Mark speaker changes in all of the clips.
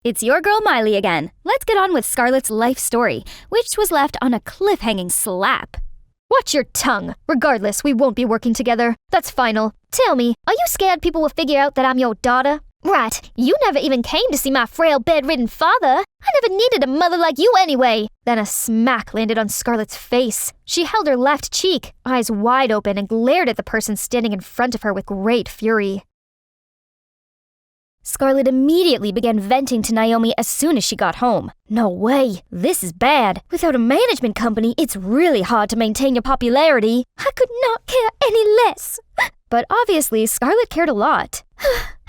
Speaker 1: It's your girl Miley again. Let's get on with Scarlett's life story, which was left on a cliffhanging slap.
Speaker 2: Watch your tongue. Regardless, we won't be working together. That's final. Tell me, are you scared people will figure out that I'm your daughter? Right, you never even came to see my frail, bedridden father. I never needed a mother like you anyway. Then a smack landed on Scarlett's face. She held her left cheek, eyes wide open, and glared at the person standing in front of her with great fury. Scarlett immediately began venting to Naomi as soon as she got home. No way, this is bad. Without a management company, it's really hard to maintain your popularity. I could not care any less. But obviously, Scarlett cared a lot.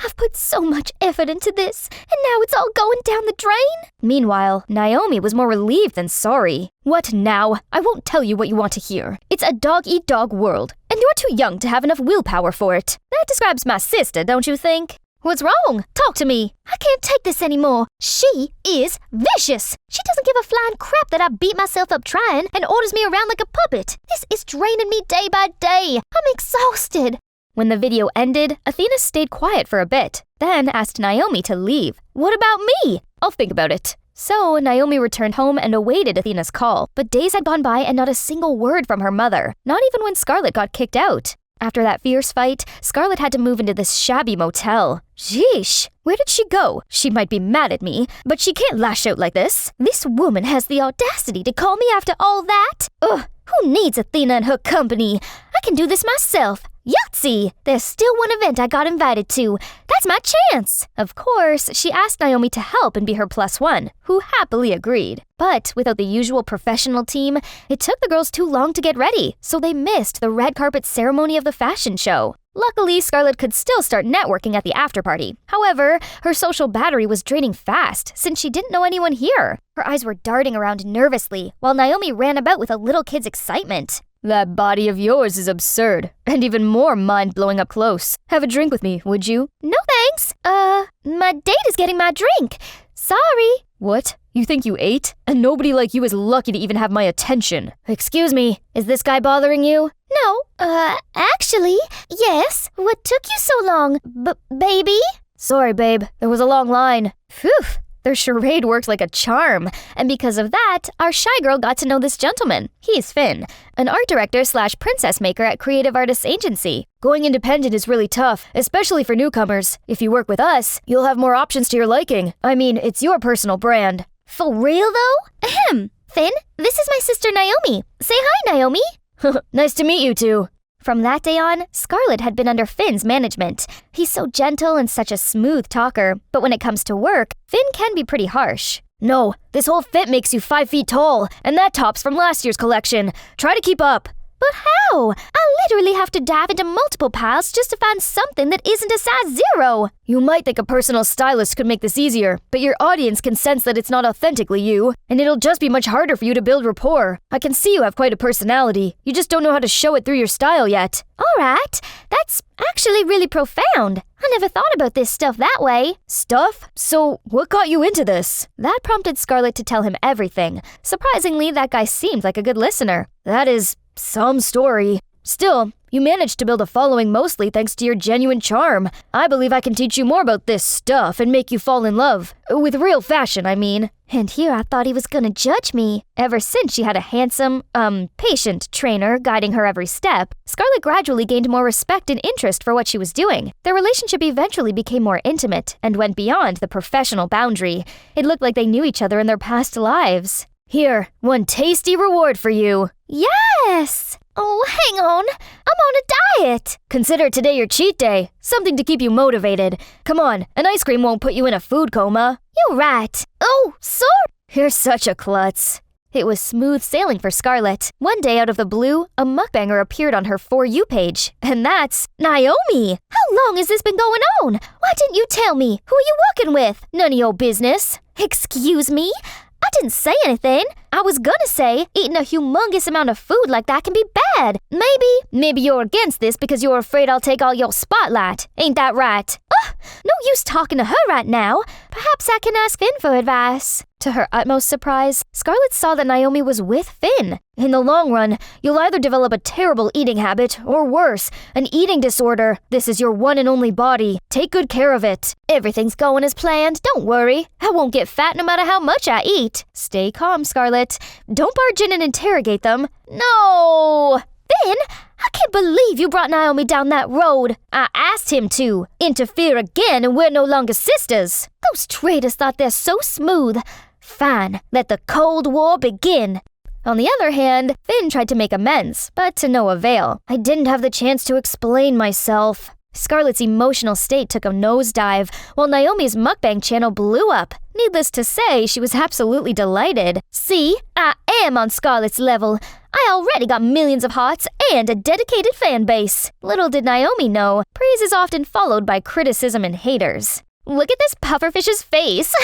Speaker 2: I've put so much effort into this, and now it's all going down the drain? Meanwhile, Naomi was more relieved than sorry. What now? I won't tell you what you want to hear. It's a dog-eat-dog world, and you're too young to have enough willpower for it. That describes my sister, don't you think? What's wrong? Talk to me. I can't take this anymore. She is vicious. She doesn't give a flying crap that I beat myself up trying and orders me around like a puppet. This is draining me day by day. I'm exhausted. When the video ended, Athena stayed quiet for a bit, then asked Naomi to leave. What about me? I'll think about it. So Naomi returned home and awaited Athena's call, but days had gone by and not a single word from her mother, not even when Scarlett got kicked out. After that fierce fight, Scarlett had to move into this shabby motel. Sheesh, where did she go? She might be mad at me, but she can't lash out like this. This woman has the audacity to call me after all that? Ugh, who needs Athena and her company? I can do this myself. Yahtzee! There's still one event I got invited to. That's my chance! Of course, she asked Naomi to help and be her +1, who happily agreed. But without the usual professional team, it took the girls too long to get ready, so they missed the red carpet ceremony of the fashion show. Luckily, Scarlett could still start networking at the after-party. However, her social battery was draining fast, since she didn't know anyone here. Her eyes were darting around nervously, while Naomi ran about with a little kid's excitement. That body of yours is absurd, and even more mind-blowing up close. Have a drink with me, would you? No thanks. My date is getting my drink. Sorry. What? You think you ate? And nobody like you is lucky to even have my attention. Excuse me, is this guy bothering you? No, actually, yes. What took you so long, baby? Sorry, babe, there was a long line. Phew. Their charade works like a charm, and because of that, our shy girl got to know this gentleman. He's Finn, an art director / princess maker at Creative Artists Agency. Going independent is really tough, especially for newcomers. If you work with us, you'll have more options to your liking. I mean, it's your personal brand. For real, though? Ahem. Finn, this is my sister Naomi. Say hi, Naomi. Nice to meet you two. From that day on, Scarlett had been under Finn's management. He's so gentle and such a smooth talker, but when it comes to work, Finn can be pretty harsh. No, this whole fit makes you 5 feet tall, and that top's from last year's collection. Try to keep up. But how? I literally have to dive into multiple piles just to find something that isn't a size 0. You might think a personal stylist could make this easier, but your audience can sense that it's not authentically you, and it'll just be much harder for you to build rapport. I can see you have quite a personality. You just don't know how to show it through your style yet. Alright, that's actually really profound. I never thought about this stuff that way. Stuff? So, what got you into this? That prompted Scarlett to tell him everything. Surprisingly, that guy seemed like a good listener. That is some story. Still, you managed to build a following mostly thanks to your genuine charm. I believe I can teach you more about this stuff and make you fall in love. With real fashion, I mean. And here I thought he was gonna judge me. Ever since she had a handsome, patient trainer guiding her every step, Scarlett gradually gained more respect and interest for what she was doing. Their relationship eventually became more intimate and went beyond the professional boundary. It looked like they knew each other in their past lives. Here, one tasty reward for you. Yes! Oh, hang on. I'm on a diet. Consider today your cheat day. Something to keep you motivated. Come on, an ice cream won't put you in a food coma. You're right. Oh, sorry. You're such a klutz. It was smooth sailing for Scarlett. One day out of the blue, a mukbanger appeared on her For You page. And that's Naomi. How long has this been going on? Why didn't you tell me? Who are you working with? None of your business. Excuse me? I didn't say anything. I was gonna say, eating a humongous amount of food like that can be bad. Maybe you're against this because you're afraid I'll take all your spotlight. Ain't that right? No use talking to her right now. Perhaps I can ask Finn for advice. To her utmost surprise, Scarlett saw that Naomi was with Finn. In the long run, you'll either develop a terrible eating habit, or worse, an eating disorder. This is your one and only body. Take good care of it. Everything's going as planned. Don't worry. I won't get fat no matter how much I eat. Stay calm, Scarlett. Don't barge in and interrogate them. No! Finn, I can't believe you brought Naomi down that road. I asked him to. Interfere again and we're no longer sisters. Those traitors thought they're so smooth. Fine, let the Cold War begin. On the other hand, Finn tried to make amends, but to no avail. I didn't have the chance to explain myself. Scarlett's emotional state took a nosedive, while Naomi's mukbang channel blew up. Needless to say, she was absolutely delighted. See, I am on Scarlett's level. I already got millions of hearts and a dedicated fan base. Little did Naomi know, praise is often followed by criticism and haters. Look at this pufferfish's face.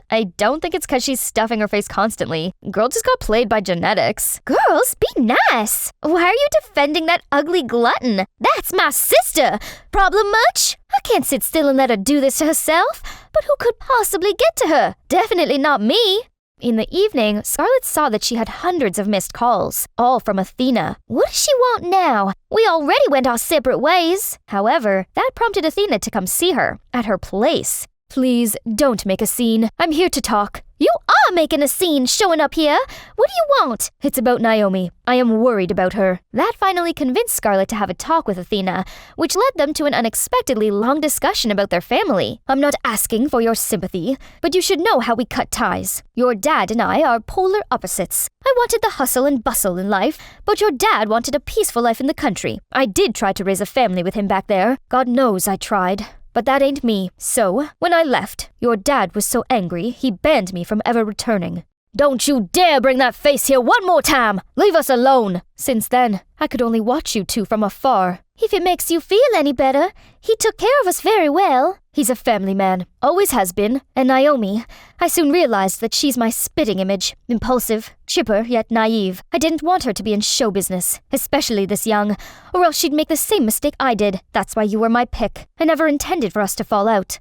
Speaker 2: I don't think it's because she's stuffing her face constantly. Girl just got played by genetics. Girls, be nice. Why are you defending that ugly glutton? That's my sister. Problem much? I can't sit still and let her do this to herself. But who could possibly get to her? Definitely not me. In the evening, Scarlett saw that she had hundreds of missed calls, all from Athena. What does she want now? We already went our separate ways. However, that prompted Athena to come see her, at her place. Please, don't make a scene. I'm here to talk. You are making a scene showing up here. What do you want? It's about Naomi. I am worried about her. That finally convinced Scarlett to have a talk with Athena, which led them to an unexpectedly long discussion about their family. I'm not asking for your sympathy, but you should know how we cut ties. Your dad and I are polar opposites. I wanted the hustle and bustle in life, but your dad wanted a peaceful life in the country. I did try to raise a family with him back there. God knows I tried. But that ain't me. So, when I left, your dad was so angry, he banned me from ever returning. Don't you dare bring that face here one more time! Leave us alone! Since then, I could only watch you two from afar. If it makes you feel any better, he took care of us very well. He's a family man, always has been. And Naomi, I soon realized that she's my spitting image. Impulsive, chipper, yet naive. I didn't want her to be in show business, especially this young, or else she'd make the same mistake I did. That's why you were my pick. I never intended for us to fall out.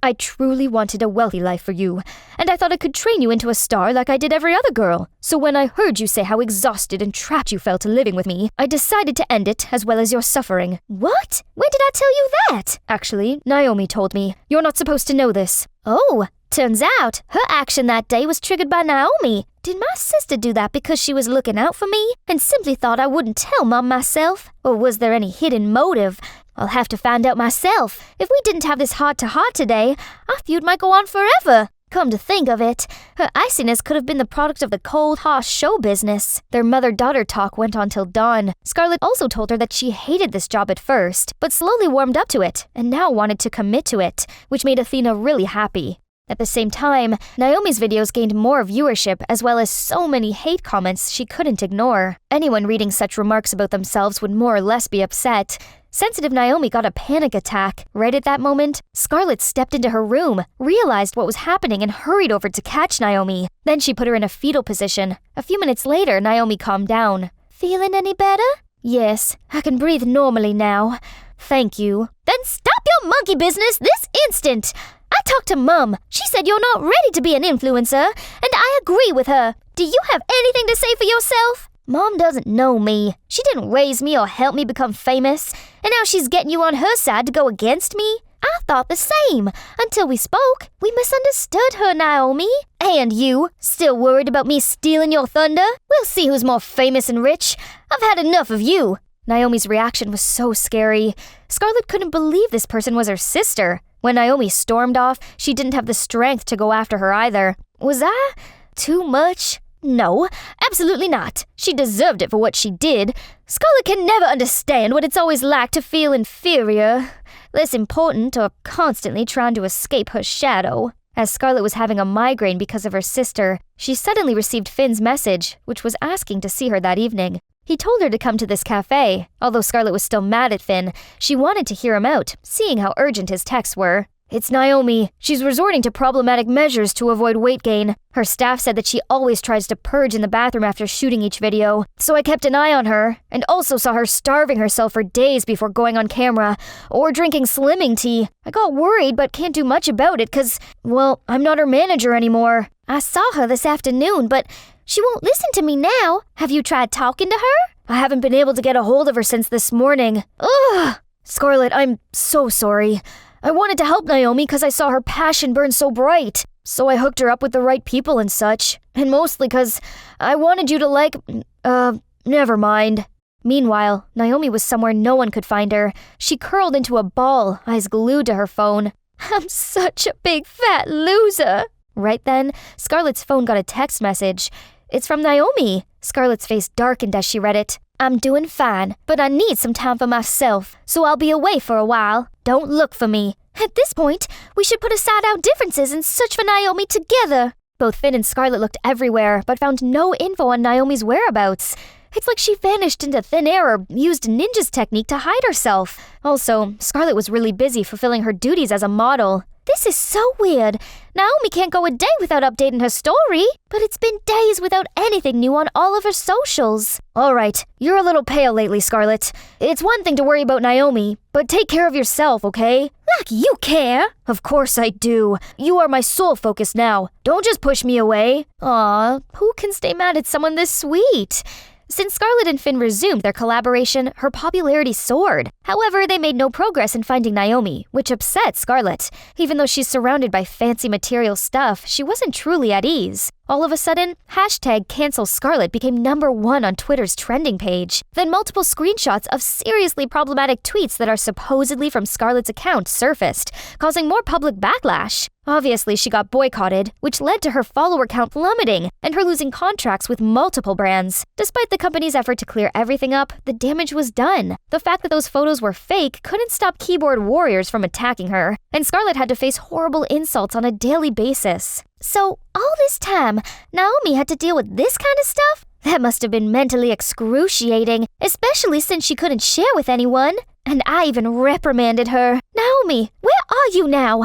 Speaker 2: I truly wanted a wealthy life for you, and I thought I could train you into a star like I did every other girl. So when I heard you say how exhausted and trapped you felt to living with me, I decided to end it as well as your suffering. What? When did I tell you that? Actually, Naomi told me. You're not supposed to know this. Oh, turns out her action that day was triggered by Naomi. Did my sister do that because she was looking out for me and simply thought I wouldn't tell Mom myself? Or was there any hidden motive? I'll have to find out myself. If we didn't have this heart-to-heart today, our feud might go on forever. Come to think of it, her iciness could have been the product of the cold, harsh show business. Their mother-daughter talk went on till dawn. Scarlett also told her that she hated this job at first, but slowly warmed up to it, and now wanted to commit to it, which made Athena really happy. At the same time, Naomi's videos gained more viewership as well as so many hate comments she couldn't ignore. Anyone reading such remarks about themselves would more or less be upset. Sensitive Naomi got a panic attack. Right at that moment, Scarlett stepped into her room, realized what was happening, and hurried over to catch Naomi. Then she put her in a fetal position. A few minutes later, Naomi calmed down. Feeling any better? Yes, I can breathe normally now. Thank you. Then stop your monkey business this instant! I talked to Mum. She said you're not ready to be an influencer, and I agree with her. Do you have anything to say for yourself? Mom doesn't know me. She didn't raise me or help me become famous, and now she's getting you on her side to go against me? I thought the same. Until we spoke, we misunderstood her, Naomi. And you, still worried about me stealing your thunder? We'll see who's more famous and rich. I've had enough of you. Naomi's reaction was so scary. Scarlett couldn't believe this person was her sister. When Naomi stormed off, she didn't have the strength to go after her either. Was I too much? No, absolutely not. She deserved it for what she did. Scarlett can never understand what it's always like to feel inferior, less important, or constantly trying to escape her shadow. As Scarlett was having a migraine because of her sister, she suddenly received Finn's message, which was asking to see her that evening. He told her to come to this cafe. Although Scarlett was still mad at Finn, she wanted to hear him out, seeing how urgent his texts were. It's Naomi. She's resorting to problematic measures to avoid weight gain. Her staff said that she always tries to purge in the bathroom after shooting each video, so I kept an eye on her, and also saw her starving herself for days before going on camera, or drinking slimming tea. I got worried but can't do much about it cause, well, I'm not her manager anymore.
Speaker 1: I saw her this afternoon, but she won't listen to me now. Have you tried talking to her?
Speaker 2: I haven't been able to get a hold of her since this morning. Ugh! Scarlett, I'm so sorry. I wanted to help Naomi because I saw her passion burn so bright. So I hooked her up with the right people and such. And mostly because I wanted you to never mind. Meanwhile, Naomi was somewhere no one could find her. She curled into a ball, eyes glued to her phone.
Speaker 1: I'm such a big fat loser.
Speaker 2: Right then, Scarlett's phone got a text message. It's from Naomi. Scarlett's face darkened as she read it.
Speaker 1: I'm doing fine, but I need some time for myself, so I'll be away for a while. Don't look for me. At this point, we should put aside our differences and search for Naomi together.
Speaker 2: Both Finn and Scarlett looked everywhere, but found no info on Naomi's whereabouts. It's like she vanished into thin air or used Ninja's technique to hide herself. Also, Scarlett was really busy fulfilling her duties as a model.
Speaker 1: This is so weird. Naomi can't go a day without updating her story, but it's been days without anything new on all of her socials.
Speaker 2: All right, you're a little pale lately, Scarlett. It's one thing to worry about Naomi, but take care of yourself, okay?
Speaker 1: Like you care.
Speaker 2: Of course I do. You are my sole focus now. Don't just push me away.
Speaker 1: Aw, who can stay mad at someone this sweet? Since Scarlett and Finn resumed their collaboration, her popularity soared. However, they made no progress in finding Naomi, which upset Scarlett. Even though she's surrounded by fancy material stuff, she wasn't truly at ease. All of a sudden, #CancelScarlett became #1 on Twitter's trending page. Then multiple screenshots of seriously problematic tweets that are supposedly from Scarlett's account surfaced, causing more public backlash. Obviously, she got boycotted, which led to her follower count plummeting and her losing contracts with multiple brands. Despite the company's effort to clear everything up, the damage was done. The fact that those photos were fake couldn't stop keyboard warriors from attacking her, and Scarlett had to face horrible insults on a daily basis. So, all this time, Naomi had to deal with this kind of stuff? That must have been mentally excruciating, especially since she couldn't share with anyone. And I even reprimanded her. Naomi, where are you now?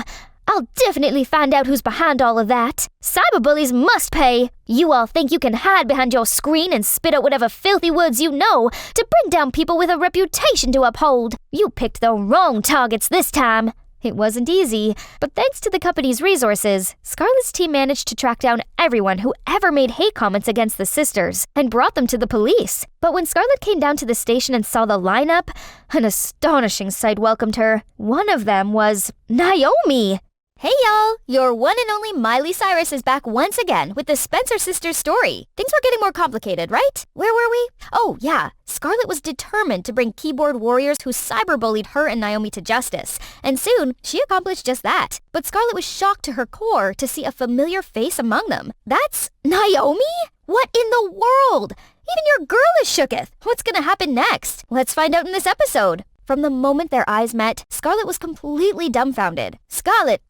Speaker 1: I'll definitely find out who's behind all of that. Cyberbullies must pay. You all think you can hide behind your screen and spit out whatever filthy words you know to bring down people with a reputation to uphold. You picked the wrong targets this time.
Speaker 2: It wasn't easy, but thanks to the company's resources, Scarlett's team managed to track down everyone who ever made hate comments against the sisters and brought them to the police. But when Scarlett came down to the station and saw the lineup, an astonishing sight welcomed her. One of them was Naomi.
Speaker 1: Hey y'all, your one and only Miley Cyrus is back once again with the Spencer sisters story. Things were getting more complicated, right? Where were we? Oh yeah, Scarlett was determined to bring keyboard warriors who cyberbullied her and Naomi to justice, and soon she accomplished just that. But Scarlett was shocked to her core to see a familiar face among them. That's Naomi? What in the world? Even your girl is shooketh. What's gonna happen next? Let's find out in this episode. From the moment their eyes met, Scarlett was completely dumbfounded. Scarlett,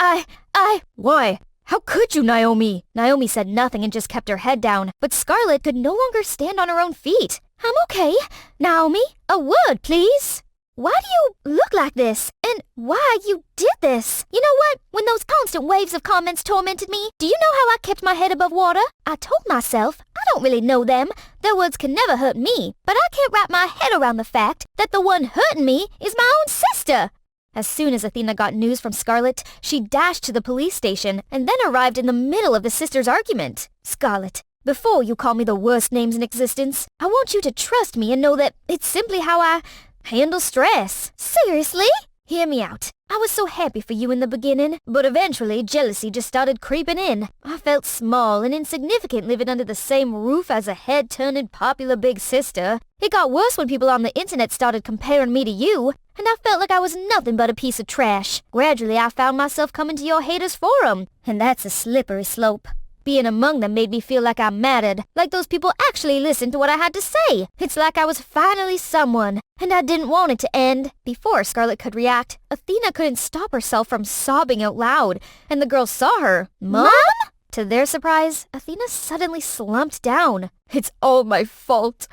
Speaker 2: Why? How could you, Naomi?
Speaker 1: Naomi said nothing and just kept her head down, but Scarlett could no longer stand on her own feet. I'm okay. Naomi, a word, please. Why do you look like this? And why you did this? You know what? When those constant waves of comments tormented me, do you know how I kept my head above water? I told myself, I don't really know them. Their words can never hurt me. But I can't wrap my head around the fact that the one hurting me is my own sister. As soon as Athena got news from Scarlett, she dashed to the police station and then arrived in the middle of the sisters' argument. Scarlett, before you call me the worst names in existence, I want you to trust me and know that it's simply how I handle stress. Seriously? Hear me out. I was so happy for you in the beginning, but eventually jealousy just started creeping in. I felt small and insignificant living under the same roof as a head-turning popular big sister. It got worse when people on the internet started comparing me to you, and I felt like I was nothing but a piece of trash. Gradually, I found myself coming to your haters' forum, and that's a slippery slope. Being among them made me feel like I mattered, like those people actually listened to what I had to say. It's like I was finally someone, and I didn't want it to end. Before Scarlett could react, Athena couldn't stop herself from sobbing out loud, and the girls saw her. Mom? To their surprise, Athena suddenly slumped down.
Speaker 3: It's all my fault.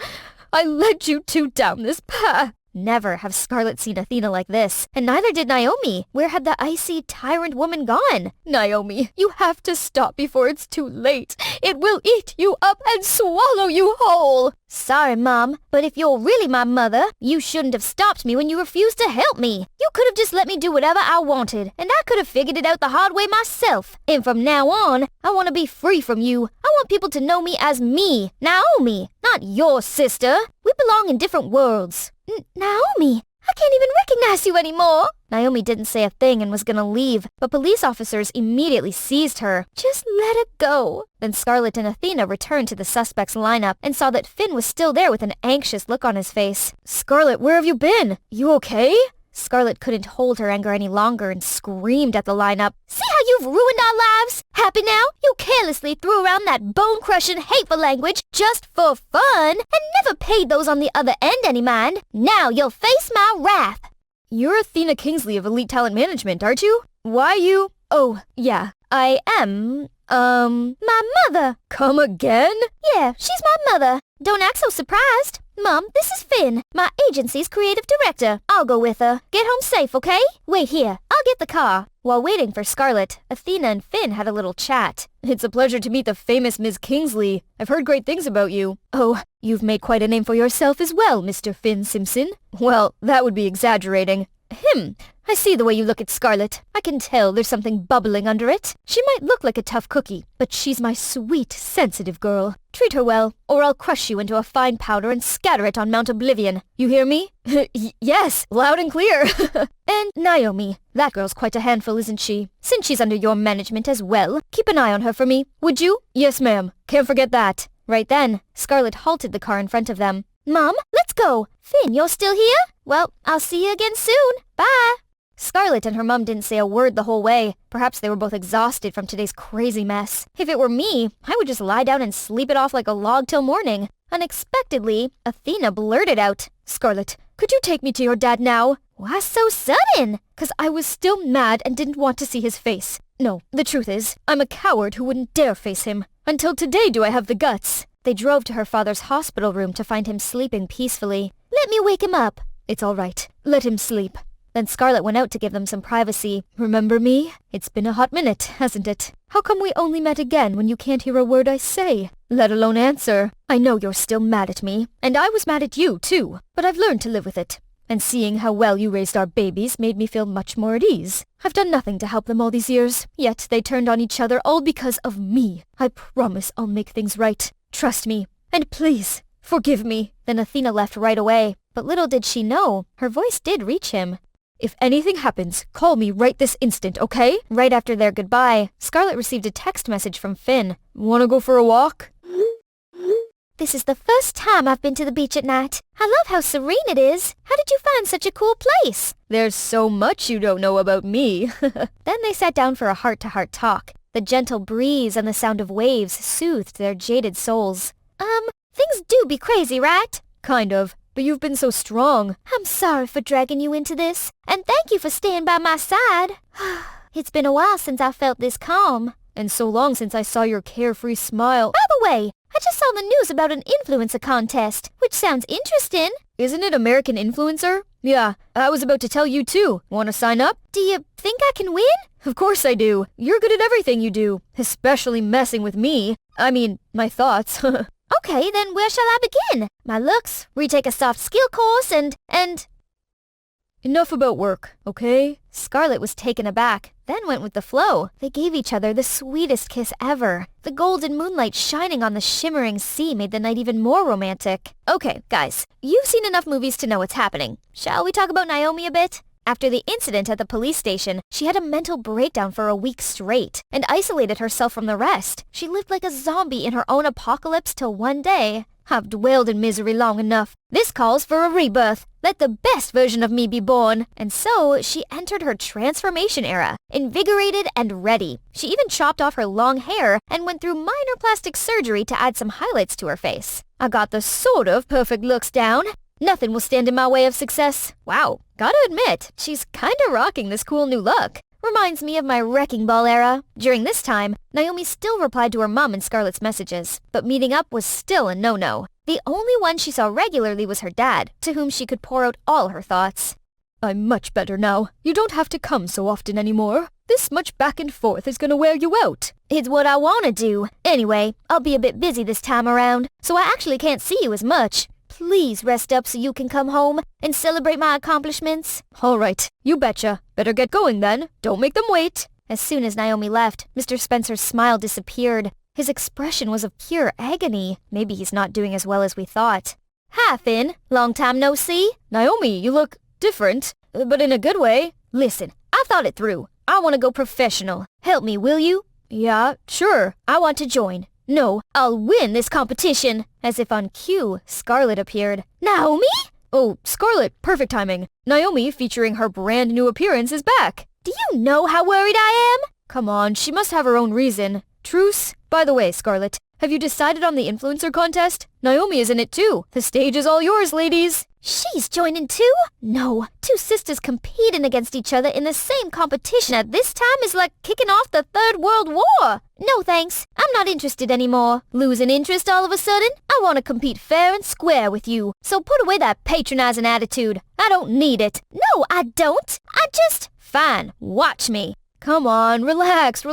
Speaker 3: I led you two down this path.
Speaker 1: Never have Scarlet seen Athena like this, and neither did Naomi. Where had the icy tyrant woman gone? Naomi, you have to stop before it's too late. It will eat you up and swallow you whole. Sorry, Mom, but if you're really my mother, you shouldn't have stopped me when you refused to help me. You could have just let me do whatever I wanted, and I could have figured it out the hard way myself. And from now on, I want to be free from you. I want people to know me as me, Naomi, not your sister. We belong in different worlds. Naomi, I can't even recognize you anymore. Naomi didn't say a thing and was gonna leave, but police officers immediately seized her. Just let it go. Then Scarlet and Athena returned to the suspects' lineup and saw that Finn was still there with an anxious look on his face. Scarlet, where have you been? You okay? Scarlet couldn't hold her anger any longer and screamed at the lineup. See how you've ruined our lives? Happy now? You carelessly threw around that bone-crushing, hateful language just for fun and never paid those on the other end any mind. Now you'll face my wrath. You're Athena Kingsley of Elite Talent Management, aren't you? Why you? Oh, yeah, I am, my mother. Come again? Yeah, she's my mother. Don't act so surprised. Mom, this is Finn, my agency's creative director. I'll go with her. Get home safe, okay? Wait here. I'll get the car. While waiting for Scarlet, Athena and Finn had a little chat. It's a pleasure to meet the famous Miss Kingsley. I've heard great things about you. Oh, you've made quite a name for yourself as well, Mr. Finn Simpson. Well, that would be exaggerating. I see the way you look at Scarlet. I can tell there's something bubbling under it. She might look like a tough cookie, but she's my sweet, sensitive girl. Treat her well, or I'll crush you into a fine powder and scatter it on Mount Oblivion. You hear me? Yes, loud and clear. And Naomi, that girl's quite a handful, isn't she? Since she's under your management as well, keep an eye on her for me, would you? Yes, ma'am. Can't forget that. Right then, Scarlet halted the car in front of them. Mom, let's go. Finn, you're still here? Well, I'll see you again soon. Bye. Scarlet and her mum didn't say a word the whole way. Perhaps they were both exhausted from today's crazy mess. If it were me, I would just lie down and sleep it off like a log till morning. Unexpectedly, Athena blurted out, Scarlet, could you take me to your dad now? Why so sudden? 'Cause I was still mad and didn't want to see his face. No, the truth is, I'm a coward who wouldn't dare face him. Until today do I have the guts. They drove to her father's hospital room to find him sleeping peacefully. Let me wake him up. It's all right. Let him sleep. Then Scarlet went out to give them some privacy. Remember me? It's been a hot minute, hasn't it? How come we only met again when you can't hear a word I say? Let alone answer. I know you're still mad at me, and I was mad at you, too. But I've learned to live with it. And seeing how well you raised our babies made me feel much more at ease. I've done nothing to help them all these years, yet they turned on each other all because of me. I promise I'll make things right. Trust me. And please, forgive me. Then Athena left right away. But little did she know, her voice did reach him. If anything happens, call me right this instant, okay? Right after their goodbye, Scarlet received a text message from Finn. Wanna go for a walk? This is the first time I've been to the beach at night. I love how serene it is. How did you find such a cool place? There's so much you don't know about me. Then they sat down for a heart-to-heart talk. The gentle breeze and the sound of waves soothed their jaded souls. Things do be crazy, right? Kind of. But you've been so strong. I'm sorry for dragging you into this. And thank you for staying by my side. It's been a while since I felt this calm. And so long since I saw your carefree smile. By the way, I just saw the news about an influencer contest, which sounds interesting. Isn't it American Influencer? Yeah, I was about to tell you too. Want to sign up? Do you think I can win? Of course I do. You're good at everything you do, especially messing with me. I mean, my thoughts. Okay, then where shall I begin? My looks, retake a soft skill course, and... Enough about work, okay? Scarlet was taken aback, then went with the flow. They gave each other the sweetest kiss ever. The golden moonlight shining on the shimmering sea made the night even more romantic. Okay, guys, you've seen enough movies to know what's happening. Shall we talk about Naomi a bit? After the incident at the police station, she had a mental breakdown for a week straight and isolated herself from the rest. She lived like a zombie in her own apocalypse till one day. I've dwelled in misery long enough. This calls for a rebirth. Let the best version of me be born. And so she entered her transformation era, invigorated and ready. She even chopped off her long hair and went through minor plastic surgery to add some highlights to her face. I got the sort of perfect looks down. Nothing will stand in my way of success. Wow, gotta admit, she's kinda rocking this cool new look. Reminds me of my wrecking ball era. During this time, Naomi still replied to her mom and Scarlett's messages, but meeting up was still a no-no. The only one she saw regularly was her dad, to whom she could pour out all her thoughts.
Speaker 3: I'm much better now. You don't have to come so often anymore. This much back and forth is gonna wear you out.
Speaker 1: It's what I want to do. Anyway, I'll be a bit busy this time around, so I actually can't see you as much. Please rest up so you can come home and celebrate my accomplishments.
Speaker 3: All right, you betcha. Better get going then. Don't make them wait.
Speaker 1: As soon as Naomi left, Mr. Spencer's smile disappeared. His expression was of pure agony. Maybe he's not doing as well as we thought. Hi, Finn. Long time no see.
Speaker 3: Naomi, you look different, but in a good way.
Speaker 1: Listen, I thought it through. I want to go professional. Help me, will you?
Speaker 3: Yeah, sure.
Speaker 1: I want to join. No, I'll win this competition. As if on cue, Scarlet appeared. Naomi?
Speaker 3: Oh, Scarlet, perfect timing. Naomi, featuring her brand new appearance, is back.
Speaker 1: Do you know how worried I am?
Speaker 3: Come on, she must have her own reason. Truce? By the way, Scarlet, have you decided on the influencer contest? Naomi is in it too. The stage is all yours, ladies.
Speaker 1: She's joining too? No, two sisters competing against each other in the same competition at this time is like kicking off the Third World War. No thanks, I'm not interested anymore. Losing interest all of a sudden? I want to compete fair and square with you. So put away that patronizing attitude. I don't need it. No, I don't. Fine, watch me.
Speaker 3: Come on, relax.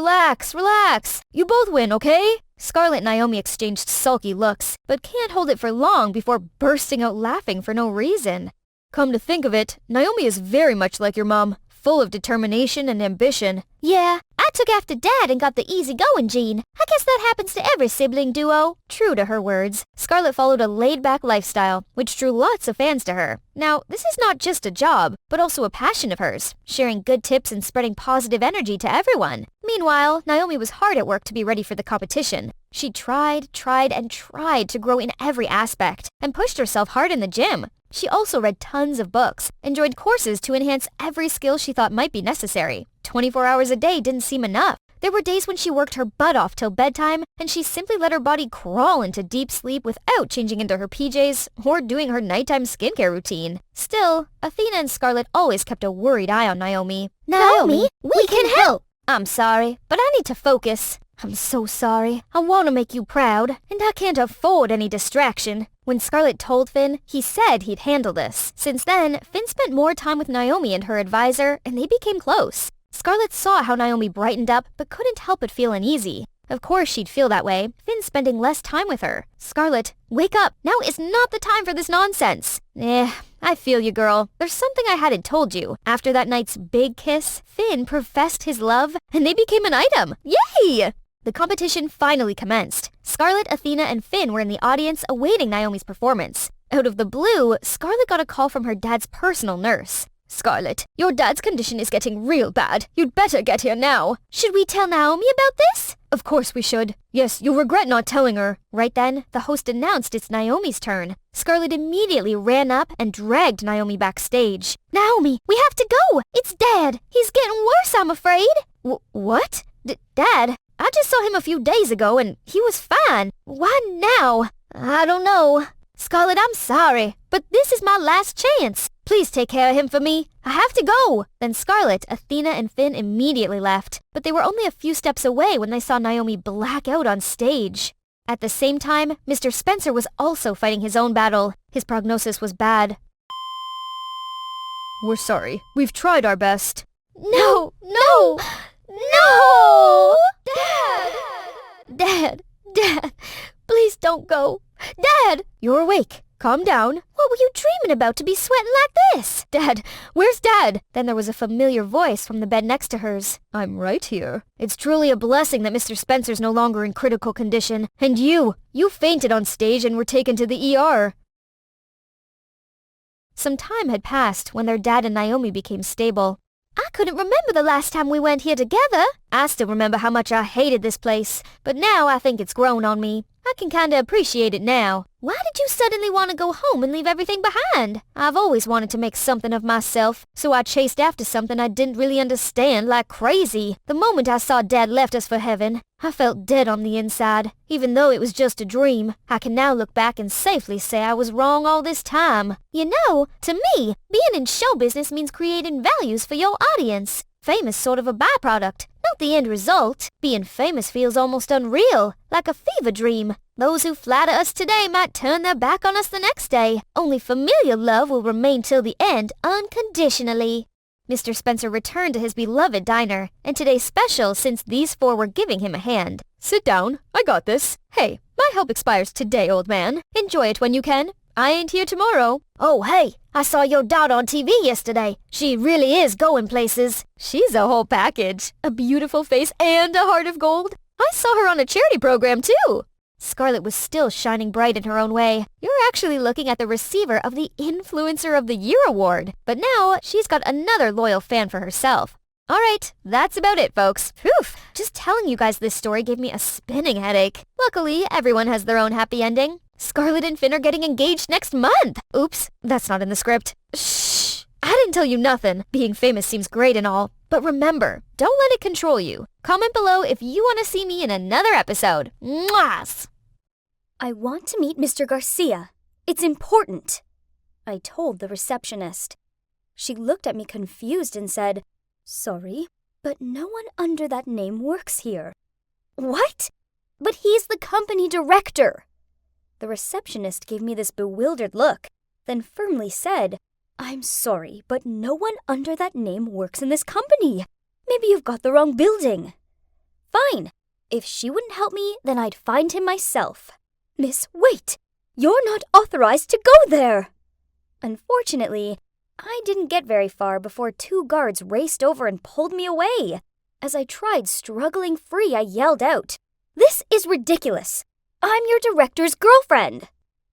Speaker 3: You both win, okay?
Speaker 1: Scarlet and Naomi exchanged sulky looks, but can't hold it for long before bursting out laughing for no reason.
Speaker 3: Come to think of it, Naomi is very much like your mom, full of determination and ambition.
Speaker 1: Yeah, I took after Dad and got the easygoing gene. I guess that happens to every sibling duo.
Speaker 2: True to her words, Scarlet followed a laid-back lifestyle, which drew lots of fans to her. Now, this is not just a job, but also a passion of hers, sharing good tips and spreading positive energy to everyone. Meanwhile, Naomi was hard at work to be ready for the competition. She tried to grow in every aspect, and pushed herself hard in the gym. She also read tons of books, and joined courses to enhance every skill she thought might be necessary. 24 hours a day didn't seem enough. There were days when she worked her butt off till bedtime, and she simply let her body crawl into deep sleep without changing into her PJs or doing her nighttime skincare routine. Still, Athena and Scarlet always kept a worried eye on Naomi.
Speaker 1: Naomi, we can help!
Speaker 2: I'm sorry, but I need to focus. I'm so sorry. I want to make you proud, and I can't afford any distraction. When Scarlet told Finn, he said he'd handle this. Since then, Finn spent more time with Naomi and her advisor, and they became close. Scarlet saw how Naomi brightened up, but couldn't help but feel uneasy. Of course she'd feel that way, Finn spending less time with her. Scarlet, wake up! Now is not the time for this nonsense! I feel you, girl. There's something I hadn't told you. After that night's big kiss, Finn professed his love, and they became an item. Yay! The competition finally commenced. Scarlet, Athena, and Finn were in the audience awaiting Naomi's performance. Out of the blue, Scarlet got a call from her dad's personal nurse. Scarlet, your dad's condition is getting real bad. You'd better get here now.
Speaker 1: Should we tell Naomi about this?
Speaker 3: Of course we should. Yes, you'll regret not telling her.
Speaker 2: Right then, the host announced it's Naomi's turn. Scarlet immediately ran up and dragged Naomi backstage.
Speaker 1: Naomi, we have to go! It's Dad! He's getting worse, I'm afraid!
Speaker 2: What? Dad? I just saw him a few days ago and he was fine. Why now? I don't know. Scarlet, I'm sorry, but this is my last chance. Please take care of him for me. I have to go. Then Scarlet, Athena, and Finn immediately left, but they were only a few steps away when they saw Naomi black out on stage. At the same time, Mr. Spencer was also fighting his own battle. His prognosis was bad.
Speaker 3: We're sorry. We've tried our best.
Speaker 1: No! Dad, please don't go. Dad!
Speaker 3: You're awake. Calm down.
Speaker 1: What were you dreaming about to be sweating like this?
Speaker 3: Dad! Where's Dad?
Speaker 2: Then there was a familiar voice from the bed next to hers.
Speaker 3: I'm right here.
Speaker 2: It's truly a blessing that Mr. Spencer's no longer in critical condition. And you fainted on stage and were taken to the ER. Some time had passed when their dad and Naomi became stable.
Speaker 1: I couldn't remember the last time we went here together.
Speaker 2: I still remember how much I hated this place, but now I think it's grown on me. I can kinda appreciate it now.
Speaker 1: Why did you suddenly want to go home and leave everything behind?
Speaker 2: I've always wanted to make something of myself, so I chased after something I didn't really understand like crazy. The moment I saw Dad left us for heaven, I felt dead on the inside. Even though it was just a dream, I can now look back and safely say I was wrong all this time.
Speaker 1: You know, to me, being in show business means creating values for your audience. Fame is sort of a byproduct. No about the end result. Being famous feels almost unreal, like a fever dream. Those who flatter us today might turn their back on us the next day. Only familial love will remain till the end unconditionally. Mr. Spencer returned to his beloved diner, and today's special since these four were giving him a hand.
Speaker 3: Sit down. I got this. Hey, my help expires today, old man. Enjoy it when you can. I ain't here tomorrow.
Speaker 2: Oh, hey, I saw your daughter on TV yesterday. She really is going places.
Speaker 3: She's a whole package. A beautiful face and a heart of gold. I saw her on a charity program, too.
Speaker 1: Scarlet was still shining bright in her own way. You're actually looking at the receiver of the Influencer of the Year award. But now, she's got another loyal fan for herself. Alright, that's about it, folks. Phew, just telling you guys this story gave me a spinning headache. Luckily, everyone has their own happy ending. Scarlet and Finn are getting engaged next month. Oops, that's not in the script. Shh, I didn't tell you nothing. Being famous seems great and all. But remember, don't let it control you. Comment below if you want to see me in another episode. Mwahs!
Speaker 2: I want to meet Mr. Garcia. It's important. I told the receptionist. She looked at me confused and said, "Sorry, but no one under that name works here." What? But he's the company director. The receptionist gave me this bewildered look, then firmly said, "I'm sorry, but no one under that name works in this company. Maybe you've got the wrong building." Fine. If she wouldn't help me, then I'd find him myself. Miss, wait! You're not authorized to go there! Unfortunately, I didn't get very far before two guards raced over and pulled me away. As I tried struggling free, I yelled out, "This is ridiculous! I'm your director's girlfriend!"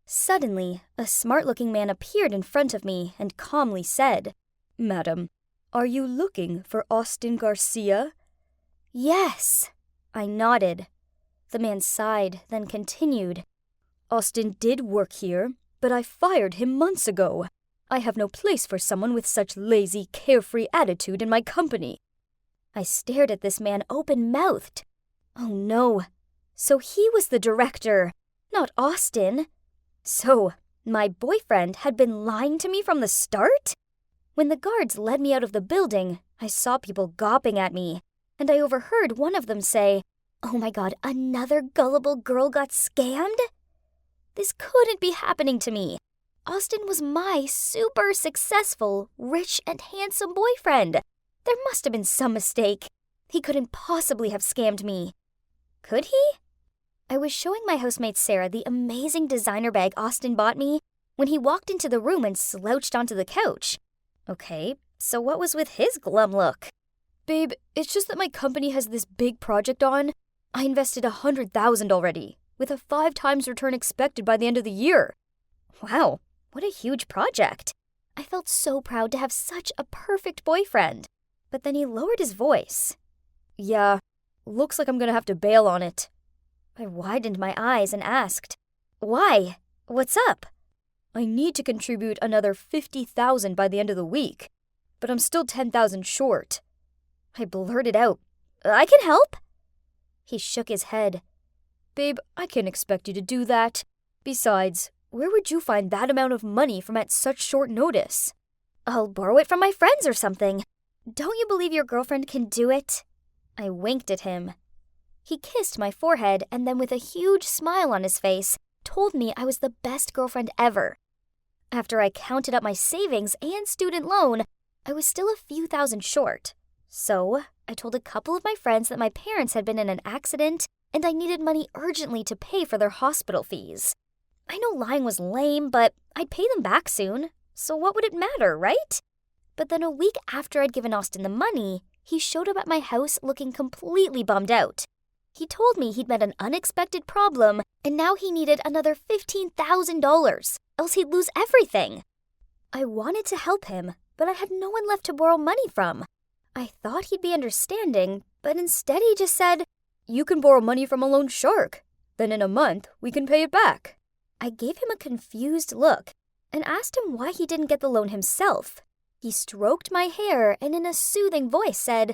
Speaker 2: Suddenly, a smart-looking man appeared in front of me and calmly said, "Madam, are you looking for Austin Garcia?" "Yes." I nodded. The man sighed, then continued, "Austin did work here, but I fired him months ago. I have no place for someone with such lazy, carefree attitude in my company." I stared at this man open-mouthed. Oh no. So he was the director, not Austin. So, my boyfriend had been lying to me from the start? When the guards led me out of the building, I saw people gawping at me, and I overheard one of them say, "Oh my god, another gullible girl got scammed?" This couldn't be happening to me. Austin was my super successful, rich and handsome boyfriend. There must have been some mistake. He couldn't possibly have scammed me. Could he? I was showing my housemate Sarah the amazing designer bag Austin bought me when he walked into the room and slouched onto the couch. Okay, so what was with his glum look? "Babe, it's just that my company has this big project on. I invested $100,000 already, with a 5 times return expected by the end of the year." Wow, what a huge project. I felt so proud to have such a perfect boyfriend. But then he lowered his voice. "Yeah, looks like I'm gonna have to bail on it." I widened my eyes and asked, "Why? What's up?" "I need to contribute another $50,000 by the end of the week, but I'm still $10,000 short." I blurted out, "I can help." He shook his head. "Babe, I can't expect you to do that. Besides, where would you find that amount of money from at such short notice?" "I'll borrow it from my friends or something. Don't you believe your girlfriend can do it?" I winked at him. He kissed my forehead and then with a huge smile on his face, told me I was the best girlfriend ever. After I counted up my savings and student loan, I was still a few thousand short. So, I told a couple of my friends that my parents had been in an accident and I needed money urgently to pay for their hospital fees. I know lying was lame, but I'd pay them back soon, so what would it matter, right? But then a week after I'd given Austin the money, he showed up at my house looking completely bummed out. He told me he'd met an unexpected problem, and now he needed another $15,000, else he'd lose everything. I wanted to help him, but I had no one left to borrow money from. I thought he'd be understanding, but instead he just said, "You can borrow money from a loan shark. Then in a month, we can pay it back." I gave him a confused look and asked him why he didn't get the loan himself. He stroked my hair and in a soothing voice said,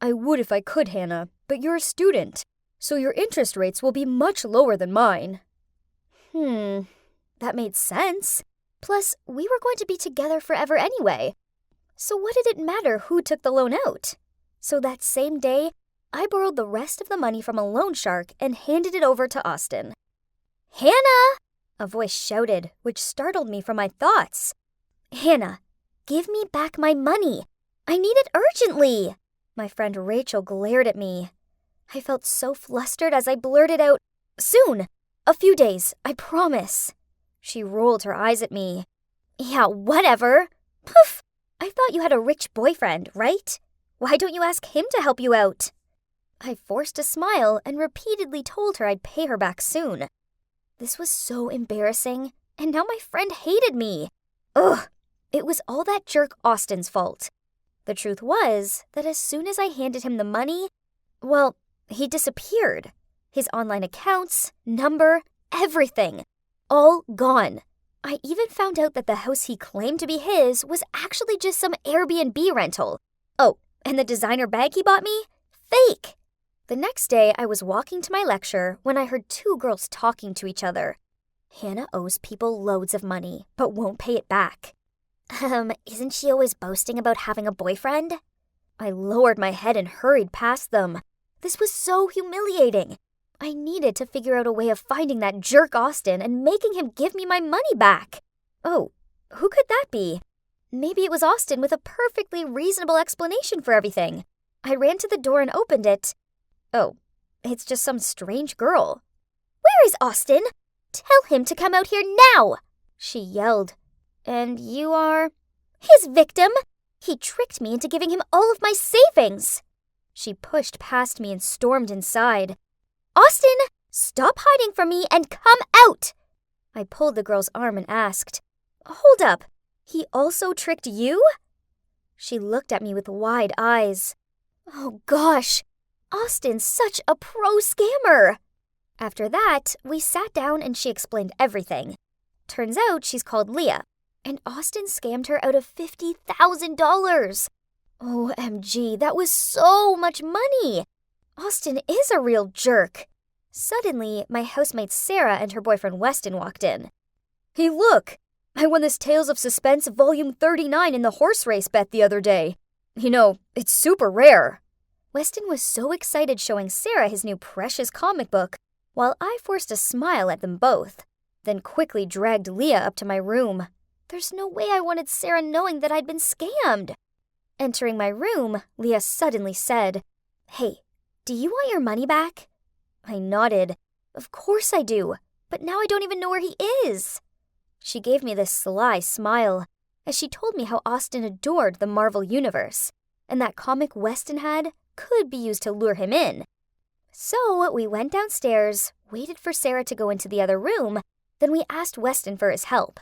Speaker 2: "I would if I could, Hannah, but you're a student, so your interest rates will be much lower than mine." That made sense. Plus, we were going to be together forever anyway. So what did it matter who took the loan out? So that same day, I borrowed the rest of the money from a loan shark and handed it over to Austin. "Hannah!" a voice shouted, which startled me from my thoughts. "Hannah, give me back my money. I need it urgently." My friend Rachel glared at me. I felt so flustered as I blurted out, "Soon. A few days, I promise." She rolled her eyes at me. "Yeah, whatever. Poof! I thought you had a rich boyfriend, right? Why don't you ask him to help you out?" I forced a smile and repeatedly told her I'd pay her back soon. This was so embarrassing, and now my friend hated me. Ugh! It was all that jerk Austin's fault. The truth was that as soon as I handed him the money, well, he disappeared. His online accounts, number, everything. All gone. I even found out that the house he claimed to be his was actually just some Airbnb rental. Oh, and the designer bag he bought me? Fake! The next day, I was walking to my lecture when I heard two girls talking to each other. Hannah owes people loads of money, but won't pay it back. Isn't she always boasting about having a boyfriend? I lowered my head and hurried past them. This was so humiliating. I needed to figure out a way of finding that jerk Austin and making him give me my money back. Oh, who could that be? Maybe it was Austin with a perfectly reasonable explanation for everything. I ran to the door and opened it. Oh, it's just some strange girl. "Where is Austin? Tell him to come out here now!" she yelled. "And you are?" "His victim! He tricked me into giving him all of my savings!" She pushed past me and stormed inside. "Austin, stop hiding from me and come out!" I pulled the girl's arm and asked, "Hold up, he also tricked you?" She looked at me with wide eyes. Oh gosh, Austin's such a pro scammer! After that, we sat down and she explained everything. Turns out she's called Leah, and Austin scammed her out of $50,000. OMG, that was so much money! Austin is a real jerk. Suddenly, my housemate Sarah and her boyfriend Weston walked in. "Hey, look! I won this Tales of Suspense Volume 39 in the horse race bet the other day. You know, it's super rare." Weston was so excited showing Sarah his new precious comic book, while I forced a smile at them both, then quickly dragged Leah up to my room. There's no way I wanted Sarah knowing that I'd been scammed. Entering my room, Leah suddenly said, "Hey, do you want your money back?" I nodded. "Of course I do, but now I don't even know where he is." She gave me this sly smile as she told me how Austin adored the Marvel Universe, and that comic Weston had could be used to lure him in. So we went downstairs, waited for Sarah to go into the other room, then we asked Weston for his help.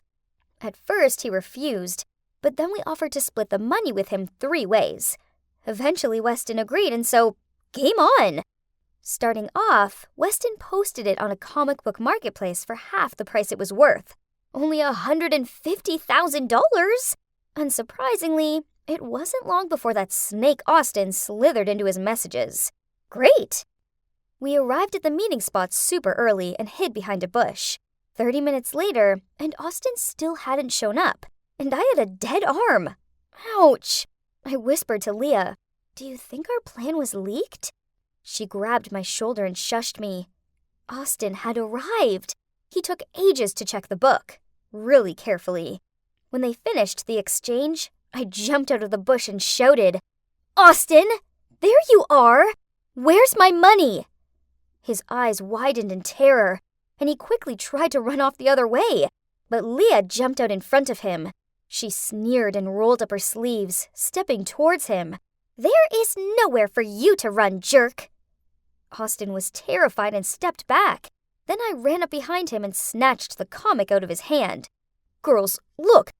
Speaker 2: At first he refused, but then we offered to split the money with him 3 ways. Eventually Weston agreed, and so, game on! Starting off, Weston posted it on a comic book marketplace for half the price it was worth. Only $150,000! Unsurprisingly, it wasn't long before that snake Austin slithered into his messages. Great! We arrived at the meeting spot super early and hid behind a bush. 30 minutes later, and Austin still hadn't shown up, and I had a dead arm. Ouch! I whispered to Leah, "Do you think our plan was leaked?" She grabbed my shoulder and shushed me. Austin had arrived. He took ages to check the book, really carefully. When they finished the exchange, I jumped out of the bush and shouted, "Austin, there you are! Where's my money?" His eyes widened in terror, and he quickly tried to run off the other way, but Leah jumped out in front of him. She sneered and rolled up her sleeves, stepping towards him. "There is nowhere for you to run, jerk!" Austin was terrified and stepped back. Then I ran up behind him and snatched the comic out of his hand. "Girls, look!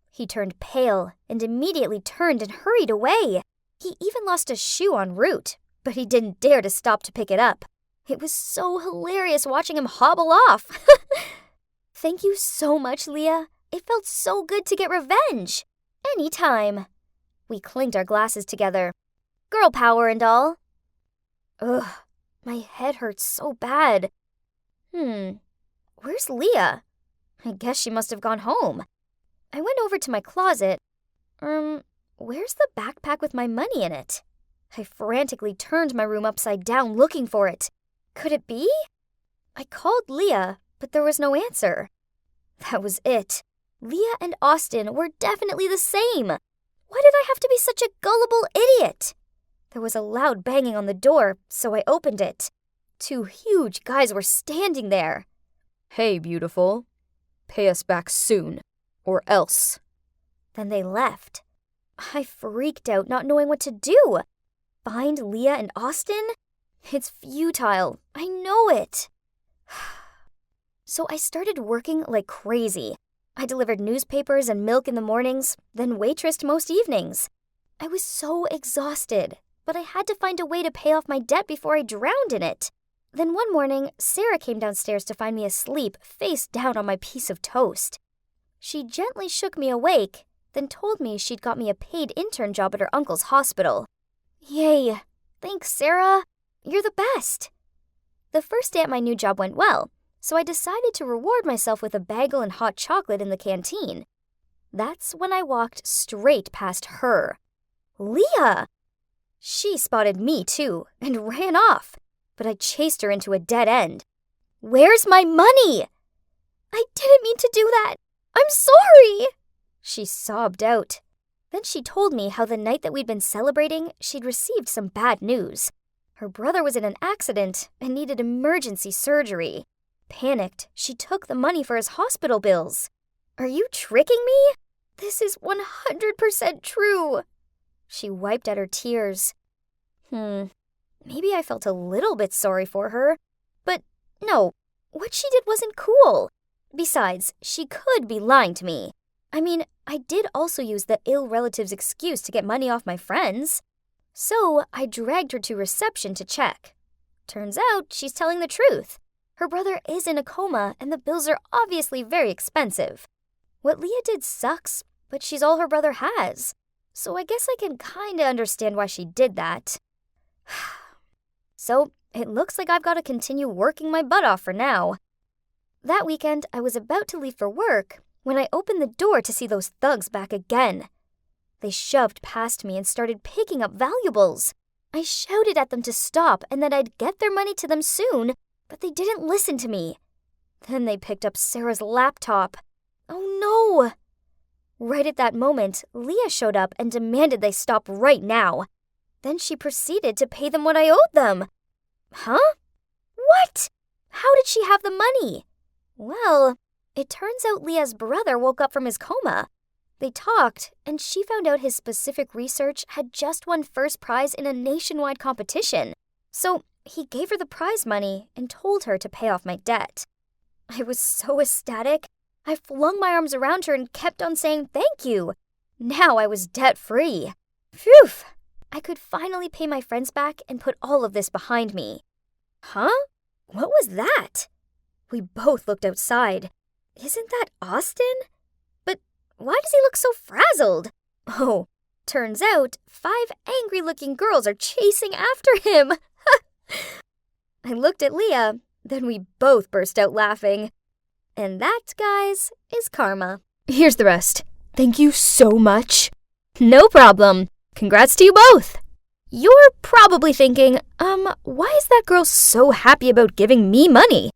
Speaker 2: He turned pale and immediately turned and hurried away. He even lost a shoe en route, but he didn't dare to stop to pick it up. It was so hilarious watching him hobble off. Thank you so much, Leah. It felt so good to get revenge. Anytime. We clinked our glasses together. Girl power and all. Ugh, my head hurts so bad. Where's Leah? I guess she must have gone home. I went over to my closet. Where's the backpack with my money in it? I frantically turned my room upside down looking for it. Could it be? I called Leah, but there was no answer. That was it. Leah and Austin were definitely the same. Why did I have to be such a gullible idiot? There was a loud banging on the door, so I opened it. 2 huge guys were standing there.
Speaker 3: Hey, beautiful. Pay us back soon, or else.
Speaker 2: Then they left. I freaked out, not knowing what to do. Find Leah and Austin? It's futile. I know it. So I started working like crazy. I delivered newspapers and milk in the mornings, then waitressed most evenings. I was so exhausted, but I had to find a way to pay off my debt before I drowned in it. Then one morning, Sarah came downstairs to find me asleep, face down on my piece of toast. She gently shook me awake, then told me she'd got me a paid intern job at her uncle's hospital. Yay! Thanks, Sarah! You're the best! The first day at my new job went well, so I decided to reward myself with a bagel and hot chocolate in the canteen. That's when I walked straight past her. Leah! She spotted me too and ran off, but I chased her into a dead end. Where's my money? I didn't mean to do that. I'm sorry! She sobbed out. Then she told me how the night that we'd been celebrating, she'd received some bad news. Her brother was in an accident and needed emergency surgery. Panicked, she took the money for his hospital bills. Are you tricking me? This is 100% true. She wiped at her tears. Maybe I felt a little bit sorry for her. But no, what she did wasn't cool. Besides, she could be lying to me. I mean, I did also use the ill relative's excuse to get money off my friends. So I dragged her to reception to check. Turns out she's telling the truth. Her brother is in a coma and the bills are obviously very expensive. What Leah did sucks, but she's all her brother has. So I guess I can kinda understand why she did that. So it looks like I've got to continue working my butt off for now. That weekend, I was about to leave for work when I opened the door to see those thugs back again. They shoved past me and started picking up valuables. I shouted at them to stop and that I'd get their money to them soon, but they didn't listen to me. Then they picked up Sarah's laptop. Oh no! Right at that moment, Leah showed up and demanded they stop right now. Then she proceeded to pay them what I owed them. Huh? What? How did she have the money? Well, it turns out Leah's brother woke up from his coma. They talked, and she found out his specific research had just won first prize in a nationwide competition. So he gave her the prize money and told her to pay off my debt. I was so ecstatic. I flung my arms around her and kept on saying thank you. Now I was debt-free. Phew! I could finally pay my friends back and put all of this behind me. Huh? What was that? We both looked outside. Isn't that Austin? But why does he look so frazzled? Oh, turns out 5 angry-looking girls are chasing after him. I looked at Leah, then we both burst out laughing. And that, guys, is karma.
Speaker 3: Here's the rest. Thank you so much. No problem. Congrats to you both. You're probably thinking, why is that girl so happy about giving me money?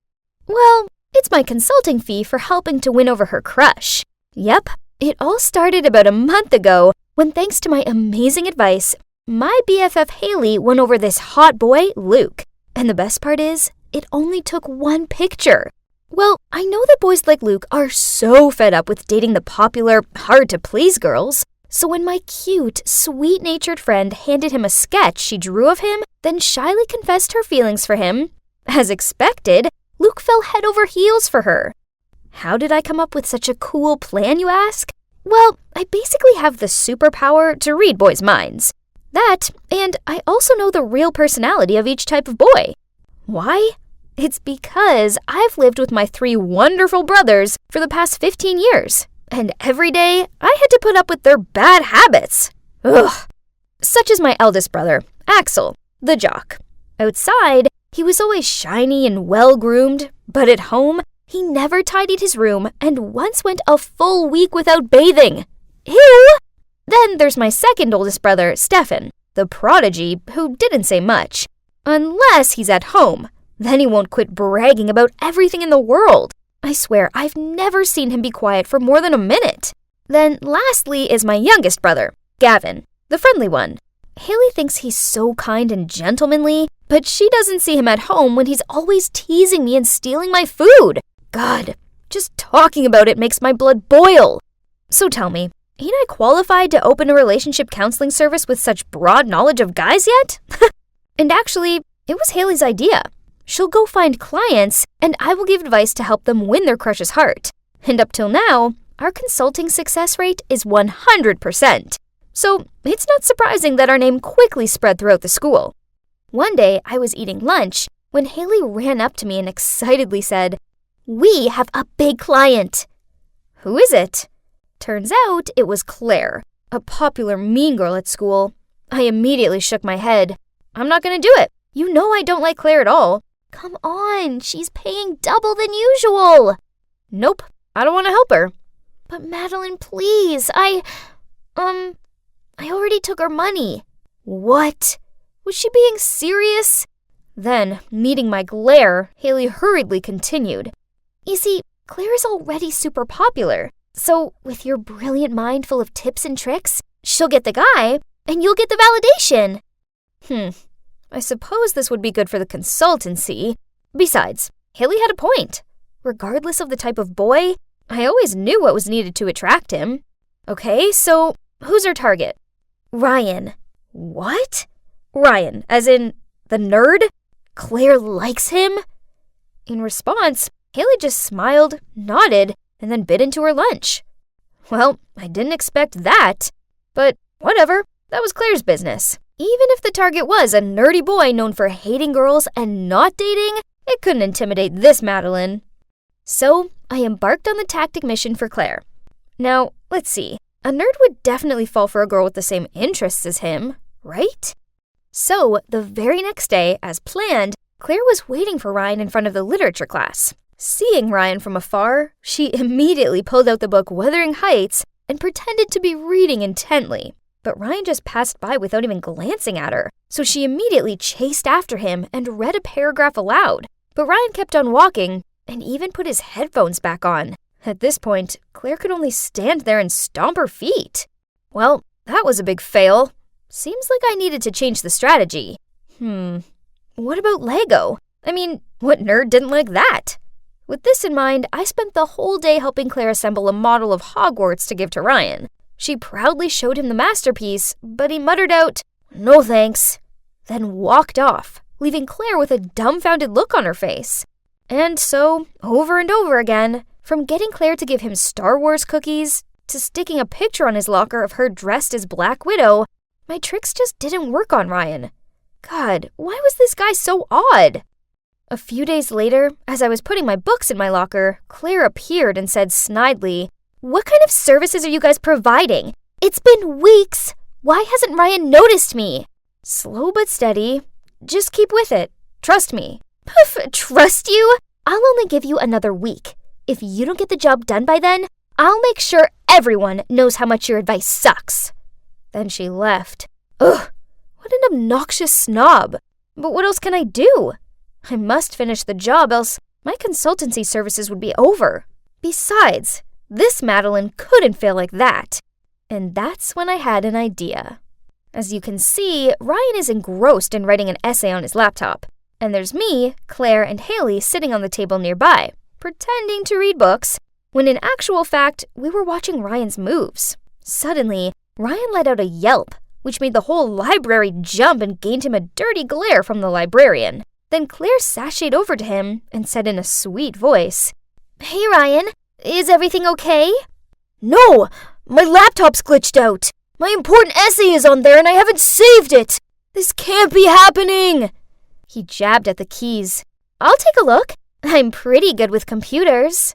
Speaker 3: Well, it's my consulting fee for helping to win over her crush. Yep, it all started about a month ago when, thanks to my amazing advice, my BFF Haley won over this hot boy, Luke. And the best part is, it only took 1 picture. Well, I know that boys like Luke are so fed up with dating the popular, hard-to-please girls. So when my cute, sweet-natured friend handed him a sketch she drew of him, then shyly confessed her feelings for him, as expected, Luke fell head over heels for her. How did I come up with such a cool plan, you ask? Well, I basically have the superpower to read boys' minds. That, and I also know the real personality of each type of boy. Why? It's because I've lived with my 3 wonderful brothers for the past 15 years. And every day, I had to put up with their bad habits. Ugh. Such as my eldest brother, Axel, the jock. Outside, he was always shiny and well-groomed, but at home, he never tidied his room and once went a full week without bathing. Ew! Then there's my second oldest brother, Stefan, the prodigy who didn't say much. Unless he's at home. Then he won't quit bragging about everything in the world. I swear, I've never seen him be quiet for more than a minute. Then lastly is my youngest brother, Gavin, the friendly one. Haley thinks he's so kind and gentlemanly, but she doesn't see him at home when he's always teasing me and stealing my food. God, just talking about it makes my blood boil. So tell me, ain't I qualified to open a relationship counseling service with such broad knowledge of guys yet? And actually, it was Haley's idea. She'll go find clients, and I will give advice to help them win their crush's heart. And up till now, our consulting success rate is 100%. So it's not surprising that our name quickly spread throughout the school. One day, I was eating lunch when Haley ran up to me and excitedly said, "We have a big client." "Who is it?" Turns out it was Claire, a popular mean girl at school. I immediately shook my head. "I'm not gonna do it. You know I don't like Claire at all." "Come on, she's paying double than usual." "Nope, I don't want to help her." "But Madeline, please, I already took her money." What? Was she being serious? Then, meeting my glare, Haley hurriedly continued. "You see, Claire is already super popular. So, with your brilliant mind full of tips and tricks, she'll get the guy, and you'll get the validation." I suppose this would be good for the consultancy. Besides, Haley had a point. Regardless of the type of boy, I always knew what was needed to attract him. Okay, so who's her target? Ryan. What? Ryan, as in the nerd? Claire likes him? In response, Haley just smiled, nodded, and then bit into her lunch. Well, I didn't expect that. But whatever, that was Claire's business. Even if the target was a nerdy boy known for hating girls and not dating, it couldn't intimidate this Madeline. So, I embarked on the tactic mission for Claire. Now, let's see. A nerd would definitely fall for a girl with the same interests as him, right? So, the very next day, as planned, Claire was waiting for Ryan in front of the literature class. Seeing Ryan from afar, she immediately pulled out the book Wuthering Heights and pretended to be reading intently. But Ryan just passed by without even glancing at her, so she immediately chased after him and read a paragraph aloud. But Ryan kept on walking and even put his headphones back on. At this point, Claire could only stand there and stomp her feet. Well, that was a big fail. Seems like I needed to change the strategy. What about Lego? I mean, what nerd didn't like that? With this in mind, I spent the whole day helping Claire assemble a model of Hogwarts to give to Ryan. She proudly showed him the masterpiece, but he muttered out, "No thanks," then walked off, leaving Claire with a dumbfounded look on her face. And so, over and over again, from getting Claire to give him Star Wars cookies, to sticking a picture on his locker of her dressed as Black Widow, my tricks just didn't work on Ryan. God, why was this guy so odd? A few days later, as I was putting my books in my locker, Claire appeared and said snidely, "What kind of services are you guys providing? It's been weeks. Why hasn't Ryan noticed me?" Slow but steady. Just keep with it. Trust me. Trust you? I'll only give you another week. If you don't get the job done by then, I'll make sure everyone knows how much your advice sucks. Then she left. Ugh, what an obnoxious snob. But what else can I do? I must finish the job, else my consultancy services would be over. Besides, this Madeline couldn't fail like that. And that's when I had an idea. As you can see, Ryan is engrossed in writing an essay on his laptop. And there's me, Claire, and Haley sitting on the table nearby, pretending to read books, when in actual fact, we were watching Ryan's moves. Suddenly, Ryan let out a yelp, which made the whole library jump and gained him a dirty glare from the librarian. Then Claire sashayed over to him and said in a sweet voice, "Hey Ryan, is everything okay?" "No, my laptop's glitched out. My important essay is on there and I haven't saved it. This can't be happening." He jabbed at the keys. "I'll take a look. I'm pretty good with computers."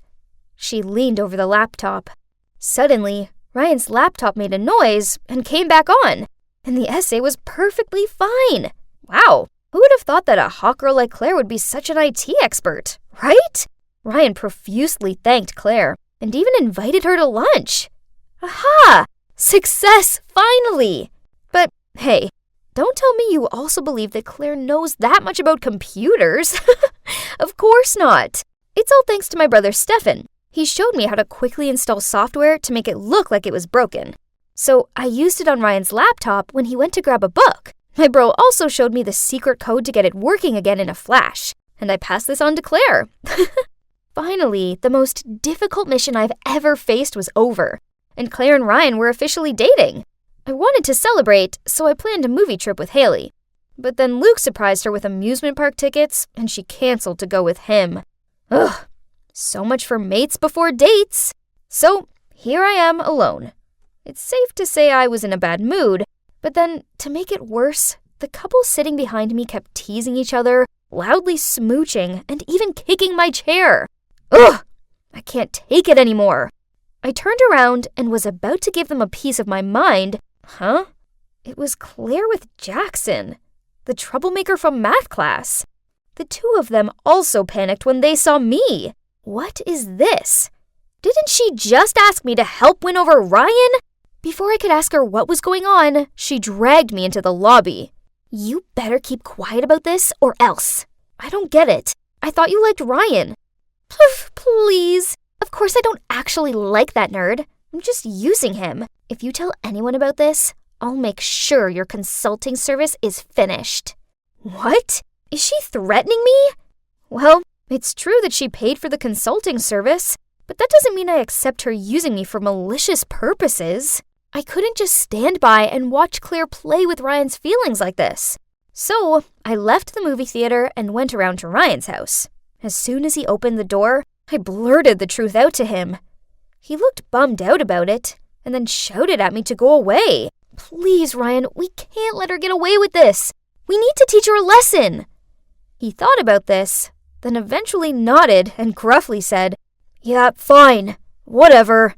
Speaker 3: She leaned over the laptop. Suddenly, Ryan's laptop made a noise and came back on, and the essay was perfectly fine. Wow, who would have thought that a hot girl like Claire would be such an IT expert, right? Ryan profusely thanked Claire and even invited her to lunch. Aha! Success, finally! But hey, Don't tell me you also believe that Claire knows that much about computers. Of course not. It's all thanks to my brother Stefan. He showed me how to quickly install software to make it look like it was broken. So I used it on Ryan's laptop when he went to grab a book. My bro also showed me the secret code to get it working again in a flash, and I passed this on to Claire. Finally, the most difficult mission I've ever faced was over, and Claire and Ryan were officially dating. I wanted to celebrate, so I planned a movie trip with Haley. But then Luke surprised her with amusement park tickets, and she canceled to go with him. Ugh, so much for mates before dates. So here I am alone. It's safe to say I was in a bad mood, but then, to make it worse, the couple sitting behind me kept teasing each other, loudly smooching, and even kicking my chair. Ugh! I can't take it anymore. I turned around and was about to give them a piece of my mind. Huh? It was Claire with Jackson, the troublemaker from math class. The two of them also panicked when they saw me. What is this? Didn't she just ask me to help win over Ryan? Before I could ask her what was going on, she dragged me into the lobby. You better keep quiet about this or else. I don't get it. I thought you liked Ryan. Please. Of course I don't actually like that nerd. I'm just using him. If you tell anyone about this, I'll make sure your consulting service is finished. What? Is she threatening me? Well, it's true that she paid for the consulting service, but that doesn't mean I accept her using me for malicious purposes. I couldn't just stand by and watch Claire play with Ryan's feelings like this. So I left the movie theater and went around to Ryan's house. As soon as he opened the door, I blurted the truth out to him. He looked bummed out about it, and then shouted at me to go away. Please, Ryan, we can't let her get away with this. We need to teach her a lesson. He thought about this, then eventually nodded and gruffly said, Yeah, fine. Whatever.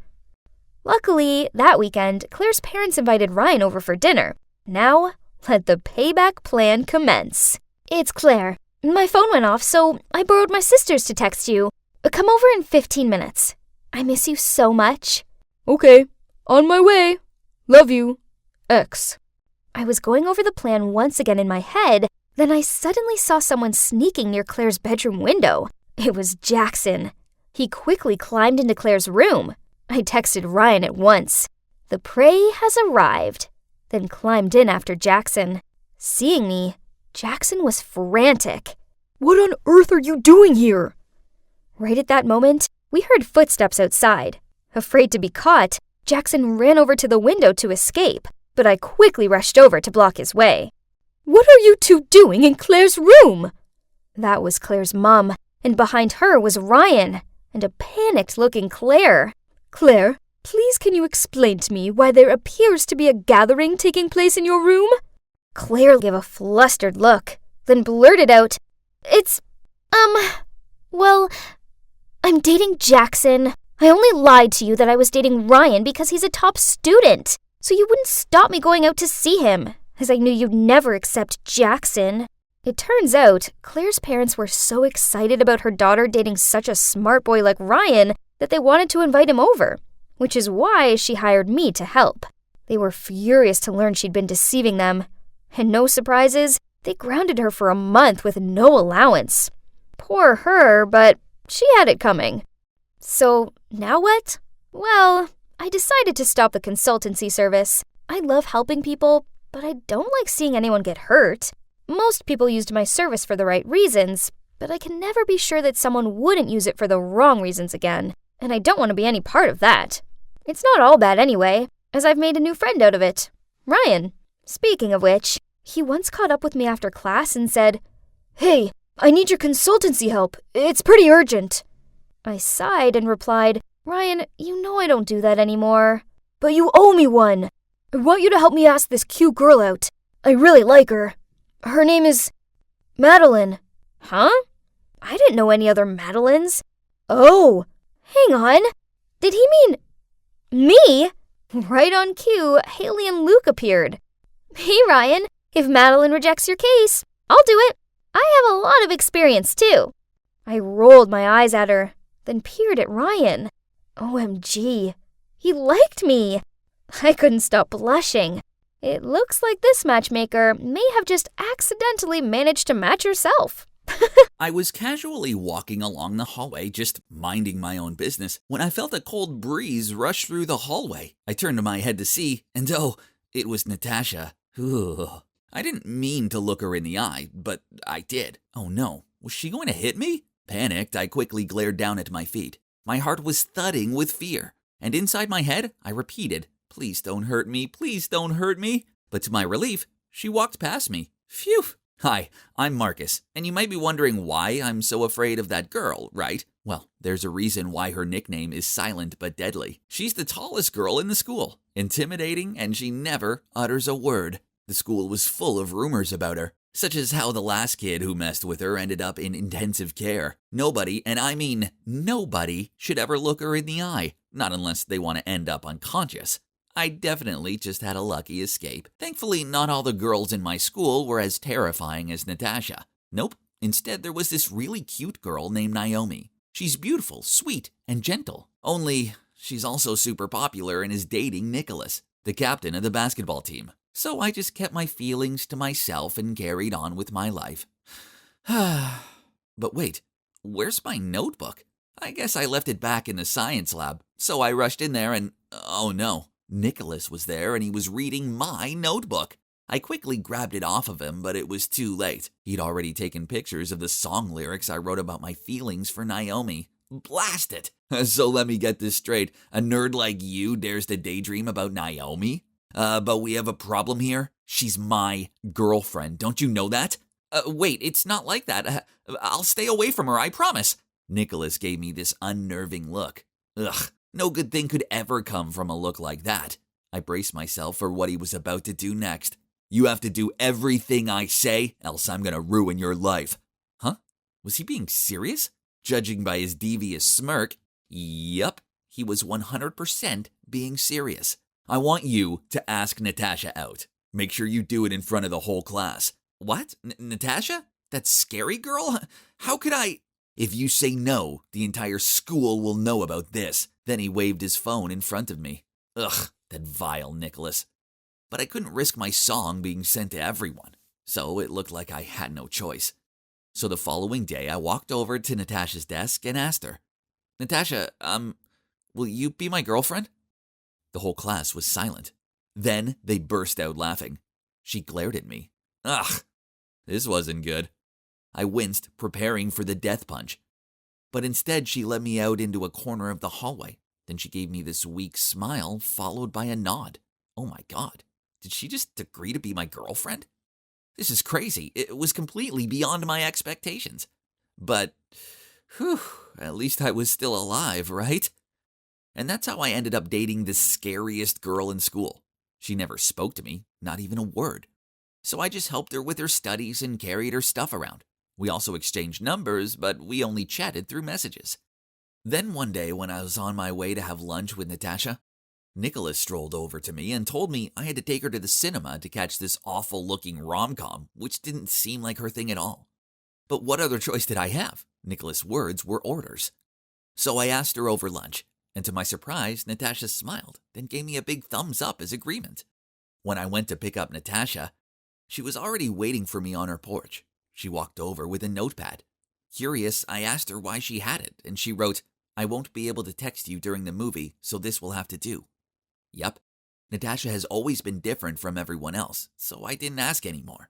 Speaker 3: Luckily, that weekend, Claire's parents invited Ryan over for dinner. Now, let the payback plan commence. It's Claire. My phone went off, so I borrowed my sister's to text you. Come over in 15 minutes. I miss you so much.
Speaker 4: Okay, on my way. Love you. X.
Speaker 3: I was going over the plan once again in my head, then I suddenly saw someone sneaking near Claire's bedroom window. It was Jackson. He quickly climbed into Claire's room. I texted Ryan at once. The prey has arrived, then climbed in after Jackson. Seeing me, Jackson was frantic.
Speaker 4: What on earth are you doing here?
Speaker 3: Right at that moment, we heard footsteps outside. Afraid to be caught, Jackson ran over to the window to escape, but I quickly rushed over to block his way.
Speaker 4: What are you two doing in Claire's room?
Speaker 3: That was Claire's mom, and behind her was Ryan, and a panicked-looking Claire.
Speaker 4: Claire, please can you explain to me why there appears to be a gathering taking place in your room?
Speaker 3: Claire gave a flustered look, then blurted out, well, I'm dating Jackson. I only lied to you that I was dating Ryan because he's a top student, so you wouldn't stop me going out to see him, as I knew you'd never accept Jackson. It turns out, Claire's parents were so excited about her daughter dating such a smart boy like Ryan that they wanted to invite him over, which is why she hired me to help. They were furious to learn she'd been deceiving them, and no surprises, they grounded her for a month with no allowance. Poor her, but she had it coming. So, now what? Well, I decided to stop the consultancy service. I love helping people, but I don't like seeing anyone get hurt. Most people used my service for the right reasons, but I can never be sure that someone wouldn't use it for the wrong reasons again, and I don't want to be any part of that. It's not all bad anyway, as I've made a new friend out of it. Ryan. Speaking of which, he once caught up with me after class and said,
Speaker 4: Hey, I need your consultancy help. It's pretty urgent.
Speaker 3: I sighed and replied, Ryan, you know I don't do that anymore.
Speaker 4: But you owe me one. I want you to help me ask this cute girl out. I really like her. Her name is Madeline.
Speaker 3: Huh? I didn't know any other Madelines.
Speaker 4: Oh,
Speaker 3: hang on. Did he mean me? Right on cue, Haley and Luke appeared. Hey, Ryan, if Madeline rejects your case, I'll do it. I have a lot of experience, too. I rolled my eyes at her, then peered at Ryan. OMG, he liked me. I couldn't stop blushing. It looks like this matchmaker may have just accidentally managed to match herself.
Speaker 5: I was casually walking along the hallway, just minding my own business, when I felt a cold breeze rush through the hallway. I turned my head to see, and oh, it was Natasha. Ugh. I didn't mean to look her in the eye, but I did. Oh no, was she going to hit me? Panicked, I quickly glared down at my feet. My heart was thudding with fear, and inside my head, I repeated, "Please don't hurt me, please don't hurt me." But to my relief, she walked past me. Phew! Hi, I'm Marcus, and you might be wondering why I'm so afraid of that girl, right? Well, there's a reason why her nickname is Silent but Deadly. She's the tallest girl in the school, intimidating, and she never utters a word. The school was full of rumors about her, such as how the last kid who messed with her ended up in intensive care. Nobody, and I mean nobody, should ever look her in the eye, not unless they want to end up unconscious. I definitely just had a lucky escape. Thankfully, not all the girls in my school were as terrifying as Natasha. Nope. Instead, there was this really cute girl named Naomi. She's beautiful, sweet, and gentle. Only, she's also super popular and is dating Nicholas, the captain of the basketball team. So I just kept my feelings to myself and carried on with my life. But wait, where's my notebook? I guess I left it back in the science lab. So I rushed in there and, oh no. Nicholas was there and he was reading my notebook. I quickly grabbed it off of him, but it was too late. He'd already taken pictures of the song lyrics I wrote about my feelings for Naomi. Blast it! So let me get this straight. A nerd like you dares to daydream about Naomi? But we have a problem here. She's my girlfriend. Don't you know that? Wait, it's not like that. I'll stay away from her, I promise. Nicholas gave me this unnerving look. Ugh. No good thing could ever come from a look like that. I braced myself for what he was about to do next. You have to do everything I say, else I'm gonna ruin your life. Huh? Was he being serious? Judging by his devious smirk, yup, he was 100% being serious. I want you to ask Natasha out. Make sure you do it in front of the whole class. What? Natasha? That scary girl? How could I? If you say no, the entire school will know about this. Then he waved his phone in front of me. Ugh, that vile Nicholas. But I couldn't risk my song being sent to everyone, so it looked like I had no choice. So the following day, I walked over to Natasha's desk and asked her, Natasha, will you be my girlfriend? The whole class was silent. Then they burst out laughing. She glared at me. Ugh, this wasn't good. I winced, preparing for the death punch. But instead, she led me out into a corner of the hallway. Then she gave me this weak smile, followed by a nod. Oh my God, did she just agree to be my girlfriend? This is crazy. It was completely beyond my expectations. But, whew, at least I was still alive, right? And that's how I ended up dating the scariest girl in school. She never spoke to me, not even a word. So I just helped her with her studies and carried her stuff around. We also exchanged numbers, but we only chatted through messages. Then one day when I was on my way to have lunch with Natasha, Nicholas strolled over to me and told me I had to take her to the cinema to catch this awful-looking rom-com, which didn't seem like her thing at all. But what other choice did I have? Nicholas' words were orders. So I asked her over lunch, and to my surprise, Natasha smiled, then gave me a big thumbs up as agreement. When I went to pick up Natasha, she was already waiting for me on her porch. She walked over with a notepad. Curious, I asked her why she had it, and she wrote, I won't be able to text you during the movie, so this will have to do. Yup, Natasha has always been different from everyone else, so I didn't ask anymore.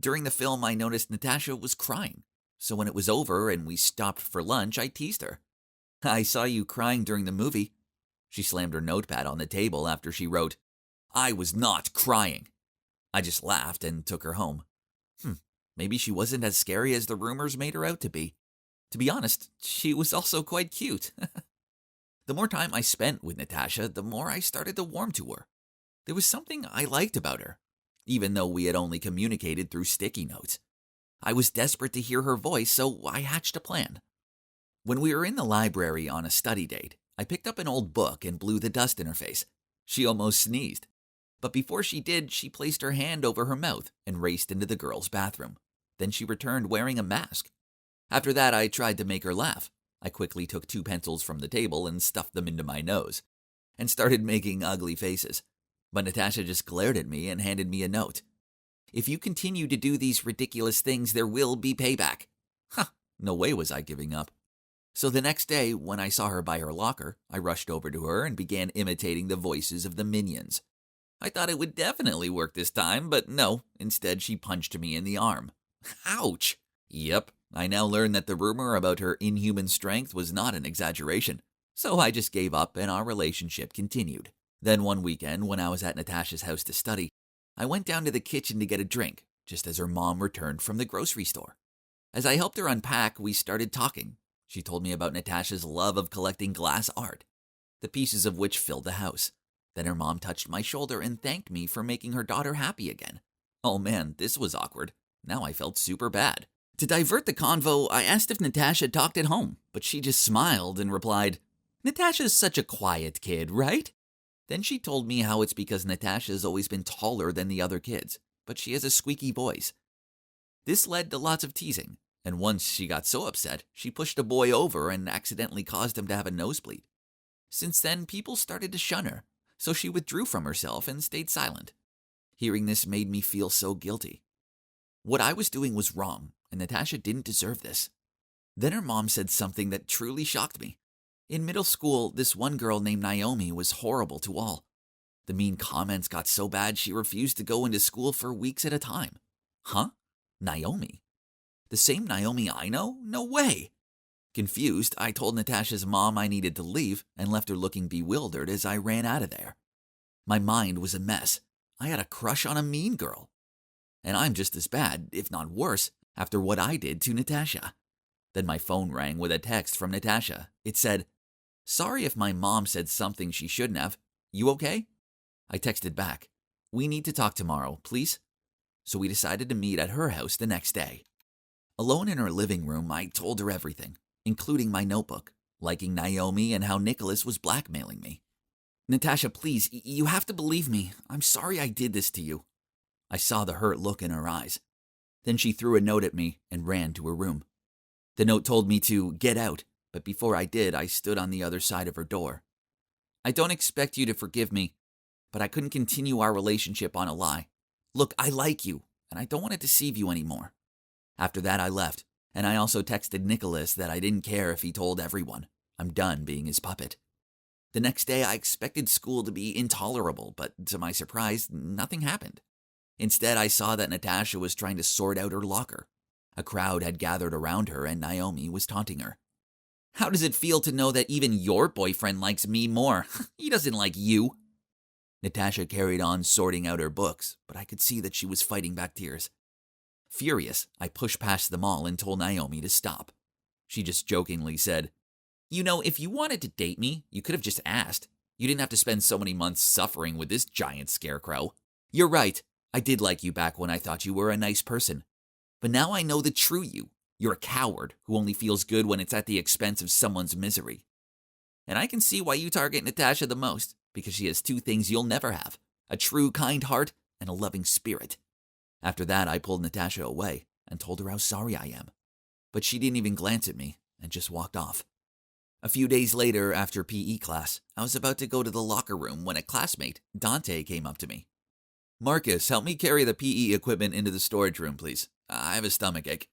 Speaker 5: During the film, I noticed Natasha was crying, so when it was over and we stopped for lunch, I teased her. I saw you crying during the movie. She slammed her notepad on the table after she wrote, I was not crying. I just laughed and took her home. Maybe she wasn't as scary as the rumors made her out to be. To be honest, she was also quite cute. The more time I spent with Natasha, the more I started to warm to her. There was something I liked about her, even though we had only communicated through sticky notes. I was desperate to hear her voice, so I hatched a plan. When we were in the library on a study date, I picked up an old book and blew the dust in her face. She almost sneezed. But before she did, she placed her hand over her mouth and raced into the girls' bathroom. Then she returned wearing a mask. After that, I tried to make her laugh. I quickly took 2 pencils from the table and stuffed them into my nose, and started making ugly faces. But Natasha just glared at me and handed me a note. If you continue to do these ridiculous things, there will be payback. Huh, no way was I giving up. So the next day, when I saw her by her locker, I rushed over to her and began imitating the voices of the minions. I thought it would definitely work this time, but no, instead she punched me in the arm. Ouch! Yep, I now learned that the rumor about her inhuman strength was not an exaggeration. So I just gave up and our relationship continued. Then one weekend, when I was at Natasha's house to study, I went down to the kitchen to get a drink, just as her mom returned from the grocery store. As I helped her unpack, we started talking. She told me about Natasha's love of collecting glass art, the pieces of which filled the house. Then her mom touched my shoulder and thanked me for making her daughter happy again. Oh man, this was awkward. Now I felt super bad. To divert the convo, I asked if Natasha talked at home, but she just smiled and replied, "Natasha's such a quiet kid, right?" Then she told me how it's because Natasha's always been taller than the other kids, but she has a squeaky voice. This led to lots of teasing, and once she got so upset, she pushed a boy over and accidentally caused him to have a nosebleed. Since then, people started to shun her, so she withdrew from herself and stayed silent. Hearing this made me feel so guilty. What I was doing was wrong, and Natasha didn't deserve this. Then her mom said something that truly shocked me. In middle school, this one girl named Naomi was horrible to all. The mean comments got so bad she refused to go into school for weeks at a time. Huh? Naomi? The same Naomi I know? No way! Confused, I told Natasha's mom I needed to leave and left her looking bewildered as I ran out of there. My mind was a mess. I had a crush on a mean girl. And I'm just as bad, if not worse, after what I did to Natasha. Then my phone rang with a text from Natasha. It said, "Sorry if my mom said something she shouldn't have. You okay?" I texted back, "We need to talk tomorrow, please." So we decided to meet at her house the next day. Alone in her living room, I told her everything, including my notebook, liking Naomi and how Nicholas was blackmailing me. "Natasha, please, you have to believe me. I'm sorry I did this to you." I saw the hurt look in her eyes. Then she threw a note at me and ran to her room. The note told me to get out, but before I did, I stood on the other side of her door. "I don't expect you to forgive me, but I couldn't continue our relationship on a lie. Look, I like you, and I don't want to deceive you anymore." After that, I left, and I also texted Nicholas that I didn't care if he told everyone. I'm done being his puppet. The next day, I expected school to be intolerable, but to my surprise, nothing happened. Instead, I saw that Natasha was trying to sort out her locker. A crowd had gathered around her, and Naomi was taunting her. "How does it feel to know that even your boyfriend likes me more? He doesn't like you." Natasha carried on sorting out her books, but I could see that she was fighting back tears. Furious, I pushed past them all and told Naomi to stop. She just jokingly said, "You know, if you wanted to date me, you could have just asked. You didn't have to spend so many months suffering with this giant scarecrow. You're right, I did like you back when I thought you were a nice person. But now I know the true you. You're a coward who only feels good when it's at the expense of someone's misery. And I can see why you target Natasha the most, because she has two things you'll never have, a true kind heart and a loving spirit." After that, I pulled Natasha away and told her how sorry I am. But she didn't even glance at me and just walked off. A few days later, after PE class, I was about to go to the locker room when a classmate, Dante, came up to me. "Marcus, help me carry the PE equipment into the storage room, please. I have a stomachache."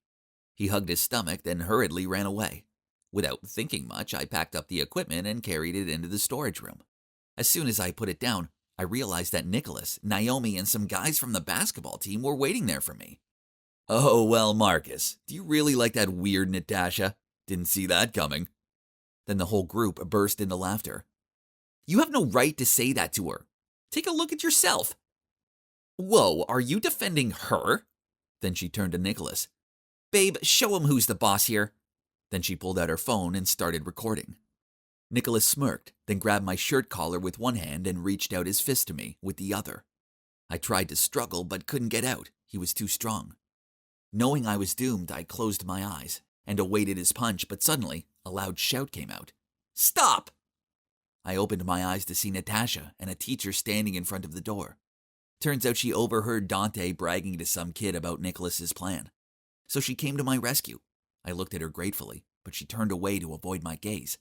Speaker 5: He hugged his stomach, then hurriedly ran away. Without thinking much, I packed up the equipment and carried it into the storage room. As soon as I put it down, I realized that Nicholas, Naomi, and some guys from the basketball team were waiting there for me. "Oh, well, Marcus, do you really like that weird Natasha? Didn't see that coming." Then the whole group burst into laughter. "You have no right to say that to her. Take a look at yourself." "Whoa, are you defending her?" Then she turned to Nicholas. "Babe, show him who's the boss here." Then she pulled out her phone and started recording. Nicholas smirked, then grabbed my shirt collar with one hand and reached out his fist to me with the other. I tried to struggle but couldn't get out. He was too strong. Knowing I was doomed, I closed my eyes and awaited his punch, but suddenly a loud shout came out. "Stop!" I opened my eyes to see Natasha and a teacher standing in front of the door. Turns out she overheard Dante bragging to some kid about Nicholas's plan. So she came to my rescue. I looked at her gratefully, but she turned away to avoid my gaze.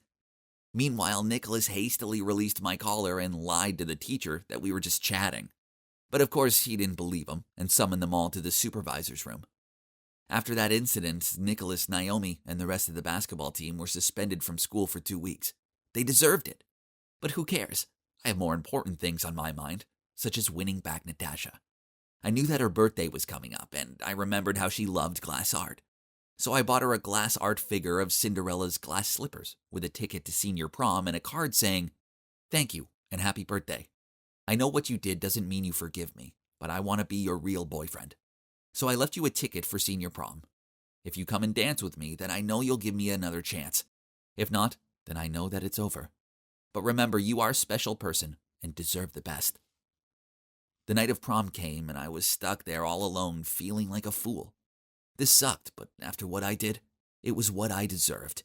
Speaker 5: Meanwhile, Nicholas hastily released my collar and lied to the teacher that we were just chatting. But of course, he didn't believe him and summoned them all to the supervisor's room. After that incident, Nicholas, Naomi, and the rest of the basketball team were suspended from school for 2 weeks. They deserved it. But who cares? I have more important things on my mind, such as winning back Natasha. I knew that her birthday was coming up, and I remembered how she loved glass art. So I bought her a glass art figure of Cinderella's glass slippers with a ticket to senior prom and a card saying, "Thank you and happy birthday. I know what you did doesn't mean you forgive me, but I want to be your real boyfriend. So I left you a ticket for senior prom. If you come and dance with me, then I know you'll give me another chance. If not, then I know that it's over. But remember, you are a special person and deserve the best." The night of prom came and I was stuck there all alone, feeling like a fool. This sucked, but after what I did, it was what I deserved.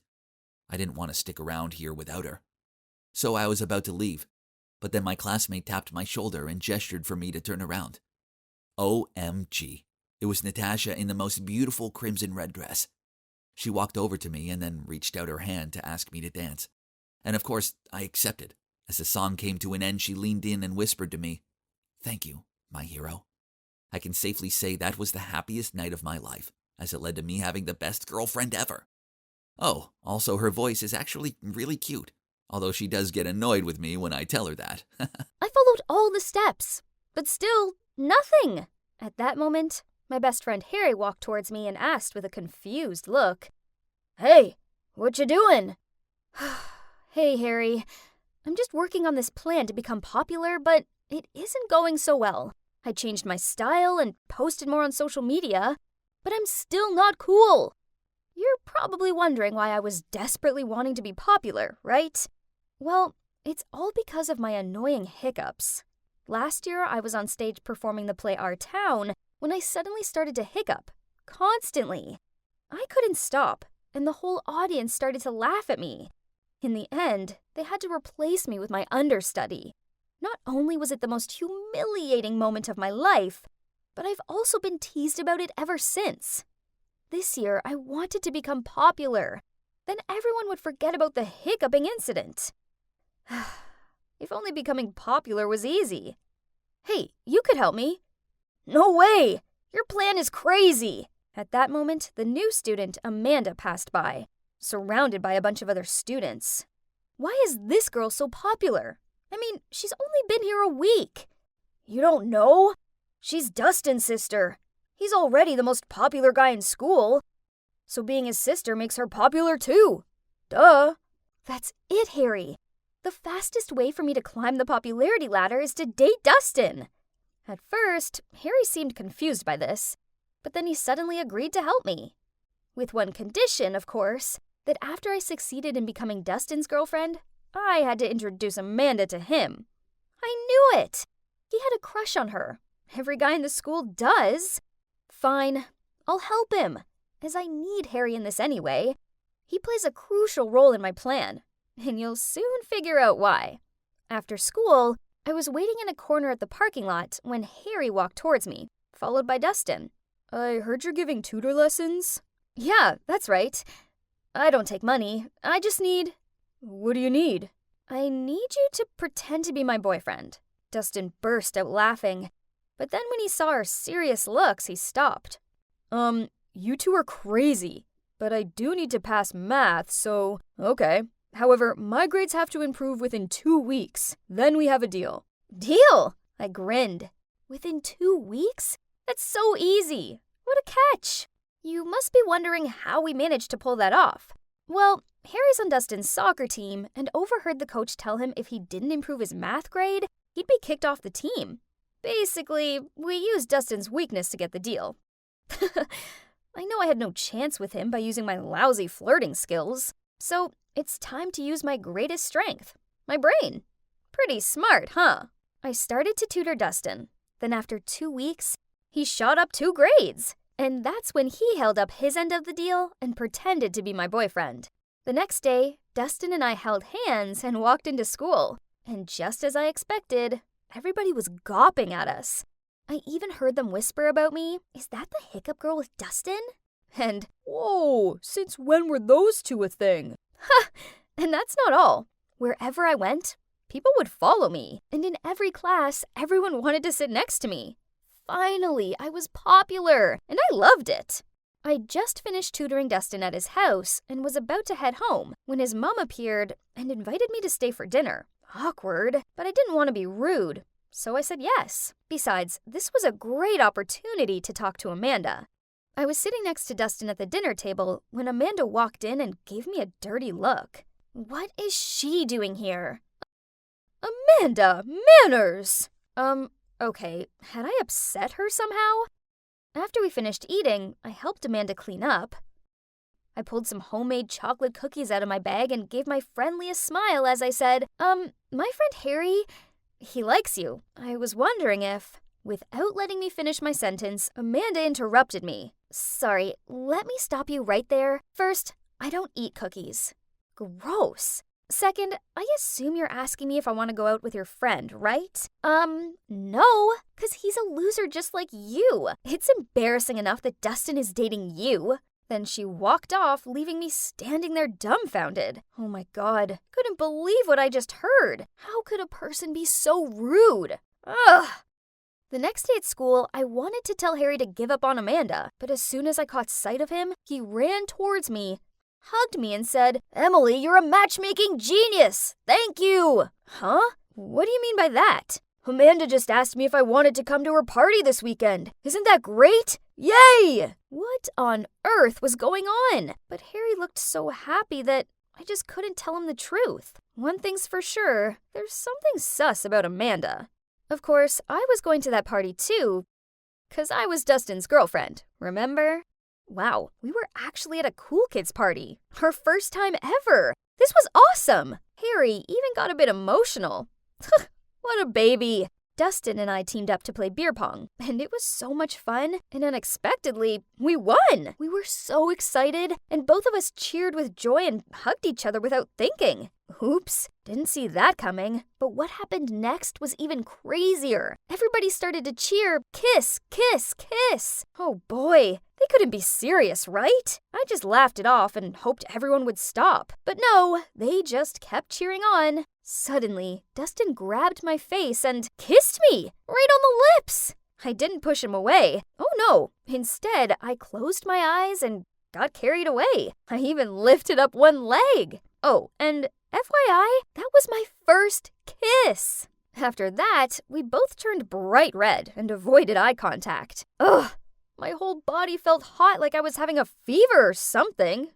Speaker 5: I didn't want to stick around here without her. So I was about to leave, but then my classmate tapped my shoulder and gestured for me to turn around. OMG. It was Natasha in the most beautiful crimson red dress. She walked over to me and then reached out her hand to ask me to dance. And of course, I accepted. As the song came to an end, she leaned in and whispered to me, "Thank you, my hero." I can safely say that was the happiest night of my life, as it led to me having the best girlfriend ever. Oh, also her voice is actually really cute, although she does get annoyed with me when I tell her that.
Speaker 2: I followed all the steps, but still, nothing. At that moment, my best friend Harry walked towards me and asked with a confused look,
Speaker 4: Hey, what you doing?
Speaker 2: "Hey, Harry, I'm just working on this plan to become popular, but it isn't going so well. I changed my style and posted more on social media, but I'm still not cool." You're probably wondering why I was desperately wanting to be popular, right? Well, it's all because of my annoying hiccups. Last year, I was on stage performing the play Our Town when I suddenly started to hiccup, constantly. I couldn't stop, and the whole audience started to laugh at me. In the end, they had to replace me with my understudy. Not only was it the most humiliating moment of my life, but I've also been teased about it ever since. This year, I wanted to become popular. Then everyone would forget about the hiccuping incident. If only becoming popular was easy. Hey, you could help me.
Speaker 4: No way! Your plan is crazy!
Speaker 2: At that moment, the new student, Amanda, passed by, surrounded by a bunch of other students. Why is this girl so popular? I mean, she's only been here a week.
Speaker 4: You don't know? She's Dustin's sister. He's already the most popular guy in school. So being his sister makes her popular too. Duh.
Speaker 2: That's it, Harry. The fastest way for me to climb the popularity ladder is to date Dustin. At first, Harry seemed confused by this, but then he suddenly agreed to help me. With one condition, of course, that after I succeeded in becoming Dustin's girlfriend, I had to introduce Amanda to him. I knew it! He had a crush on her. Every guy in the school does. Fine, I'll help him, as I need Harry in this anyway. He plays a crucial role in my plan, and you'll soon figure out why. After school, I was waiting in a corner at the parking lot when Harry walked towards me, followed by Dustin.
Speaker 4: I heard you're giving tutor lessons.
Speaker 2: Yeah, that's right. I don't take money. I just need...
Speaker 4: What do you need?
Speaker 2: I need you to pretend to be my boyfriend. Dustin burst out laughing, but then when he saw our serious looks, he stopped.
Speaker 4: You two are crazy, but I do need to pass math, so... Okay. However, my grades have to improve within 2 weeks. Then we have a deal.
Speaker 2: Deal? I grinned. Within 2 weeks? That's so easy. What a catch. You must be wondering how we managed to pull that off. Well, Harry's on Dustin's soccer team and overheard the coach tell him if he didn't improve his math grade, he'd be kicked off the team. Basically, we used Dustin's weakness to get the deal. I know I had no chance with him by using my lousy flirting skills, so it's time to use my greatest strength, my brain. Pretty smart, huh? I started to tutor Dustin. Then after 2 weeks, he shot up 2 grades. And that's when he held up his end of the deal and pretended to be my boyfriend. The next day, Dustin and I held hands and walked into school. And just as I expected, everybody was gawping at us. I even heard them whisper about me, "Is that the hiccup girl with Dustin?" And,
Speaker 4: Whoa, since when were those two a thing?
Speaker 2: and that's not all.
Speaker 4: Wherever I went, people would follow me, and in every class, everyone wanted to sit next to me. Finally, I was popular, and I loved it. I just finished tutoring Dustin at his house and was about to head home when his mom appeared and invited me to stay for dinner. Awkward, but I didn't want to be rude, so I said yes. Besides, this was a great opportunity to talk to Amanda. I was sitting next to Dustin at the dinner table when Amanda walked in and gave me a dirty look. What is she doing here? Amanda, manners! Okay, had I upset her somehow? After we finished eating, I helped Amanda clean up. I pulled some homemade chocolate cookies out of my bag and gave my friendliest smile as I said, my friend Harry, he likes you. I was wondering if... Without letting me finish my sentence, Amanda interrupted me. Sorry, let me stop you right there. First, I don't eat cookies. Gross. Second, I assume you're asking me if I want to go out with your friend, right? No, because he's a loser just like you. It's embarrassing enough that Dustin is dating you. Then she walked off, leaving me standing there dumbfounded. Oh my god, couldn't believe what I just heard. How could a person be so rude? Ugh. The next day at school, I wanted to tell Harry to give up on Amanda, but as soon as I caught sight of him, he ran towards me, hugged me, and said, Emily, you're a matchmaking genius! Thank you! Huh? What do you mean by that? Amanda just asked me if I wanted to come to her party this weekend. Isn't that great? Yay! What on earth was going on? But Harry looked so happy that I just couldn't tell him the truth. One thing's for sure, there's something sus about Amanda. Of course, I was going to that party too, 'cause I was Dustin's girlfriend, remember? Wow, we were actually at a cool kids party. Our first time ever. This was awesome. Harry even got a bit emotional. What a baby. Dustin and I teamed up to play beer pong, and it was so much fun, and unexpectedly, we won! We were so excited, and both of us cheered with joy and hugged each other without thinking. Oops, didn't see that coming. But what happened next was even crazier. Everybody started to cheer, kiss, kiss, kiss. Oh boy, they couldn't be serious, right? I just laughed it off and hoped everyone would stop. But no, they just kept cheering on. Suddenly, Dustin grabbed my face and kissed me right on the lips. I didn't push him away. Oh no, instead, I closed my eyes and got carried away. I even lifted up one leg. Oh, and FYI, that was my first kiss. After that, we both turned bright red and avoided eye contact. Ugh, my whole body felt hot like I was having a fever or something.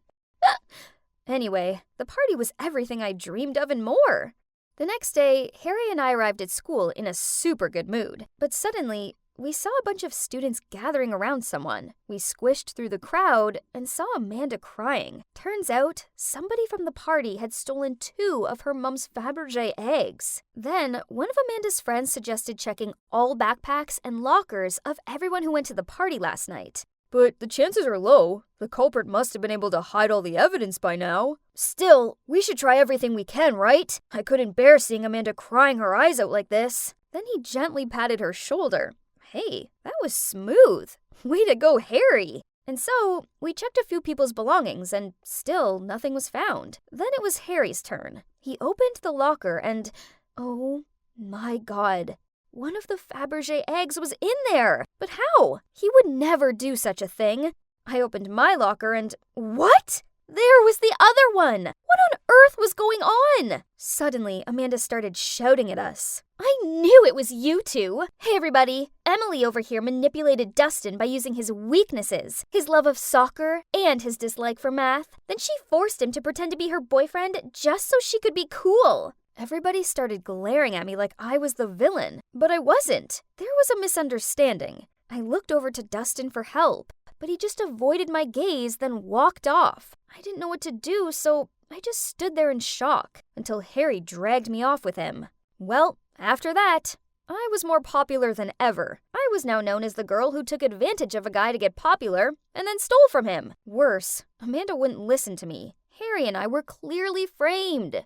Speaker 4: Anyway, the party was everything I dreamed of and more. The next day, Harry and I arrived at school in a super good mood. But suddenly, we saw a bunch of students gathering around someone. We squished through the crowd and saw Amanda crying. Turns out, somebody from the party had stolen 2 of her mom's Fabergé eggs. Then, one of Amanda's friends suggested checking all backpacks and lockers of everyone who went to the party last night. But the chances are low. The culprit must have been able to hide all the evidence by now. Still, we should try everything we can, right? I couldn't bear seeing Amanda crying her eyes out like this. Then he gently patted her shoulder. Hey, that was smooth. Way to go, Harry. And so, we checked a few people's belongings and still nothing was found. Then it was Harry's turn. He opened the locker and, oh my god, one of the Fabergé eggs was in there. But how? He would never do such a thing. I opened my locker and, what? There was the other one! What on earth was going on? Suddenly, Amanda started shouting at us. I knew it was you two! Hey everybody, Emily over here manipulated Dustin by using his weaknesses, his love of soccer, and his dislike for math. Then she forced him to pretend to be her boyfriend just so she could be cool. Everybody started glaring at me like I was the villain, but I wasn't. There was a misunderstanding. I looked over to Dustin for help, but he just avoided my gaze, then walked off. I didn't know what to do, so I just stood there in shock until Harry dragged me off with him. Well, after that, I was more popular than ever. I was now known as the girl who took advantage of a guy to get popular and then stole from him. Worse, Amanda wouldn't listen to me. Harry and I were clearly framed.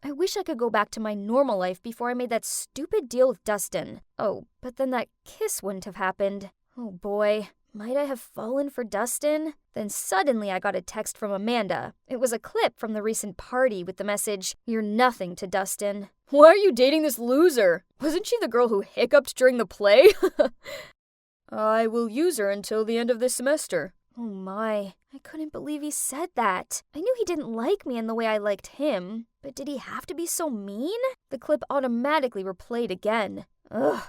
Speaker 4: I wish I could go back to my normal life before I made that stupid deal with Dustin. Oh, but then that kiss wouldn't have happened. Oh boy, Might I have fallen for Dustin? Then suddenly I got a text from Amanda. It was a clip from the recent party with the message, "You're nothing to Dustin." Why are you dating this loser? Wasn't she the girl who hiccuped during the play? I will use her until the end of this semester. Oh my, I couldn't believe he said that. I knew he didn't like me in the way I liked him, but did he have to be so mean? The clip automatically replayed again. Ugh,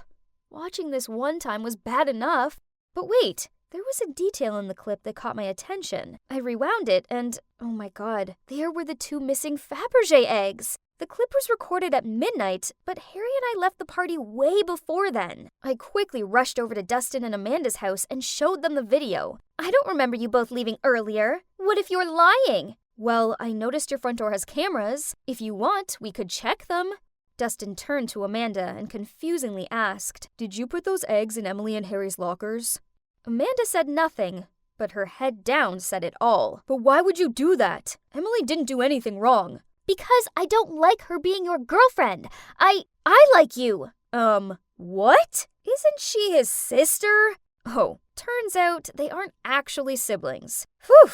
Speaker 4: watching this one time was bad enough. But wait, there was a detail in the clip that caught my attention. I rewound it and, oh my god, there were the 2 missing Fabergé eggs. The clip was recorded at midnight, but Harry and I left the party way before then. I quickly rushed over to Dustin and Amanda's house and showed them the video. I don't remember you both leaving earlier. What if you're lying? Well, I noticed your front door has cameras. If you want, we could check them. Dustin turned to Amanda and confusingly asked, "Did you put those eggs in Emily and Harry's lockers?" Amanda said nothing, but her head down said it all. But why would you do that? Emily didn't do anything wrong.
Speaker 1: Because I don't like her being your girlfriend. I like you.
Speaker 4: What? Isn't she his sister? Oh, turns out they aren't actually siblings. Whew,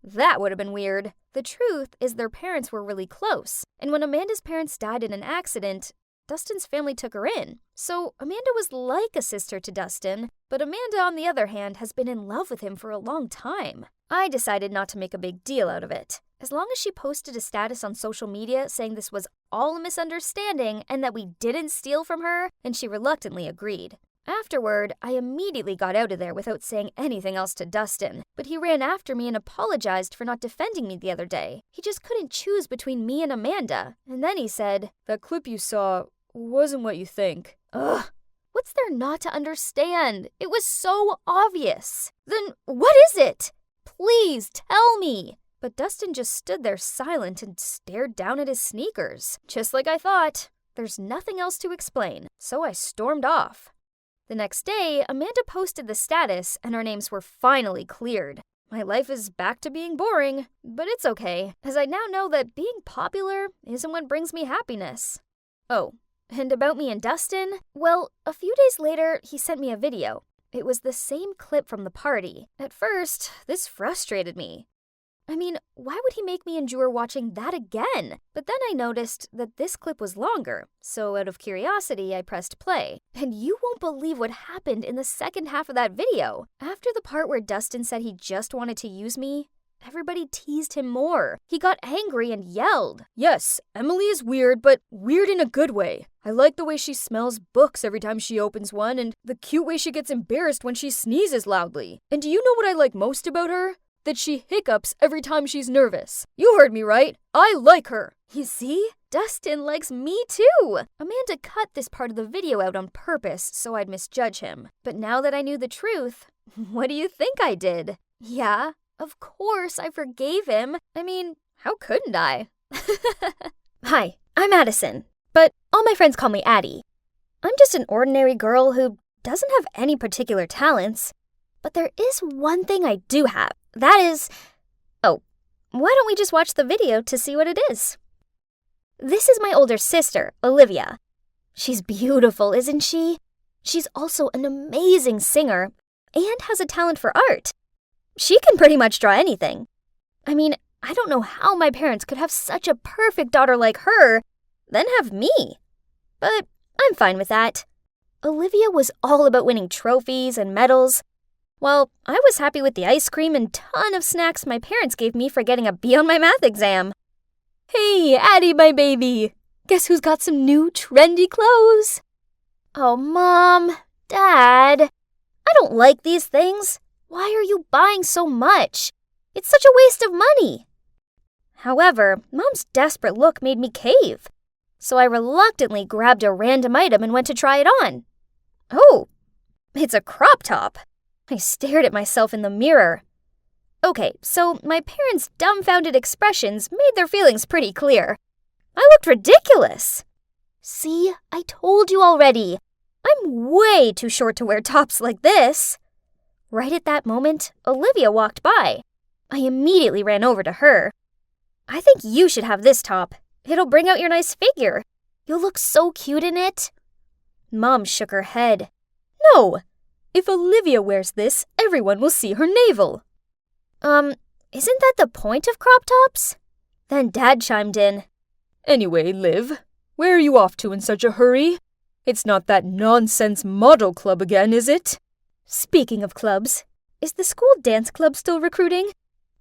Speaker 4: that would have been weird. The truth is their parents were really close, and when Amanda's parents died in an accident, Dustin's family took her in. So Amanda was like a sister to Dustin, but Amanda, on the other hand, has been in love with him for a long time. I decided not to make a big deal out of it. As long as she posted a status on social media saying this was all a misunderstanding and that we didn't steal from her, and she reluctantly agreed. Afterward, I immediately got out of there without saying anything else to Dustin, but he ran after me and apologized for not defending me the other day. He just couldn't choose between me and Amanda, and then he said, "That clip you saw wasn't what you think." Ugh, what's there not to understand? It was so obvious. Then what is it? Please tell me. But Dustin just stood there silent and stared down at his sneakers. Just like I thought. There's nothing else to explain, so I stormed off. The next day, Amanda posted the status and our names were finally cleared. My life is back to being boring, but it's okay, as I now know that being popular isn't what brings me happiness. Oh, and about me and Dustin? Well, a few days later, he sent me a video. It was the same clip from the party. At first, this frustrated me. I mean, why would he make me endure watching that again? But then I noticed that this clip was longer, so out of curiosity, I pressed play. And you won't believe what happened in the second half of that video. After the part where Dustin said he just wanted to use me, everybody teased him more. He got angry and yelled. Yes, Emily is weird, but weird in a good way. I like the way she smells books every time she opens one, and the cute way she gets embarrassed when she sneezes loudly. And do you know what I like most about her? That she hiccups every time she's nervous. You heard me right. I like her. You see? Dustin likes me too. Amanda cut this part of the video out on purpose so I'd misjudge him. But now that I knew the truth, what do you think I did? Yeah, of course I forgave him. I mean, how couldn't I? Hi, I'm Addison, but all my friends call me Addie. I'm just an ordinary girl who doesn't have any particular talents. But there is one thing I do have. That is... Oh, why don't we just watch the video to see what it is? This is my older sister, Olivia. She's beautiful, isn't she? She's also an amazing singer and has a talent for art. She can pretty much draw anything. I mean, I don't know how my parents could have such a perfect daughter like her, then have me. But I'm fine with that. Olivia was all about winning trophies and medals. Well, I was happy with the ice cream and ton of snacks my parents gave me for getting a B on my math exam. Hey, Addie, my baby. Guess who's got some new trendy clothes? Oh, Mom, Dad, I don't like these things. Why are you buying so much? It's such a waste of money. However, Mom's desperate look made me cave. So I reluctantly grabbed a random item and went to try it on. Oh, it's a crop top. I stared at myself in the mirror. Okay, so my parents' dumbfounded expressions made their feelings pretty clear. I looked ridiculous. See, I told you already. I'm way too short to wear tops like this. Right at that moment, Olivia walked by. I immediately ran over to her. I think you should have this top. It'll bring out your nice figure. You'll look so cute in it. Mom shook her head. No. If Olivia wears this, everyone will see her navel.
Speaker 2: Isn't that the point of crop tops? Then Dad chimed in.
Speaker 4: Anyway, Liv, where are you off to in such a hurry? It's not that nonsense model club again, is it? Speaking of clubs, is the school dance club still recruiting?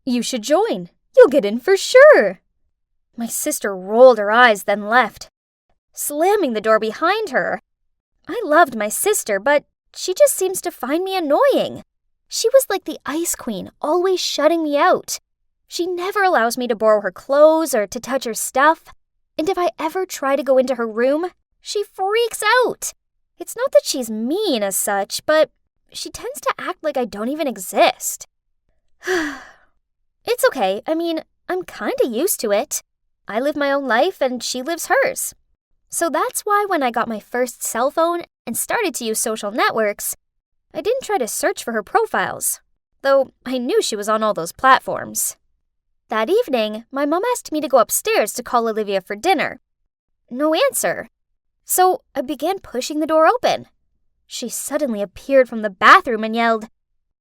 Speaker 4: You should join. You'll get in for sure.
Speaker 2: My sister rolled her eyes, then left, slamming the door behind her. I loved my sister, but she just seems to find me annoying. She was like the ice queen, always shutting me out. She never allows me to borrow her clothes or to touch her stuff. And if I ever try to go into her room, she freaks out. It's not that she's mean as such, but she tends to act like I don't even exist. It's okay. I mean, I'm kinda used to it. I live my own life and she lives hers. So that's why when I got my first cell phone and started to use social networks, I didn't try to search for her profiles, though I knew she was on all those platforms. That evening, my mom asked me to go upstairs to call Olivia for dinner. No answer. So I began pushing the door open. She suddenly appeared from the bathroom and yelled,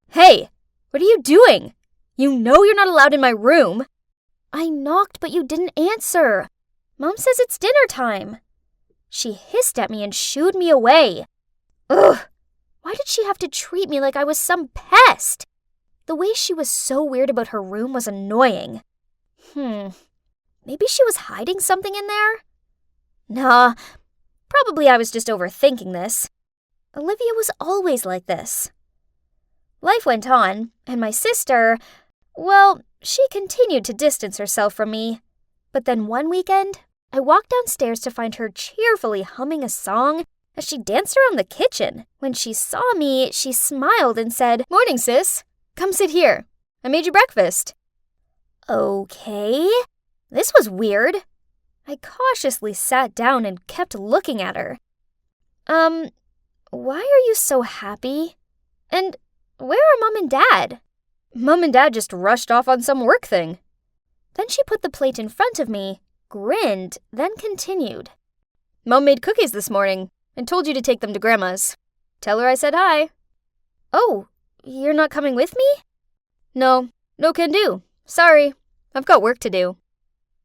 Speaker 2: "Hey, what are you doing? You know you're not allowed in my room." I knocked, but you didn't answer. Mom says it's dinner time. She hissed at me and shooed me away. Ugh, why did she have to treat me like I was some pest? The way she was so weird about her room was annoying. Maybe she was hiding something in there? Nah, probably I was just overthinking this. Olivia was always like this. Life went on, and my sister, well, she continued to distance herself from me. But then one weekend, I walked downstairs to find her cheerfully humming a song as she danced around the kitchen. When she saw me, she smiled and said, "Morning, sis. Come sit here. I made you breakfast." Okay, this was weird. I cautiously sat down and kept looking at her. Why are you so happy? And where are Mom and Dad? Mom and Dad just rushed off on some work thing. Then she put the plate in front of me, grinned, then continued. Mom made cookies this morning and told you to take them to Grandma's. Tell her I said hi. Oh, you're not coming with me? No can do. Sorry, I've got work to do.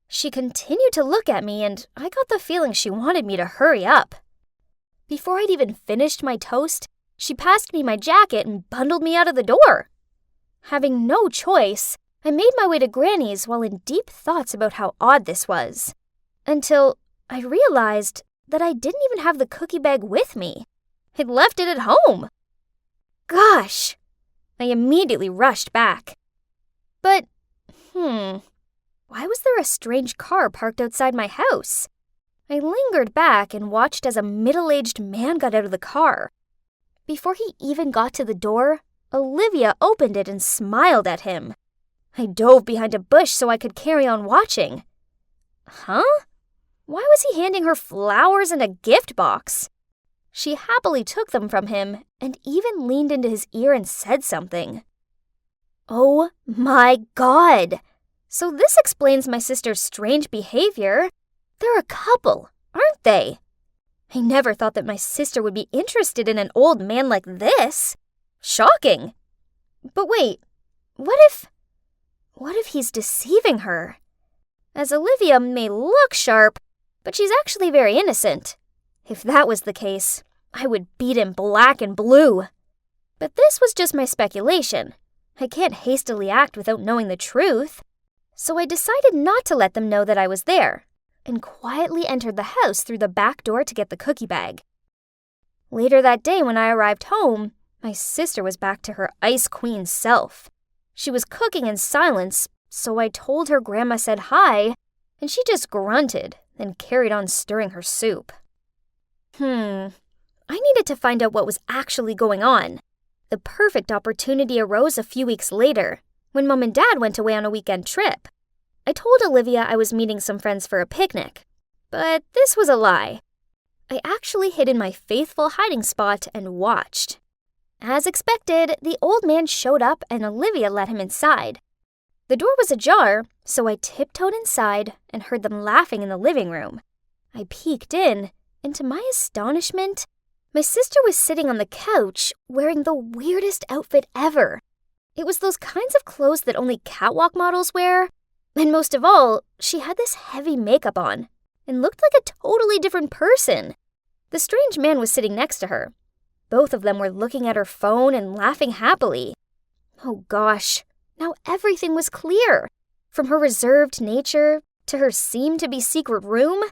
Speaker 2: She continued to look at me, and I got the feeling she wanted me to hurry up. Before I'd even finished my toast, she passed me my jacket and bundled me out of the door. Having no choice, I made my way to Granny's while in deep thoughts about how odd this was. Until I realized that I didn't even have the cookie bag with me. I'd left it at home. Gosh! I immediately rushed back. But, why was there a strange car parked outside my house? I lingered back and watched as a middle-aged man got out of the car. Before he even got to the door, Olivia opened it and smiled at him. I dove behind a bush so I could carry on watching. Huh? Why was he handing her flowers and a gift box? She happily took them from him and even leaned into his ear and said something. Oh my God! So this explains my sister's strange behavior. They're a couple, aren't they? I never thought that my sister would be interested in an old man like this. Shocking. But wait, what if he's deceiving her? As Olivia may look sharp, but she's actually very innocent. If that was the case, I would beat him black and blue. But this was just my speculation. I can't hastily act without knowing the truth. So I decided not to let them know that I was there, and quietly entered the house through the back door to get the cookie bag. Later that day when I arrived home, my sister was back to her ice queen self. She was cooking in silence, so I told her Grandma said hi, and she just grunted, then carried on stirring her soup. I needed to find out what was actually going on. The perfect opportunity arose a few weeks later, when Mom and Dad went away on a weekend trip. I told Olivia I was meeting some friends for a picnic, but this was a lie. I actually hid in my faithful hiding spot and watched. As expected, the old man showed up and Olivia let him inside. The door was ajar, so I tiptoed inside and heard them laughing in the living room. I peeked in, and to my astonishment, My sister was sitting on the couch wearing the weirdest outfit ever. It was those kinds of clothes that only catwalk models wear. And most of all, she had this heavy makeup on and looked like a totally different person. The strange man was sitting next to her. Both of them were looking at her phone and laughing happily. Oh gosh, now everything was clear. From her reserved nature to her seemed-to-be secret room,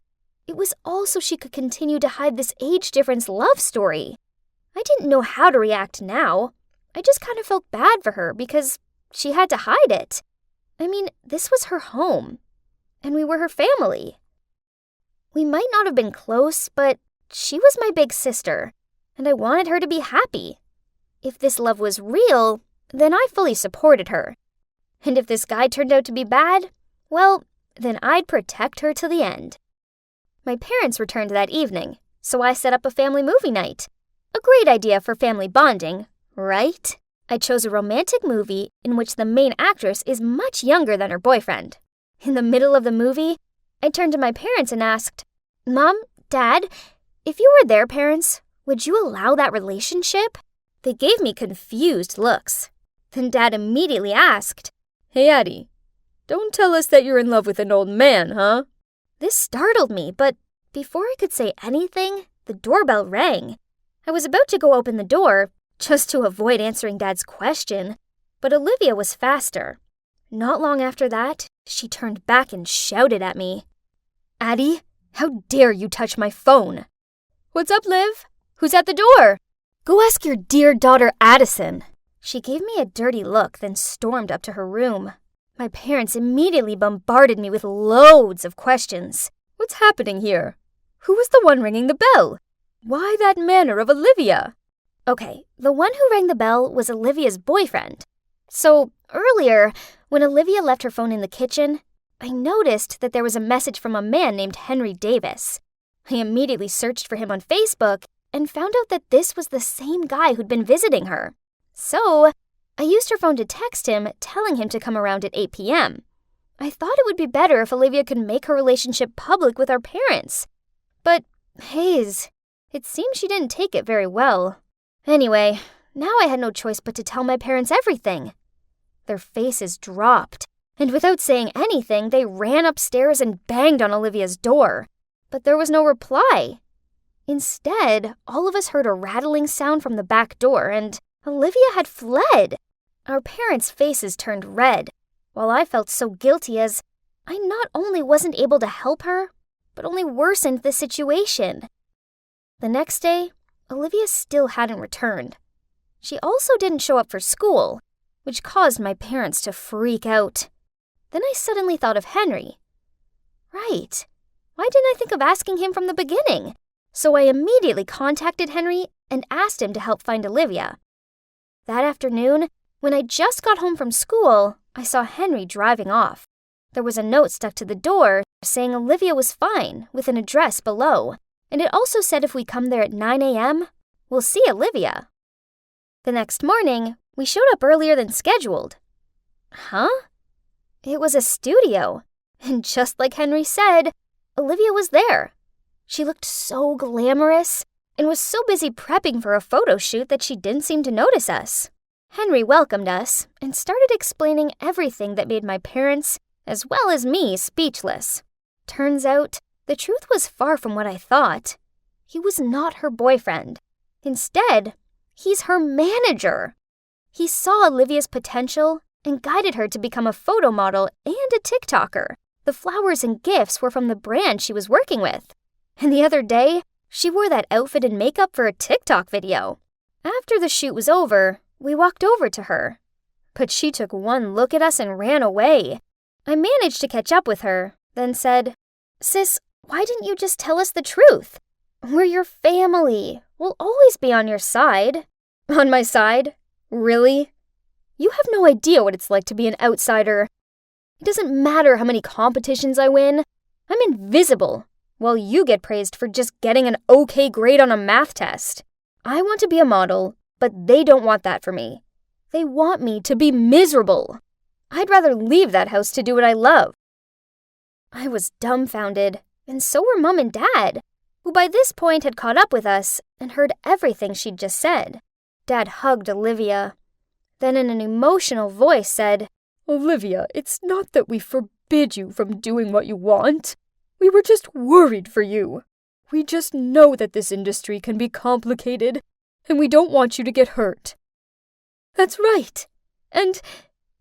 Speaker 2: it was all so she could continue to hide this age difference love story. I didn't know how to react now. I just kind of felt bad for her because she had to hide it. I mean, this was her home, and we were her family. We might not have been close, but she was my big sister, and I wanted her to be happy. If this love was real, then I fully supported her. And if this guy turned out to be bad, well, then I'd protect her to the end. My parents returned that evening, so I set up a family movie night. A great idea for family bonding, right? I chose a romantic movie in which the main actress is much younger than her boyfriend. In the middle of the movie, I turned to my parents and asked, "Mom, Dad, if you were their parents, would you allow that relationship?" They gave me confused looks. Then Dad immediately asked, "Hey, Addie, don't tell us that you're in love with an old man, huh?" This startled me, but before I could say anything, the doorbell rang. I was about to go open the door, just to avoid answering Dad's question, but Olivia was faster. Not long after that, she turned back and shouted at me, "Addie, how dare you touch my phone?" "What's up, Liv? Who's at the door?" "Go ask your dear daughter Addison." She gave me a dirty look, then stormed up to her room. My parents immediately bombarded me with loads of questions. What's happening here? Who was the one ringing the bell? Why that manner of Olivia? Okay, the one who rang the bell was Olivia's boyfriend. So, earlier, when Olivia left her phone in the kitchen, I noticed that there was a message from a man named Henry Davis. I immediately searched for him on Facebook and found out that this was the same guy who'd been visiting her. So, I used her phone to text him, telling him to come around at 8 p.m. I thought it would be better if Olivia could make her relationship public with our parents. But, Hayes, it seems she didn't take it very well. Anyway, now I had no choice but to tell my parents everything. Their faces dropped, and without saying anything, they ran upstairs and banged on Olivia's door. But there was no reply. Instead, all of us heard a rattling sound from the back door, and Olivia had fled. Our parents' faces turned red, while I felt so guilty as I not only wasn't able to help her, but only worsened the situation. The next day, Olivia still hadn't returned. She also didn't show up for school, which caused my parents to freak out. Then I suddenly thought of Henry. Right, why didn't I think of asking him from the beginning? So I immediately contacted Henry and asked him to help find Olivia. That afternoon, when I just got home from school, I saw Henry driving off. There was a note stuck to the door saying Olivia was fine with an address below, and it also said if we come there at 9 a.m., we'll see Olivia. The next morning, we showed up earlier than scheduled. Huh? It was a studio, and just like Henry said, Olivia was there. She looked so glamorous and was so busy prepping for a photo shoot that she didn't seem to notice us. Henry welcomed us and started explaining everything that made my parents, as well as me, speechless. Turns out, the truth was far from what I thought. He was not her boyfriend. Instead, he's her manager. He saw Olivia's potential and guided her to become a photo model and a TikToker. The flowers and gifts were from the brand she was working with. And the other day, she wore that outfit and makeup for a TikTok video. After the shoot was over, we walked over to her. But she took one look at us and ran away. I managed to catch up with her, then said, "Sis, why didn't you just tell us the truth? We're your family. We'll always be on your side." "On my side? Really? You have no idea what it's like to be an outsider. It doesn't matter how many competitions I win. I'm invisible, while you get praised for just getting an okay grade on a math test. I want to be a model, but they don't want that for me. They want me to be miserable. I'd rather leave that house to do what I love." I was dumbfounded, and so were Mom and Dad. who by this point had caught up with us and heard everything she'd just said. Dad hugged Olivia, then in an emotional voice said,
Speaker 3: Olivia, it's not that we forbid you from doing what you want. We were just worried for you. We just know that this industry can be complicated, and we don't want you to get hurt. That's right. And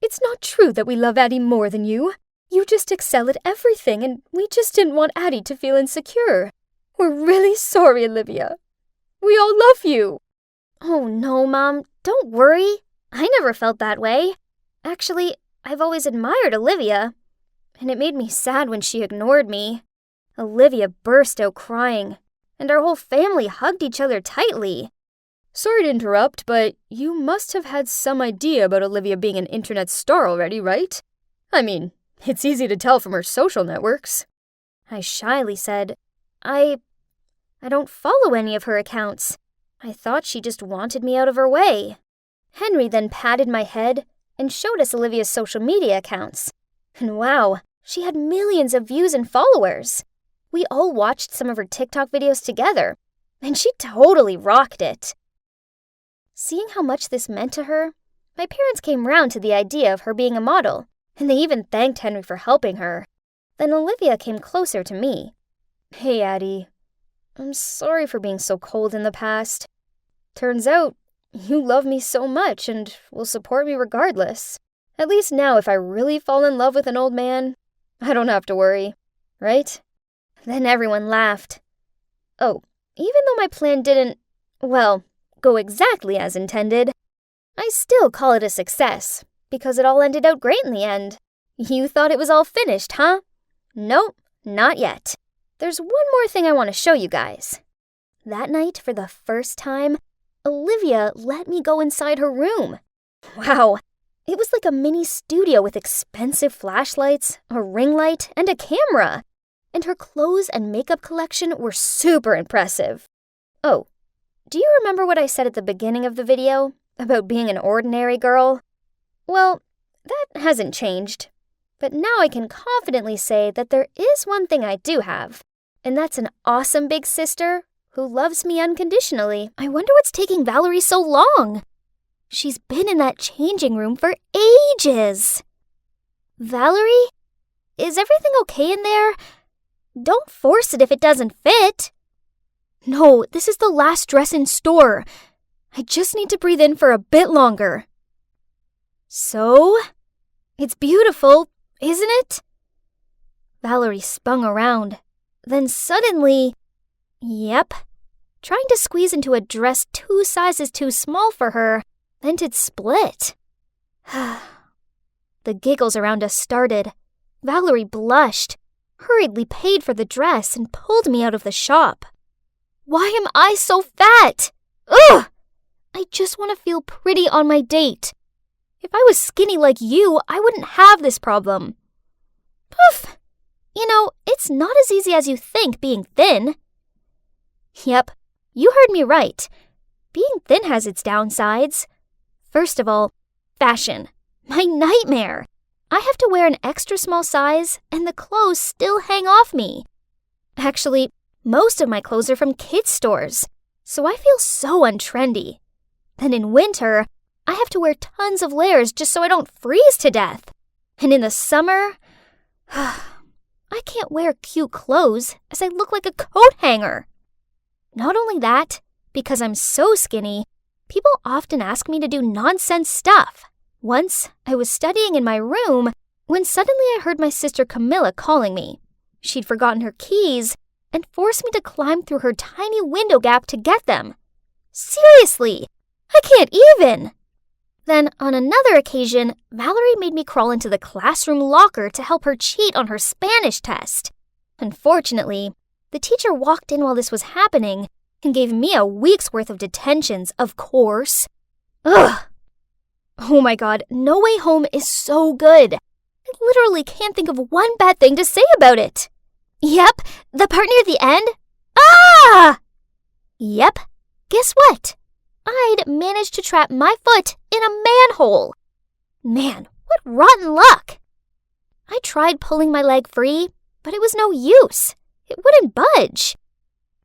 Speaker 3: it's not true that we love Addie more than you. You just excel at everything, and we just didn't want Addie to feel insecure. We're really sorry, Olivia. We all love you.
Speaker 2: Oh no, Mom, don't worry. I never felt that way. Actually, I've always admired Olivia, and it made me sad when she ignored me. Olivia burst out crying, and our whole family hugged each other tightly.
Speaker 3: Sorry to interrupt, but you must have had some idea about Olivia being an internet star already, right? I mean, it's easy to tell from her social networks.
Speaker 2: I shyly said, I don't follow any of her accounts. I thought she just wanted me out of her way. Henry then patted my head and showed us Olivia's social media accounts. And wow, she had millions of views and followers. We all watched some of her TikTok videos together, and she totally rocked it. Seeing how much this meant to her, my parents came round to the idea of her being a model, and they even thanked Henry for helping her. Then Olivia came closer to me.
Speaker 3: Hey, Addie. I'm sorry for being so cold in the past. Turns out, you love me so much and will support me regardless. At least now if I really fall in love with an old man, I don't have to worry, right?
Speaker 2: Then everyone laughed. Oh, even though my plan didn't, go exactly as intended, I still call it a success, because it all ended out great in the end. You thought it was all finished, huh? Nope, not yet. There's one more thing I want to show you guys. That night, for the first time, Olivia let me go inside her room. Wow, it was like a mini studio with expensive flashlights, a ring light, and a camera. And her clothes and makeup collection were super impressive. Oh, do you remember what I said at the beginning of the video about being an ordinary girl? Well, that hasn't changed. But now I can confidently say that there is one thing I do have, and that's an awesome big sister who loves me unconditionally. I wonder what's taking Valerie so long. She's been in that changing room for ages. Valerie? Is everything okay in there? Don't force it if it doesn't fit. No, this is the last dress in store. I just need to breathe in for a bit longer. So, it's beautiful, isn't it? Valerie spun around. Then suddenly, yep, trying to squeeze into a dress 2 sizes too small for her, then it split. The giggles around us started. Valerie blushed, hurriedly paid for the dress, and pulled me out of the shop. Why am I so fat? Ugh! I just want to feel pretty on my date. If I was skinny like you, I wouldn't have this problem. Poof! You know, it's not as easy as you think being thin. Yep, you heard me right. Being thin has its downsides. First of all, fashion. My nightmare. I have to wear an extra small size, and the clothes still hang off me. Actually, most of my clothes are from kids' stores, so I feel so untrendy. Then in winter, I have to wear tons of layers just so I don't freeze to death. And in the summer, I can't wear cute clothes as I look like a coat hanger. Not only that, because I'm so skinny, people often ask me to do nonsense stuff. Once, I was studying in my room when suddenly I heard my sister Camilla calling me. She'd forgotten her keys and forced me to climb through her tiny window gap to get them. Seriously, I can't even. Then, on another occasion, Valerie made me crawl into the classroom locker to help her cheat on her Spanish test. Unfortunately, the teacher walked in while this was happening and gave me a week's worth of detentions, of course. Ugh! Oh my god, No Way Home is so good. I literally can't think of one bad thing to say about it. Yep, the part near the end. Ah! Yep, guess what? I'd managed to trap my foot in a manhole. Man, what rotten luck. I tried pulling my leg free, but it was no use. It wouldn't budge.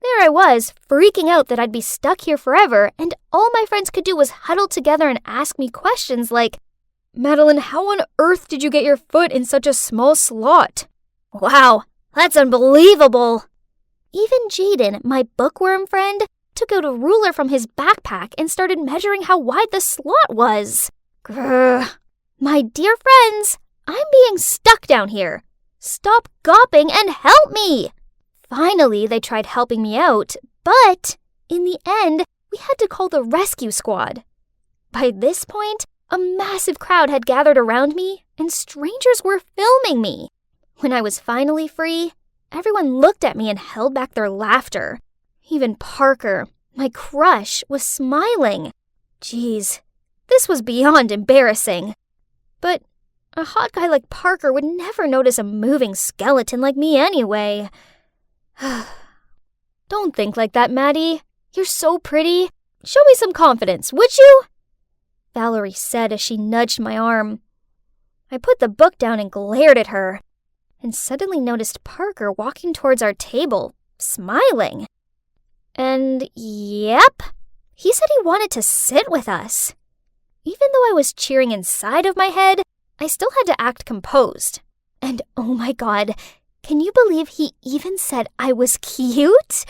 Speaker 2: There I was, freaking out that I'd be stuck here forever, and all my friends could do was huddle together and ask me questions like, "Madeline, how on earth did you get your foot in such a small slot?"
Speaker 1: Wow, that's unbelievable.
Speaker 2: Even Jaden, my bookworm friend, took out a ruler from his backpack and started measuring how wide the slot was. Grr. My dear friends, I'm being stuck down here. Stop gawping and help me! Finally, they tried helping me out, but in the end, we had to call the rescue squad. By this point, a massive crowd had gathered around me, and strangers were filming me. When I was finally free, everyone looked at me and held back their laughter. Even Parker, my crush, was smiling. Geez, this was beyond embarrassing. But a hot guy like Parker would never notice a moving skeleton like me anyway. Don't think like that, Maddie. You're so pretty. Show me some confidence, would you? Valerie said as she nudged my arm. I put the book down and glared at her, and suddenly noticed Parker walking towards our table, smiling. And yep, he said he wanted to sit with us. Even though I was cheering inside of my head, I still had to act composed. And oh my God, can you believe he even said I was cute?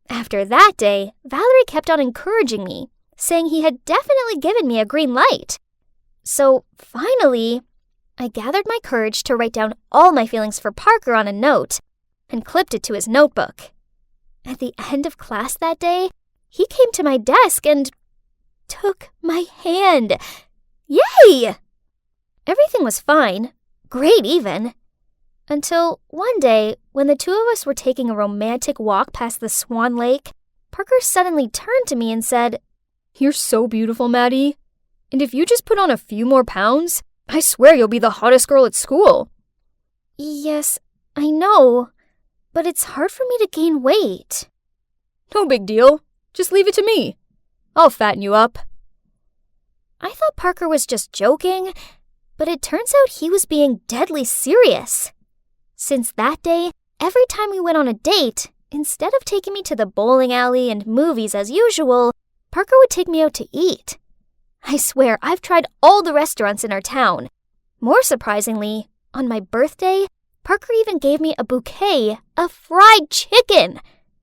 Speaker 2: After that day, Valerie kept on encouraging me, saying he had definitely given me a green light. So finally, I gathered my courage to write down all my feelings for Parker on a note and clipped it to his notebook. At the end of class that day, he came to my desk and took my hand. Yay! Everything was fine, great even, until one day when the two of us were taking a romantic walk past the Swan Lake, Parker suddenly turned to me and said, "You're so beautiful, Maddie. And if you just put on a few more pounds, I swear you'll be the hottest girl at school." Yes, I know, but it's hard for me to gain weight. No big deal. Just leave it to me. I'll fatten you up. I thought Parker was just joking, but it turns out he was being deadly serious. Since that day, every time we went on a date, instead of taking me to the bowling alley and movies as usual, Parker would take me out to eat. I swear, I've tried all the restaurants in our town. More surprisingly, on my birthday, Parker even gave me a bouquet of fried chicken.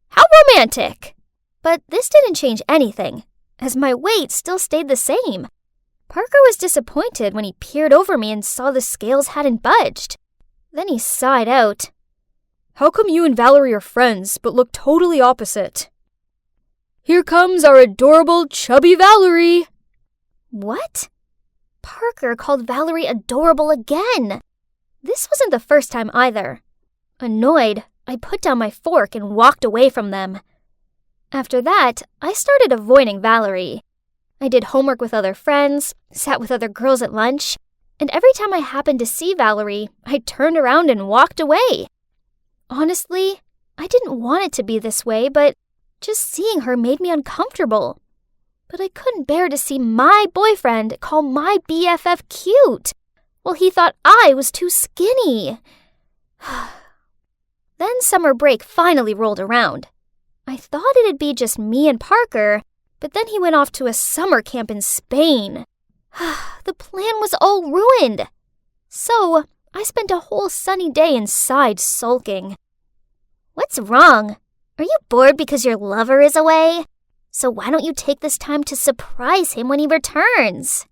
Speaker 2: How romantic! But this didn't change anything, as my weight still stayed the same. Parker was disappointed when he peered over me and saw the scales hadn't budged. Then he sighed out. "How come you and Valerie are friends, but look totally opposite?" "Here comes our adorable, chubby Valerie." What? Parker called Valerie adorable again. This wasn't the first time either. Annoyed, I put down my fork and walked away from them. After that, I started avoiding Valerie. I did homework with other friends, sat with other girls at lunch, and every time I happened to see Valerie, I turned around and walked away. Honestly, I didn't want it to be this way, but just seeing her made me uncomfortable. But I couldn't bear to see my boyfriend call my BFF cute, while he thought I was too skinny. Then summer break finally rolled around. I thought it'd be just me and Parker, but then he went off to a summer camp in Spain. The plan was all ruined. So I spent a whole sunny day inside sulking. What's wrong? Are you bored because your lover is away? So why don't you take this time to surprise him when he returns?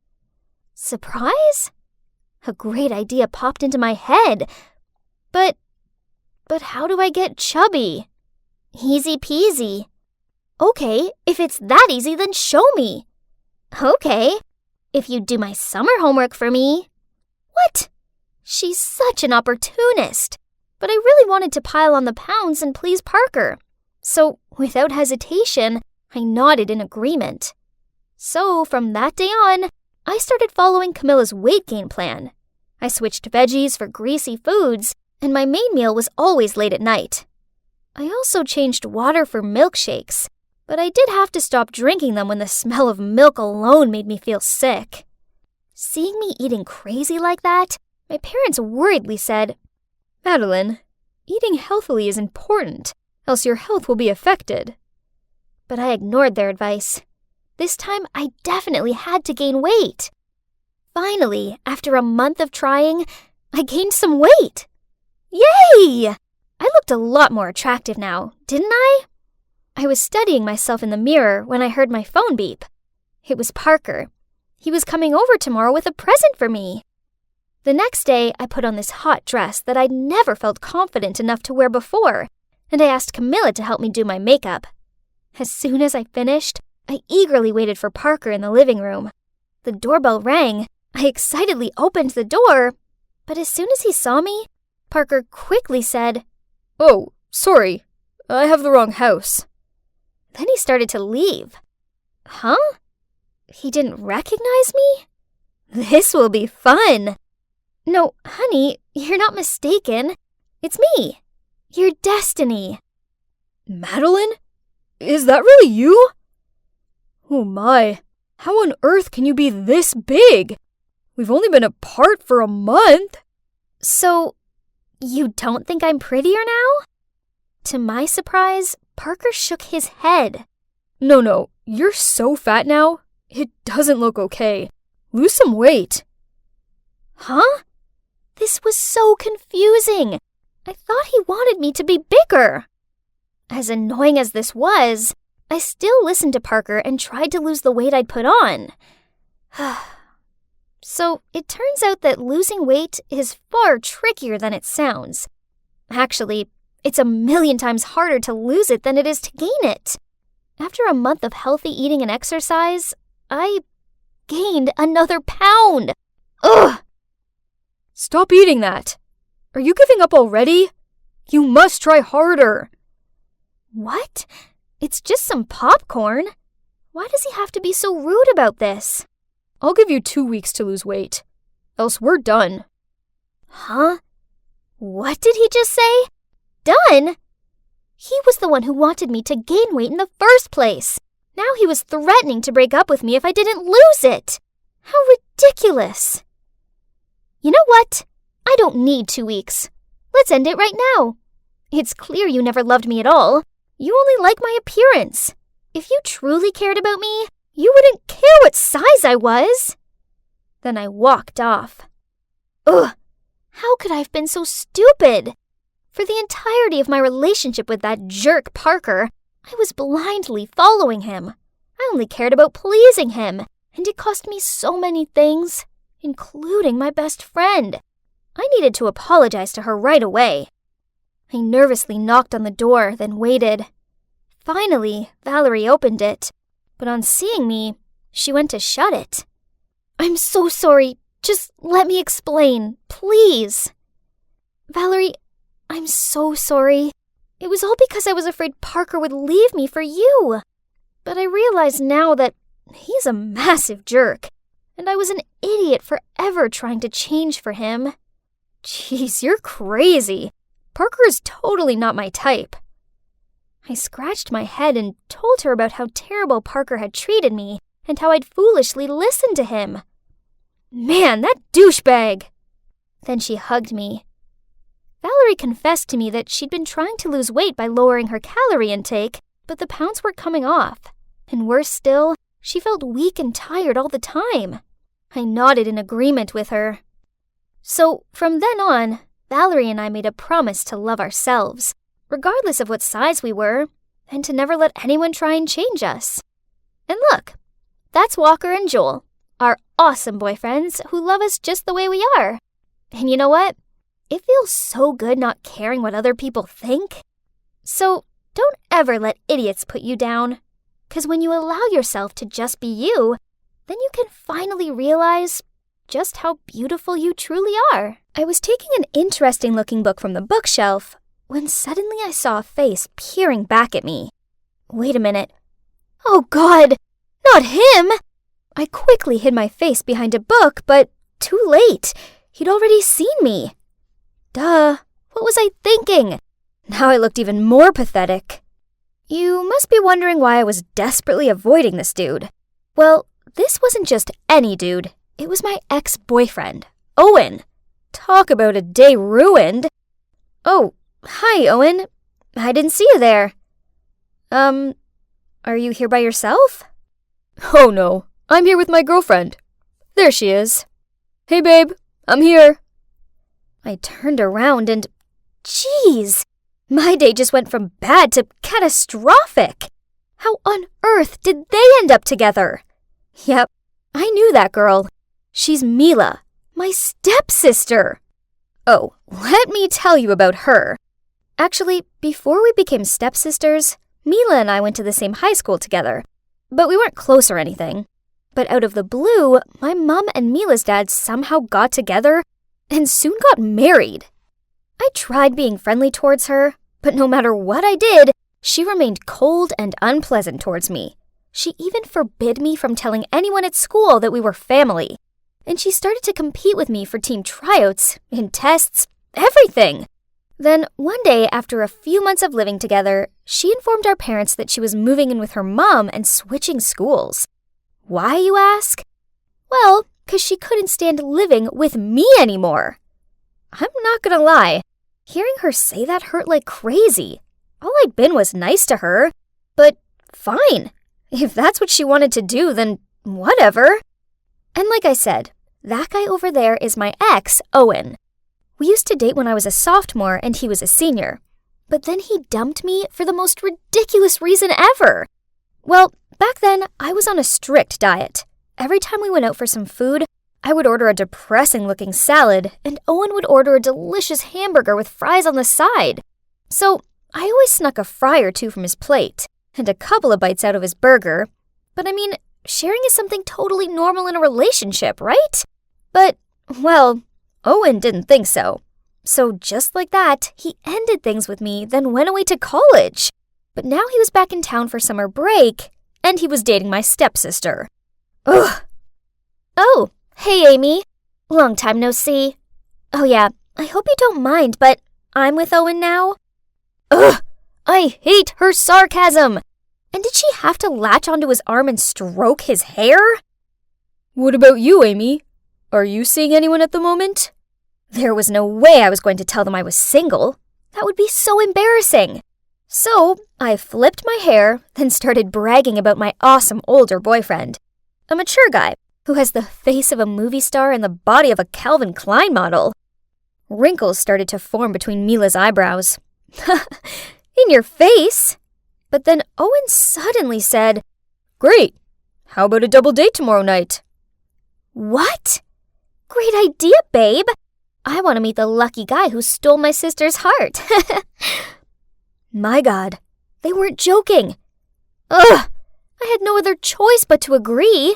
Speaker 2: Surprise? A great idea popped into my head. But how do I get chubby? Easy peasy. Okay, if it's that easy, then show me. Okay, if you do my summer homework for me. What? She's such an opportunist. But I really wanted to pile on the pounds and please Parker. So, without hesitation, I nodded in agreement. So, from that day on, I started following Camilla's weight gain plan. I switched veggies for greasy foods, and my main meal was always late at night. I also changed water for milkshakes, but I did have to stop drinking them when the smell of milk alone made me feel sick. Seeing me eating crazy like that, my parents worriedly said, "Madeline, eating healthily is important,
Speaker 3: else your health will be affected.
Speaker 2: But I ignored their advice. This time, I definitely had to gain weight. Finally, after a month of trying, I gained some weight. Yay! I looked a lot more attractive now, didn't I? I was studying myself in the mirror when I heard my phone beep. It was Parker. He was coming over tomorrow with a present for me. The next day, I put on this hot dress that I'd never felt confident enough to wear before, and I asked Camilla to help me do my makeup. As soon as I finished, I eagerly waited for Parker in the living room. The doorbell rang. I excitedly opened the door, but as soon as he saw me, Parker quickly said,
Speaker 3: "Oh, sorry. I have the wrong house."
Speaker 2: Then he started to leave. Huh? He didn't recognize me? This will be fun. No, honey, you're not mistaken. It's me, your destiny.
Speaker 3: Madeline? Is that really you? Oh my, how on earth can you be this big? We've only been apart for a month.
Speaker 2: So, you don't think I'm prettier now? To my surprise, Parker shook his head.
Speaker 3: No, you're so fat now. It doesn't look okay. Lose some weight.
Speaker 2: Huh? This was so confusing. I thought he wanted me to be bigger. As annoying as this was, I still listened to Parker and tried to lose the weight I'd put on. So it turns out that losing weight is far trickier than it sounds. Actually, it's 1,000,000 times harder to lose it than it is to gain it. After a month of healthy eating and exercise, I gained another pound. Ugh!
Speaker 3: Stop eating that. Are you giving up already? You must try harder.
Speaker 2: What? It's just some popcorn. Why does he have to be so rude about this?
Speaker 3: I'll give you 2 weeks to lose weight. Else we're done.
Speaker 2: Huh? What did he just say? Done? He was the one who wanted me to gain weight in the first place. Now he was threatening to break up with me if I didn't lose it. How ridiculous. You know what? I don't need 2 weeks. Let's end it right now. It's clear you never loved me at all. You only like my appearance. If you truly cared about me, you wouldn't care what size I was. Then I walked off. Ugh! How could I have been so stupid? For the entirety of my relationship with that jerk Parker, I was blindly following him. I only cared about pleasing him, and it cost me so many things, including my best friend. I needed to apologize to her right away. I nervously knocked on the door, then waited. Finally, Valerie opened it, but on seeing me, she went to shut it. I'm so sorry. Just let me explain, please. Valerie, I'm so sorry. It was all because I was afraid Parker would leave me for you. But I realize now that he's a massive jerk, and I was an idiot for ever trying to change for him. Jeez, you're crazy. Parker is totally not my type. I scratched my head and told her about how terrible Parker had treated me and how I'd foolishly listened to him. Man, that douchebag! Then she hugged me. Valerie confessed to me that she'd been trying to lose weight by lowering her calorie intake, but the pounds weren't coming off. And worse still, she felt weak and tired all the time. I nodded in agreement with her. So, from then on, Valerie and I made a promise to love ourselves, regardless of what size we were, and to never let anyone try and change us. And look, that's Walker and Joel, our awesome boyfriends who love us just the way we are. And you know what? It feels so good not caring what other people think. So, don't ever let idiots put you down. 'Cause when you allow yourself to just be you, then you can finally realize just how beautiful you truly are. I was taking an interesting-looking book from the bookshelf when suddenly I saw a face peering back at me. Wait a minute. Oh God, not him! I quickly hid my face behind a book, but too late. He'd already seen me. Duh, what was I thinking? Now I looked even more pathetic. You must be wondering why I was desperately avoiding this dude. Well, this wasn't just any dude. It was my ex-boyfriend, Owen. Talk about a day ruined. Oh, hi, Owen. I didn't see you there. Are you here by yourself?
Speaker 3: Oh no, I'm here with my girlfriend. There she is. Hey babe, I'm here.
Speaker 2: I turned around and, geez, my day just went from bad to catastrophic. How on earth did they end up together? Yep, I knew that girl. She's Mila, my stepsister. Oh, let me tell you about her. Actually, before we became stepsisters, Mila and I went to the same high school together, but we weren't close or anything. But out of the blue, my mom and Mila's dad somehow got together and soon got married. I tried being friendly towards her, but no matter what I did, she remained cold and unpleasant towards me. She even forbid me from telling anyone at school that we were family. And she started to compete with me for team tryouts, in tests, everything. Then one day, after a few months of living together, she informed our parents that she was moving in with her mom and switching schools. Why, you ask? Well, 'cause she couldn't stand living with me anymore. I'm not gonna lie, hearing her say that hurt like crazy. All I'd been was nice to her, but fine. If that's what she wanted to do, then whatever. And like I said, that guy over there is my ex, Owen. We used to date when I was a sophomore and he was a senior. But then he dumped me for the most ridiculous reason ever. Well, back then, I was on a strict diet. Every time we went out for some food, I would order a depressing-looking salad, and Owen would order a delicious hamburger with fries on the side. So I always snuck a fry or two from his plate, and a couple of bites out of his burger. But I mean, sharing is something totally normal in a relationship, right? But, well, Owen didn't think so. So just like that, he ended things with me, then went away to college. But now he was back in town for summer break, and he was dating my stepsister. Ugh. Oh, hey Amy. Long time no see. Oh yeah, I hope you don't mind, but I'm with Owen now. Ugh, I hate her sarcasm. And did she have to latch onto his arm and stroke his hair?
Speaker 3: What about you, Amy? Are you seeing anyone at the moment?
Speaker 2: There was no way I was going to tell them I was single. That would be so embarrassing. So I flipped my hair, then started bragging about my awesome older boyfriend. A mature guy who has the face of a movie star and the body of a Calvin Klein model. Wrinkles started to form between Mila's eyebrows. In your face? But then Owen suddenly said,
Speaker 3: Great. How about a double date tomorrow night?
Speaker 2: What? Great idea, babe. I want to meet the lucky guy who stole my sister's heart. My God, they weren't joking. Ugh, I had no other choice but to agree.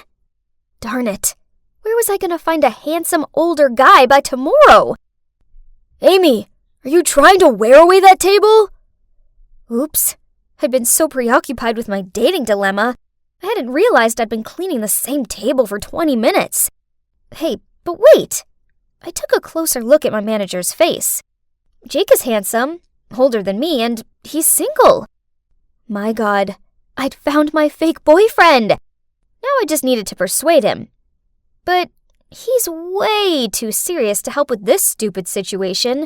Speaker 2: Darn it, where was I going to find a handsome older guy by tomorrow?
Speaker 3: Amy, are you trying to wear away that table?
Speaker 2: Oops, I'd been so preoccupied with my dating dilemma, I hadn't realized I'd been cleaning the same table for 20 minutes. Hey, but wait. I took a closer look at my manager's face. Jake is handsome, older than me, and he's single. My God, I'd found my fake boyfriend. Now I just needed to persuade him. But he's way too serious to help with this stupid situation.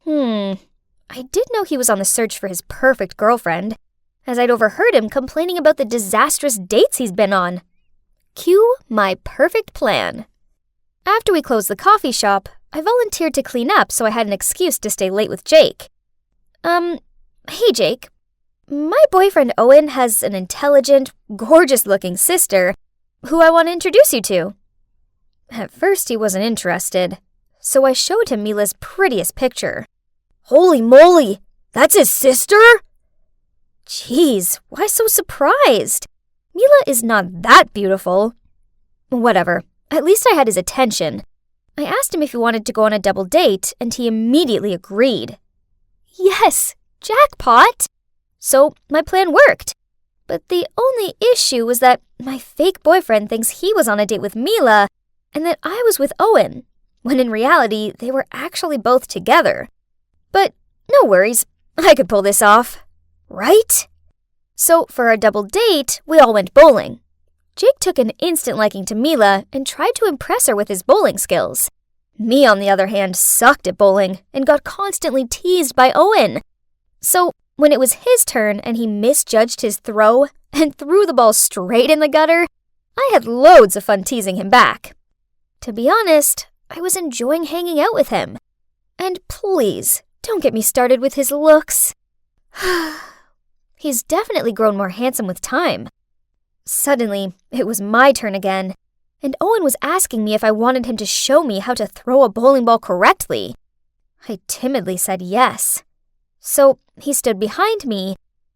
Speaker 2: I did know he was on the search for his perfect girlfriend, as I'd overheard him complaining about the disastrous dates he's been on. Cue my perfect plan. After we closed the coffee shop, I volunteered to clean up so I had an excuse to stay late with Jake. Hey Jake. My boyfriend Owen has an intelligent, gorgeous-looking sister who I want to introduce you to. At first he wasn't interested, so I showed him Mila's prettiest picture.
Speaker 3: Holy moly, that's his sister?
Speaker 2: Jeez, why so surprised? Mila is not that beautiful. Whatever. At least I had his attention. I asked him if he wanted to go on a double date, and he immediately agreed. Yes, jackpot! So my plan worked. But the only issue was that my fake boyfriend thinks he was on a date with Mila, and that I was with Owen, when in reality they were actually both together. But no worries, I could pull this off. Right? So for our double date, we all went bowling. Jake took an instant liking to Mila and tried to impress her with his bowling skills. Me, on the other hand, sucked at bowling and got constantly teased by Owen. So when it was his turn and he misjudged his throw and threw the ball straight in the gutter, I had loads of fun teasing him back. To be honest, I was enjoying hanging out with him. And please, don't get me started with his looks. He's definitely grown more handsome with time. Suddenly, it was my turn again, and Owen was asking me if I wanted him to show me how to throw a bowling ball correctly. I timidly said yes. So he stood behind me,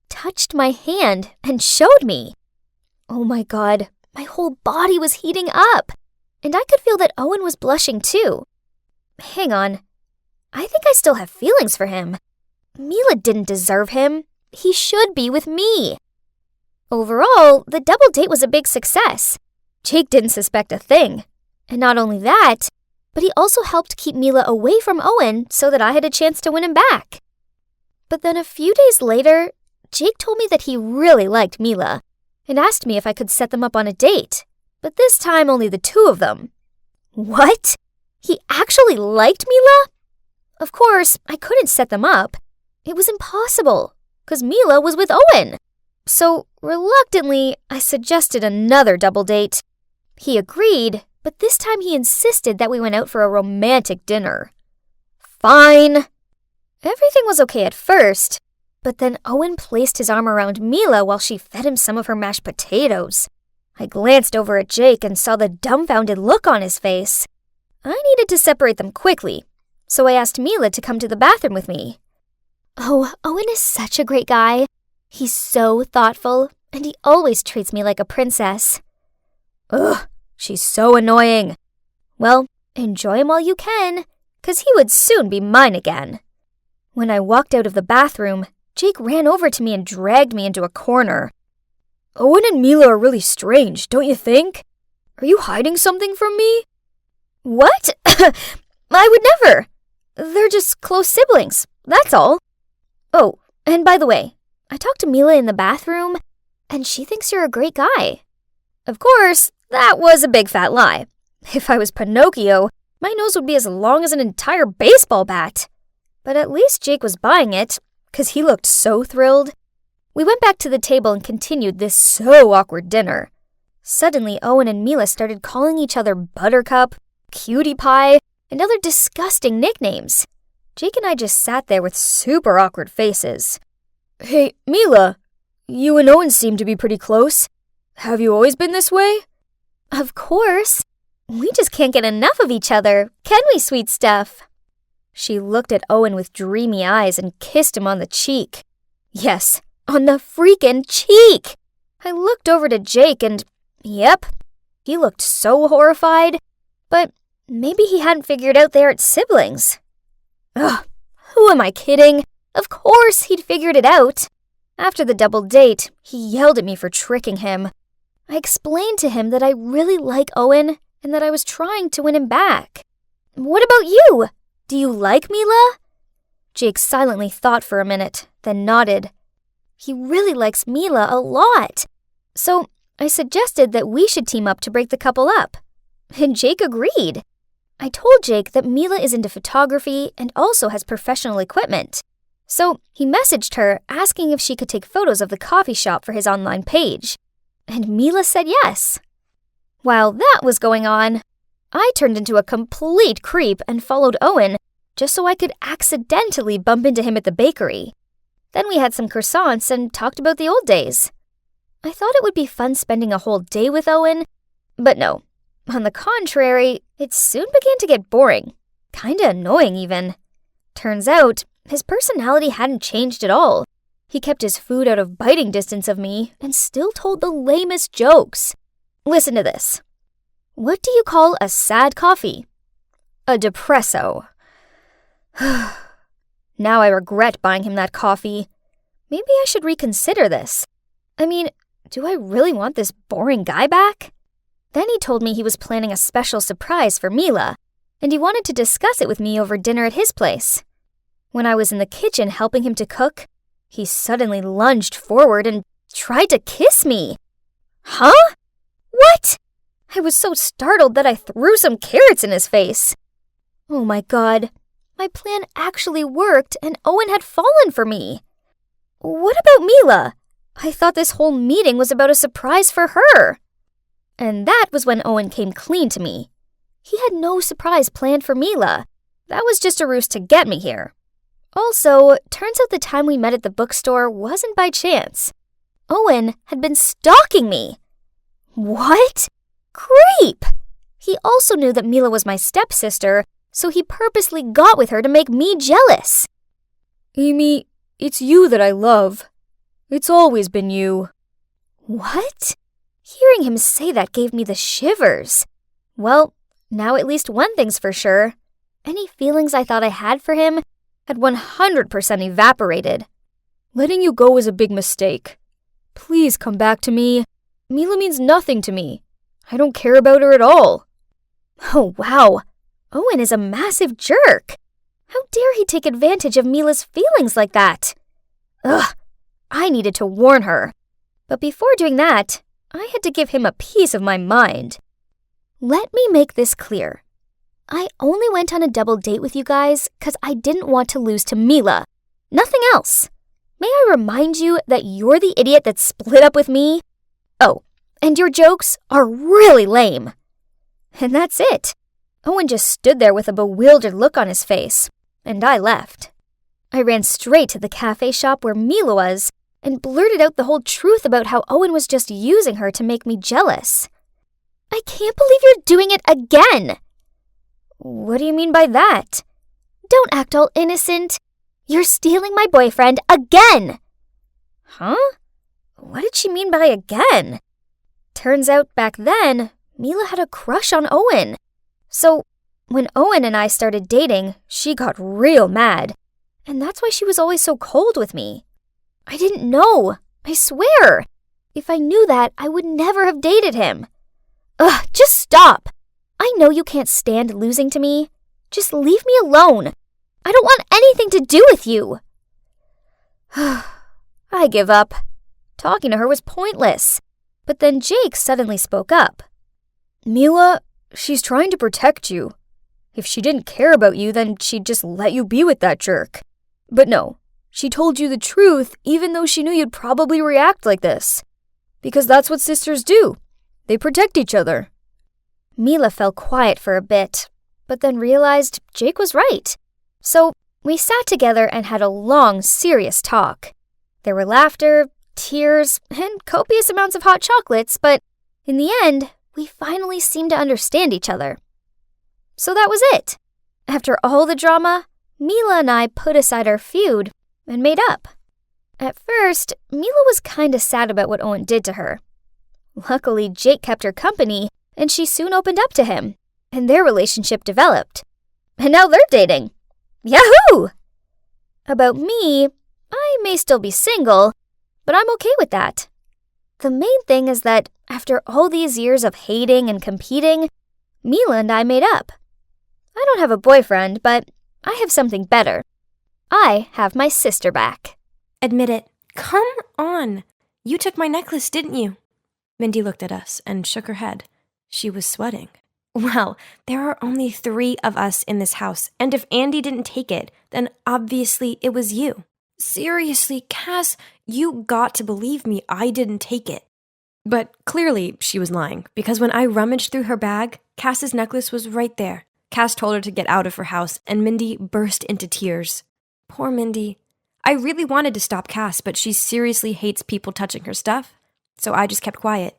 Speaker 2: touched my hand, and showed me. Oh my God, my whole body was heating up, and I could feel that Owen was blushing too. Hang on, I think I still have feelings for him. Mila didn't deserve him. He should be with me. Overall, the double date was a big success. Jake didn't suspect a thing. And not only that, but he also helped keep Mila away from Owen so that I had a chance to win him back. But then a few days later, Jake told me that he really liked Mila and asked me if I could set them up on a date, but this time only the two of them. What? He actually liked Mila? Of course, I couldn't set them up. It was impossible, because Mila was with Owen. So, reluctantly, I suggested another double date. He agreed, but this time he insisted that we went out for a romantic dinner. Fine. Everything was okay at first, but then Owen placed his arm around Mila while she fed him some of her mashed potatoes. I glanced over at Jake and saw the dumbfounded look on his face. I needed to separate them quickly, so I asked Mila to come to the bathroom with me. Oh, Owen is such a great guy. He's so thoughtful, and he always treats me like a princess. Ugh, she's so annoying. Well, enjoy him while you can, 'cause he would soon be mine again. When I walked out of the bathroom, Jake ran over to me and dragged me into a corner. Owen and Mila are really strange, don't you think? Are you hiding something from me? What? I would never. They're just close siblings, that's all. Oh, and by the way, I talked to Mila in the bathroom, and she thinks you're a great guy. Of course, that was a big fat lie. If I was Pinocchio, my nose would be as long as an entire baseball bat. But at least Jake was buying it, 'cause he looked so thrilled. We went back to the table and continued this so awkward dinner. Suddenly, Owen and Mila started calling each other Buttercup, Cutie Pie, and other disgusting nicknames. Jake and I just sat there with super awkward faces. Hey, Mila, you and Owen seem to be pretty close. Have you always been this way? Of course. We just can't get enough of each other, can we, sweet stuff? She looked at Owen with dreamy eyes and kissed him on the cheek. Yes, on the freaking cheek! I looked over to Jake and, yep, he looked so horrified, but maybe he hadn't figured out they aren't siblings. Ugh, who am I kidding? Of course he'd figured it out. After the double date, he yelled at me for tricking him. I explained to him that I really like Owen and that I was trying to win him back. What about you? Do you like Mila? Jake silently thought for a minute, then nodded. He really likes Mila a lot. So I suggested that we should team up to break the couple up. And Jake agreed. I told Jake that Mila is into photography and also has professional equipment. So he messaged her asking if she could take photos of the coffee shop for his online page. And Mila said yes. While that was going on, I turned into a complete creep and followed Owen just so I could accidentally bump into him at the bakery. Then we had some croissants and talked about the old days. I thought it would be fun spending a whole day with Owen, but no. On the contrary, it soon began to get boring. Kinda annoying even. Turns out, his personality hadn't changed at all. He kept his food out of biting distance of me and still told the lamest jokes. Listen to this. What do you call a sad coffee? A depresso. Now I regret buying him that coffee. Maybe I should reconsider this. I mean, do I really want this boring guy back? Then he told me he was planning a special surprise for Mila, and he wanted to discuss it with me over dinner at his place. When I was in the kitchen helping him to cook, he suddenly lunged forward and tried to kiss me. Huh? What? I was so startled that I threw some carrots in his face. Oh my God. My plan actually worked and Owen had fallen for me. What about Mila? I thought this whole meeting was about a surprise for her. And that was when Owen came clean to me. He had no surprise planned for Mila. That was just a ruse to get me here. Also, turns out the time we met at the bookstore wasn't by chance. Owen had been stalking me. What? Creep! He also knew that Mila was my stepsister, so he purposely got with her to make me jealous. Amy, it's you that I love. It's always been you. What? Hearing him say that gave me the shivers. Well, now at least one thing's for sure. Any feelings I thought I had for him had 100% evaporated. Letting you go was a big mistake. Please come back to me. Mila means nothing to me. I don't care about her at all. Oh, wow. Owen is a massive jerk. How dare he take advantage of Mila's feelings like that? Ugh, I needed to warn her. But before doing that, I had to give him a piece of my mind. Let me make this clear. I only went on a double date with you guys because I didn't want to lose to Mila. Nothing else. May I remind you that you're the idiot that split up with me? Oh, and your jokes are really lame. And that's it. Owen just stood there with a bewildered look on his face, and I left. I ran straight to the cafe shop where Mila was and blurted out the whole truth about how Owen was just using her to make me jealous. I can't believe you're doing it again. What do you mean by that? Don't act all innocent. You're stealing my boyfriend again. Huh? What did she mean by again? Turns out back then, Mila had a crush on Owen. So when Owen and I started dating, she got real mad. And that's why she was always so cold with me. I didn't know. I swear. If I knew that, I would never have dated him. Ugh, just stop. I know you can't stand losing to me. Just leave me alone. I don't want anything to do with you. I give up. Talking to her was pointless. But then Jake suddenly spoke up. Mila, she's trying to protect you. If she didn't care about you, then she'd just let you be with that jerk. But no, she told you the truth even though she knew you'd probably react like this. Because that's what sisters do. They protect each other. Mila fell quiet for a bit, but then realized Jake was right. So we sat together and had a long, serious talk. There were laughter, tears, and copious amounts of hot chocolates, but in the end, we finally seemed to understand each other. So that was it. After all the drama, Mila and I put aside our feud and made up. At first, Mila was kinda sad about what Owen did to her. Luckily, Jake kept her company, and she soon opened up to him, and their relationship developed. And now they're dating. Yahoo! About me, I may still be single, but I'm okay with that. The main thing is that after all these years of hating and competing, Mila and I made up. I don't have a boyfriend, but I have something better. I have my sister back.
Speaker 6: Admit it. Come on. You took my necklace, didn't you? Mindy looked at us and shook her head. She was sweating. Well, there are only 3 of us in this house, and if Andy didn't take it, then obviously it was you. Seriously, Cass, you got to believe me, I didn't take it. But clearly she was lying, because when I rummaged through her bag, Cass's necklace was right there. Cass told her to get out of her house, and Mindy burst into tears. Poor Mindy. I really wanted to stop Cass, but she seriously hates people touching her stuff, so I just kept quiet.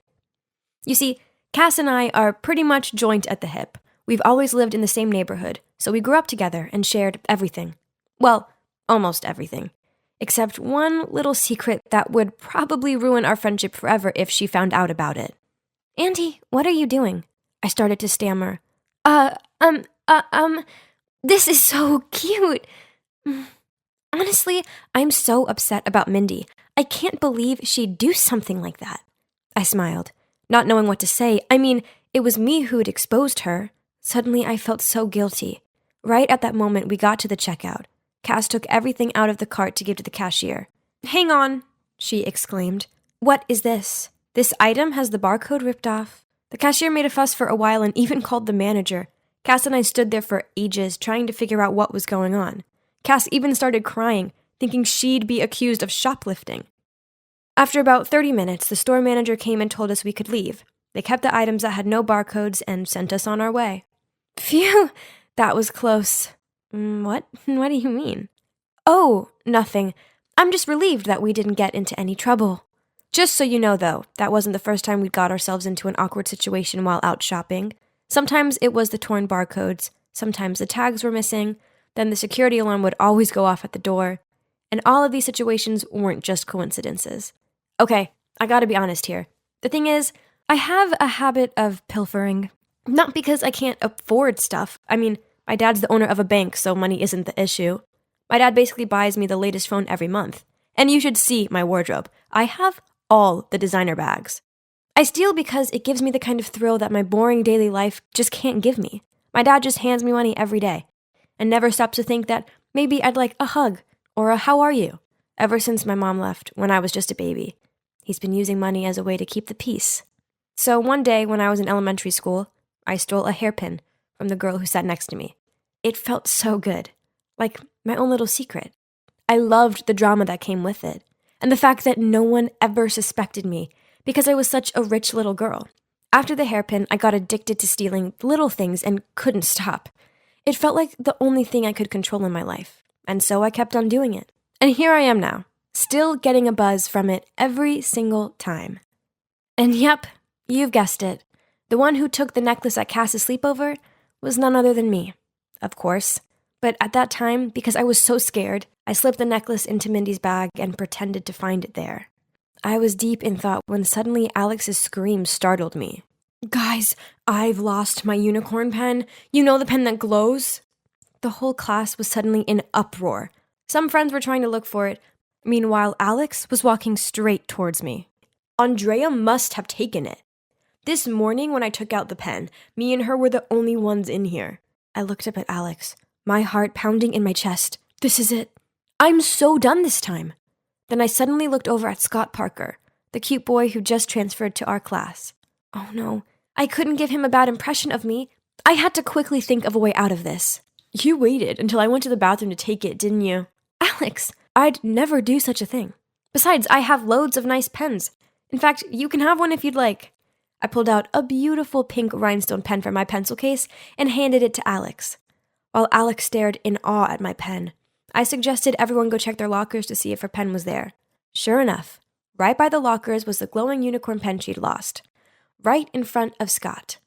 Speaker 6: You see, Cass and I are pretty much joined at the hip. We've always lived in the same neighborhood, so we grew up together and shared everything. Well, almost everything. Except one little secret that would probably ruin our friendship forever if she found out about it. Auntie, what are you doing? I started to stammer. This is so cute. Honestly, I'm so upset about Mindy. I can't believe she'd do something like that. I smiled, not knowing what to say. I mean, it was me who had exposed her. Suddenly, I felt so guilty. Right at that moment, we got to the checkout. Cass took everything out of the cart to give to the cashier. Hang on, she exclaimed. What is this? This item has the barcode ripped off. The cashier made a fuss for a while and even called the manager. Cass and I stood there for ages trying to figure out what was going on. Cass even started crying, thinking she'd be accused of shoplifting. After about 30 minutes, the store manager came and told us we could leave. They kept the items that had no barcodes and sent us on our way. Phew, that was close. What? What do you mean? Oh, nothing. I'm just relieved that we didn't get into any trouble. Just so you know, though, that wasn't the first time we'd got ourselves into an awkward situation while out shopping. Sometimes it was the torn barcodes, sometimes the tags were missing, then the security alarm would always go off at the door. And all of these situations weren't just coincidences. Okay, I gotta be honest here. The thing is, I have a habit of pilfering. Not because I can't afford stuff. I mean, my dad's the owner of a bank, so money isn't the issue. My dad basically buys me the latest phone every month. And you should see my wardrobe. I have all the designer bags. I steal because it gives me the kind of thrill that my boring daily life just can't give me. My dad just hands me money every day and never stops to think that maybe I'd like a hug or a how are you ever since my mom left when I was just a baby. He's been using money as a way to keep the peace. So one day when I was in elementary school, I stole a hairpin from the girl who sat next to me. It felt so good, like my own little secret. I loved the drama that came with it, and the fact that no one ever suspected me because I was such a rich little girl. After the hairpin, I got addicted to stealing little things and couldn't stop. It felt like the only thing I could control in my life, and so I kept on doing it. And here I am now, still getting a buzz from it every single time. And yep, you've guessed it. The one who took the necklace at Cass's sleepover was none other than me, of course. But at that time, because I was so scared, I slipped the necklace into Mindy's bag and pretended to find it there. I was deep in thought when suddenly Alex's scream startled me. Guys, I've lost my unicorn pen. You know, the pen that glows? The whole class was suddenly in uproar. Some friends were trying to look for it. Meanwhile, Alex was walking straight towards me. Andrea must have taken it. This morning when I took out the pen, me and her were the only ones in here. I looked up at Alex, my heart pounding in my chest. This is it. I'm so done this time. Then I suddenly looked over at Scott Parker, the cute boy who just transferred to our class. Oh no, I couldn't give him a bad impression of me. I had to quickly think of a way out of this. You waited until I went to the bathroom to take it, didn't you? Alex, I'd never do such a thing. Besides, I have loads of nice pens. In fact, you can have one if you'd like. I pulled out a beautiful pink rhinestone pen from my pencil case and handed it to Alex. While Alex stared in awe at my pen, I suggested everyone go check their lockers to see if her pen was there. Sure enough, right by the lockers was the glowing unicorn pen she'd lost, right in front of Scott.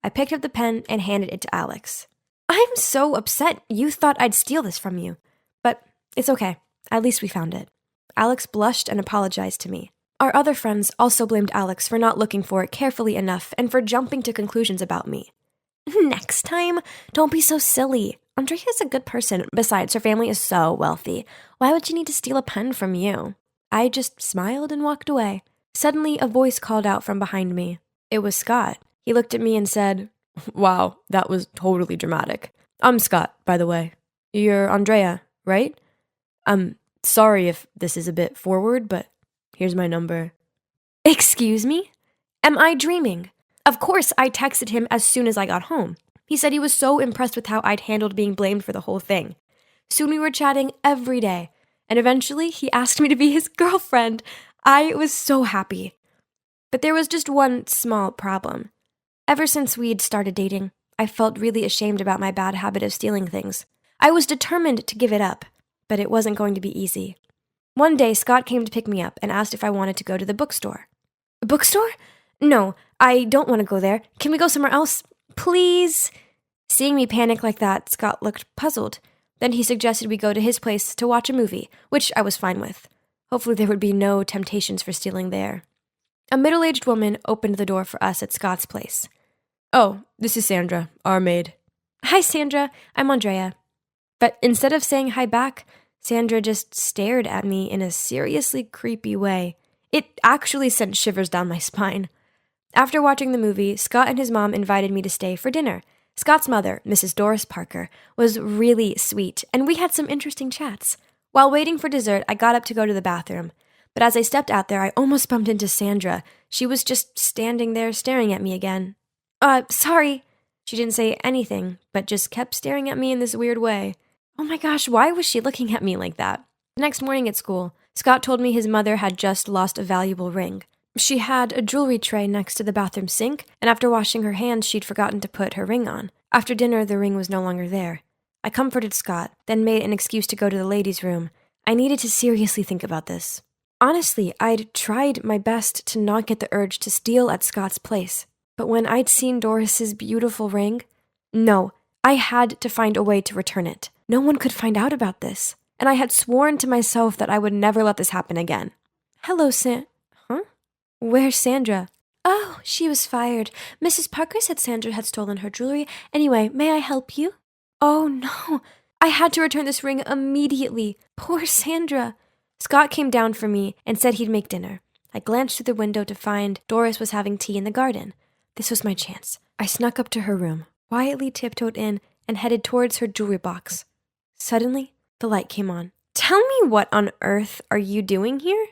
Speaker 6: I picked up the pen and handed it to Alex. I'm so upset you thought I'd steal this from you, but it's okay. At least we found it. Alex blushed and apologized to me. Our other friends also blamed Alex for not looking for it carefully enough and for jumping to conclusions about me. Next time, don't be so silly. Andrea's a good person. Besides, her family is so wealthy. Why would she need to steal a pen from you? I just smiled and walked away. Suddenly, a voice called out from behind me. It was Scott. He looked at me and said, "Wow, that was totally dramatic. I'm Scott, by the way. You're Andrea, right? I'm sorry if this is a bit forward, but here's my number." Excuse me? Am I dreaming? Of course, I texted him as soon as I got home. He said he was so impressed with how I'd handled being blamed for the whole thing. Soon we were chatting every day, and eventually he asked me to be his girlfriend. I was so happy. But there was just one small problem. Ever since we'd started dating, I felt really ashamed about my bad habit of stealing things. I was determined to give it up, but it wasn't going to be easy. One day, Scott came to pick me up and asked if I wanted to go to the bookstore. A bookstore? No, I don't want to go there. Can we go somewhere else? Please? Seeing me panic like that, Scott looked puzzled. Then he suggested we go to his place to watch a movie, which I was fine with. Hopefully there would be no temptations for stealing there. A middle-aged woman opened the door for us at Scott's place. "Oh, this is Sandra, our maid." "Hi, Sandra. I'm Andrea." But instead of saying hi back, Sandra just stared at me in a seriously creepy way. It actually sent shivers down my spine. After watching the movie, Scott and his mom invited me to stay for dinner. Scott's mother, Mrs. Doris Parker, was really sweet, and we had some interesting chats. While waiting for dessert, I got up to go to the bathroom. But as I stepped out there, I almost bumped into Sandra. She was just standing there staring at me again. Sorry." She didn't say anything, but just kept staring at me in this weird way. Oh my gosh, why was she looking at me like that? The next morning at school, Scott told me his mother had just lost a valuable ring. She had a jewelry tray next to the bathroom sink, and after washing her hands, she'd forgotten to put her ring on. After dinner, the ring was no longer there. I comforted Scott, then made an excuse to go to the ladies' room. I needed to seriously think about this. Honestly, I'd tried my best to not get the urge to steal at Scott's place. But when I'd seen Doris's beautiful ring, no, I had to find a way to return it. No one could find out about this. And I had sworn to myself that I would never let this happen again. Hello, Huh? Where's Sandra? Oh, she was fired. Mrs. Parker said Sandra had stolen her jewelry. Anyway, may I help you? Oh, no. I had to return this ring immediately. Poor Sandra. Scott came down for me and said he'd make dinner. I glanced through the window to find Doris was having tea in the garden. This was my chance. I snuck up to her room, quietly tiptoed in, and headed towards her jewelry box. Suddenly, the light came on. Tell me, what on earth are you doing here?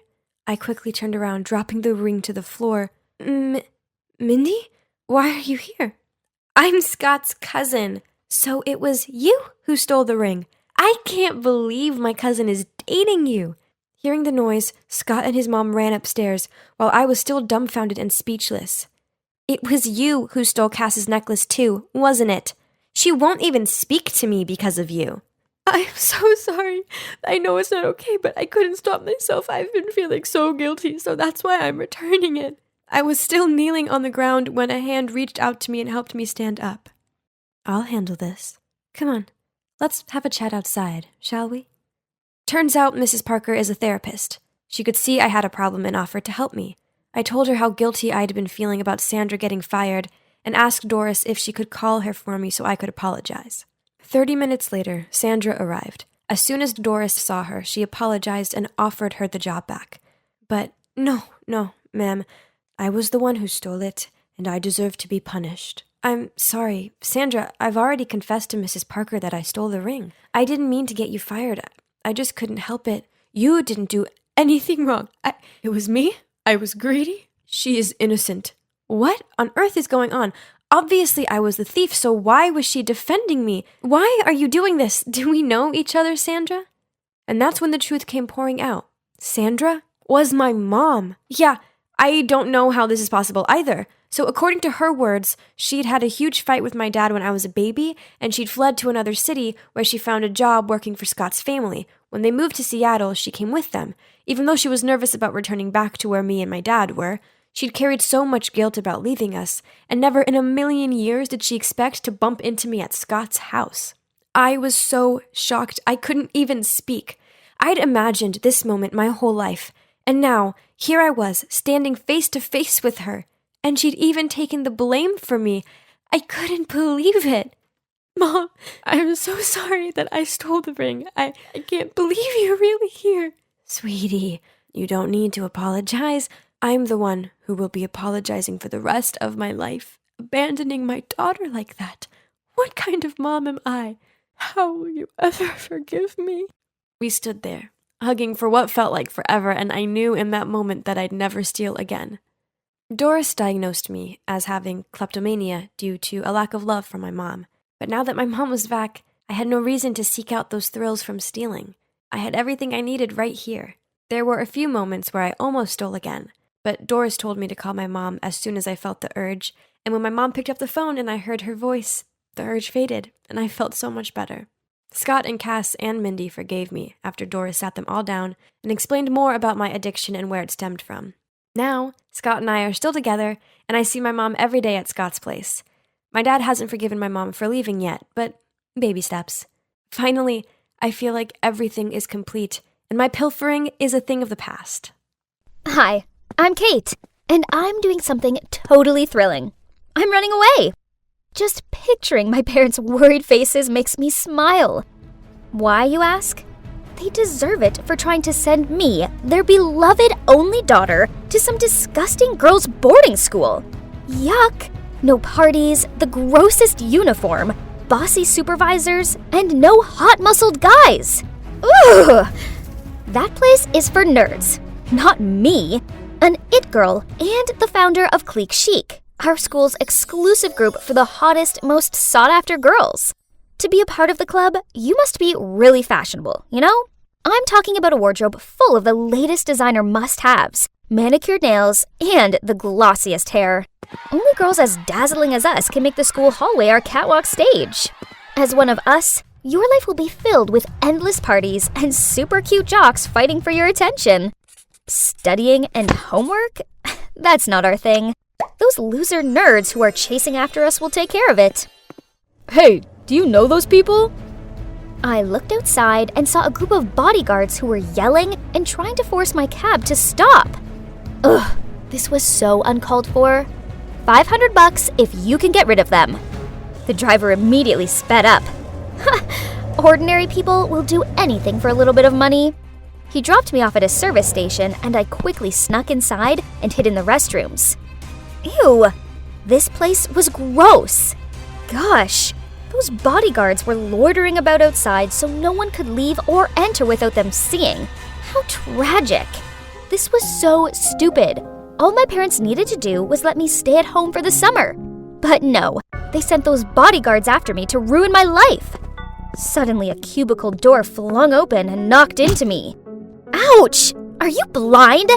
Speaker 6: I quickly turned around, dropping the ring to the floor. Mindy? Why are you here? I'm Scott's cousin. So it was you who stole the ring. I can't believe my cousin is dating you. Hearing the noise, Scott and his mom ran upstairs while I was still dumbfounded and speechless. It was you who stole Cass's necklace too, wasn't it? She won't even speak to me because of you. I'm so sorry. I know it's not okay, but I couldn't stop myself. I've been feeling so guilty, so that's why I'm returning it. I was still kneeling on the ground when a hand reached out to me and helped me stand up. I'll handle this. Come on, let's have a chat outside, shall we? Turns out Mrs. Parker is a therapist. She could see I had a problem and offered to help me. I told her how guilty I'd been feeling about Sandra getting fired and asked Doris if she could call her for me so I could apologize. 30 minutes later, Sandra arrived. As soon as Doris saw her, she apologized and offered her the job back. But no, ma'am. I was the one who stole it, and I deserve to be punished. I'm sorry. Sandra, I've already confessed to Mrs. Parker that I stole the ring. I didn't mean to get you fired. I just couldn't help it. You didn't do anything wrong. It was me? I was greedy? She is innocent. What on earth is going on? Obviously, I was the thief, so why was she defending me? Why are you doing this? Do we know each other, Sandra? And that's when the truth came pouring out. Sandra was my mom. Yeah, I don't know how this is possible either. So according to her words, she'd had a huge fight with my dad when I was a baby, and she'd fled to another city where she found a job working for Scott's family. When they moved to Seattle, she came with them. Even though she was nervous about returning back to where me and my dad were, she'd carried so much guilt about leaving us, and never in a million years did she expect to bump into me at Scott's house. I was so shocked I couldn't even speak. I'd imagined this moment my whole life, and now, here I was, standing face to face with her. And she'd even taken the blame for me. I couldn't believe it. Mom, I'm so sorry that I stole the ring. I can't believe you're really here. Sweetie, you don't need to apologize. I'm the one who will be apologizing for the rest of my life. Abandoning my daughter like that. What kind of mom am I? How will you ever forgive me? We stood there, hugging for what felt like forever, and I knew in that moment that I'd never steal again. Doris diagnosed me as having kleptomania due to a lack of love from my mom. But now that my mom was back, I had no reason to seek out those thrills from stealing. I had everything I needed right here. There were a few moments where I almost stole again, but Doris told me to call my mom as soon as I felt the urge, and when my mom picked up the phone and I heard her voice, the urge faded, and I felt so much better. Scott and Cass and Mindy forgave me after Doris sat them all down and explained more about my addiction and where it stemmed from. Now, Scott and I are still together, and I see my mom every day at Scott's place. My dad hasn't forgiven my mom for leaving yet, but baby steps. Finally, I feel like everything is complete, and my pilfering is a thing of the past.
Speaker 2: Hi, I'm Kate, and I'm doing something totally thrilling. I'm running away. Just picturing my parents' worried faces makes me smile. Why, you ask? They deserve it for trying to send me, their beloved only daughter, to some disgusting girls' boarding school. Yuck! No parties, the grossest uniform, bossy supervisors, and no hot-muscled guys. Ugh! That place is for nerds, not me. An it girl and the founder of Clique Chic, our school's exclusive group for the hottest, most sought-after girls. To be a part of the club, you must be really fashionable, you know? I'm talking about a wardrobe full of the latest designer must-haves, manicured nails, and the glossiest hair. Only girls as dazzling as us can make the school hallway our catwalk stage. As one of us, your life will be filled with endless parties and super cute jocks fighting for your attention. Studying and homework? That's not our thing. Those loser nerds who are chasing after us will take care of it.
Speaker 3: Hey, do you know those people?
Speaker 2: I looked outside and saw a group of bodyguards who were yelling and trying to force my cab to stop. Ugh, this was so uncalled for. $500 if you can get rid of them. The driver immediately sped up. Ordinary people will do anything for a little bit of money. He dropped me off at a service station and I quickly snuck inside and hid in the restrooms. Ew, this place was gross. Gosh, those bodyguards were loitering about outside so no one could leave or enter without them seeing. How tragic. This was so stupid. All my parents needed to do was let me stay at home for the summer. But no, they sent those bodyguards after me to ruin my life. Suddenly, a cubicle door flung open and knocked into me. Ouch! Are you blind?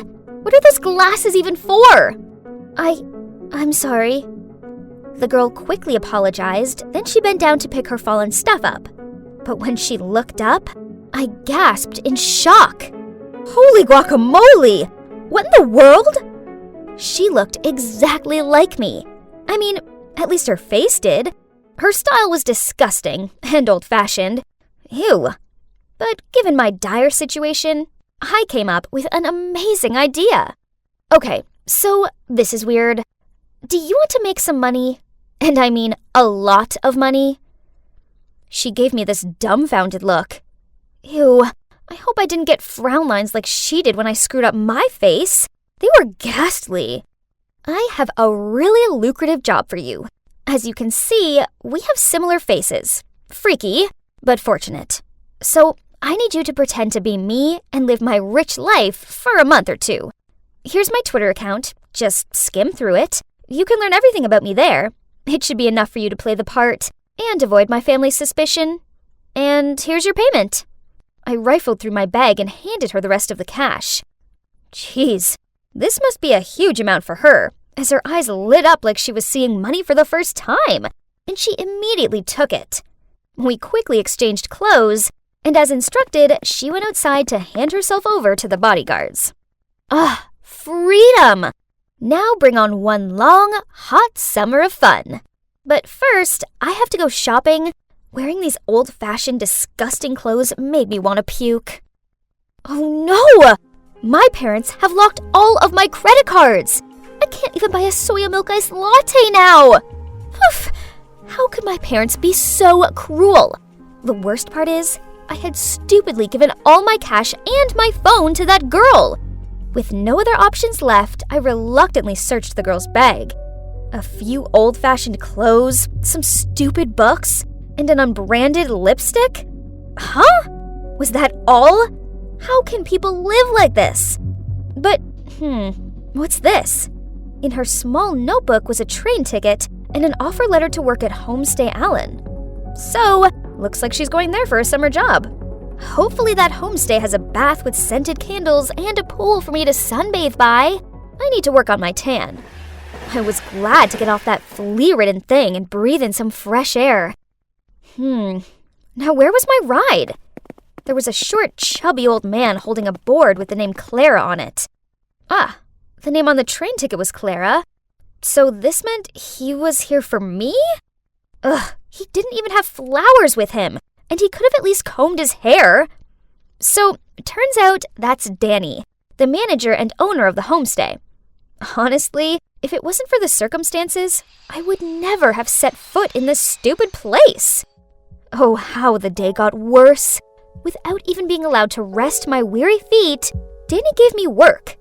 Speaker 2: What are those glasses even for? I'm sorry. The girl quickly apologized, then she bent down to pick her fallen stuff up. But when she looked up, I gasped in shock. Holy guacamole! What in the world? She looked exactly like me. I mean, at least her face did. Her style was disgusting and old-fashioned. Ew. But given my dire situation, I came up with an amazing idea. Okay, so this is weird. Do you want to make some money? And I mean a lot of money? She gave me this dumbfounded look. Ew, I hope I didn't get frown lines like she did when I screwed up my face. They were ghastly. I have a really lucrative job for you. As you can see, we have similar faces. Freaky, but fortunate. So I need you to pretend to be me and live my rich life for a month or two. Here's my Twitter account. Just skim through it. You can learn everything about me there. It should be enough for you to play the part and avoid my family's suspicion. And here's your payment. I rifled through my bag and handed her the rest of the cash. Jeez, this must be a huge amount for her, as her eyes lit up like she was seeing money for the first time, and she immediately took it. We quickly exchanged clothes, and as instructed, she went outside to hand herself over to the bodyguards. Ah, freedom! Now bring on one long, hot summer of fun. But first, I have to go shopping. Wearing these old-fashioned, disgusting clothes made me want to puke. Oh no! My parents have locked all of my credit cards! I can't even buy a soya milk iced latte now! Oof! How could my parents be so cruel? The worst part is, I had stupidly given all my cash and my phone to that girl. With no other options left, I reluctantly searched the girl's bag. A few old-fashioned clothes, some stupid books, and an unbranded lipstick? Huh? Was that all? How can people live like this? But, what's this? In her small notebook was a train ticket and an offer letter to work at Homestay Allen. So, looks like she's going there for a summer job. Hopefully that homestay has a bath with scented candles and a pool for me to sunbathe by. I need to work on my tan. I was glad to get off that flea-ridden thing and breathe in some fresh air. Now where was my ride? There was a short, chubby old man holding a board with the name Clara on it. Ah, the name on the train ticket was Clara. So this meant he was here for me? Ugh, he didn't even have flowers with him. And he could have at least combed his hair. So, turns out that's Danny, the manager and owner of the homestay. Honestly, if it wasn't for the circumstances, I would never have set foot in this stupid place. Oh, how the day got worse. Without even being allowed to rest my weary feet, Danny gave me work.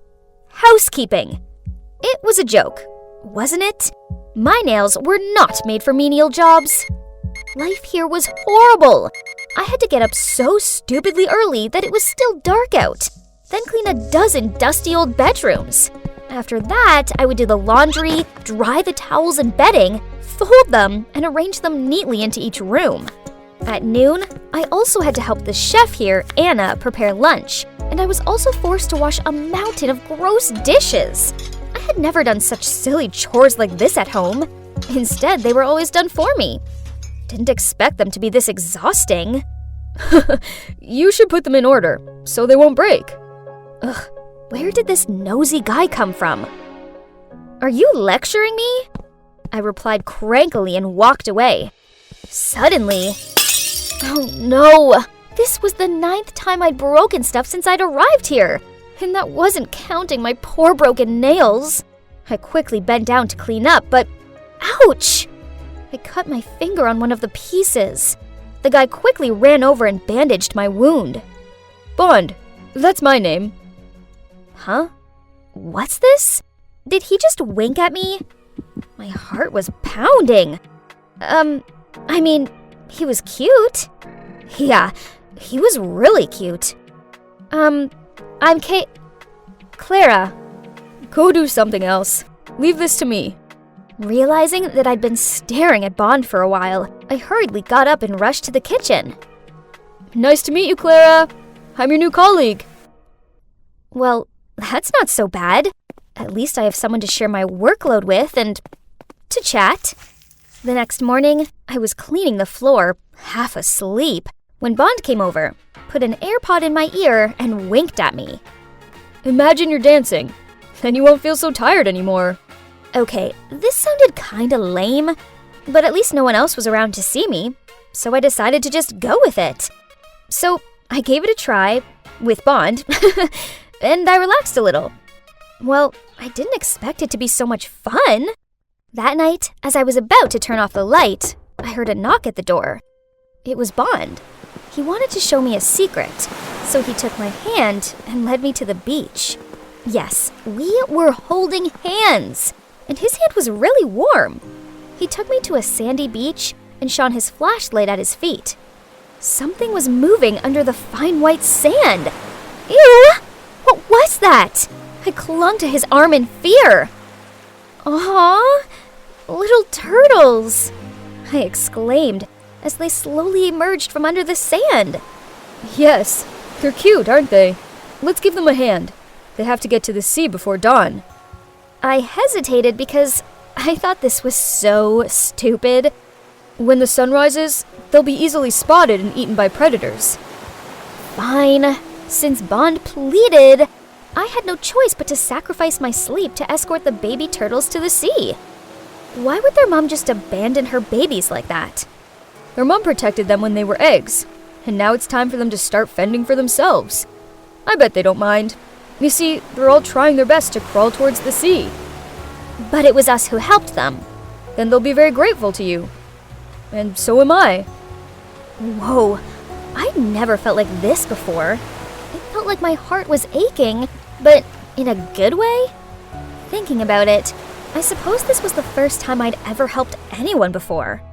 Speaker 2: Housekeeping. It was a joke, wasn't it? My nails were not made for menial jobs. Life here was horrible. I had to get up so stupidly early that it was still dark out, then clean a dozen dusty old bedrooms. After that, I would do the laundry, dry the towels and bedding, fold them, and arrange them neatly into each room. At noon, I also had to help the chef here, Anna, prepare lunch, and I was also forced to wash a mountain of gross dishes. I had never done such silly chores like this at home. Instead, they were always done for me. Didn't expect them to be this exhausting.
Speaker 3: You should put them in order, so they won't break.
Speaker 2: Ugh, where did this nosy guy come from? Are you lecturing me? I replied crankily and walked away. Suddenly, oh no! This was the 9th time I'd broken stuff since I'd arrived here, and that wasn't counting my poor broken nails. I quickly bent down to clean up, but ouch! I cut my finger on one of the pieces. The guy quickly ran over and bandaged my wound.
Speaker 3: Bond, that's my name.
Speaker 2: Huh? What's this? Did he just wink at me? My heart was pounding. I mean, he was cute. Yeah, he was really cute. I'm Clara.
Speaker 3: Go do something else. Leave this to me.
Speaker 2: Realizing that I'd been staring at Bond for a while, I hurriedly got up and rushed to the kitchen.
Speaker 3: Nice to meet you, Clara. I'm your new colleague.
Speaker 2: Well, that's not so bad. At least I have someone to share my workload with and to chat. The next morning, I was cleaning the floor, half asleep, when Bond came over, put an AirPod in my ear, and winked at me.
Speaker 3: Imagine you're dancing. Then you won't feel so tired anymore.
Speaker 2: Okay, this sounded kinda lame, but at least no one else was around to see me, so I decided to just go with it. So I gave it a try, with Bond, and I relaxed a little. Well, I didn't expect it to be so much fun. That night, as I was about to turn off the light, I heard a knock at the door. It was Bond. He wanted to show me a secret, so he took my hand and led me to the beach. Yes, we were holding hands, and his hand was really warm. He took me to a sandy beach and shone his flashlight at his feet. Something was moving under the fine white sand. Ew! What was that? I clung to his arm in fear. Aw, little turtles, I exclaimed as they slowly emerged from under the sand.
Speaker 3: Yes, they're cute, aren't they? Let's give them a hand. They have to get to the sea before dawn.
Speaker 2: I hesitated because I thought this was so stupid.
Speaker 3: When the sun rises, they'll be easily spotted and eaten by predators.
Speaker 2: Fine. Since Bond pleaded, I had no choice but to sacrifice my sleep to escort the baby turtles to the sea. Why would their mom just abandon her babies like that?
Speaker 3: Their mom protected them when they were eggs, and now it's time for them to start fending for themselves. I bet they don't mind. You see, they're all trying their best to crawl towards the sea.
Speaker 2: But it was us who helped them.
Speaker 3: Then they'll be very grateful to you. And so am I.
Speaker 2: Whoa, I'd never felt like this before. It felt like my heart was aching, but in a good way? Thinking about it, I suppose this was the first time I'd ever helped anyone before.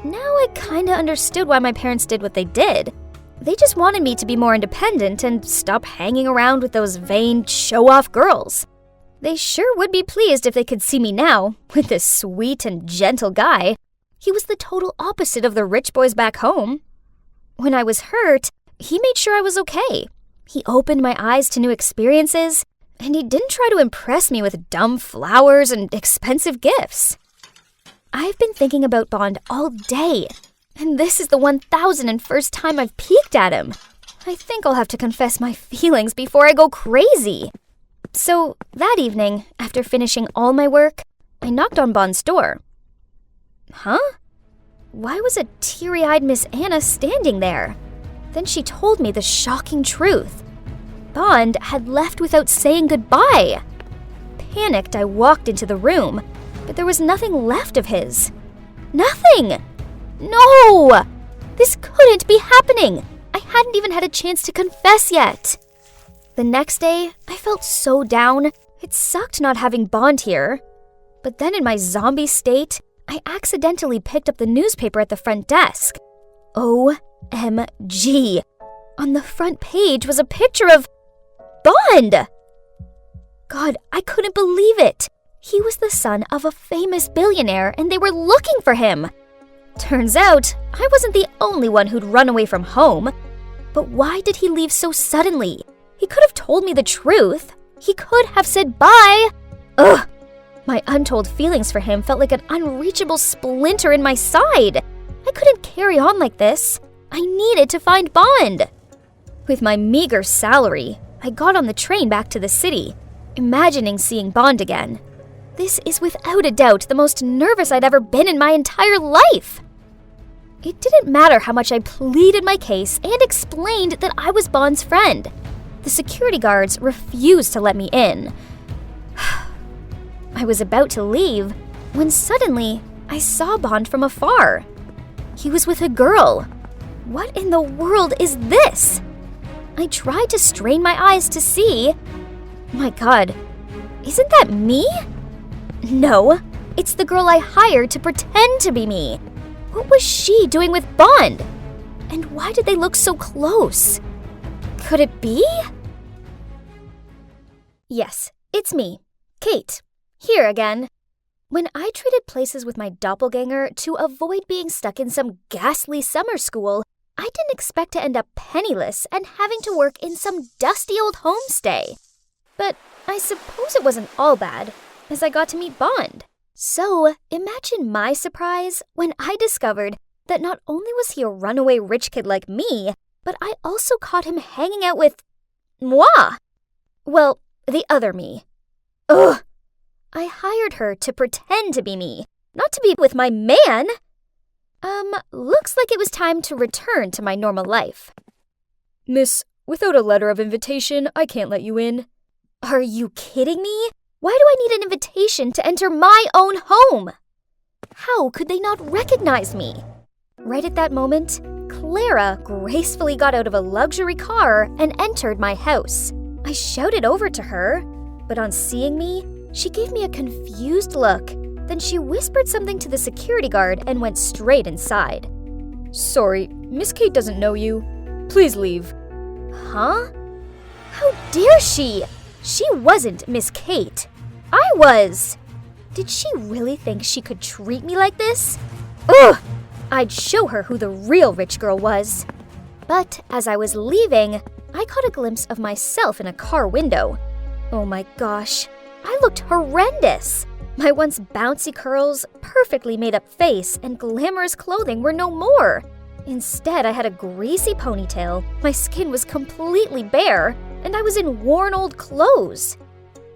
Speaker 2: Now I kinda understood why my parents did what they did. They just wanted me to be more independent and stop hanging around with those vain, show-off girls. They sure would be pleased if they could see me now, with this sweet and gentle guy. He was the total opposite of the rich boys back home. When I was hurt, he made sure I was okay. He opened my eyes to new experiences, and he didn't try to impress me with dumb flowers and expensive gifts. I've been thinking about Bond all day, and this is the 1001st time I've peeked at him. I think I'll have to confess my feelings before I go crazy. So, that evening, after finishing all my work, I knocked on Bond's door. Huh? Why was a teary-eyed Miss Anna standing there? Then she told me the shocking truth. Bond had left without saying goodbye. Panicked, I walked into the room, but there was nothing left of his. Nothing! No! This couldn't be happening! I hadn't even had a chance to confess yet. The next day, I felt so down. It sucked not having Bond here. But then in my zombie state, I accidentally picked up the newspaper at the front desk. OMG! On the front page was a picture of Bond! God, I couldn't believe it. He was the son of a famous billionaire and they were looking for him. Turns out, I wasn't the only one who'd run away from home. But why did he leave so suddenly? He could have told me the truth. He could have said bye. Ugh! My untold feelings for him felt like an unreachable splinter in my side. I couldn't carry on like this. I needed to find Bond. With my meager salary, I got on the train back to the city, imagining seeing Bond again. This is without a doubt the most nervous I'd ever been in my entire life. It didn't matter how much I pleaded my case and explained that I was Bond's friend. The security guards refused to let me in. I was about to leave when suddenly I saw Bond from afar. He was with a girl. What in the world is this? I tried to strain my eyes to see. My God, isn't that me? No, it's the girl I hired to pretend to be me. What was she doing with Bond? And why did they look so close? Could it be? Yes, it's me, Kate, here again. When I traded places with my doppelganger to avoid being stuck in some ghastly summer school, I didn't expect to end up penniless and having to work in some dusty old homestay. But I suppose it wasn't all bad, as I got to meet Bond. So imagine my surprise when I discovered that not only was he a runaway rich kid like me, but I also caught him hanging out with moi. Well, the other me. Ugh! I hired her to pretend to be me, not to be with my man. Looks like it was time to return to my normal life. Miss, without a letter of invitation, I can't let you in. Are you kidding me? Why do I need an invitation to enter my own home? How could they not recognize me? Right at that moment, Clara gracefully got out of a luxury car and entered my house. I shouted over to her, but on seeing me, she gave me a confused look. Then she whispered something to the security guard and went straight inside. Sorry, Miss Kate doesn't know you. Please leave. Huh? How dare she? She wasn't Miss Kate. I was. Did she really think she could treat me like this? Ugh! I'd show her who the real rich girl was. But as I was leaving, I caught a glimpse of myself in a car window. Oh my gosh, I looked horrendous. My once bouncy curls, perfectly made-up face, and glamorous clothing were no more. Instead, I had a greasy ponytail, my skin was completely bare, and I was in worn old clothes.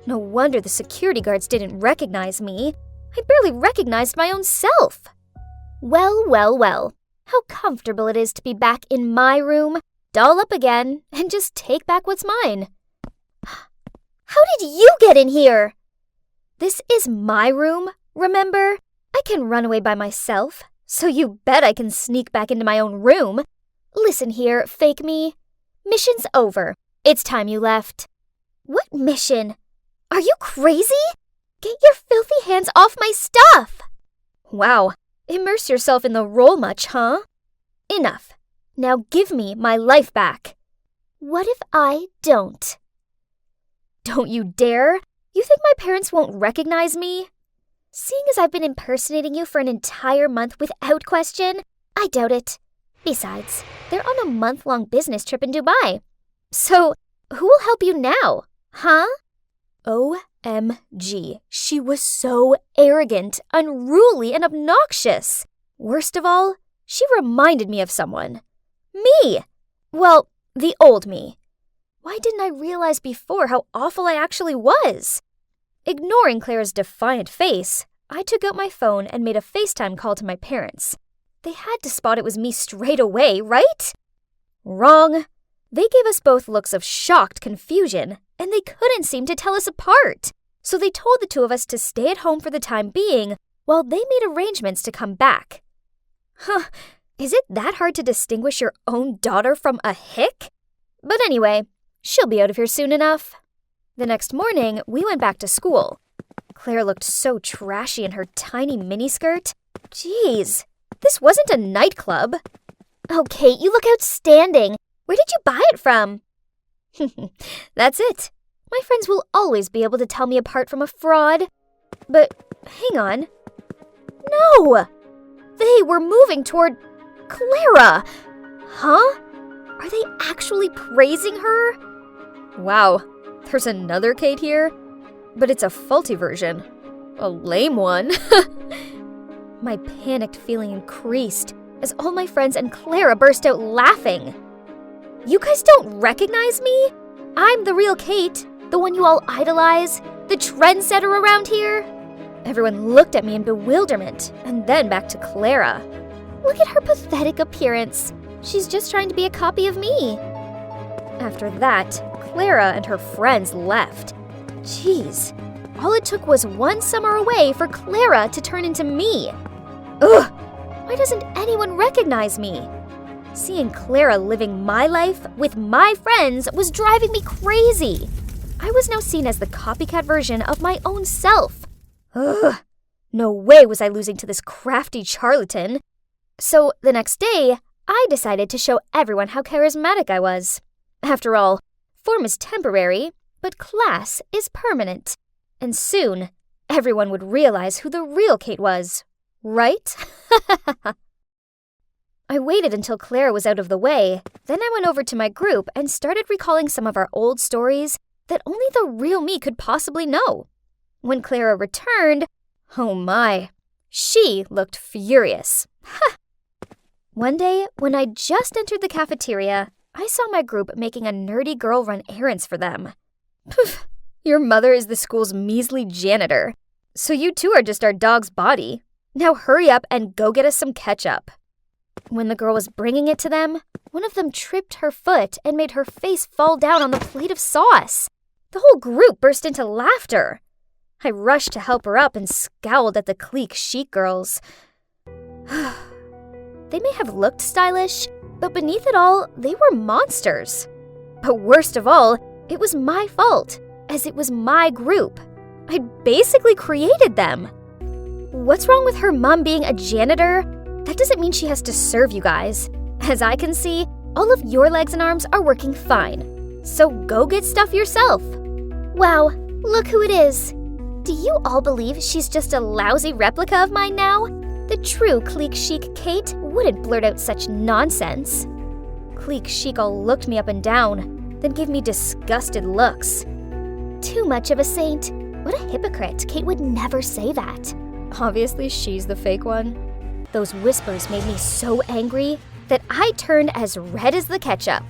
Speaker 2: No wonder the security guards didn't recognize me. I barely recognized my own self. Well, well, well. How comfortable it is to be back in my room, doll up again, and just take back what's mine. How did you get in here? This is my room, remember? I can run away by myself, so you bet I can sneak back into my own room. Listen here, fake me. Mission's over. It's time you left. What mission? Are you crazy? Get your filthy hands off my stuff! Wow, immerse yourself in the role much, huh? Enough. Now give me my life back. What if I don't? Don't you dare! You think my parents won't recognize me? Seeing as I've been impersonating you for an entire month without question, I doubt it. Besides, they're on a month-long business trip in Dubai. So, who will help you now, huh? OMG, she was so arrogant, unruly, and obnoxious. Worst of all, she reminded me of someone. Me! Well, the old me. Why didn't I realize before how awful I actually was? Ignoring Clara's defiant face, I took out my phone and made a FaceTime call to my parents. They had to spot it was me straight away, right? Wrong. They gave us both looks of shocked confusion, and they couldn't seem to tell us apart. So they told the two of us to stay at home for the time being while they made arrangements to come back. Huh, is it that hard to distinguish your own daughter from a hick? But anyway, she'll be out of here soon enough. The next morning, we went back to school. Claire looked so trashy in her tiny miniskirt. Jeez, this wasn't a nightclub. Oh, Kate, you look outstanding. Where did you buy it from? That's it. My friends will always be able to tell me apart from a fraud. But hang on. No! They were moving toward Clara. Huh? Are they actually praising her? Wow, there's another Kate here, but it's a faulty version. A lame one. My panicked feeling increased as all my friends and Clara burst out laughing. You guys don't recognize me? I'm the real Kate, the one you all idolize, the trendsetter around here. Everyone looked at me in bewilderment, and then back to Clara. Look at her pathetic appearance. She's just trying to be a copy of me. After that, Clara and her friends left. Jeez, all it took was one summer away for Clara to turn into me. Ugh, why doesn't anyone recognize me? Seeing Clara living my life with my friends was driving me crazy. I was now seen as the copycat version of my own self. Ugh, no way was I losing to this crafty charlatan. So the next day, I decided to show everyone how charismatic I was. After all, form is temporary, but class is permanent. And soon, everyone would realize who the real Kate was, right? I waited until Clara was out of the way, then I went over to my group and started recalling some of our old stories that only the real me could possibly know. When Clara returned, oh my, she looked furious. One day, when I just entered the cafeteria, I saw my group making a nerdy girl run errands for them. Poof, your mother is the school's measly janitor, so you two are just our dog's body. Now hurry up and go get us some ketchup. When the girl was bringing it to them, one of them tripped her foot and made her face fall down on the plate of sauce. The whole group burst into laughter. I rushed to help her up and scowled at the clique chic girls. They may have looked stylish, but beneath it all, they were monsters. But worst of all, it was my fault, as it was my group. I'd basically created them. What's wrong with her mom being a janitor? That doesn't mean she has to serve you guys. As I can see, all of your legs and arms are working fine. So go get stuff yourself. Wow, look who it is. Do you all believe she's just a lousy replica of mine now? The true clique chic Kate wouldn't blurt out such nonsense. Clique chic all looked me up and down, then gave me disgusted looks. Too much of a saint. What a hypocrite. Kate would never say that. Obviously, she's the fake one. Those whispers made me so angry that I turned as red as the ketchup.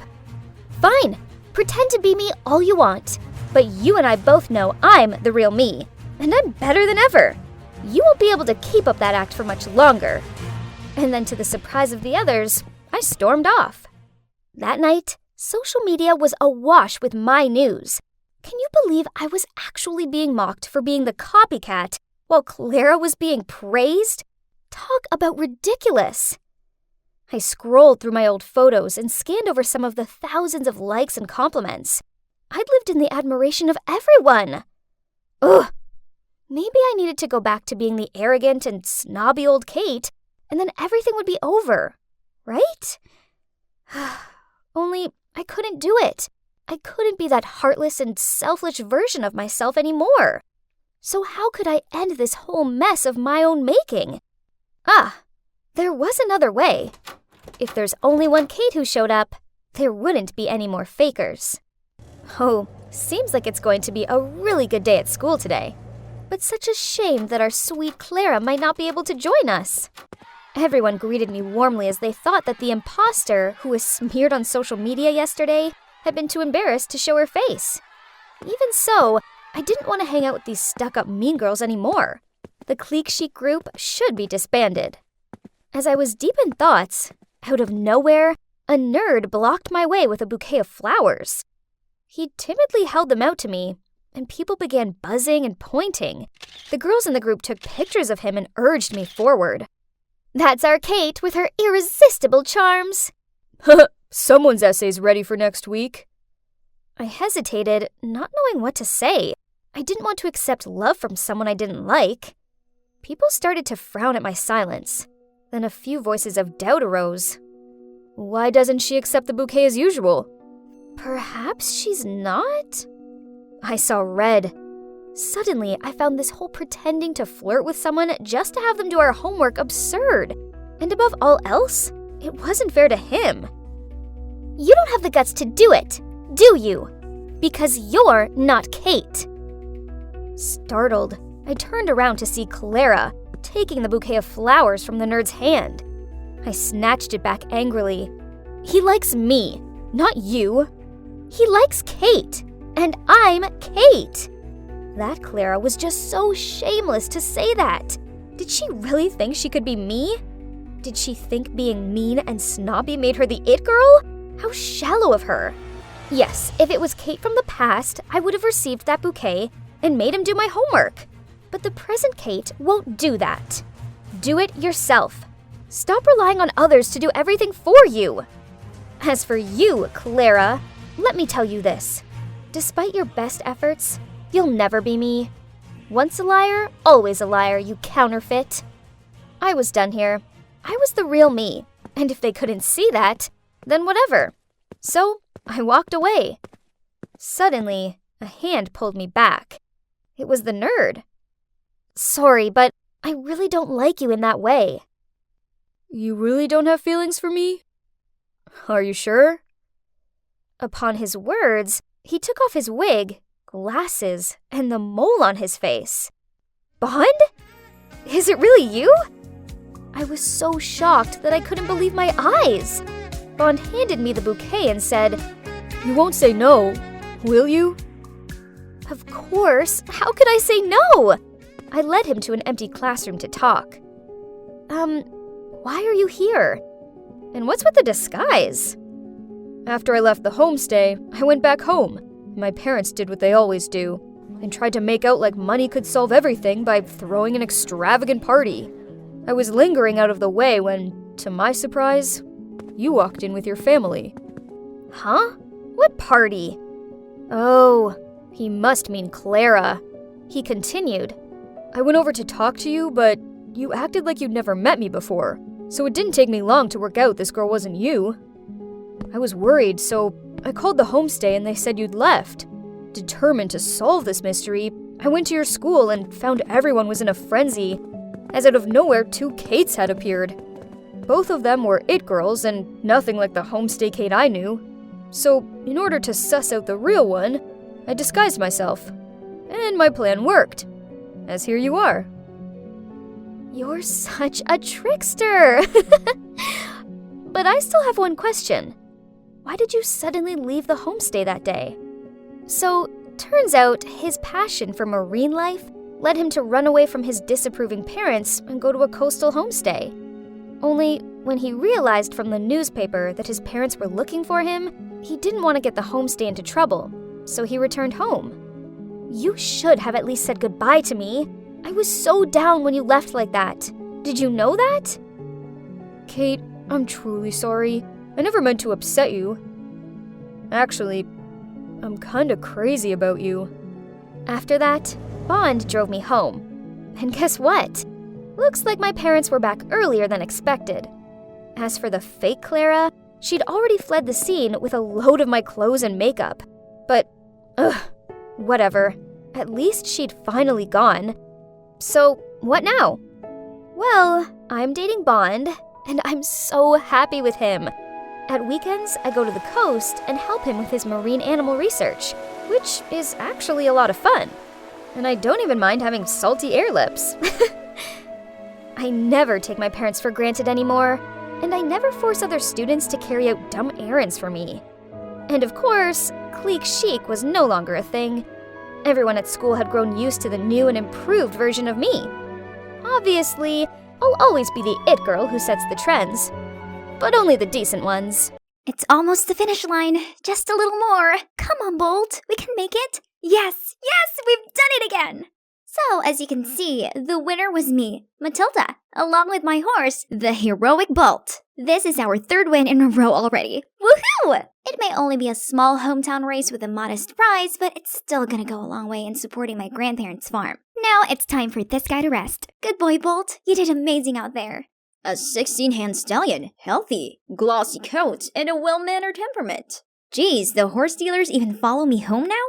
Speaker 2: Fine, pretend to be me all you want, but you and I both know I'm the real me, and I'm better than ever. You won't be able to keep up that act for much longer. And then to the surprise of the others, I stormed off. That night, social media was awash with my news. Can you believe I was actually being mocked for being the copycat while Clara was being praised? Talk about ridiculous. I scrolled through my old photos and scanned over some of the thousands of likes and compliments. I'd lived in the admiration of everyone. Ugh. Maybe I needed to go back to being the arrogant and snobby old Kate, and then everything would be over, right? Only I couldn't do it. I couldn't be that heartless and selfish version of myself anymore. So how could I end this whole mess of my own making? There was another way. If there's only one Kate who showed up, there wouldn't be any more fakers. Oh, seems like it's going to be a really good day at school today. But such a shame that our sweet Clara might not be able to join us. Everyone greeted me warmly as they thought that the imposter who was smeared on social media yesterday had been too embarrassed to show her face. Even so, I didn't want to hang out with these stuck-up mean girls anymore. The clique chic group should be disbanded. As I was deep in thoughts, out of nowhere, a nerd blocked my way with a bouquet of flowers. He timidly held them out to me, and people began buzzing and pointing. The girls in the group took pictures of him and urged me forward. That's our Kate with her irresistible charms. Someone's essay's ready for next week. I hesitated, not knowing what to say. I didn't want to accept love from someone I didn't like. People started to frown at my silence. Then a few voices of doubt arose. Why doesn't she accept the bouquet as usual? Perhaps she's not? I saw red. Suddenly, I found this whole pretending to flirt with someone just to have them do our homework absurd.
Speaker 1: And above all else, it wasn't fair to him. You don't have the guts to do it, do you? Because you're not Kate. Startled, I turned around to see Clara taking the bouquet of flowers from the nerd's hand. I snatched it back angrily. He likes me, not you. He likes Kate, and I'm Kate. That Clara was just so shameless to say that. Did she really think she could be me? Did she think being mean and snobby made her the it girl? How shallow of her. Yes, if it was Kate from the past, I would have received that bouquet and made him do my homework. But the present Kate won't do that. Do it yourself. Stop relying on others to do everything for you. As for you, Clara, let me tell you this. Despite your best efforts, you'll never be me. Once a liar, always a liar, you counterfeit. I was done here. I was the real me, and if they couldn't see that, then whatever. So, I walked away. Suddenly, a hand pulled me back. It was the nerd. Sorry, but I really don't like you in that way. You really don't have feelings for me? Are you sure? Upon his words, he took off his wig, glasses, and the mole on his face. Bond? Is it really you? I was so shocked that I couldn't believe my eyes. Bond handed me the bouquet and said, You won't say no, will you? Of course. How could I say no? I led him to an empty classroom to talk. Why are you here? And what's with the disguise? After I left the homestay, I went back home. My parents did what they always do, and tried to make out like money could solve everything by throwing an extravagant party. I was lingering out of the way when, to my surprise, you walked in with your family. Huh? What party? Oh, he must mean Clara. He continued. I went over to talk to you, but you acted like you'd never met me before, so it didn't take me long to work out this girl wasn't you. I was worried, so I called the homestay and they said you'd left. Determined to solve this mystery, I went to your school and found everyone was in a frenzy, as out of nowhere 2 Kates had appeared. Both of them were it girls and nothing like the homestay Kate I knew. So, in order to suss out the real one, I disguised myself. And my plan worked. As here you are. You're such a trickster! But I still have one question. Why did you suddenly leave the homestay that day? So, turns out his passion for marine life led him to run away from his disapproving parents and go to a coastal homestay. Only, when he realized from the newspaper that his parents were looking for him, he didn't want to get the homestay into trouble, so he returned home. You should have at least said goodbye to me. I was so down when you left like that. Did you know that? Kate, I'm truly sorry. I never meant to upset you. Actually, I'm kinda crazy about you. After that, Bond drove me home. And guess what? Looks like my parents were back earlier than expected. As for the fake Clara, she'd already fled the scene with a load of my clothes and makeup. But, whatever. At least she'd finally gone. So, what now? Well, I'm dating Bond, and I'm so happy with him. At weekends, I go to the coast and help him with his marine animal research, which is actually a lot of fun. And I don't even mind having salty air lips. I never take my parents for granted anymore, and I never force other students to carry out dumb errands for me. And of course, clique chic was no longer a thing. Everyone at school had grown used to the new and improved version of me. Obviously, I'll always be the it girl who sets the trends, but only the decent ones.
Speaker 2: It's almost the finish line. Just a little more. Come on, Bolt. We can make it. Yes, we've done it again. So, as you can see, the winner was me, Matilda, along with my horse, the heroic Bolt. This is our 3rd win in a row already. Woohoo! It may only be a small hometown race with a modest prize, but it's still gonna go a long way in supporting my grandparents' farm. Now it's time for this guy to rest. Good boy, Bolt. You did amazing out there.
Speaker 7: A 16-hand stallion, healthy, glossy coat, and a well-mannered temperament.
Speaker 2: Geez, the horse dealers even follow me home now?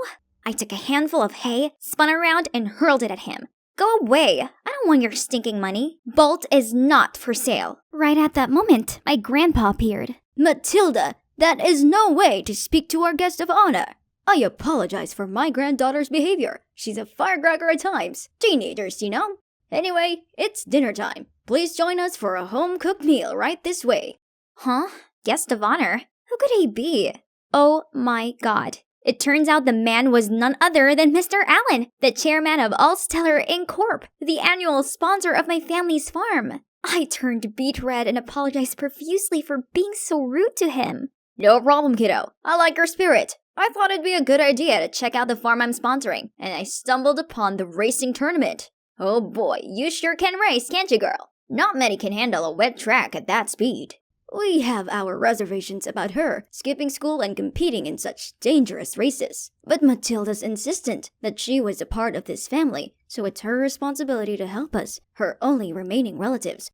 Speaker 2: I took a handful of hay, spun around, and hurled it at him.
Speaker 7: Go away. I don't want your stinking money. Bolt is not for sale.
Speaker 2: Right at that moment, my grandpa appeared.
Speaker 8: Matilda, that is no way to speak to our guest of honor. I apologize for my granddaughter's behavior. She's a firecracker at times. Teenagers, you know. Anyway, it's dinner time. Please join us for a home-cooked meal right this way.
Speaker 7: Huh? Guest of honor? Who could he be? Oh my god. It turns out the man was none other than Mr. Allen, the chairman of Allstellar Inc. Corp., the annual sponsor of my family's farm. I turned beet red and apologized profusely for being so rude to him.
Speaker 8: No problem, kiddo. I like your spirit. I thought it'd be a good idea to check out the farm I'm sponsoring, and I stumbled upon the racing tournament. Oh boy, you sure can race, can't you, girl? Not many can handle a wet track at that speed. We have our reservations about her skipping school and competing in such dangerous races. But Matilda's insistent that she was a part of this family, so it's her responsibility to help us, her only remaining relatives.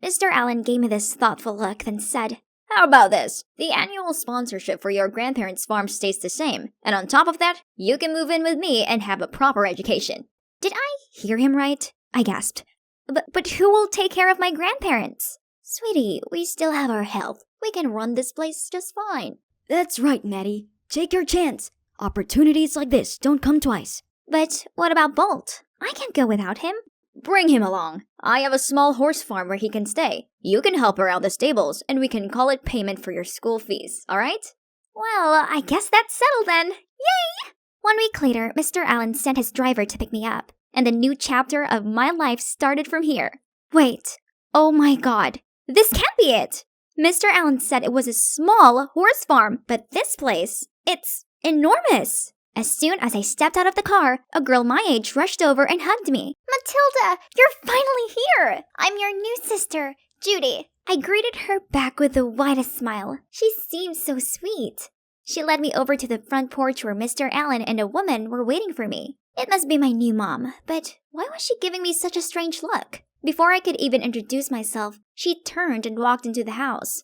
Speaker 7: Mr. Allen gave me this thoughtful look, then said,
Speaker 8: How about this? The annual sponsorship for your grandparents' farm stays the same, and on top of that, you can move in with me and have a proper education.
Speaker 7: Did I hear him right? I gasped. But who will take care of my grandparents?
Speaker 8: Sweetie, we still have our health. We can run this place just fine.
Speaker 3: That's right, Maddie. Take your chance. Opportunities like this don't come twice.
Speaker 7: But what about Bolt? I can't go without him.
Speaker 8: Bring him along. I have a small horse farm where he can stay. You can help around the stables, and we can call it payment for your school fees, alright?
Speaker 7: Well, I guess that's settled then. Yay! 1 week later, Mr. Allen sent his driver to pick me up, and the new chapter of my life started from here. Wait. Oh my god. This can't be it! Mr. Allen said it was a small horse farm, but this place, it's enormous. As soon as I stepped out of the car, a girl my age rushed over and hugged me. Matilda, you're finally here! I'm your new sister, Judy. I greeted her back with the widest smile. She seemed so sweet. She led me over to the front porch where Mr. Allen and a woman were waiting for me. It must be my new mom, but why was she giving me such a strange look? Before I could even introduce myself, she turned and walked into the house.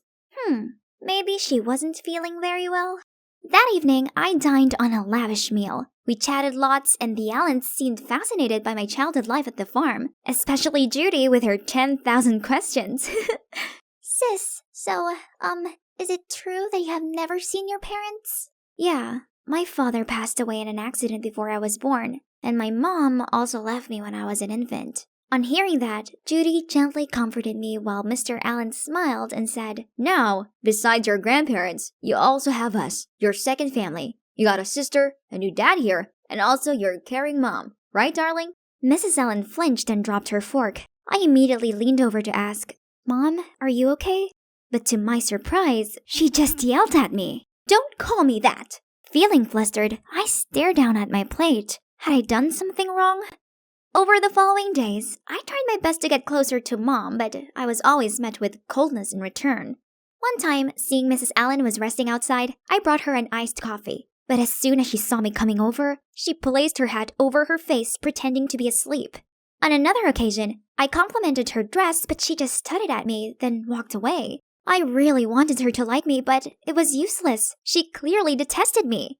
Speaker 7: Maybe she wasn't feeling very well. That evening, I dined on a lavish meal. We chatted lots, and the Allens seemed fascinated by my childhood life at the farm, especially Judy with her 10,000 questions. Sis, so, is it true that you have never seen your parents? Yeah, my father passed away in an accident before I was born, and my mom also left me when I was an infant. On hearing that, Judy gently comforted me while Mr. Allen smiled and said,
Speaker 8: Now, besides your grandparents, you also have us, your second family. You got a sister, a new dad here, and also your caring mom. Right, darling?
Speaker 7: Mrs. Allen flinched and dropped her fork. I immediately leaned over to ask, Mom, are you okay? But to my surprise, she just yelled at me. Don't call me that! Feeling flustered, I stared down at my plate. Had I done something wrong? Over the following days, I tried my best to get closer to Mom, but I was always met with coldness in return. One time, seeing Mrs. Allen was resting outside, I brought her an iced coffee. But as soon as she saw me coming over, she placed her hat over her face, pretending to be asleep. On another occasion, I complimented her dress, but she just tutted at me, then walked away. I really wanted her to like me, but it was useless. She clearly detested me.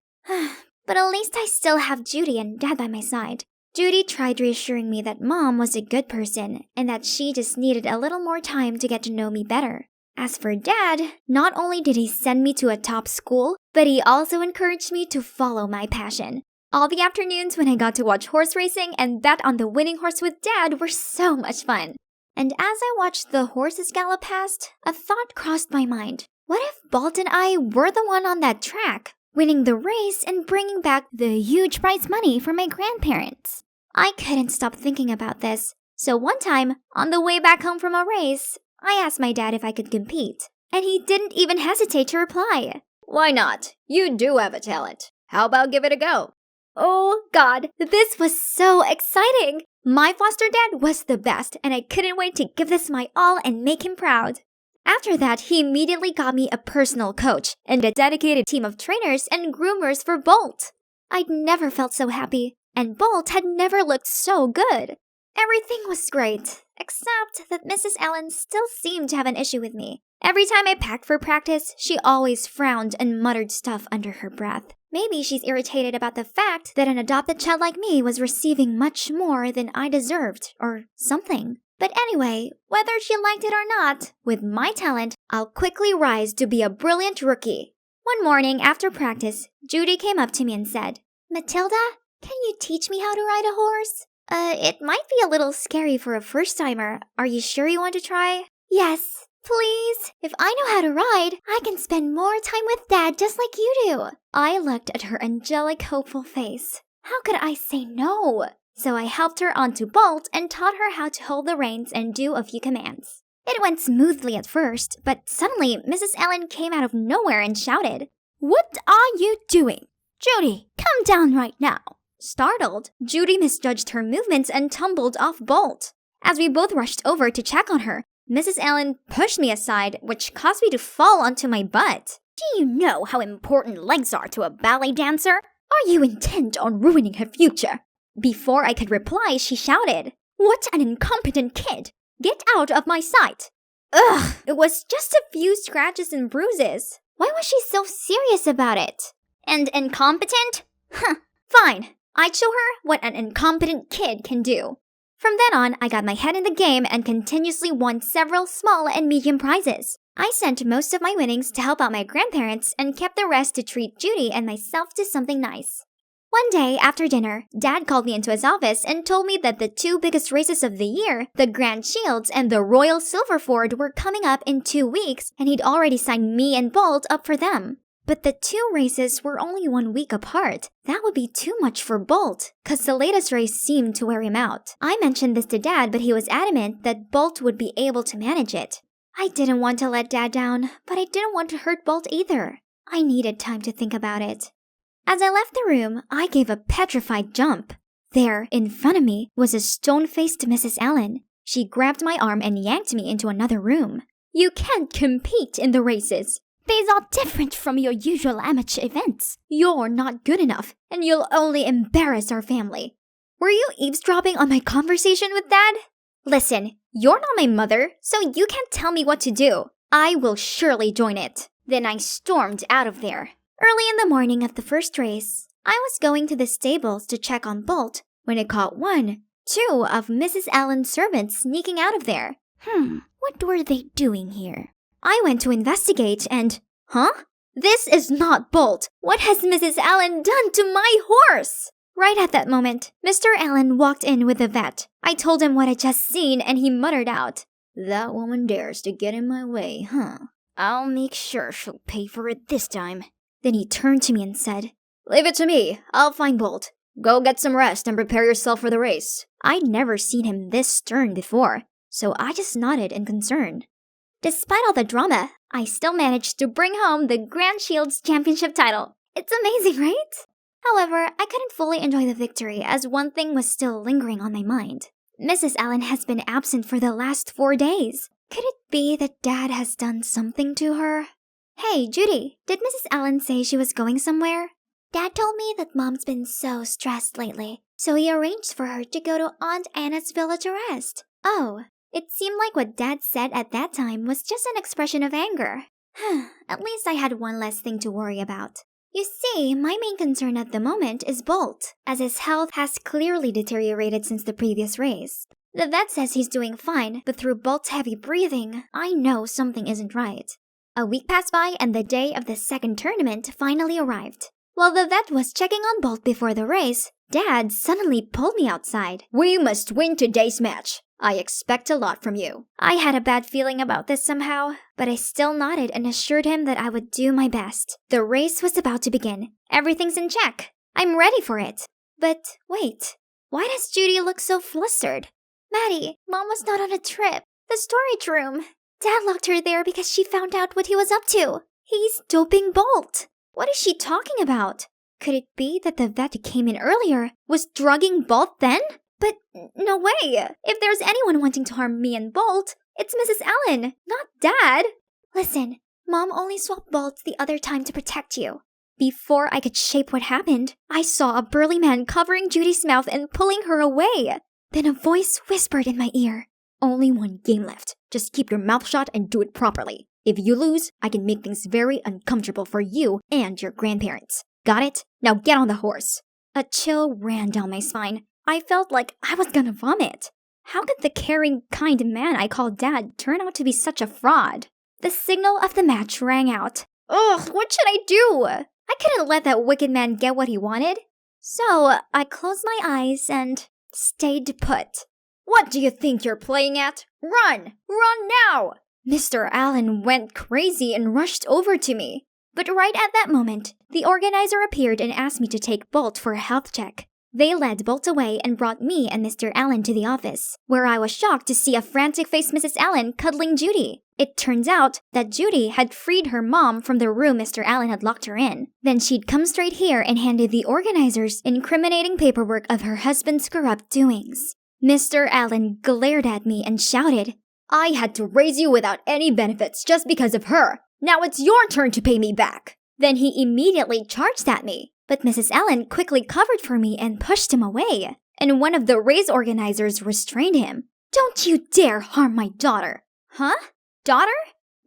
Speaker 7: But at least I still have Judy and Dad by my side. Judy tried reassuring me that Mom was a good person and that she just needed a little more time to get to know me better. As for Dad, not only did he send me to a top school, but he also encouraged me to follow my passion. All the afternoons when I got to watch horse racing and bet on the winning horse with Dad were so much fun. And as I watched the horses gallop past, a thought crossed my mind. What if Bolt and I were the one on that track, winning the race and bringing back the huge prize money for my grandparents? I couldn't stop thinking about this. So one time, on the way back home from a race, I asked my dad if I could compete, and he didn't even hesitate to reply.
Speaker 8: Why not? You do have a talent. How about give it a go?
Speaker 7: Oh God, this was so exciting! My foster dad was the best, and I couldn't wait to give this my all and make him proud. After that, he immediately got me a personal coach and a dedicated team of trainers and groomers for Bolt. I'd never felt so happy, and Bolt had never looked so good. Everything was great, except that Mrs. Allen still seemed to have an issue with me. Every time I packed for practice, she always frowned and muttered stuff under her breath. Maybe she's irritated about the fact that an adopted child like me was receiving much more than I deserved, or something. But anyway, whether she liked it or not, with my talent, I'll quickly rise to be a brilliant rookie. One morning after practice, Judy came up to me and said, "Matilda, can you teach me how to ride a horse?" It might be a little scary for a first-timer. Are you sure you want to try? Yes, please. If I know how to ride, I can spend more time with Dad just like you do. I looked at her angelic, hopeful face. How could I say no? So I helped her onto Bolt and taught her how to hold the reins and do a few commands. It went smoothly at first, but suddenly Mrs. Ellen came out of nowhere and shouted, "What are you doing? Judy, come down right now." Startled, Judy misjudged her movements and tumbled off Bolt. As we both rushed over to check on her, Mrs. Allen pushed me aside, which caused me to fall onto my butt. "Do you know how important legs are to a ballet dancer? Are you intent on ruining her future?" Before I could reply, she shouted, "What an incompetent kid! Get out of my sight!" Ugh, it was just a few scratches and bruises. Why was she so serious about it? And incompetent? Huh, fine. I'd show her what an incompetent kid can do. From then on, I got my head in the game and continuously won several small and medium prizes. I sent most of my winnings to help out my grandparents and kept the rest to treat Judy and myself to something nice. One day after dinner, Dad called me into his office and told me that the two biggest races of the year, the Grand Shields and the Royal Silverford, were coming up in 2 weeks, and he'd already signed me and Bolt up for them. But the two races were only 1 week apart. That would be too much for Bolt, cause the latest race seemed to wear him out. I mentioned this to Dad, but he was adamant that Bolt would be able to manage it. I didn't want to let Dad down, but I didn't want to hurt Bolt either. I needed time to think about it. As I left the room, I gave a petrified jump. There, in front of me, was a stone-faced Mrs. Allen. She grabbed my arm and yanked me into another room. "You can't compete in the races. These are different from your usual amateur events. You're not good enough, and you'll only embarrass our family." Were you eavesdropping on my conversation with Dad? Listen, you're not my mother, so you can't tell me what to do. I will surely join it. Then I stormed out of there. Early in the morning of the first race, I was going to the stables to check on Bolt when I caught 2 of Mrs. Allen's servants sneaking out of there. What were they doing here? I went to investigate and... Huh? This is not Bolt! What has Mrs. Allen done to my horse? Right at that moment, Mr. Allen walked in with the vet. I told him what I'd just seen and he muttered out, "That woman dares to get in my way, huh? I'll make sure she'll pay for it this time." Then he turned to me and said, "Leave it to me. I'll find Bolt. Go get some rest and prepare yourself for the race." I'd never seen him this stern before, so I just nodded in concern. Despite all the drama, I still managed to bring home the Grand Shields Championship title. It's amazing, right? However, I couldn't fully enjoy the victory as one thing was still lingering on my mind. Mrs. Allen has been absent for the last 4 days. Could it be that Dad has done something to her? Hey, Judy, did Mrs. Allen say she was going somewhere? Dad told me that Mom's been so stressed lately, so he arranged for her to go to Aunt Anna's villa to rest. Oh, it seemed like what Dad said at that time was just an expression of anger. At least I had one less thing to worry about. You see, my main concern at the moment is Bolt, as his health has clearly deteriorated since the previous race. The vet says he's doing fine, but through Bolt's heavy breathing, I know something isn't right. A week passed by and the day of the second tournament finally arrived. While the vet was checking on Bolt before the race, Dad suddenly pulled me outside. "We must win today's match. I expect a lot from you." I had a bad feeling about this somehow, but I still nodded and assured him that I would do my best. The race was about to begin. Everything's in check. I'm ready for it. But wait, why does Judy look so flustered? Maddie, Mom was not on a trip. The storage room. Dad locked her there because she found out what he was up to. He's doping Bolt. What is she talking about? Could it be that the vet who came in earlier was drugging Bolt then? But no way! If there's anyone wanting to harm me and Bolt, it's Mrs. Allen, not Dad. Listen, Mom only swapped Bolt the other time to protect you. Before I could shape what happened, I saw a burly man covering Judy's mouth and pulling her away. Then a voice whispered in my ear, "Only one game left. Just keep your mouth shut and do it properly. If you lose, I can make things very uncomfortable for you and your grandparents." Got it? Now get on the horse. A chill ran down my spine. I felt like I was gonna vomit. How could the caring, kind man I called Dad turn out to be such a fraud? The signal of the match rang out. Ugh, what should I do? I couldn't let that wicked man get what he wanted. So I closed my eyes and stayed put. What do you think you're playing at? Run! Run now! Mr. Allen went crazy and rushed over to me. But right at that moment, the organizer appeared and asked me to take Bolt for a health check. They led Bolt away and brought me and Mr. Allen to the office, where I was shocked to see a frantic-faced Mrs. Allen cuddling Judy. It turns out that Judy had freed her mom from the room Mr. Allen had locked her in. Then she'd come straight here and handed the organizers incriminating paperwork of her husband's corrupt doings. Mr. Allen glared at me and shouted, I had to raise you without any benefits just because of her. Now it's your turn to pay me back. Then he immediately charged at me. But Mrs. Allen quickly covered for me and pushed him away. And one of the race organizers restrained him. Don't you dare harm my daughter. Huh? Daughter?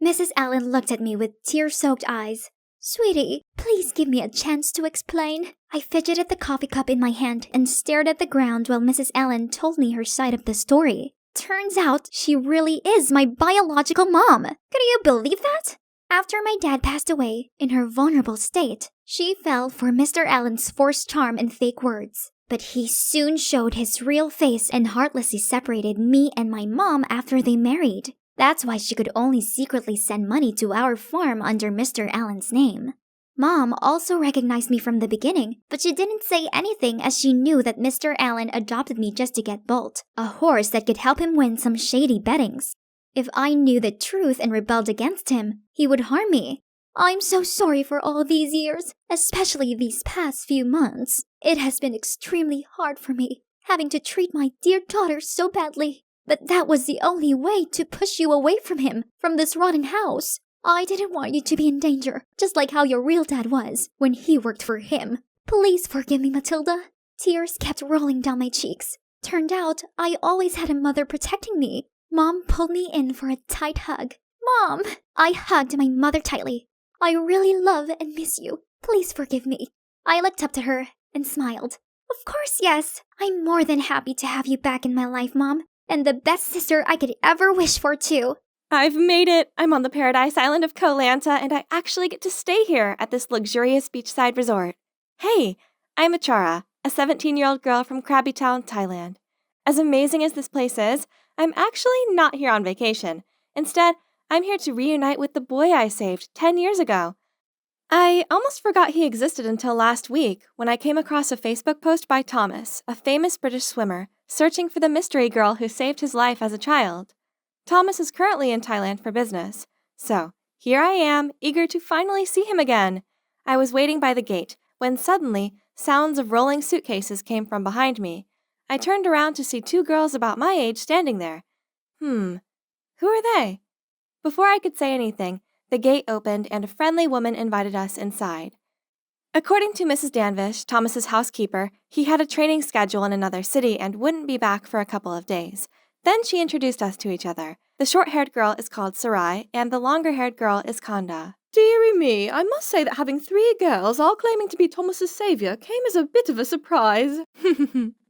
Speaker 7: Mrs. Allen looked at me with tear-soaked eyes. Sweetie, please give me a chance to explain. I fidgeted the coffee cup in my hand and stared at the ground while Mrs. Allen told me her side of the story. Turns out she really is my biological mom. Can you believe that? After my dad passed away, in her vulnerable state, she fell for Mr. Allen's forced charm and fake words. But he soon showed his real face and heartlessly separated me and my mom after they married. That's why she could only secretly send money to our farm under Mr. Allen's name. Mom also recognized me from the beginning, but she didn't say anything as she knew that Mr. Allen adopted me just to get Bolt, a horse that could help him win some shady bettings. If I knew the truth and rebelled against him, he would harm me. I'm so sorry for all these years, especially these past few months. It has been extremely hard for me, having to treat my dear daughter so badly. But that was the only way to push you away from him, from this rotten house. I didn't want you to be in danger, just like how your real dad was when he worked for him. Please forgive me, Matilda. Tears kept rolling down my cheeks. Turned out I always had a mother protecting me. Mom pulled me in for a tight hug. Mom! I hugged my mother tightly. I really love and miss you. Please forgive me. I looked up to her and smiled. Of course, yes. I'm more than happy to have you back in my life, Mom. And the best sister I could ever wish for, too.
Speaker 6: I've made it! I'm on the paradise island of Koh Lanta, and I actually get to stay here at this luxurious beachside resort. Hey, I'm Achara, a 17-year-old girl from Krabi Town, Thailand. As amazing as this place is, I'm actually not here on vacation. Instead, I'm here to reunite with the boy I saved 10 years ago. I almost forgot he existed until last week when I came across a Facebook post by Thomas, a famous British swimmer, searching for the mystery girl who saved his life as a child. Thomas is currently in Thailand for business, so here I am, eager to finally see him again. I was waiting by the gate when suddenly sounds of rolling suitcases came from behind me. I turned around to see two girls about my age standing there. Who are they? Before I could say anything, the gate opened and a friendly woman invited us inside. According to Mrs. Danvish, Thomas's housekeeper, he had a training schedule in another city and wouldn't be back for a couple of days. Then she introduced us to each other. The short-haired girl is called Sarai, and the longer-haired girl is Kanda.
Speaker 9: Dearie me, I must say that having 3 girls all claiming to be Thomas's savior came as a bit of a surprise.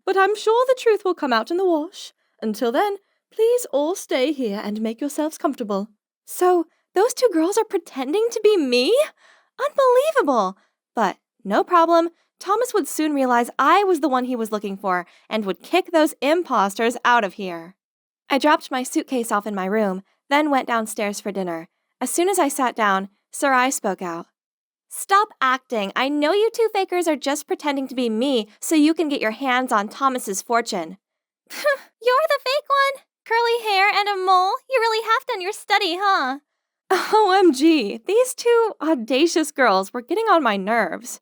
Speaker 9: But I'm sure the truth will come out in the wash. Until then, please all stay here and make yourselves comfortable.
Speaker 6: So, those two girls are pretending to be me? Unbelievable! But no problem. Thomas would soon realize I was the one he was looking for and would kick those imposters out of here. I dropped my suitcase off in my room, then went downstairs for dinner. As soon as I sat down, Sarai spoke out. Stop acting. I know you two fakers are just pretending to be me so you can get your hands on Thomas's fortune. You're the fake one? Curly hair and a mole? You really have done your study, huh? OMG, these two audacious girls were getting on my nerves.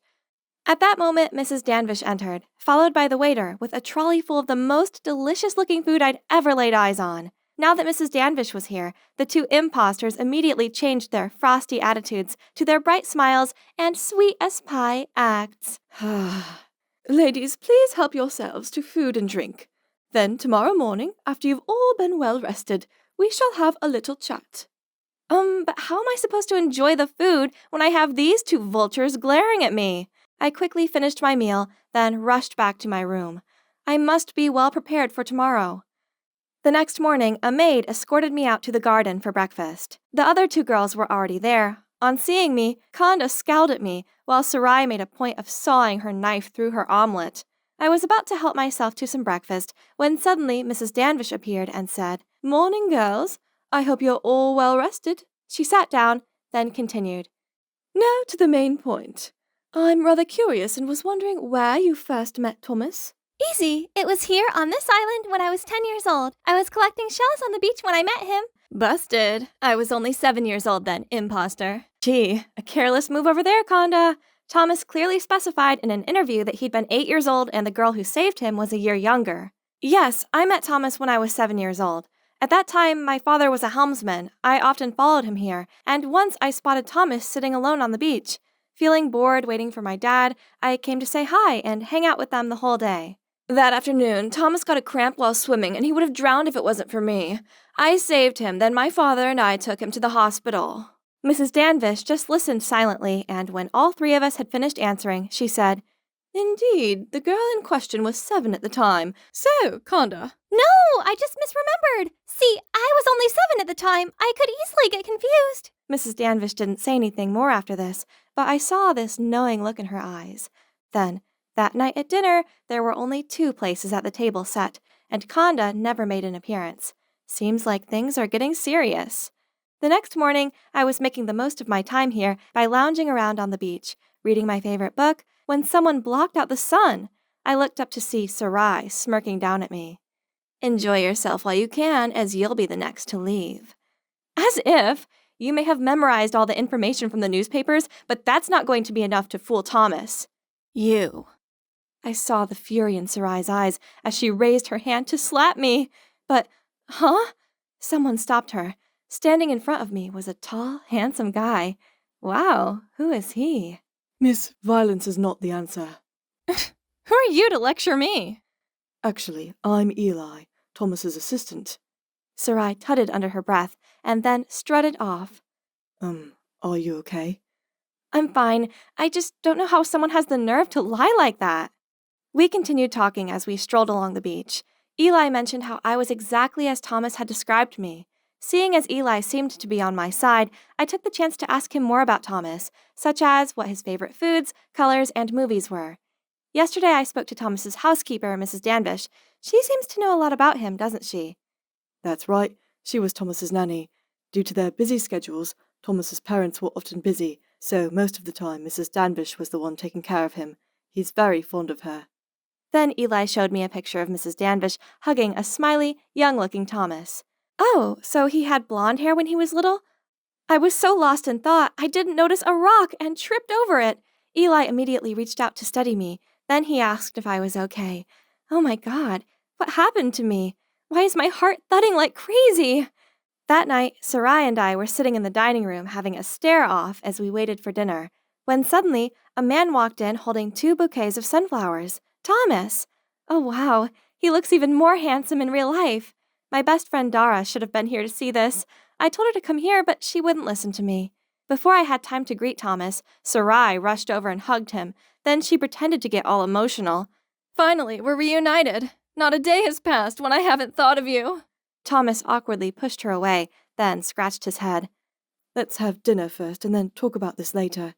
Speaker 6: At that moment, Mrs. Danvish entered, followed by the waiter with a trolley full of the most delicious-looking food I'd ever laid eyes on. Now that Mrs. Danvish was here, the two imposters immediately changed their frosty attitudes to their bright smiles and sweet-as-pie acts.
Speaker 9: Ladies, please help yourselves to food and drink. Then tomorrow morning, after you've all been well rested, we shall have a little chat.
Speaker 6: But how am I supposed to enjoy the food when I have these two vultures glaring at me? I quickly finished my meal, then rushed back to my room. I must be well prepared for tomorrow. The next morning, a maid escorted me out to the garden for breakfast. The other 2 girls were already there. On seeing me, Khanda scowled at me, while Sarai made a point of sawing her knife through her omelet. I was about to help myself to some breakfast when suddenly Mrs. Danvish appeared and said, "Morning, girls. I hope you're all well rested." She sat down, then continued, "Now to the main point. I'm rather curious and was wondering where you first met Thomas."
Speaker 10: Easy. It was here on this island when I was 10 years old. I was collecting shells on the beach when I met him.
Speaker 6: Busted. I was only 7 years old then, imposter. Gee, a careless move over there, Khanda. Thomas clearly specified in an interview that he'd been 8 years old and the girl who saved him was a year younger. Yes, I met Thomas when I was 7 years old. At that time, my father was a helmsman. I often followed him here, and once I spotted Thomas sitting alone on the beach. Feeling bored waiting for my dad, I came to say hi and hang out with them the whole day. That afternoon, Thomas got a cramp while swimming, and he would have drowned if it wasn't for me. I saved him, then my father and I took him to the hospital. Mrs. Danvish just listened silently, and when all 3 of us had finished answering, she said, "Indeed, the girl in question was 7 at the time. So, Khanda."
Speaker 10: No, I just misremembered. See, I was only 7 at the time. I could easily get confused.
Speaker 6: Mrs. Danvish didn't say anything more after this, but I saw this knowing look in her eyes. Then, that night at dinner, there were only 2 places at the table set, and Khanda never made an appearance. Seems like things are getting serious. The next morning, I was making the most of my time here by lounging around on the beach, reading my favorite book, when someone blocked out the sun. I looked up to see Sarai smirking down at me. "Enjoy yourself while you can, as you'll be the next to leave." As if! You may have memorized all the information from the newspapers, but that's not going to be enough to fool Thomas. You. I saw the fury in Sarai's eyes as she raised her hand to slap me. But, huh? Someone stopped her. Standing in front of me was a tall, handsome guy. Wow, who is he?
Speaker 11: "Miss, violence is not the answer."
Speaker 6: Who are you to lecture me?
Speaker 11: "Actually, I'm Eli, Thomas's assistant."
Speaker 6: Sarai tutted under her breath and then strutted off.
Speaker 11: Are you okay?"
Speaker 6: "I'm fine. I just don't know how someone has the nerve to lie like that." We continued talking as we strolled along the beach. Eli mentioned how I was exactly as Thomas had described me. Seeing as Eli seemed to be on my side, I took the chance to ask him more about Thomas, such as what his favorite foods, colors, and movies were. Yesterday I spoke to Thomas's housekeeper, Mrs. Danvish. She seems to know a lot about him, doesn't she?
Speaker 11: "That's right. She was Thomas's nanny. Due to their busy schedules, Thomas's parents were often busy, so most of the time Mrs. Danvish was the one taking care of him. He's very fond of her."
Speaker 6: Then Eli showed me a picture of Mrs. Danvish hugging a smiley, young-looking Thomas. Oh, so he had blonde hair when he was little? I was so lost in thought, I didn't notice a rock and tripped over it. Eli immediately reached out to study me. Then he asked if I was okay. Oh my God, what happened to me? Why is my heart thudding like crazy? That night, Sarai and I were sitting in the dining room having a stare-off as we waited for dinner, when suddenly a man walked in holding 2 bouquets of sunflowers. Thomas! Oh wow, he looks even more handsome in real life. My best friend Dara should have been here to see this. I told her to come here, but she wouldn't listen to me. Before I had time to greet Thomas, Sarai rushed over and hugged him. Then she pretended to get all emotional. "Finally, we're reunited. Not a day has passed when I haven't thought of you." Thomas awkwardly pushed her away, then scratched his head.
Speaker 11: "Let's have dinner first and then talk about this later."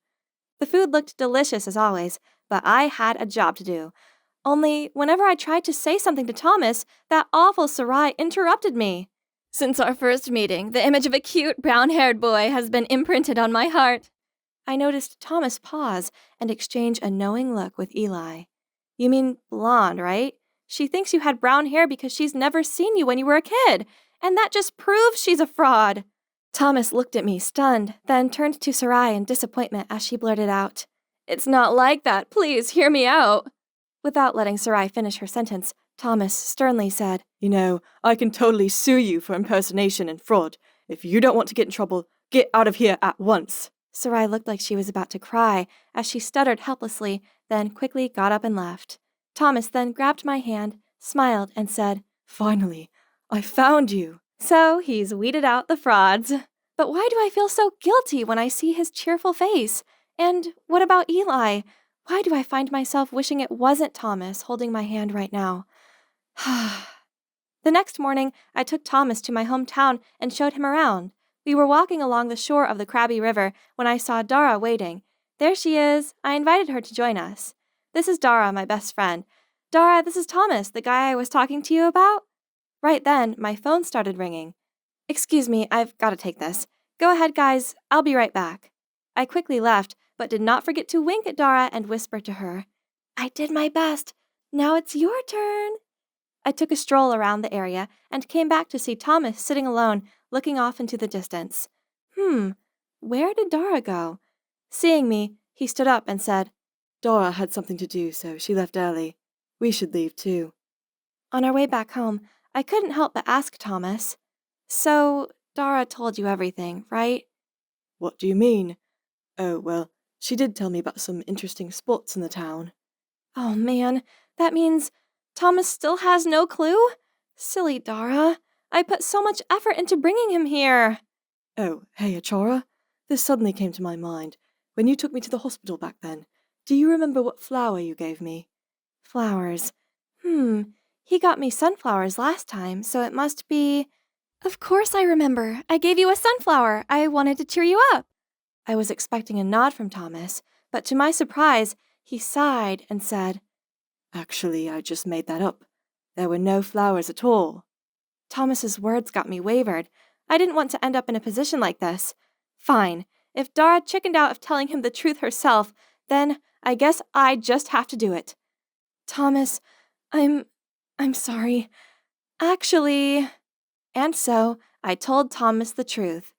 Speaker 6: The food looked delicious as always, but I had a job to do. Only, whenever I tried to say something to Thomas, that awful Sarai interrupted me. "Since our first meeting, the image of a cute brown-haired boy has been imprinted on my heart." I noticed Thomas pause and exchange a knowing look with Eli. "You mean blonde, right? She thinks you had brown hair because she's never seen you when you were a kid, and that just proves she's a fraud." Thomas looked at me, stunned, then turned to Sarai in disappointment as she blurted out, "It's not like that. Please hear me out." Without letting Sarai finish her sentence, Thomas sternly said,
Speaker 11: "You know, I can totally sue you for impersonation and fraud. If you don't want to get in trouble, get out of here at once."
Speaker 6: Sarai looked like she was about to cry as she stuttered helplessly, then quickly got up and left. Thomas then grabbed my hand, smiled, and said,
Speaker 11: "Finally, I found you."
Speaker 6: So he's weeded out the frauds. But why do I feel so guilty when I see his cheerful face? And what about Eli? Why do I find myself wishing it wasn't Thomas holding my hand right now? The next morning, I took Thomas to my hometown and showed him around. We were walking along the shore of the Krabby River when I saw Dara waiting. There she is. I invited her to join us. This is Dara, my best friend. Dara, this is Thomas, the guy I was talking to you about. Right then, my phone started ringing. Excuse me, I've got to take this. Go ahead, guys. I'll be right back. I quickly left, but did not forget to wink at Dara and whisper to her, I did my best. Now it's your turn. I took a stroll around the area and came back to see Thomas sitting alone, looking off into the distance. Where did Dara go? Seeing me, he stood up and said,
Speaker 11: Dora had something to do, so she left early. We should leave too.
Speaker 6: On our way back home, I couldn't help but ask Thomas, So, Dara told you everything, right?
Speaker 11: What do you mean? Oh, well, she did tell me about some interesting spots in the town.
Speaker 6: Oh man, that means Thomas still has no clue? Silly Dara. I put so much effort into bringing him here.
Speaker 11: Oh, hey, Achora. This suddenly came to my mind. When you took me to the hospital back then, do you remember what flower you gave me?
Speaker 6: Flowers. He got me sunflowers last time, so it must be... Of course I remember. I gave you a sunflower. I wanted to cheer you up. I was expecting a nod from Thomas, but to my surprise, he sighed and said,
Speaker 11: Actually, I just made that up. There were no flowers at all.
Speaker 6: Thomas's words got me wavered. I didn't want to end up in a position like this. Fine. If Dara chickened out of telling him the truth herself, then I guess I just have to do it. Thomas, I'm sorry. Actually... And so I told Thomas the truth.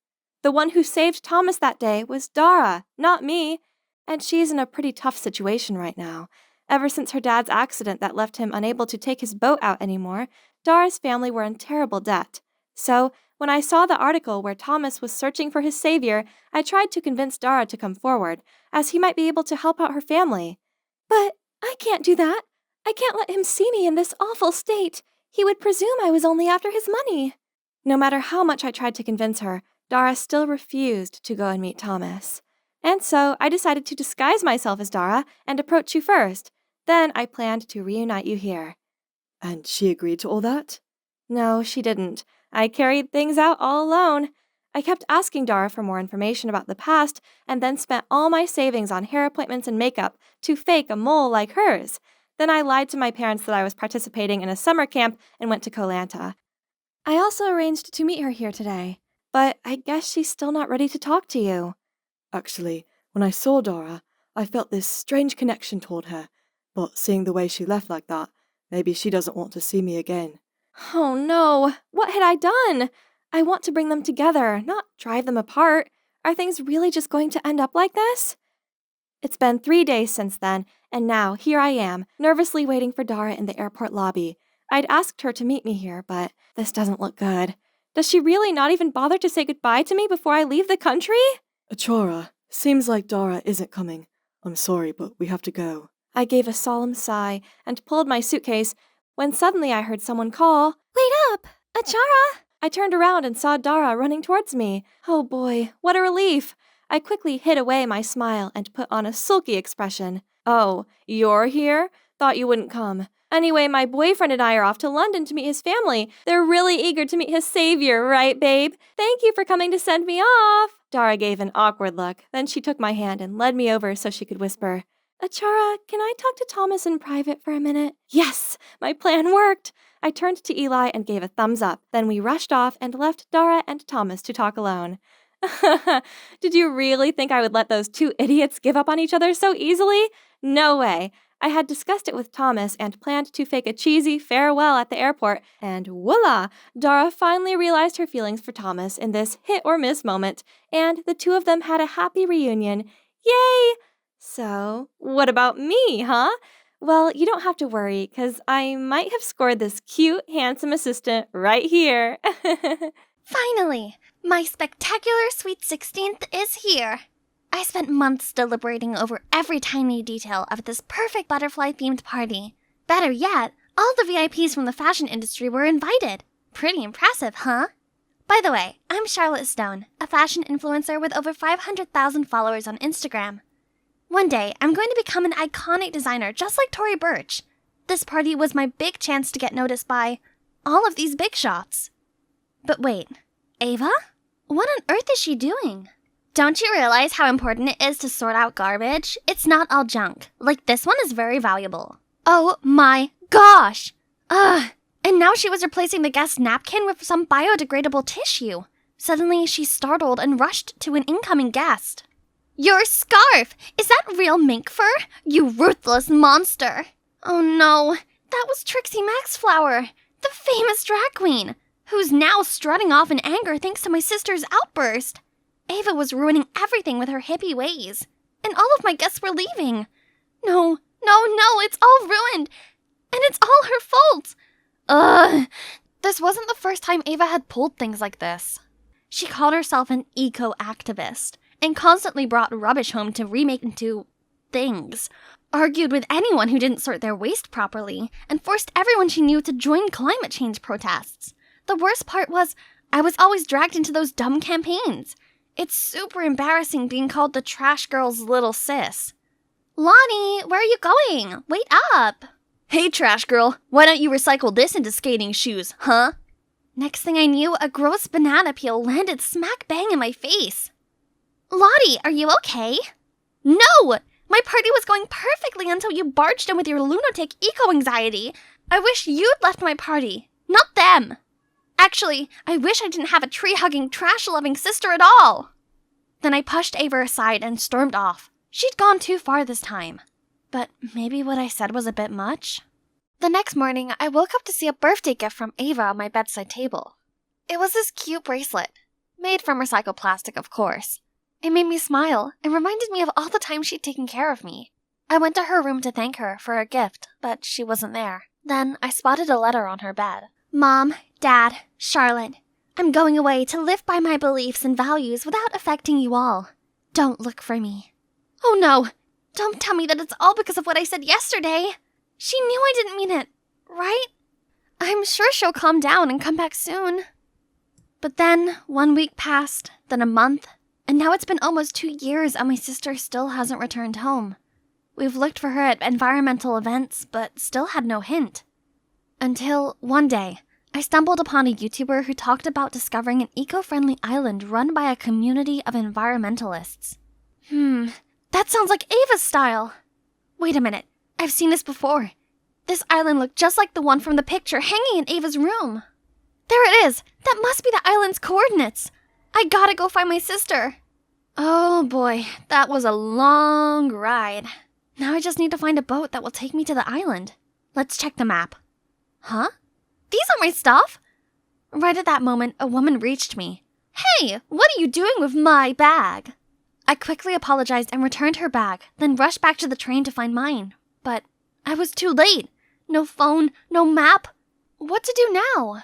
Speaker 6: The one who saved Thomas that day was Dara, not me. And she's in a pretty tough situation right now. Ever since her dad's accident that left him unable to take his boat out anymore, Dara's family were in terrible debt. So, when I saw the article where Thomas was searching for his savior, I tried to convince Dara to come forward, as he might be able to help out her family. But I can't do that. I can't let him see me in this awful state. He would presume I was only after his money. No matter how much I tried to convince her, Dara still refused to go and meet Thomas. And so I decided to disguise myself as Dara and approach you first. Then I planned to reunite you here.
Speaker 11: And she agreed to all that?
Speaker 6: No, she didn't. I carried things out all alone. I kept asking Dara for more information about the past and then spent all my savings on hair appointments and makeup to fake a mole like hers. Then I lied to my parents that I was participating in a summer camp and went to Koh Lanta. I also arranged to meet her here today, but I guess she's still not ready to talk to you.
Speaker 11: Actually, when I saw Dora, I felt this strange connection toward her, but seeing the way she left like that, maybe she doesn't want to see me again.
Speaker 6: Oh no, what had I done? I want to bring them together, not drive them apart. Are things really just going to end up like this? It's been 3 days since then, and now here I am, nervously waiting for Dara in the airport lobby. I'd asked her to meet me here, but this doesn't look good. Does she really not even bother to say goodbye to me before I leave the country?
Speaker 11: Achora, seems like Dara isn't coming. I'm sorry, but we have to go.
Speaker 6: I gave a solemn sigh and pulled my suitcase when suddenly I heard someone call,
Speaker 10: Wait up! Achara!
Speaker 6: I turned around and saw Dara running towards me. Oh boy, what a relief! I quickly hid away my smile and put on a sulky expression. Oh, you're here? Thought you wouldn't come. Anyway, my boyfriend and I are off to London to meet his family. They're really eager to meet his savior, right, babe? Thank you for coming to send me off. Dara gave an awkward look. Then she took my hand and led me over so she could whisper, Achara, can I talk to Thomas in private for a minute? Yes, my plan worked. I turned to Eli and gave a thumbs up. Then we rushed off and left Dara and Thomas to talk alone. Did you really think I would let those two idiots give up on each other so easily? No way. I had discussed it with Thomas and planned to fake a cheesy farewell at the airport, and voila! Dara finally realized her feelings for Thomas in this hit-or-miss moment, and the two of them had a happy reunion. Yay! So, what about me, huh? Well, you don't have to worry, because I might have scored this cute, handsome assistant right here.
Speaker 10: Finally, my spectacular sweet 16th is here. I spent months deliberating over every tiny detail of this perfect butterfly-themed party. Better yet, all the VIPs from the fashion industry were invited. Pretty impressive, huh? By the way, I'm Charlotte Stone, a fashion influencer with over 500,000 followers on Instagram. One day, I'm going to become an iconic designer just like Tory Burch. This party was my big chance to get noticed by all of these big shots. But wait, Ava? What on earth is she doing? Don't you realize how important it is to sort out garbage? It's not all junk. Like, this one is very valuable. Oh my gosh! Ugh! And now she was replacing the guest napkin with some biodegradable tissue. Suddenly, she's startled and rushed to an incoming guest. Your scarf! Is that real mink fur? You ruthless monster! Oh no, that was Trixie Maxflower, the famous drag queen, who's now strutting off in anger thanks to my sister's outburst. Ava was ruining everything with her hippie ways, and all of my guests were leaving. No, it's all ruined, and it's all her fault. Ugh. This wasn't the first time Ava had pulled things like this. She called herself an eco-activist, and constantly brought rubbish home to remake into things, argued with anyone who didn't sort their waste properly, and forced everyone she knew to join climate change protests. The worst part was, I was always dragged into those dumb campaigns. It's super embarrassing being called the trash girl's little sis. Lonnie, where are you going? Wait up! Hey, trash girl, why don't you recycle this into skating shoes, huh? Next thing I knew, a gross banana peel landed smack bang in my face. Lottie, are you okay? No! My party was going perfectly until you barged in with your lunatic eco-anxiety. I wish you'd left my party, not them. Actually, I wish I didn't have a tree-hugging, trash-loving sister at all. Then I pushed Ava aside and stormed off. She'd gone too far this time. But maybe what I said was a bit much? The next morning, I woke up to see a birthday gift from Ava on my bedside table. It was this cute bracelet, made from recycled plastic, of course. It made me smile and reminded me of all the time she'd taken care of me. I went to her room to thank her for her gift, but she wasn't there. Then I spotted a letter on her bed. Mom, Dad, Charlotte, I'm going away to live by my beliefs and values without affecting you all. Don't look for me. Oh no, don't tell me that it's all because of what I said yesterday. She knew I didn't mean it, right? I'm sure she'll calm down and come back soon. But then 1 week passed, then a month, and now it's been almost 2 years and my sister still hasn't returned home. We've looked for her at environmental events, but still had no hint. Until one day, I stumbled upon a YouTuber who talked about discovering an eco-friendly island run by a community of environmentalists. That sounds like Ava's style. Wait a minute, I've seen this before. This island looked just like the one from the picture hanging in Ava's room. There it is! That must be the island's coordinates! I gotta go find my sister. Oh boy, that was a long ride. Now I just need to find a boat that will take me to the island. Let's check the map. Huh? These are my stuff? Right at that moment, a woman reached me. Hey, what are you doing with my bag? I quickly apologized and returned her bag, then rushed back to the train to find mine. But I was too late. No phone, no map. What to do now?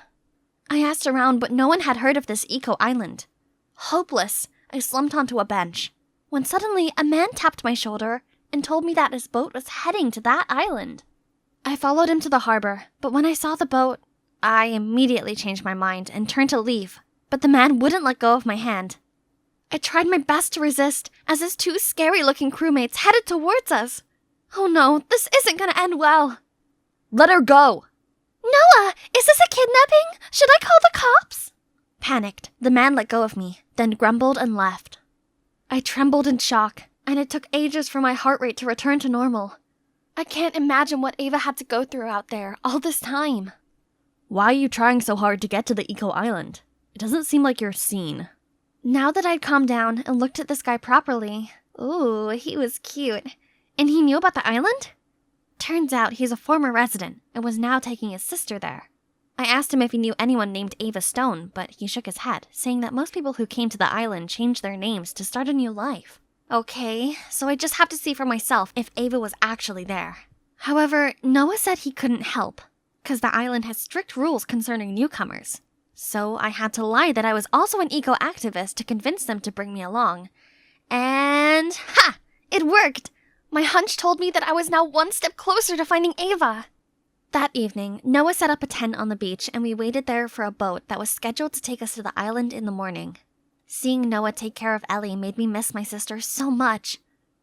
Speaker 10: I asked around, but no one had heard of this eco-island. Hopeless, I slumped onto a bench, when suddenly a man tapped my shoulder and told me that his boat was heading to that island. I followed him to the harbor, but when I saw the boat, I immediately changed my mind and turned to leave, but the man wouldn't let go of my hand. I tried my best to resist as his 2 scary-looking crewmates headed towards us. Oh no, this isn't gonna end well. Let her go! Noah, is this a kidnapping? Should I call the cops? Panicked, the man let go of me, then grumbled and left. I trembled in shock, and it took ages for my heart rate to return to normal. I can't imagine what Ava had to go through out there all this time. Why are you trying so hard to get to the eco-island? It doesn't seem like you're seen. Now that I'd calmed down and looked at this guy properly, ooh, he was cute. And he knew about the island? Turns out he's a former resident and was now taking his sister there. I asked him if he knew anyone named Ava Stone, but he shook his head, saying that most people who came to the island changed their names to start a new life. Okay, so I just have to see for myself if Ava was actually there. However, Noah said he couldn't help, because the island has strict rules concerning newcomers. So I had to lie that I was also an eco-activist to convince them to bring me along. And ha! It worked! My hunch told me that I was now 1 step closer to finding Ava. That evening, Noah set up a tent on the beach and we waited there for a boat that was scheduled to take us to the island in the morning. Seeing Noah take care of Ellie made me miss my sister so much.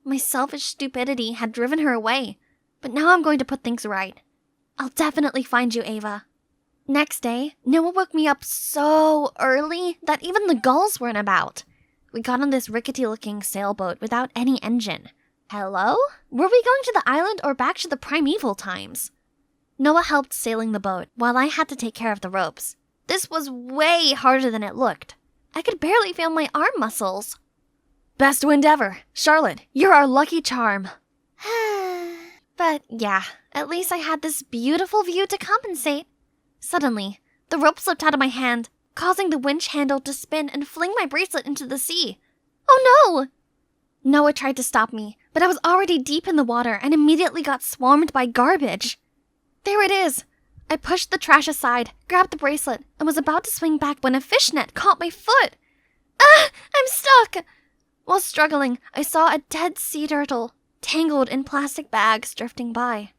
Speaker 10: My selfish stupidity had driven her away, but now I'm going to put things right. I'll definitely find you, Ava. Next day, Noah woke me up so early that even the gulls weren't about. We got on this rickety-looking sailboat without any engine. Hello? Were we going to the island or back to the primeval times? Noah helped sailing the boat while I had to take care of the ropes. This was way harder than it looked. I could barely feel my arm muscles. Best wind ever. Charlotte, you're our lucky charm. But yeah, at least I had this beautiful view to compensate. Suddenly, the rope slipped out of my hand, causing the winch handle to spin and fling my bracelet into the sea. Oh no! Noah tried to stop me, but I was already deep in the water and immediately got swarmed by garbage. There it is. I pushed the trash aside, grabbed the bracelet, and was about to swing back when a fishnet caught my foot. Ah! I'm stuck! While struggling, I saw a dead sea turtle, tangled in plastic bags, drifting by.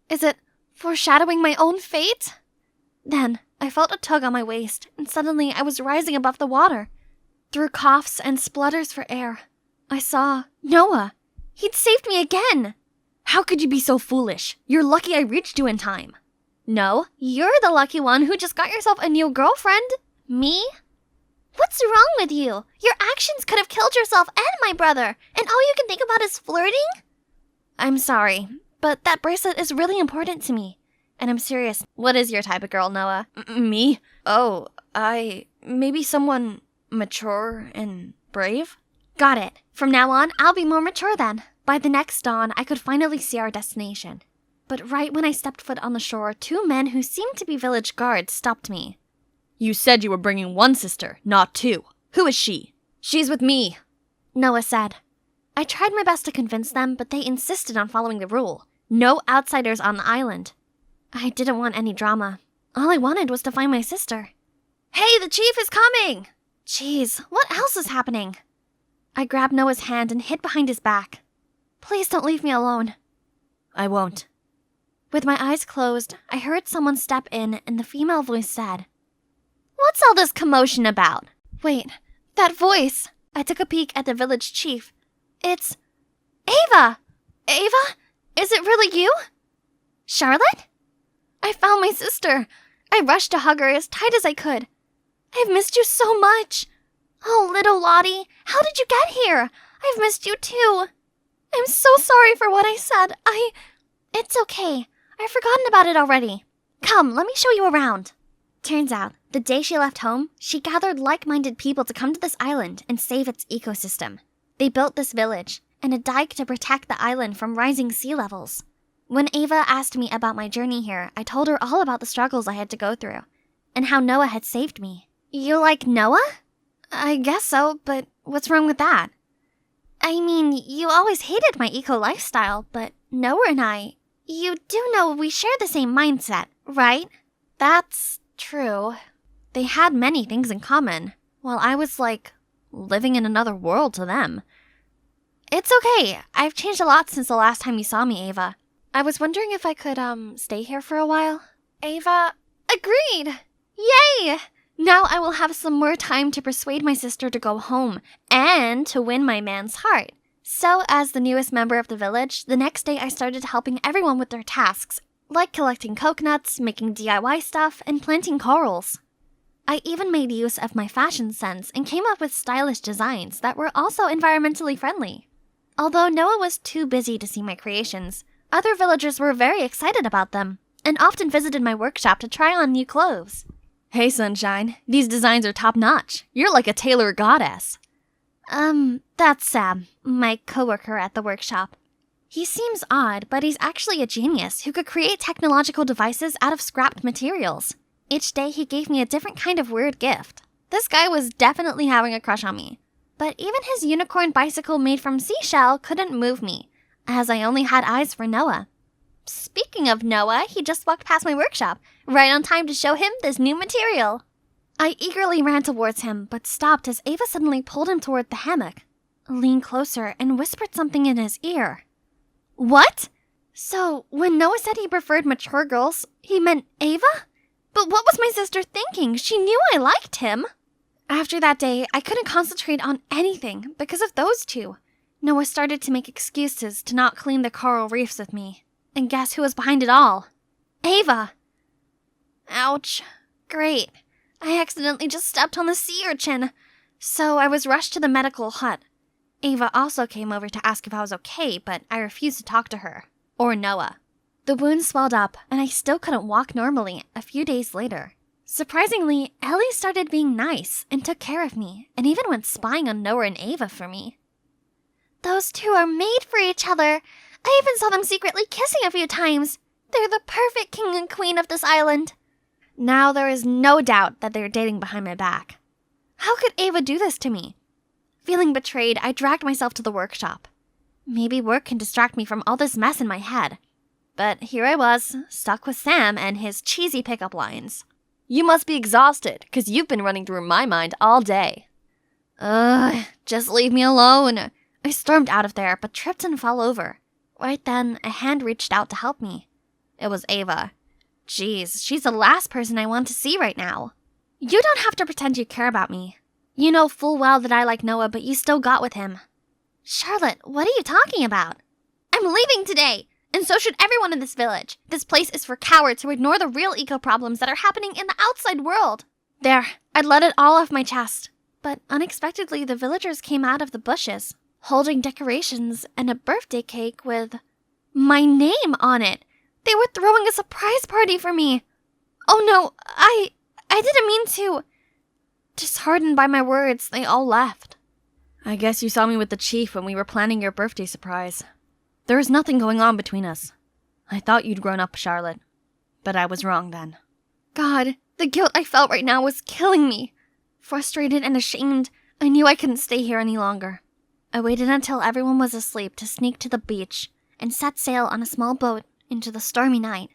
Speaker 10: Is it foreshadowing my own fate? Then, I felt a tug on my waist, and suddenly I was rising above the water. Through coughs and splutters for air, I saw Noah. He'd saved me again! How could you be so foolish? You're lucky I reached you in time. No, you're the lucky one who just got yourself a new girlfriend. Me? What's wrong with you? Your actions could have killed yourself and my brother, and all you can think about is flirting? I'm sorry, but that bracelet is really important to me. And I'm serious. What is your type of girl, Noah? Me? Oh, maybe someone mature and brave? Got it. From now on, I'll be more mature then. By the next dawn, I could finally see our destination. But right when I stepped foot on the shore, two men who seemed to be village guards stopped me. You said you were bringing one sister, not two. Who is she? She's with me, Noah said. I tried my best to convince them, but they insisted on following the rule. No outsiders on the island. I didn't want any drama. All I wanted was to find my sister. Hey, the chief is coming! Jeez, what else is happening? I grabbed Noah's hand and hid behind his back. Please don't leave me alone. I won't. With my eyes closed, I heard someone step in and the female voice said, What's all this commotion about? Wait, that voice! I took a peek at the village chief. It's Ava! Ava? Is it really you? Charlotte? I found my sister. I rushed to hug her as tight as I could. I've missed you so much. Oh, little Lottie, how did you get here? I've missed you too. I'm so sorry for what I said. It's okay. I've forgotten about it already. Come, let me show you around. Turns out, the day she left home, she gathered like-minded people to come to this island and save its ecosystem. They built this village and a dike to protect the island from rising sea levels. When Ava asked me about my journey here, I told her all about the struggles I had to go through and how Noah had saved me. You like Noah? I guess so, but what's wrong with that? I mean, you always hated my eco lifestyle, but Noah and you do know we share the same mindset, right? That's true. They had many things in common, while I was living in another world to them. It's okay. I've changed a lot since the last time you saw me, Ava. I was wondering if I could, stay here for a while. Ava agreed! Yay! Now I will have some more time to persuade my sister to go home and to win my man's heart. So, as the newest member of the village, the next day I started helping everyone with their tasks, like collecting coconuts, making DIY stuff, and planting corals. I even made use of my fashion sense and came up with stylish designs that were also environmentally friendly. Although Noah was too busy to see my creations, other villagers were very excited about them and often visited my workshop to try on new clothes. Hey, Sunshine, these designs are top-notch. You're like a tailor goddess. That's Sam, my coworker at the workshop. He seems odd, but he's actually a genius who could create technological devices out of scrapped materials. Each day he gave me a different kind of weird gift. This guy was definitely having a crush on me. But even his unicorn bicycle made from seashell couldn't move me, as I only had eyes for Noah. Speaking of Noah, he just walked past my workshop, right on time to show him this new material. I eagerly ran towards him, but stopped as Ava suddenly pulled him toward the hammock, leaned closer, and whispered something in his ear. What? So, when Noah said he preferred mature girls, he meant Ava? But what was my sister thinking? She knew I liked him. After that day, I couldn't concentrate on anything because of those two. Noah started to make excuses to not clean the coral reefs with me. And guess who was behind it all? Ava! Ouch. Great. I accidentally just stepped on the sea urchin. So I was rushed to the medical hut. Ava also came over to ask if I was okay, but I refused to talk to her. Or Noah. The wound swelled up, and I still couldn't walk normally a few days later. Surprisingly, Ellie started being nice and took care of me, and even went spying on Noah and Ava for me. Those two are made for each other. I even saw them secretly kissing a few times. They're the perfect king and queen of this island. Now there is no doubt that they're dating behind my back. How could Ava do this to me? Feeling betrayed, I dragged myself to the workshop. Maybe work can distract me from all this mess in my head. But here I was, stuck with Sam and his cheesy pickup lines.
Speaker 4: You must be exhausted, 'cause you've been running through my mind all day.
Speaker 10: Just leave me alone. I stormed out of there, but tripped and fell over. Right then, a hand reached out to help me. It was Ava. Jeez, she's the last person I want to see right now. You don't have to pretend you care about me. You know full well that I like Noah, but you still got with him. Charlotte, what are you talking about? I'm leaving today, and so should everyone in this village. This place is for cowards who ignore the real eco-problems that are happening in the outside world. There, I'd let it all off my chest. But unexpectedly, the villagers came out of the bushes, holding decorations and a birthday cake with my name on it. They were throwing a surprise party for me. Oh no, I didn't mean to. Disheartened by my words, they all left.
Speaker 4: I guess you saw me with the chief when we were planning your birthday surprise. There is nothing going on between us. I thought you'd grown up, Charlotte. But I was wrong then.
Speaker 10: God, the guilt I felt right now was killing me. Frustrated and ashamed, I knew I couldn't stay here any longer. I waited until everyone was asleep to sneak to the beach and set sail on a small boat into the stormy night.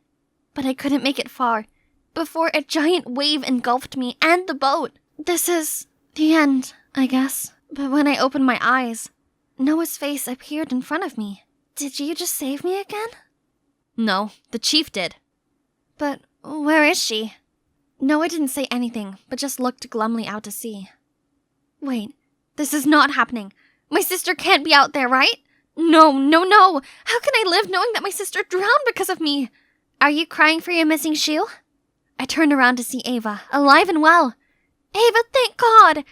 Speaker 10: But I couldn't make it far before a giant wave engulfed me and the boat. This is the end, I guess. But when I opened my eyes, Noah's face appeared in front of me. Did you just save me again?
Speaker 4: No, the chief did.
Speaker 10: But where is she? Noah didn't say anything, but just looked glumly out to sea. Wait, this is not happening. My sister can't be out there, right? No. How can I live knowing that my sister drowned because of me? Are you crying for your missing shoe? I turned around to see Ava, alive and well. Ava, thank God!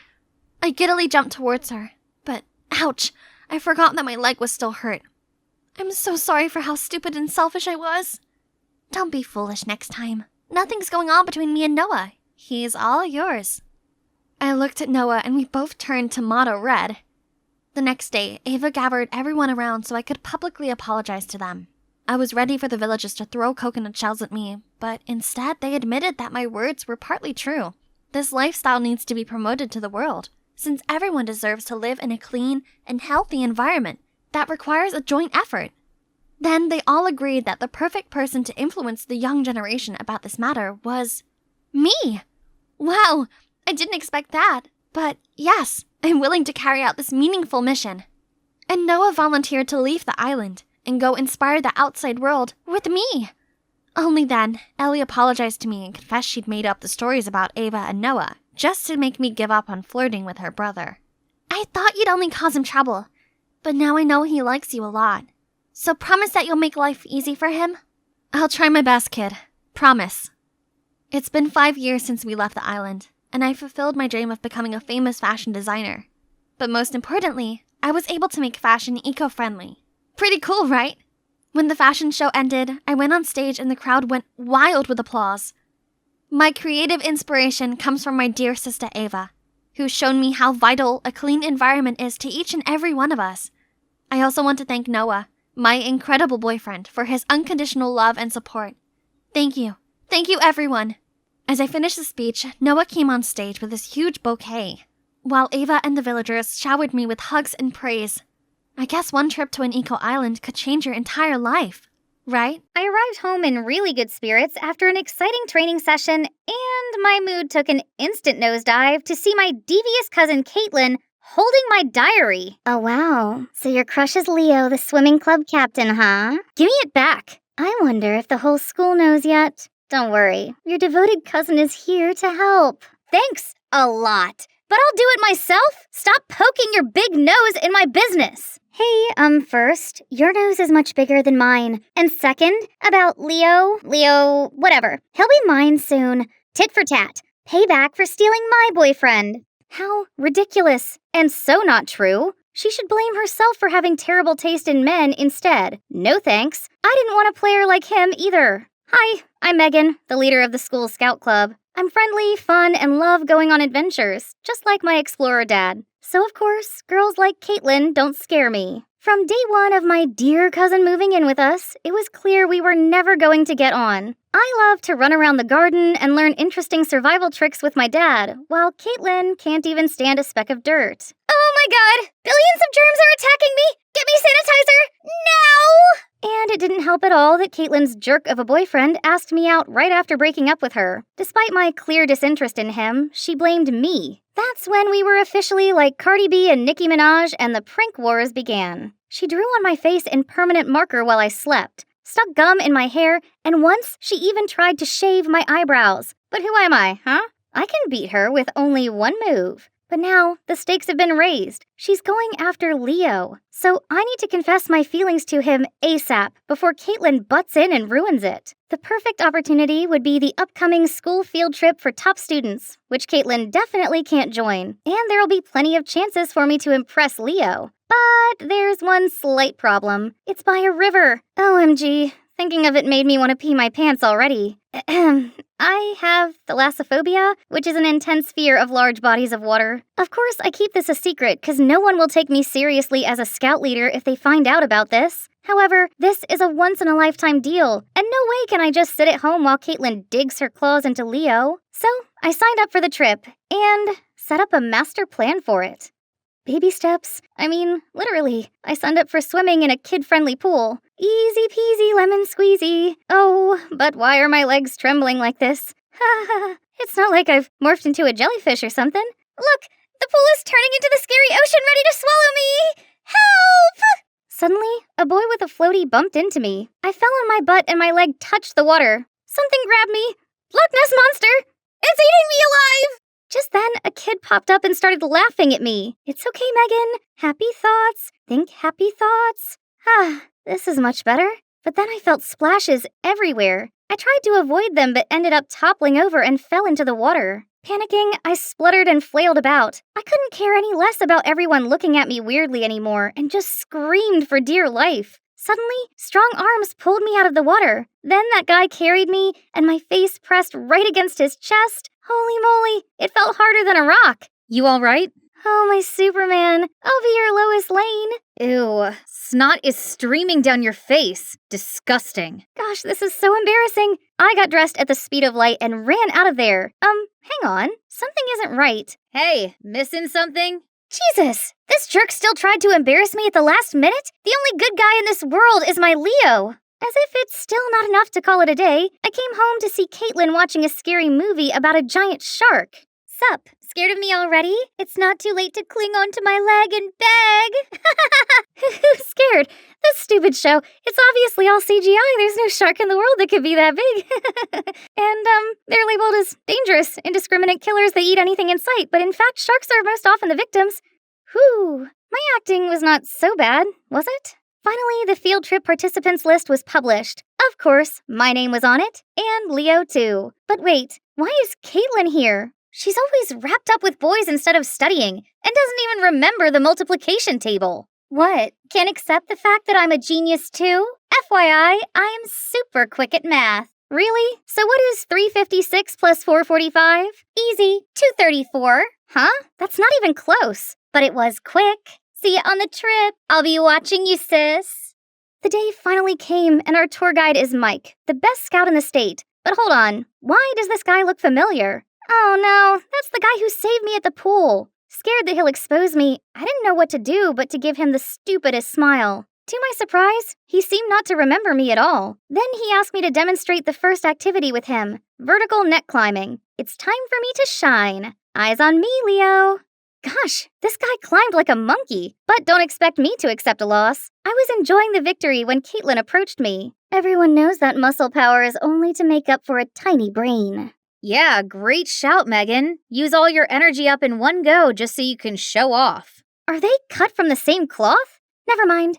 Speaker 10: I giddily jumped towards her, but ouch, I forgot that my leg was still hurt. I'm so sorry for how stupid and selfish I was. Don't be foolish next time. Nothing's going on between me and Noah. He's all yours. I looked at Noah and we both turned tomato red. The next day, Ava gathered everyone around so I could publicly apologize to them. I was ready for the villagers to throw coconut shells at me, but instead they admitted that my words were partly true. This lifestyle needs to be promoted to the world, since everyone deserves to live in a clean and healthy environment that requires a joint effort. Then they all agreed that the perfect person to influence the young generation about this matter was me. Wow, I didn't expect that. But yes, I'm willing to carry out this meaningful mission. And Noah volunteered to leave the island and go inspire the outside world with me. Only then, Ellie apologized to me and confessed she'd made up the stories about Ava and Noah just to make me give up on flirting with her brother. I thought you'd only cause him trouble, but now I know he likes you a lot. So promise that you'll make life easy for him? I'll try my best, kid. Promise. It's been 5 years since we left the island, and I fulfilled my dream of becoming a famous fashion designer. But most importantly, I was able to make fashion eco-friendly. Pretty cool, right? When the fashion show ended, I went on stage and the crowd went wild with applause. My creative inspiration comes from my dear sister Ava, who's shown me how vital a clean environment is to each and every one of us. I also want to thank Noah, my incredible boyfriend, for his unconditional love and support. Thank you. Thank you, everyone. As I finished the speech, Noah came on stage with this huge bouquet, while Ava and the villagers showered me with hugs and praise. I guess one trip to an eco-island could change your entire life, right?
Speaker 7: I arrived home in really good spirits after an exciting training session, and my mood took an instant nosedive to see my devious cousin Caitlin holding my diary. Oh wow, so your crush is Leo, the swimming club captain, huh? Give me it back. I wonder if the whole school knows yet. Don't worry, your devoted cousin is here to help. Thanks a lot, but I'll do it myself. Stop poking your big nose in my business. First, your nose is much bigger than mine. And second, about Leo, whatever. He'll be mine soon. Tit for tat. Payback for stealing my boyfriend.
Speaker 2: How ridiculous. And so not true. She should blame herself for having terrible taste in men instead. No thanks. I didn't want a player like him either. Hi, I'm Megan, the leader of the school scout club. I'm friendly, fun, and love going on adventures, just like my explorer dad. So of course, girls like Caitlin don't scare me. From day one of my dear cousin moving in with us, it was clear we were never going to get on. I love to run around the garden and learn interesting survival tricks with my dad, while Caitlin can't even stand a speck of dirt.
Speaker 1: Oh my god! Billions of germs are attacking me! Get me sanitizer! Now!
Speaker 2: And it didn't help at all that Caitlin's jerk of a boyfriend asked me out right after breaking up with her. Despite my clear disinterest in him, she blamed me. That's when we were officially like Cardi B and Nicki Minaj and the prank wars began. She drew on my face in permanent marker while I slept, stuck gum in my hair, and once she even tried to shave my eyebrows. But who am I, huh? I can beat her with only one move. But now, the stakes have been raised. She's going after Leo. So I need to confess my feelings to him ASAP before Caitlin butts in and ruins it. The perfect opportunity would be the upcoming school field trip for top students, which Caitlin definitely can't join. And there'll be plenty of chances for me to impress Leo. But there's one slight problem. It's by a river. OMG. Thinking of it made me want to pee my pants already. I have thalassophobia, which is an intense fear of large bodies of water. Of course, I keep this a secret because no one will take me seriously as a scout leader if they find out about this. However, this is a once-in-a-lifetime deal, and no way can I just sit at home while Caitlin digs her claws into Leo. So, I signed up for the trip, and set up a master plan for it. Baby steps. Literally. I signed up for swimming in a kid-friendly pool. Easy peasy lemon squeezy. Oh, but why are my legs trembling like this? Ha ha. It's not like I've morphed into a jellyfish or something. Look, the pool is turning into the scary ocean ready to swallow me! Help! Suddenly, a boy with a floaty bumped into me. I fell on my butt and my leg touched the water. Something grabbed me. Loch Ness Monster! It's eating me alive! Just then, a kid popped up and started laughing at me. It's okay, Megan. Happy thoughts. Think happy thoughts. This is much better. But then I felt splashes everywhere. I tried to avoid them but ended up toppling over and fell into the water. Panicking, I spluttered and flailed about. I couldn't care any less about everyone looking at me weirdly anymore and just screamed for dear life. Suddenly, strong arms pulled me out of the water. Then that guy carried me, and my face pressed right against his chest. Holy moly, it felt harder than a rock. You all right? Oh, my Superman. I'll be your Lois Lane. Ew, snot is streaming down your face. Disgusting. Gosh, this is so embarrassing. I got dressed at the speed of light and ran out of there. Hang on. Something isn't right. Hey, missing something? Jesus, this jerk still tried to embarrass me at the last minute? The only good guy in this world is my Leo. As if it's still not enough to call it a day, I came home to see Caitlin watching a scary movie about a giant shark. Sup, scared of me already? It's not too late to cling onto my leg and beg. Who's scared? This stupid show. It's obviously all CGI. There's no shark in the world that could be that big. And, they're labeled as dangerous, indiscriminate killers that eat anything in sight, but in fact, sharks are most often the victims. Whew, my acting was not so bad, was it? Finally, the field trip participants list was published. Of course, my name was on it, and Leo too. But wait, why is Caitlin here? She's always wrapped up with boys instead of studying, and doesn't even remember the multiplication table. What? Can't accept the fact that I'm a genius too? FYI, I'm super quick at math. Really? So what is 356 plus 445? Easy, 234. Huh? That's not even close. But it was quick. See you on the trip. I'll be watching you, sis. The day finally came, and our tour guide is Mike, the best scout in the state. But hold on, why does this guy look familiar? Oh no, that's the guy who saved me at the pool. Scared that he'll expose me, I didn't know what to do but to give him the stupidest smile. To my surprise, he seemed not to remember me at all. Then he asked me to demonstrate the first activity with him, vertical net climbing. It's time for me to shine. Eyes on me, Leo. Gosh, this guy climbed like a monkey, but don't expect me to accept a loss. I was enjoying the victory when Caitlin approached me. Everyone knows that muscle power is only to make up for a tiny brain. Yeah, great shout, Megan. Use all your energy up in one go just so you can show off. Are they cut from the same cloth?
Speaker 7: Never mind.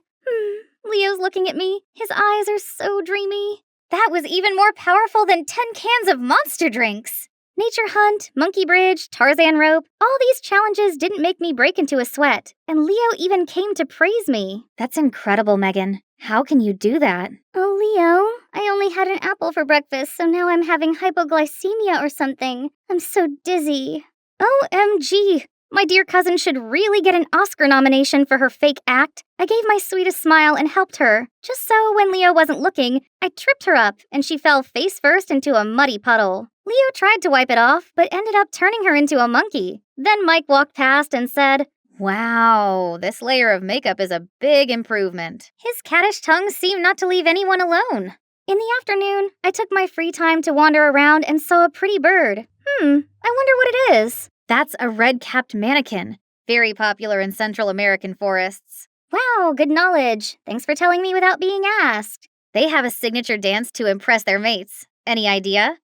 Speaker 7: Leo's looking at me. His eyes are so dreamy. That was even more powerful than 10 cans of monster drinks. Nature hunt, monkey bridge, Tarzan rope, all these challenges didn't make me break into a sweat, and Leo even came to praise me.
Speaker 2: That's incredible, Megan. How can you do that?
Speaker 7: Oh, Leo, I only had an apple for breakfast, so now I'm having hypoglycemia or something. I'm so dizzy. OMG! My dear cousin should really get an Oscar nomination for her fake act. I gave my sweetest smile and helped her. Just so when Leo wasn't looking, I tripped her up and she fell face first into a muddy puddle. Leo tried to wipe it off, but ended up turning her into a monkey. Then Mike walked past and said,
Speaker 4: Wow, this layer of makeup is a big improvement.
Speaker 7: His cattish tongue seemed not to leave anyone alone. In the afternoon, I took my free time to wander around and saw a pretty bird. I wonder what it is.
Speaker 4: That's a red-capped mannequin, very popular in Central American forests.
Speaker 7: Wow, good knowledge. Thanks for telling me without being asked.
Speaker 4: They have a signature dance to impress their mates. Any idea?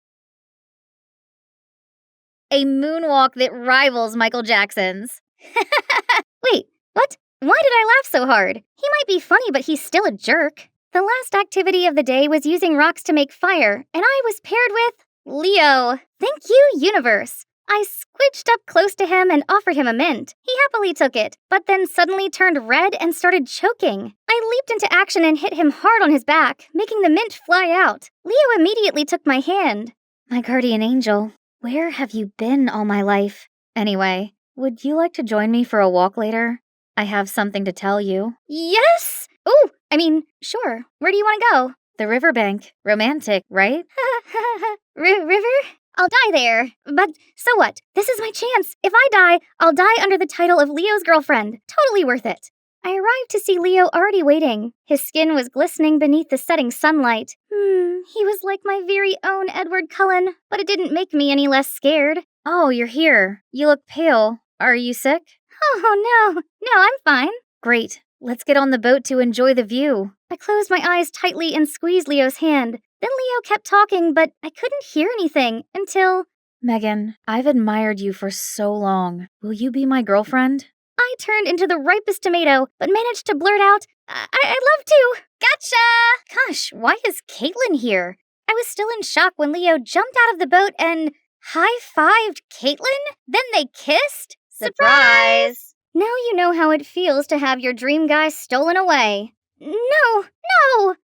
Speaker 4: A moonwalk that rivals Michael Jackson's.
Speaker 7: Wait, what? Why did I laugh so hard? He might be funny, but he's still a jerk. The last activity of the day was using rocks to make fire, and I was paired with Leo. Thank you, universe. I squidged up close to him and offered him a mint. He happily took it, but then suddenly turned red and started choking. I leaped into action and hit him hard on his back, making the mint fly out. Leo immediately took my hand.
Speaker 2: My guardian angel, where have you been all my life? Anyway, would you like to join me for a walk later? I have something to tell you.
Speaker 7: Yes! Sure. Where do you want to go?
Speaker 2: The riverbank. Romantic, right?
Speaker 7: River? I'll die there. But so what? This is my chance. If I die, I'll die under the title of Leo's girlfriend. Totally worth it. I arrived to see Leo already waiting. His skin was glistening beneath the setting sunlight. He was like my very own Edward Cullen, but it didn't make me any less scared.
Speaker 2: Oh, you're here. You look pale. Are you sick?
Speaker 7: Oh, no. No, I'm fine.
Speaker 2: Great. Let's get on the boat to enjoy the view.
Speaker 7: I closed my eyes tightly and squeezed Leo's hand. Then Leo kept talking, but I couldn't hear anything until...
Speaker 2: Megan, I've admired you for so long. Will you be my girlfriend?
Speaker 7: I turned into the ripest tomato, but managed to blurt out, I'd love to. Gotcha! Gosh, why is Caitlin here? I was still in shock when Leo jumped out of the boat and high-fived Caitlin? Then they kissed?
Speaker 4: Surprise!
Speaker 7: Now you know how it feels to have your dream guy stolen away. No!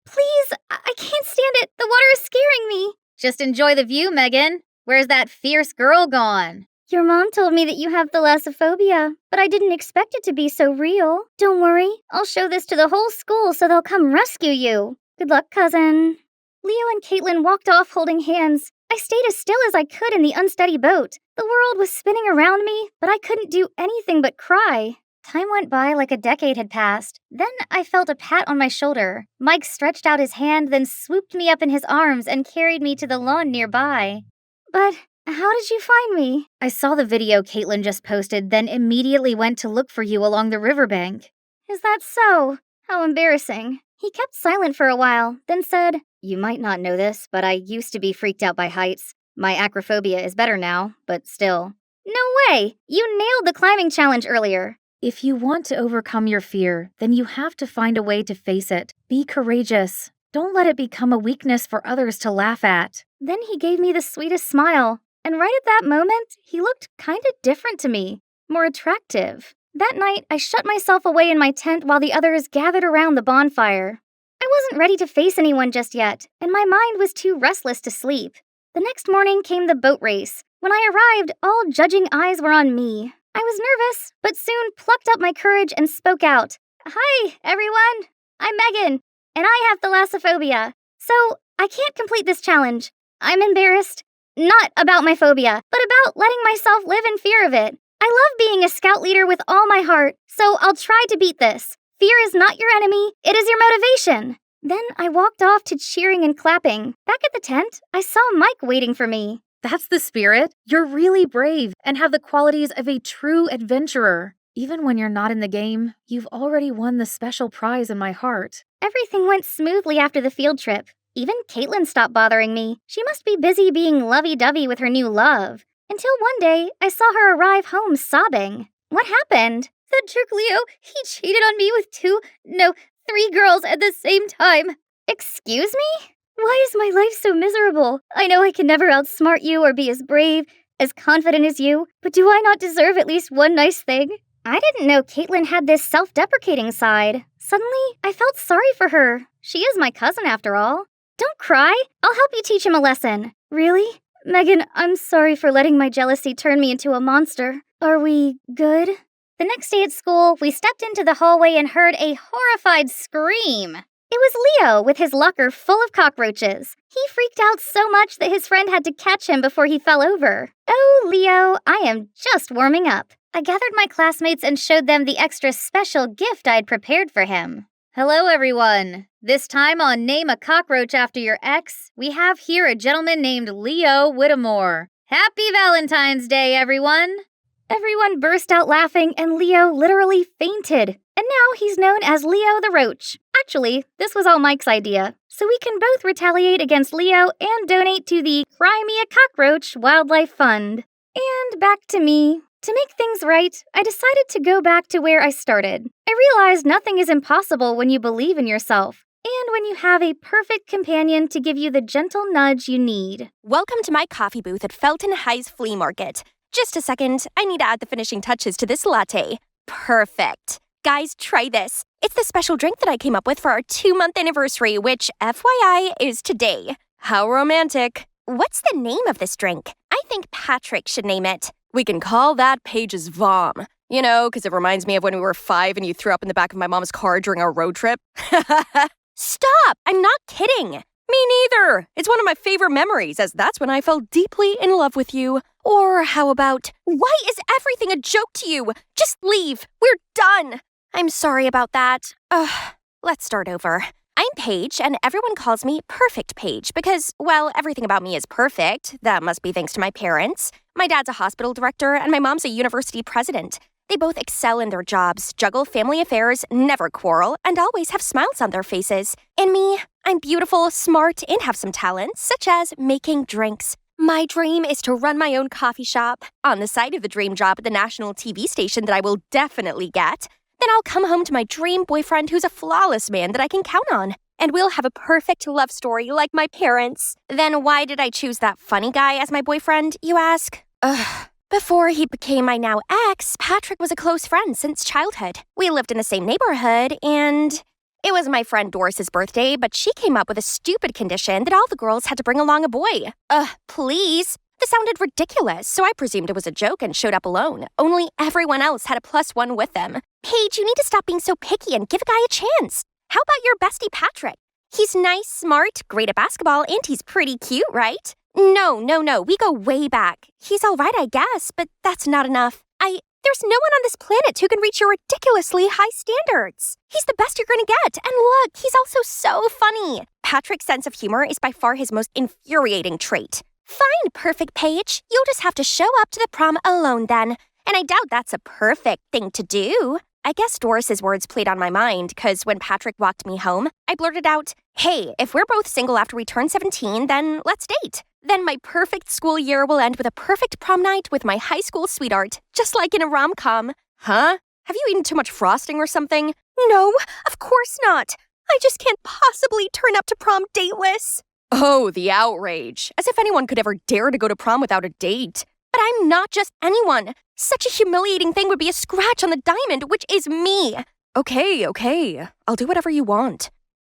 Speaker 7: Please! I can't stand it! The water is scaring me!
Speaker 4: Just enjoy the view, Megan. Where's that fierce girl gone?
Speaker 7: Your mom told me that you have thalassophobia, but I didn't expect it to be so real. Don't worry, I'll show this to the whole school so they'll come rescue you. Good luck, cousin. Leo and Caitlin walked off holding hands. I stayed as still as I could in the unsteady boat. The world was spinning around me, but I couldn't do anything but cry. Time went by like a decade had passed. Then I felt a pat on my shoulder. Mike stretched out his hand, then swooped me up in his arms and carried me to the lawn nearby. But how did you find me?
Speaker 2: I saw the video Caitlin just posted, then immediately went to look for you along the riverbank.
Speaker 7: Is that so? How embarrassing. He kept silent for a while, then said,
Speaker 4: You might not know this, but I used to be freaked out by heights. My acrophobia is better now, but still.
Speaker 7: No way! You nailed the climbing challenge earlier.
Speaker 2: If you want to overcome your fear, then you have to find a way to face it. Be courageous. Don't let it become a weakness for others to laugh at.
Speaker 7: Then he gave me the sweetest smile, and right at that moment, he looked kinda different to me, more attractive. That night, I shut myself away in my tent while the others gathered around the bonfire. I wasn't ready to face anyone just yet, and my mind was too restless to sleep. The next morning came the boat race. When I arrived, all judging eyes were on me. I was nervous, but soon plucked up my courage and spoke out. Hi, everyone. I'm Megan, and I have thalassophobia. So I can't complete this challenge. I'm embarrassed. Not about my phobia, but about letting myself live in fear of it. I love being a scout leader with all my heart, so I'll try to beat this. Fear is not your enemy, it is your motivation. Then I walked off to cheering and clapping. Back at the tent, I saw Mike waiting for me.
Speaker 2: That's the spirit. You're really brave and have the qualities of a true adventurer. Even when you're not in the game, you've already won the special prize in my heart.
Speaker 7: Everything went smoothly after the field trip. Even Caitlin stopped bothering me. She must be busy being lovey-dovey with her new love. Until one day, I saw her arrive home sobbing. What happened?
Speaker 8: That jerk Leo, he cheated on me with 3 girls at the same time. Excuse me? Why is my life so miserable? I know I can never outsmart you or be as brave, as confident as you, but do I not deserve at least one nice thing?
Speaker 1: I didn't know Caitlin had this self-deprecating side. Suddenly, I felt sorry for her. She is my cousin after all. Don't cry. I'll help you teach him a lesson. Really? Megan, I'm sorry for letting my jealousy turn me into a monster. Are we good? The next day at school, we stepped into the hallway and heard a horrified scream. It was Leo with his locker full of cockroaches. He freaked out so much that his friend had to catch him before he fell over. Oh, Leo, I am just warming up. I gathered my classmates and showed them the extra special gift I'd prepared for him.
Speaker 4: Hello, everyone. This time on Name a Cockroach After Your Ex, we have here a gentleman named Leo Whittemore. Happy Valentine's Day, everyone!
Speaker 1: Everyone burst out laughing and Leo literally fainted. And now he's known as Leo the Roach. Actually, this was all Mike's idea. So we can both retaliate against Leo and donate to the Cry Me a Cockroach Wildlife Fund. And back to me. To make things right, I decided to go back to where I started. I realized nothing is impossible when you believe in yourself, and when you have a perfect companion to give you the gentle nudge you need.
Speaker 12: Welcome to my coffee booth at Felton High's Flea Market. Just a second, I need to add the finishing touches to this latte. Perfect. Guys, try this. It's the special drink that I came up with for our 2-month anniversary, which, FYI, is today. How romantic. What's the name of this drink? I think Patrick should name it. We can call that Paige's Vom. You know, because it reminds me of when we were 5 and you threw up in the back of my mom's car during our road trip. Stop! I'm not kidding. Me neither. It's one of my favorite memories, as that's when I fell deeply in love with you. Or how about, why is everything a joke to you? Just leave. We're done. I'm sorry about that. Let's start over. I'm Paige, and everyone calls me Perfect Paige because, well, everything about me is perfect. That must be thanks to my parents. My dad's a hospital director, and my mom's a university president. They both excel in their jobs, juggle family affairs, never quarrel, and always have smiles on their faces. And me, I'm beautiful, smart, and have some talents, such as making drinks. My dream is to run my own coffee shop. On the side of the dream job at the national TV station that I will definitely get. Then I'll come home to my dream boyfriend who's a flawless man that I can count on. And we'll have a perfect love story like my parents. Then why did I choose that funny guy as my boyfriend, you ask? Before he became my now ex, Patrick was a close friend since childhood. We lived in the same neighborhood, and it was my friend Doris's birthday, but she came up with a stupid condition that all the girls had to bring along a boy. Please? This sounded ridiculous, so I presumed it was a joke and showed up alone. Only everyone else had a +1 with them. Paige, you need to stop being so picky and give a guy a chance. How about your bestie Patrick? He's nice, smart, great at basketball, and he's pretty cute, right? No, we go way back. He's all right, I guess, but that's not enough. There's no one on this planet who can reach your ridiculously high standards. He's the best you're gonna get, and look, he's also so funny. Patrick's sense of humor is by far his most infuriating trait. Fine, Perfect Paige. You'll just have to show up to the prom alone then. And I doubt that's a perfect thing to do. I guess Doris's words played on my mind, because when Patrick walked me home, I blurted out, hey, if we're both single after we turn 17, then let's date. Then my perfect school year will end with a perfect prom night with my high school sweetheart, just like in a rom-com. Huh? Have you eaten too much frosting or something? No, of course not. I just can't possibly turn up to prom dateless. Oh, the outrage. As if anyone could ever dare to go to prom without a date. But I'm not just anyone. Such a humiliating thing would be a scratch on the diamond, which is me. Okay. I'll do whatever you want.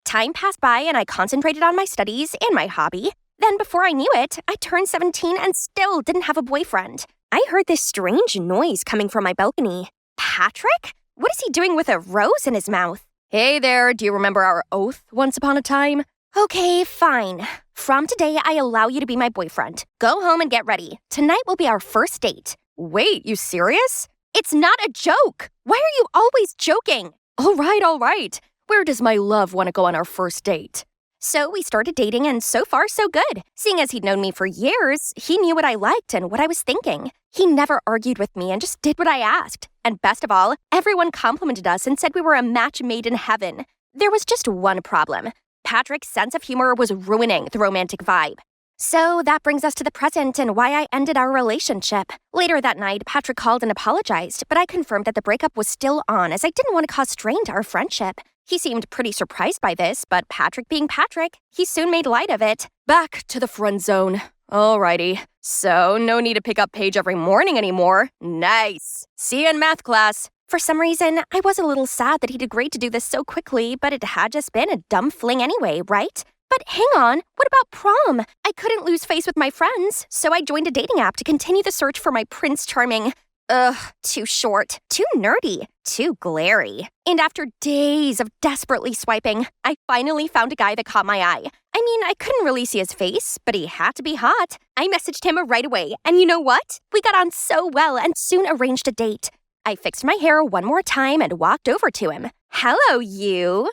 Speaker 12: Time passed by and I concentrated on my studies and my hobby. Then before I knew it, I turned 17 and still didn't have a boyfriend. I heard this strange noise coming from my balcony. Patrick? What is he doing with a rose in his mouth? Hey there, do you remember our oath once upon a time? Okay, fine. From today, I allow you to be my boyfriend. Go home and get ready. Tonight will be our first date. Wait, you serious? It's not a joke. Why are you always joking? All right. Where does my love want to go on our first date? So we started dating, and so far, so good. Seeing as he'd known me for years, he knew what I liked and what I was thinking. He never argued with me and just did what I asked. And best of all, everyone complimented us and said we were a match made in heaven. There was just one problem. Patrick's sense of humor was ruining the romantic vibe. So that brings us to the present and why I ended our relationship. Later that night, Patrick called and apologized, but I confirmed that the breakup was still on as I didn't want to cause strain to our friendship. He seemed pretty surprised by this, but Patrick being Patrick, he soon made light of it. Back to the friend zone. Alrighty. So, no need to pick up Paige every morning anymore. Nice. See you in math class. For some reason, I was a little sad that he'd agreed to do this so quickly, but it had just been a dumb fling anyway, right? But hang on, what about prom? I couldn't lose face with my friends, so I joined a dating app to continue the search for my Prince Charming. Ugh, too short, too nerdy, too glary. And after days of desperately swiping, I finally found a guy that caught my eye. I mean, I couldn't really see his face, but he had to be hot. I messaged him right away, and you know what? We got on so well and soon arranged a date. I fixed my hair one more time and walked over to him. Hello, you.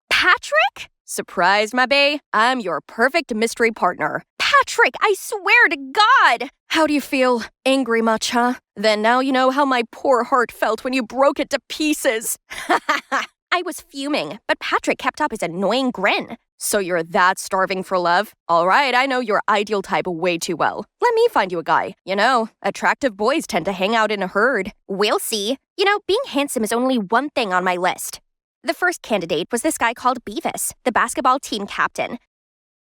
Speaker 12: Patrick? Surprise, my bae. I'm your perfect mystery partner. Patrick, I swear to God! How do you feel? Angry much, huh? Then now you know how my poor heart felt when you broke it to pieces. I was fuming, but Patrick kept up his annoying grin. So you're that starving for love? All right, I know your ideal type way too well. Let me find you a guy. You know, attractive boys tend to hang out in a herd. We'll see. You know, being handsome is only one thing on my list. The first candidate was this guy called Beavis, the basketball team captain.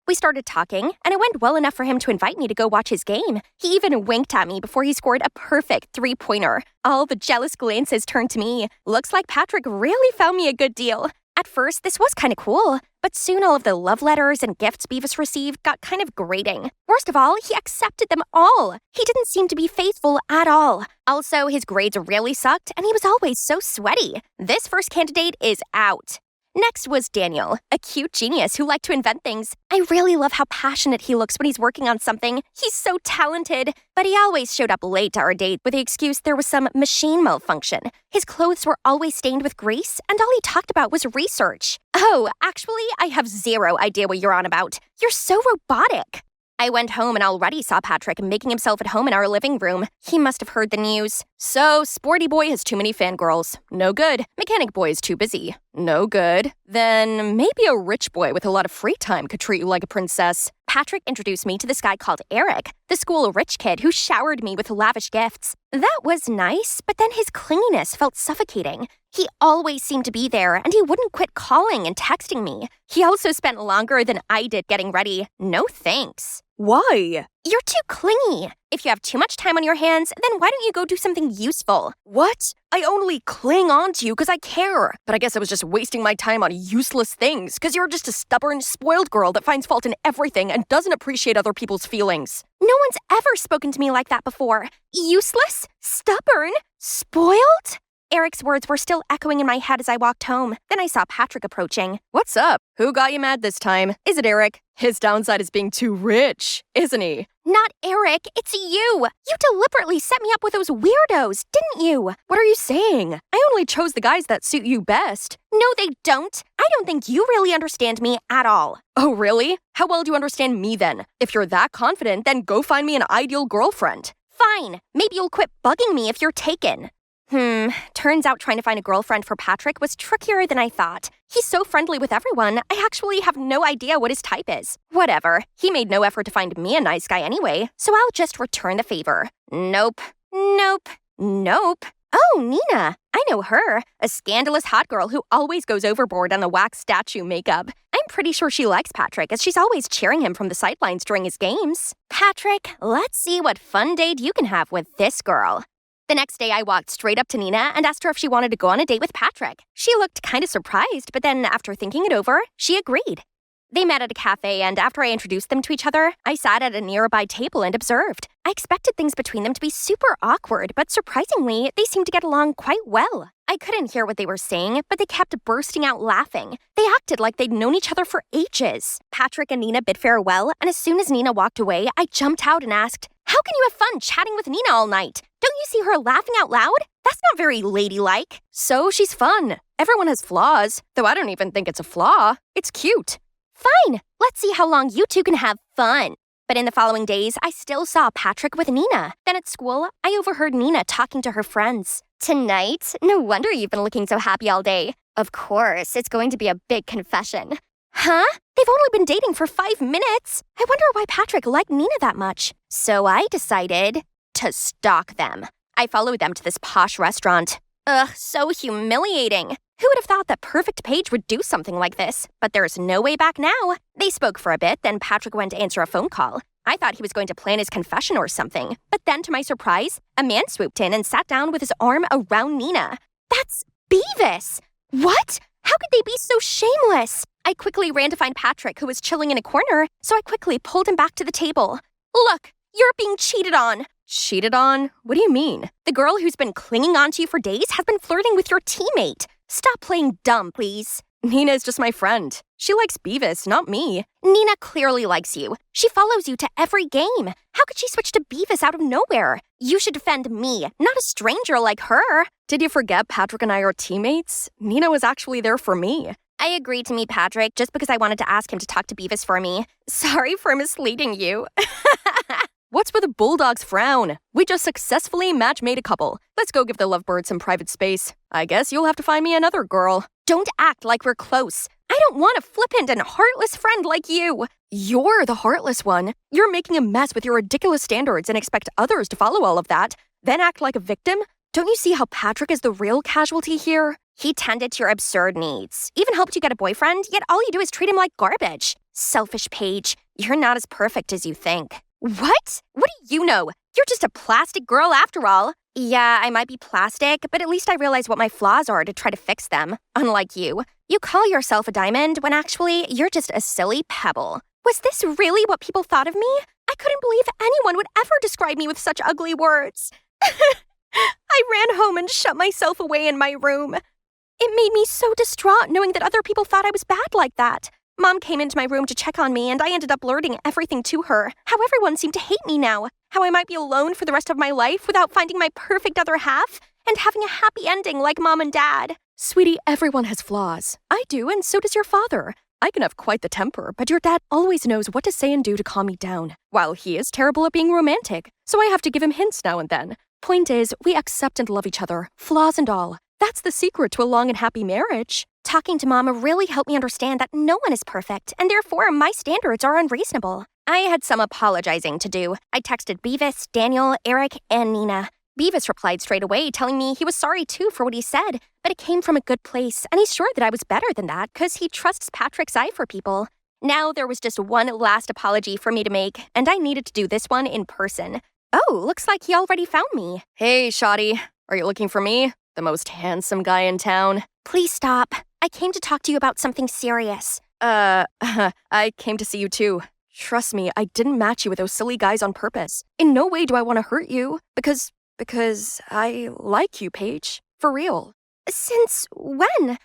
Speaker 12: We started talking, and it went well enough for him to invite me to go watch his game. He even winked at me before he scored a perfect three-pointer. All the jealous glances turned to me. Looks like Patrick really found me a good deal. At first, this was kind of cool, but soon all of the love letters and gifts Beavis received got kind of grating. Worst of all, he accepted them all. He didn't seem to be faithful at all. Also, his grades really sucked, and he was always so sweaty. This first candidate is out. Next was Daniel, a cute genius who liked to invent things. I really love how passionate he looks when he's working on something. He's so talented. But he always showed up late to our date with the excuse there was some machine malfunction. His clothes were always stained with grease, and all he talked about was research. Oh, actually, I have zero idea what you're on about. You're so robotic. I went home and already saw Patrick making himself at home in our living room. He must have heard the news. So, Sporty Boy has too many fangirls. No good. Mechanic Boy is too busy. No good. Then maybe a rich boy with a lot of free time could treat you like a princess. Patrick introduced me to this guy called Eric, the school rich kid who showered me with lavish gifts. That was nice, but then his clinginess felt suffocating. He always seemed to be there, and he wouldn't quit calling and texting me. He also spent longer than I did getting ready. No thanks. Why? You're too clingy. If you have too much time on your hands, then why don't you go do something useful? What? I only cling on to you because I care. But I guess I was just wasting my time on useless things because you're just a stubborn, spoiled girl that finds fault in everything and doesn't appreciate other people's feelings. No one's ever spoken to me like that before. Useless? Stubborn? Spoiled? Eric's words were still echoing in my head as I walked home. Then I saw Patrick approaching. What's up? Who got you mad this time? Is it Eric? His downside is being too rich, isn't he? Not Eric, it's you! You deliberately set me up with those weirdos, didn't you? What are you saying? I only chose the guys that suit you best. No, they don't. I don't think you really understand me at all. Oh, really? How well do you understand me then? If you're that confident, then go find me an ideal girlfriend. Fine. Maybe you'll quit bugging me if you're taken. Turns out trying to find a girlfriend for Patrick was trickier than I thought. He's so friendly with everyone, I actually have no idea what his type is. Whatever, he made no effort to find me a nice guy anyway, so I'll just return the favor. Nope. Oh, Nina. I know her. A scandalous hot girl who always goes overboard on the wax statue makeup. I'm pretty sure she likes Patrick as she's always cheering him from the sidelines during his games. Patrick, let's see what fun date you can have with this girl. The next day, I walked straight up to Nina and asked her if she wanted to go on a date with Patrick. She looked kind of surprised, but then after thinking it over, she agreed. They met at a cafe, and after I introduced them to each other, I sat at a nearby table and observed. I expected things between them to be super awkward, but surprisingly, they seemed to get along quite well. I couldn't hear what they were saying, but they kept bursting out laughing. They acted like they'd known each other for ages. Patrick and Nina bid farewell, and as soon as Nina walked away, I jumped out and asked, "How can you have fun chatting with Nina all night? Don't you see her laughing out loud? That's not very ladylike." So she's fun. Everyone has flaws, though I don't even think it's a flaw. It's cute. Fine, let's see how long you two can have fun. But in the following days, I still saw Patrick with Nina. Then at school, I overheard Nina talking to her friends. "Tonight? No wonder you've been looking so happy all day. Of course, it's going to be a big confession. Huh? They've only been dating for 5 minutes. I wonder why Patrick liked Nina that much. So I decided to stalk them. I followed them to this posh restaurant. Ugh, so humiliating. Who would have thought that Perfect Paige would do something like this? But there's no way back now. They spoke for a bit, then Patrick went to answer a phone call. I thought he was going to plan his confession or something. But then, to my surprise, a man swooped in and sat down with his arm around Nina. That's Beavis! What? How could they be so shameless? I quickly ran to find Patrick, who was chilling in a corner, so I quickly pulled him back to the table. Look, you're being cheated on. Cheated on? What do you mean? The girl who's been clinging on to you for days has been flirting with your teammate. Stop playing dumb, please. Nina's just my friend. She likes Beavis, not me. Nina clearly likes you. She follows you to every game. How could she switch to Beavis out of nowhere? You should defend me, not a stranger like her. Did you forget Patrick and I are teammates? Nina was actually there for me. I agreed to meet Patrick just because I wanted to ask him to talk to Beavis for me. Sorry for misleading you. What's with a bulldog's frown? We just successfully match-made a couple. Let's go give the lovebird some private space. I guess you'll have to find me another girl. Don't act like we're close. I don't want a flippant and heartless friend like you. You're the heartless one. You're making a mess with your ridiculous standards and expect others to follow all of that, then act like a victim? Don't you see how Patrick is the real casualty here? He tended to your absurd needs, even helped you get a boyfriend, yet all you do is treat him like garbage. Selfish Paige. You're not as perfect as you think. What? What do you know? You're just a plastic girl after all. Yeah, I might be plastic, but at least I realize what my flaws are to try to fix them. Unlike you. You call yourself a diamond when actually you're just a silly pebble. Was this really what people thought of me? I couldn't believe anyone would ever describe me with such ugly words. I ran home and shut myself away in my room. It made me so distraught knowing that other people thought I was bad like that. Mom came into my room to check on me, and I ended up blurting everything to her. How everyone seemed to hate me now. How I might be alone for the rest of my life without finding my perfect other half and having a happy ending like Mom and Dad. Sweetie, everyone has flaws. I do, and so does your father. I can have quite the temper, but your dad always knows what to say and do to calm me down. While he is terrible at being romantic, so I have to give him hints now and then. Point is, we accept and love each other, flaws and all. That's the secret to a long and happy marriage. Talking to Mama really helped me understand that no one is perfect, and therefore my standards are unreasonable. I had some apologizing to do. I texted Beavis, Daniel, Eric, and Nina. Beavis replied straight away, telling me he was sorry too for what he said, but it came from a good place, and he's sure that I was better than that because he trusts Patrick's eye for people. Now there was just one last apology for me to make, and I needed to do this one in person. Oh, looks like he already found me. Hey, Shotty. Are you looking for me? The most handsome guy in town? Please stop. I came to talk to you about something serious. I came to see you too. Trust me, I didn't match you with those silly guys on purpose. In no way do I want to hurt you. Because I like you, Paige. For real. Since when?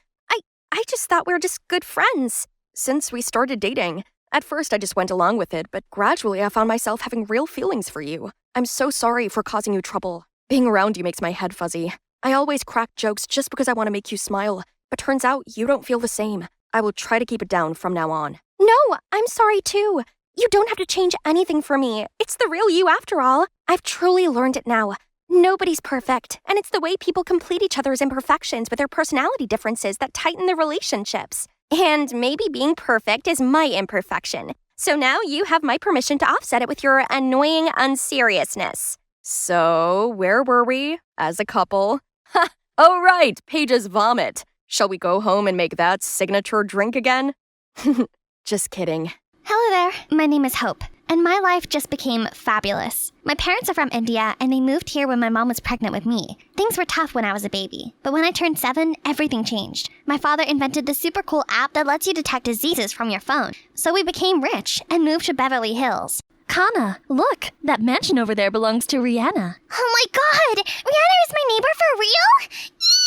Speaker 12: I just thought we were just good friends. Since we started dating. At first I just went along with it, but gradually I found myself having real feelings for you. I'm so sorry for causing you trouble. Being around you makes my head fuzzy. I always crack jokes just because I want to make you smile, but turns out you don't feel the same. I will try to keep it down from now on. No, I'm sorry too. You don't have to change anything for me. It's the real you after all. I've truly learned it now. Nobody's perfect, and it's the way people complete each other's imperfections with their personality differences that tighten their relationships. And maybe being perfect is my imperfection. So now you have my permission to offset it with your annoying unseriousness. So, where were we? As a couple? Ha! Oh right, Paige's vomit. Shall we go home and make that signature drink again? Just kidding.
Speaker 10: Hello there, my name is Hope, and my life just became fabulous. My parents are from India, and they moved here when my mom was pregnant with me. Things were tough when I was a baby, but when I turned 7, everything changed. My father invented this super cool app that lets you detect diseases from your phone, so we became rich and moved to Beverly Hills.
Speaker 2: Kana, look, that mansion over there belongs to Rihanna.
Speaker 10: Oh my god! Rihanna is my neighbor for real?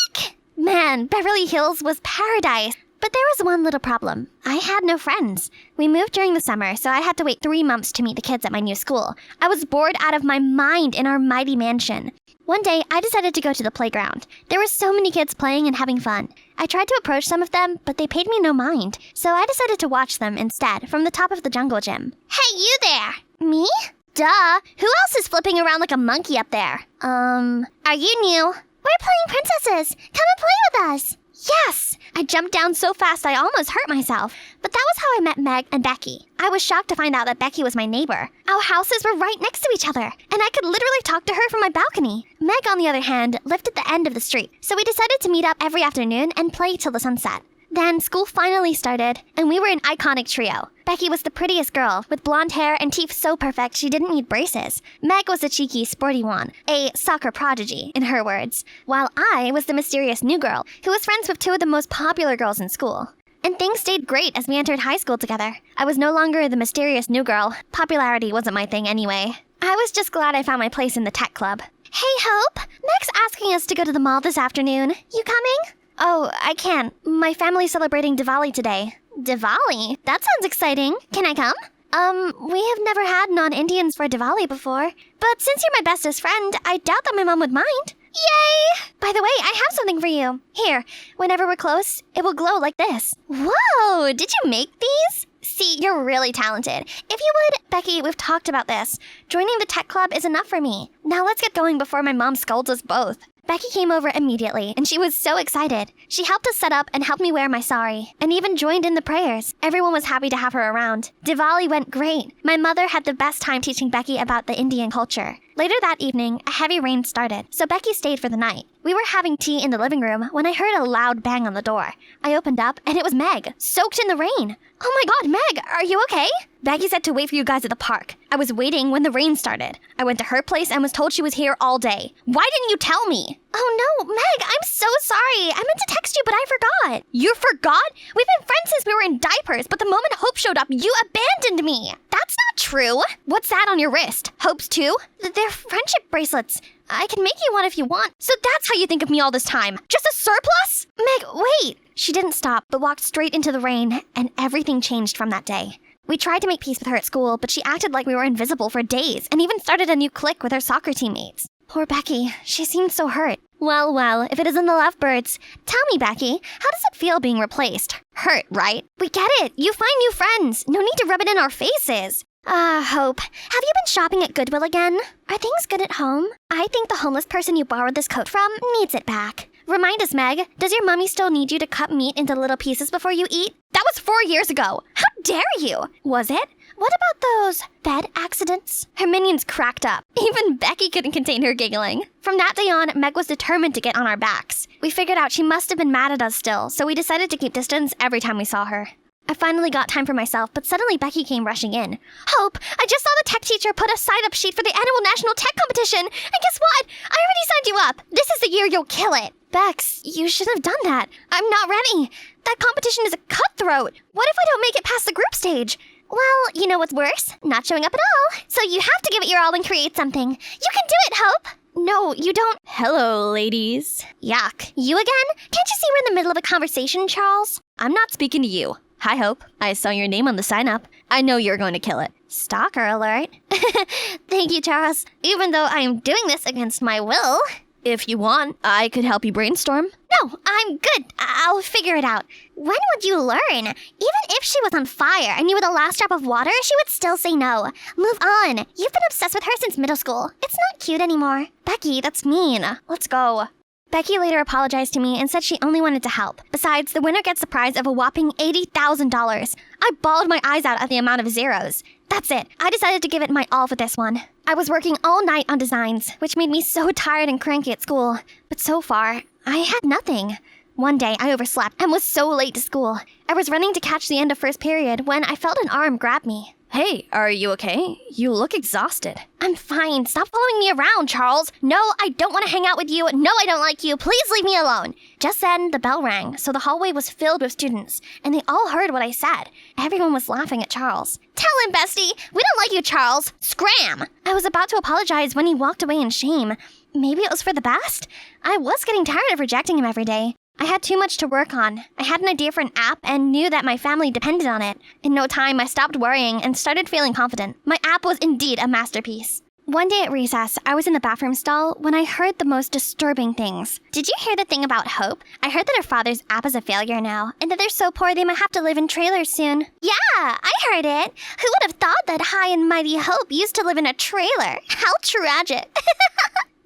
Speaker 10: Eek! Man, Beverly Hills was paradise. But there was one little problem. I had no friends. We moved during the summer, so I had to wait 3 months to meet the kids at my new school. I was bored out of my mind in our mighty mansion. One day, I decided to go to the playground. There were so many kids playing and having fun. I tried to approach some of them, but they paid me no mind. So I decided to watch them instead from the top of the jungle gym. Hey, you there! Me? Duh! Who else is flipping around like a monkey up there? Are you new? We're playing princesses! Come and play with us! Yes! I jumped down so fast I almost hurt myself. But that was how I met Meg and Becky. I was shocked to find out that Becky was my neighbor. Our houses were right next to each other, and I could literally talk to her from my balcony. Meg, on the other hand, lived at the end of the street, so we decided to meet up every afternoon and play till the sunset. Then school finally started, and we were an iconic trio. Becky was the prettiest girl, with blonde hair and teeth so perfect she didn't need braces. Meg was the cheeky, sporty one, a soccer prodigy, in her words, while I was the mysterious new girl, who was friends with two of the most popular girls in school. And things stayed great as we entered high school together. I was no longer the mysterious new girl. Popularity wasn't my thing anyway. I was just glad I found my place in the tech club. Hey, Hope! Meg's asking us to go to the mall this afternoon. You coming? Oh, I can't. My family's celebrating Diwali today. Diwali? That sounds exciting. Can I come? We have never had non-Indians for Diwali before. But since you're my bestest friend, I doubt that my mom would mind. Yay! By the way, I have something for you. Here, whenever we're close, it will glow like this. Whoa! Did you make these? See, you're really talented. If you would, Becky, we've talked about this. Joining the tech club is enough for me. Now let's get going before my mom scolds us both. Becky came over immediately, and she was so excited. She helped us set up and helped me wear my sari, and even joined in the prayers. Everyone was happy to have her around. Diwali went great. My mother had the best time teaching Becky about the Indian culture. Later that evening, a heavy rain started, so Becky stayed for the night. We were having tea in the living room when I heard a loud bang on the door. I opened up, and it was Meg, soaked in the rain. Oh my god, Meg, are you okay? Becky said to wait for you guys at the park. I was waiting when the rain started. I went to her place and was told she was here all day. Why didn't you tell me? Oh no, Meg, I'm so sorry. I meant to text you, but I forgot. You forgot? We've been friends since we were in diapers, but the moment Hope showed up, you abandoned me. That's not true. What's that on your wrist? Hope's too? They're friendship bracelets. I can make you one if you want. So that's how you think of me all this time. Just a surplus? Meg, wait. She didn't stop, but walked straight into the rain, and everything changed from that day. We tried to make peace with her at school, but she acted like we were invisible for days, and even started a new clique with her soccer teammates. Poor Becky. She seemed so hurt. Well, if it isn't the lovebirds. Tell me, Becky, how does it feel being replaced? Hurt, right? We get it. You find new friends. No need to rub it in our faces. Hope, have you been shopping at Goodwill again? Are things good at home? I think the homeless person you borrowed this coat from needs it back. Remind us, Meg, does your mommy still need you to cut meat into little pieces before you eat? That was 4 years ago. How dare you? Was it? What about those bed accidents? Her minions cracked up. Even Becky couldn't contain her giggling. From that day on, Meg was determined to get on our backs. We figured out she must have been mad at us still, so we decided to keep distance every time we saw her. I finally got time for myself, but suddenly Becky came rushing in. Hope, I just saw the tech teacher put a sign-up sheet for the annual national tech competition. And guess what? I already signed you up. This is the year you'll kill it. Bex, you shouldn't have done that. I'm not ready. That competition is a cutthroat. What if I don't make it past the group stage? Well, you know what's worse? Not showing up at all. So you have to give it your all and create something. You can do it, Hope. No, you don't.
Speaker 4: Hello, ladies.
Speaker 10: Yuck. You again? Can't you see we're in the middle of a conversation, Charles?
Speaker 4: I'm not speaking to you. Hi, Hope. I saw your name on the sign-up. I know you're going to kill it.
Speaker 10: Stalker alert. Thank you, Charles. Even though I am doing this against my will.
Speaker 4: If you want, I could help you brainstorm.
Speaker 10: No, I'm good. I'll figure it out. When would you learn? Even if she was on fire and you were the last drop of water, she would still say no. Move on. You've been obsessed with her since middle school. It's not cute anymore. Becky, that's mean. Let's go. Becky later apologized to me and said she only wanted to help. Besides, the winner gets the prize of a whopping $80,000. I bawled my eyes out at the amount of zeros. That's it. I decided to give it my all for this one. I was working all night on designs, which made me so tired and cranky at school. But so far, I had nothing. One day, I overslept and was so late to school. I was running to catch the end of first period when I felt an arm grab me.
Speaker 4: Hey, are you okay? You look exhausted.
Speaker 10: I'm fine. Stop following me around, Charles. No, I don't want to hang out with you. No, I don't like you. Please leave me alone. Just then, the bell rang, so the hallway was filled with students, and they all heard what I said. Everyone was laughing at Charles. Tell him, bestie. We don't like you, Charles. Scram! I was about to apologize when he walked away in shame. Maybe it was for the best? I was getting tired of rejecting him every day. I had too much to work on. I had an idea for an app and knew that my family depended on it. In no time, I stopped worrying and started feeling confident. My app was indeed a masterpiece. One day at recess, I was in the bathroom stall when I heard the most disturbing things. Did you hear the thing about Hope? I heard that her father's app is a failure now, and that they're so poor they might have to live in trailers soon. Yeah, I heard it. Who would have thought that high and mighty Hope used to live in a trailer? How tragic.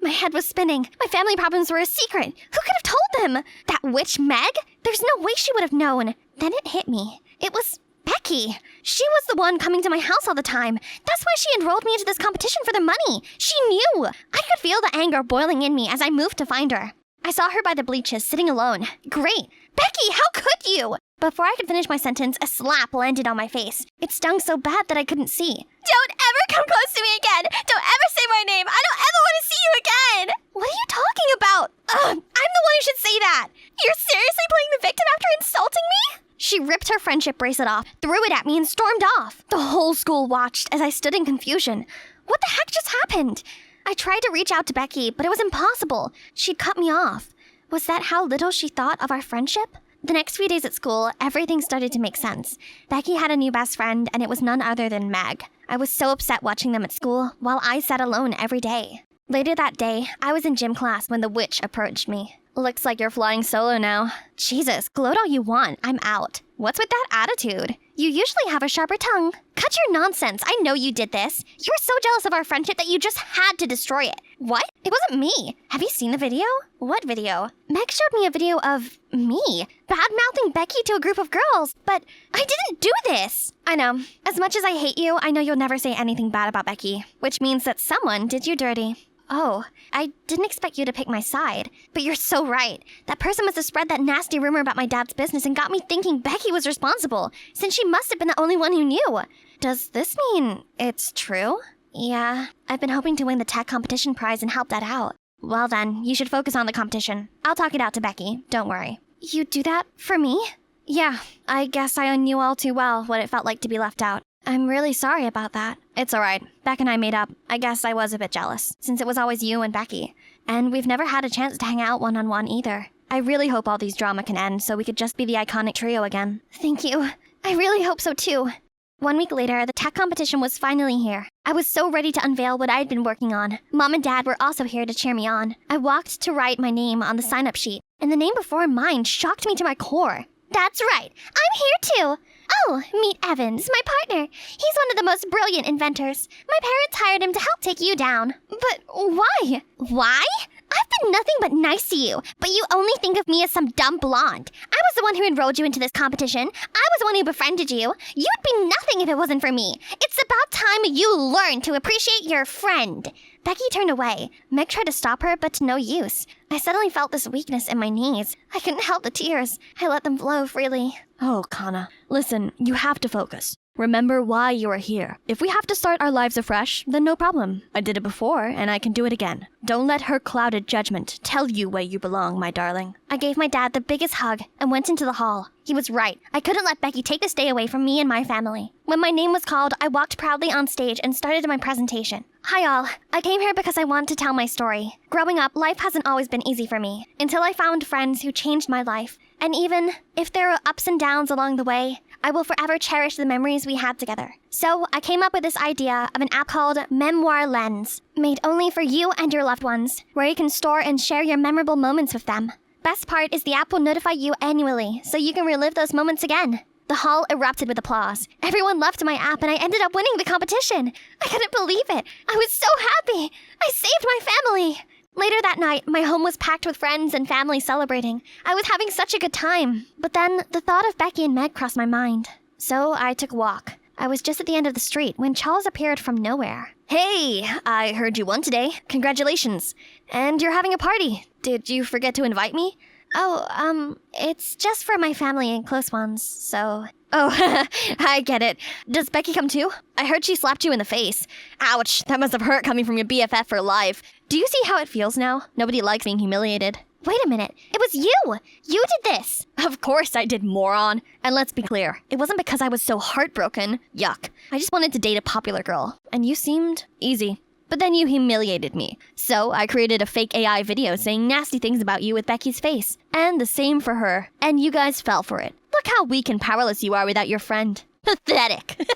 Speaker 10: My head was spinning. My family problems were a secret. Who could have told them? That witch Meg? There's no way she would have known. Then it hit me. It was Becky. She was the one coming to my house all the time. That's why she enrolled me into this competition for the money. She knew. I could feel the anger boiling in me as I moved to find her. I saw her by the bleachers, sitting alone. Great. Becky, how could you? Before I could finish my sentence, a slap landed on my face. It stung so bad that I couldn't see. Don't ever come close to me again! Don't ever say my name! I don't ever want to see you again! What are you talking about? Ugh, I'm the one who should say that! You're seriously playing the victim after insulting me? She ripped her friendship bracelet off, threw it at me, and stormed off. The whole school watched as I stood in confusion. What the heck just happened? I tried to reach out to Becky, but it was impossible. She'd cut me off. Was that how little she thought of our friendship? The next few days at school, everything started to make sense. Becky had a new best friend, and it was none other than Meg. I was so upset watching them at school, while I sat alone every day. Later that day, I was in gym class when the witch approached me. Looks like you're flying solo now. Jesus, gloat all you want. I'm out. What's with that attitude? You usually have a sharper tongue. Cut your nonsense. I know you did this. You're so jealous of our friendship that you just had to destroy it. What? It wasn't me. Have you seen the video? What video? Meg showed me a video of me bad-mouthing Becky to a group of girls, but I didn't do this. I know. As much as I hate you, I know you'll never say anything bad about Becky, which means that someone did you dirty. Oh, I didn't expect you to pick my side. But you're so right. That person must have spread that nasty rumor about my dad's business and got me thinking Becky was responsible, since she must have been the only one who knew. Does this mean it's true? Yeah, I've been hoping to win the tech competition prize and help that out. Well then, you should focus on the competition. I'll talk it out to Becky, don't worry. You do that for me? Yeah, I guess I knew all too well what it felt like to be left out. I'm really sorry about that. It's alright. Beck and I made up. I guess I was a bit jealous, since it was always you and Becky. And we've never had a chance to hang out one-on-one either. I really hope all these drama can end so we could just be the iconic trio again. Thank you. I really hope so too. 1 week later, the tech competition was finally here. I was so ready to unveil what I'd been working on. Mom and Dad were also here to cheer me on. I walked to write my name on the sign-up sheet, and the name before mine shocked me to my core. That's right. I'm here too. Oh, meet Evans, my partner. He's one of the most brilliant inventors. My parents hired him to help take you down. But why? Why? I've been nothing but nice to you, but you only think of me as some dumb blonde. I was the one who enrolled you into this competition. I was the one who befriended you. You'd be nothing if it wasn't for me. It's about time you learn to appreciate your friend. Becky turned away. Meg tried to stop her, but to no use. I suddenly felt this weakness in my knees. I couldn't help the tears. I let them flow freely.
Speaker 4: Oh, Kana, listen, you have to focus. Remember why you are here. If we have to start our lives afresh, then no problem. I did it before, and I can do it again. Don't let her clouded judgment tell you where you belong, my darling.
Speaker 10: I gave my dad the biggest hug and went into the hall. He was right. I couldn't let Becky take this day away from me and my family. When my name was called, I walked proudly on stage and started my presentation. Hi all. I came here because I want to tell my story. Growing up, life hasn't always been easy for me, until I found friends who changed my life. And even if there are ups and downs along the way, I will forever cherish the memories we had together. So I came up with this idea of an app called Memoir Lens, made only for you and your loved ones, where you can store and share your memorable moments with them. Best part is the app will notify you annually, so you can relive those moments again. The hall erupted with applause. Everyone loved my app and I ended up winning the competition. I couldn't believe it. I was so happy. I saved my family. Later that night, my home was packed with friends and family celebrating. I was having such a good time. But then, the thought of Becky and Meg crossed my mind. So I took a walk. I was just at the end of the street when Charles appeared from nowhere.
Speaker 4: Hey, I heard you won today. Congratulations. And you're having a party. Did you forget to invite me?
Speaker 10: Oh, it's just for my family and close ones, so...
Speaker 4: Oh, I get it. Does Becky come too? I heard she slapped you in the face. Ouch, that must have hurt coming from your BFF for life. Do you see how it feels now? Nobody likes being humiliated.
Speaker 10: Wait a minute, it was you! You did this!
Speaker 4: Of course I did, moron. And let's be clear, it wasn't because I was so heartbroken. Yuck. I just wanted to date a popular girl. And you seemed easy. But then you humiliated me. So I created a fake AI video saying nasty things about you with Becky's face. And the same for her. And you guys fell for it. Look how weak and powerless you are without your friend. Pathetic.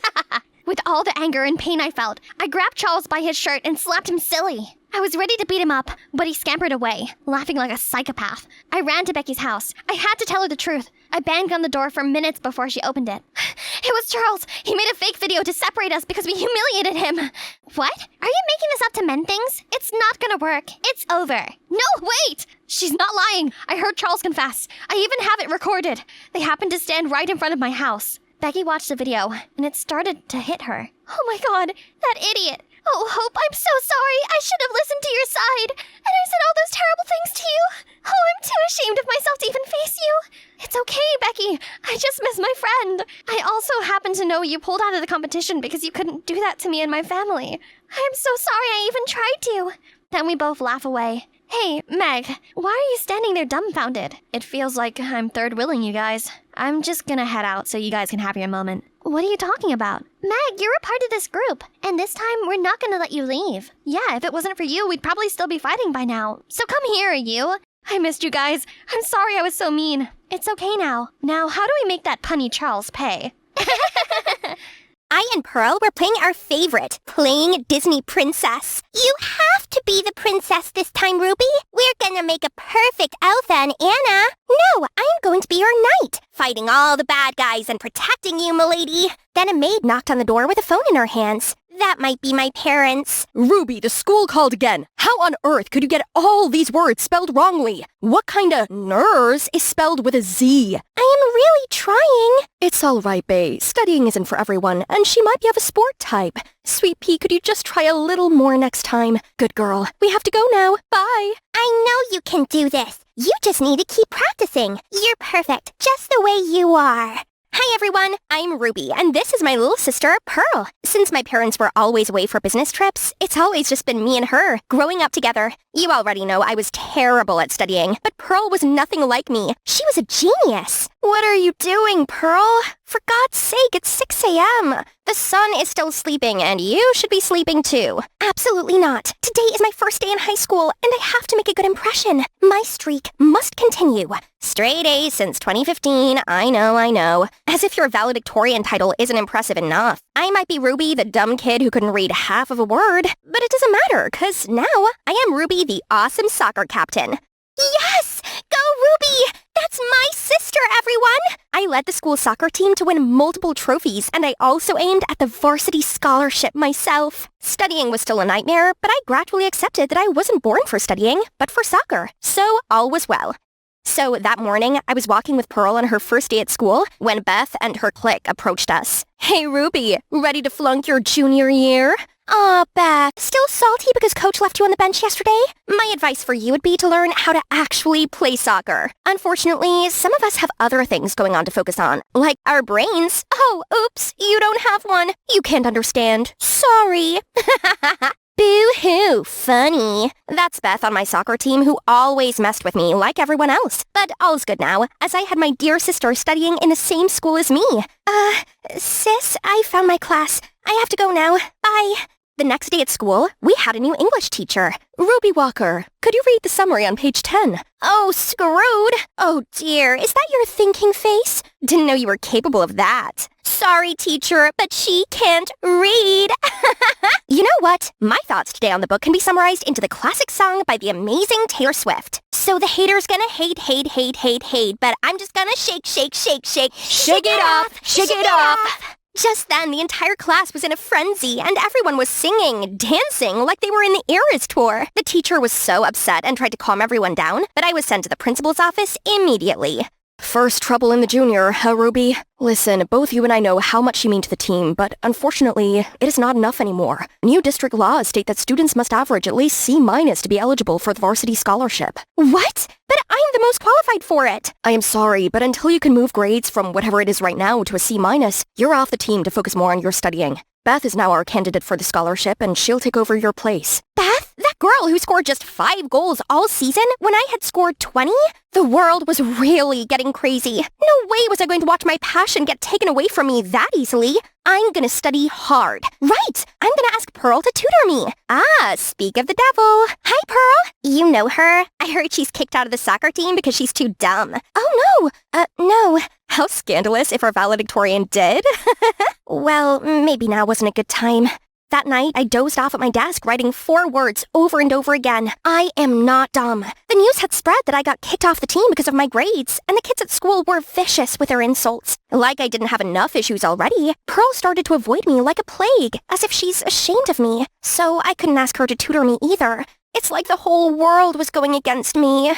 Speaker 10: With all the anger and pain I felt, I grabbed Charles by his shirt and slapped him silly. I was ready to beat him up, but he scampered away, laughing like a psychopath. I ran to Becky's house. I had to tell her the truth. I banged on the door for minutes before she opened it. It was Charles. He made a fake video to separate us because we humiliated him. What? Are you making this up to mend things? It's not gonna work. It's over. No, wait! She's not lying. I heard Charles confess. I even have it recorded. They happened to stand right in front of my house. Becky watched the video, and it started to hit her. Oh my god, that idiot. Oh, Hope, I'm so sorry. I should have listened to your side. And I said all those terrible things to you. Oh, I'm too ashamed of myself to even face you. It's okay, Becky. I just miss my friend. I also happen to know you pulled out of the competition because you couldn't do that to me and my family. I'm so sorry I even tried to. Then we both laugh away. Hey, Meg, why are you standing there dumbfounded? It feels like I'm third wheeling you guys. I'm just gonna head out so you guys can have your moment. What are you talking about? Meg, you're a part of this group, and this time we're not gonna let you leave. Yeah, if it wasn't for you, we'd probably still be fighting by now. So come here, you. I missed you guys. I'm sorry I was so mean. It's okay now. Now, how do we make that punny Charles pay?
Speaker 12: I and Pearl were playing our favorite, playing Disney Princess. You have to be the princess this time, Ruby. We're gonna make a perfect Elsa and Anna. No, I'm going to be your knight, fighting all the bad guys and protecting you, milady. Then a maid knocked on the door with a phone in her hands. That might be my parents.
Speaker 13: Ruby, the school called again. How on earth could you get all these words spelled wrongly? What kind of nurse is spelled with a Z?
Speaker 12: I am really trying.
Speaker 13: It's all right, bae. Studying isn't for everyone, and she might be of a sport type. Sweet pea, could you just try a little more next time? Good girl. We have to go now. Bye.
Speaker 12: I know you can do this. You just need to keep practicing. You're perfect, just the way you are. Hi everyone, I'm Ruby, and this is my little sister, Pearl. Since my parents were always away for business trips, it's always just been me and her, growing up together. You already know I was terrible at studying, but Pearl was nothing like me. She was a genius. What are you doing, Pearl? For God's sake, it's 6 a.m. The sun is still sleeping, and you should be sleeping too. Absolutely not. Today is my first day in high school, and I have to make a good impression. My streak must continue. Straight A's since 2015, I know. As if your valedictorian title isn't impressive enough. I might be Ruby, the dumb kid who couldn't read half of a word, but it doesn't matter, because now I am Ruby, the awesome soccer captain. Yes! Go Ruby! That's my sister, everyone! I led the school soccer team to win multiple trophies, and I also aimed at the varsity scholarship myself. Studying was still a nightmare, but I gradually accepted that I wasn't born for studying, but for soccer. So all was well. So that morning, I was walking with Pearl on her first day at school when Beth and her clique approached us. Hey Ruby, ready to flunk your junior year? Aw, Beth, still salty because Coach left you on the bench yesterday? My advice for you would be to learn how to actually play soccer. Unfortunately, some of us have other things going on to focus on, like our brains. Oh, oops, you don't have one. You can't understand. Sorry. Boo-hoo, funny. That's Beth on my soccer team who always messed with me like everyone else. But all's good now, as I had my dear sister studying in the same school as me. Sis, I found my class. I have to go now. Bye. The next day at school, we had a new English teacher.
Speaker 13: Ruby Walker, could you read the summary on page 10?
Speaker 12: Oh, screwed. Oh dear, is that your thinking face? Didn't know you were capable of that. Sorry, teacher, but she can't read. You know what? My thoughts today on the book can be summarized into the classic song by the amazing Taylor Swift. So the hater's gonna hate, but I'm just gonna shake. Shake it off. Just then, the entire class was in a frenzy, and everyone was singing, dancing, like they were in the Eras tour. The teacher was so upset and tried to calm everyone down, but I was sent to the principal's office immediately.
Speaker 13: First trouble in the junior, huh, Ruby? Listen, both you and I know how much you mean to the team, but unfortunately, it is not enough anymore. New district laws state that students must average at least C- to be eligible for the varsity scholarship.
Speaker 12: What? But I'm the most qualified for it.
Speaker 13: I am sorry, but until you can move grades from whatever it is right now to a C-, you're off the team to focus more on your studying. Beth is now our candidate for the scholarship, and she'll take over your place.
Speaker 12: Beth? That girl who scored just 5 goals all season when I had scored 20? The world was really getting crazy. No way was I going to watch my passion get taken away from me that easily. I'm gonna study hard. Right! I'm gonna ask Pearl to tutor me. Ah, speak of the devil. Hi, Pearl. You know her? I heard she's kicked out of the soccer team because she's too dumb. Oh, no. No. How scandalous if our valedictorian did. Well, maybe now wasn't a good time. That night, I dozed off at my desk writing 4 words over and over again. I am not dumb. The news had spread that I got kicked off the team because of my grades, and the kids at school were vicious with their insults. Like I didn't have enough issues already, Pearl started to avoid me like a plague, as if she's ashamed of me. So I couldn't ask her to tutor me either. It's like the whole world was going against me.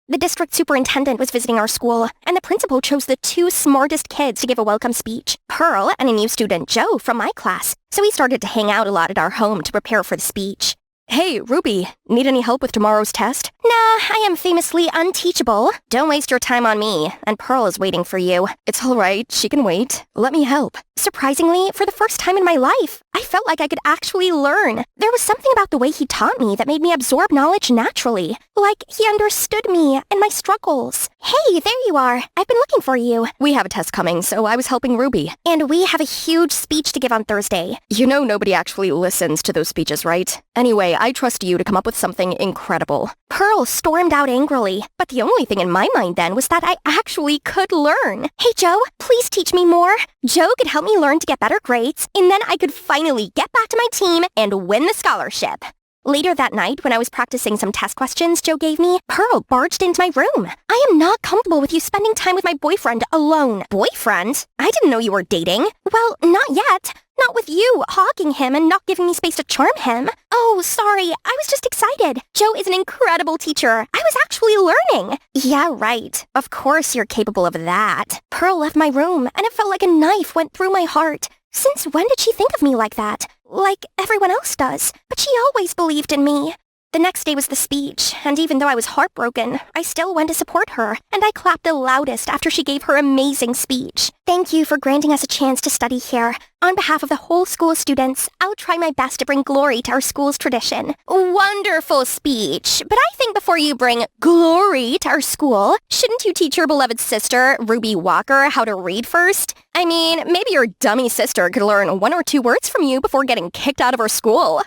Speaker 12: The district superintendent was visiting our school, and the principal chose the 2 smartest kids to give a welcome speech, Pearl and a new student, Joe, from my class. So we started to hang out a lot at our home to prepare for the speech. Hey, Ruby, need any help with tomorrow's test? Nah, I am famously unteachable. Don't waste your time on me, and Pearl is waiting for you. It's all right, she can wait. Let me help. Surprisingly, for the first time in my life, I felt like I could actually learn. There was something about the way he taught me that made me absorb knowledge naturally. Like he understood me and my struggles. Hey, there you are. I've been looking for you. We have a test coming, so I was helping Ruby. And we have a huge speech to give on Thursday. You know nobody actually listens to those speeches, right? Anyway, I trust you to come up with something incredible. Pearl stormed out angrily, but the only thing in my mind then was that I actually could learn. Hey, Joe, please teach me more. Joe could help me learn to get better grades, and then I could finally get back to my team and win the scholarship. Later that night, when I was practicing some test questions Joe gave me, Pearl barged into my room. I am not comfortable with you spending time with my boyfriend alone. Boyfriend? I didn't know you were dating. Well, not yet. Not with you hogging him and not giving me space to charm him. Oh, sorry. I was just excited. Joe is an incredible teacher. I was actually learning. Yeah, right. Of course you're capable of that. Pearl left my room, and it felt like a knife went through my heart. Since when did she think of me like that? Like everyone else does. But she always believed in me. The next day was the speech, and even though I was heartbroken, I still went to support her, and I clapped the loudest after she gave her amazing speech. Thank you for granting us a chance to study here. On behalf of the whole school students, I'll try my best to bring glory to our school's tradition. Wonderful speech, but I think before you bring glory to our school, shouldn't you teach your beloved sister, Ruby Walker, how to read first? I mean, maybe your dummy sister could learn 1 or 2 words from you before getting kicked out of her school.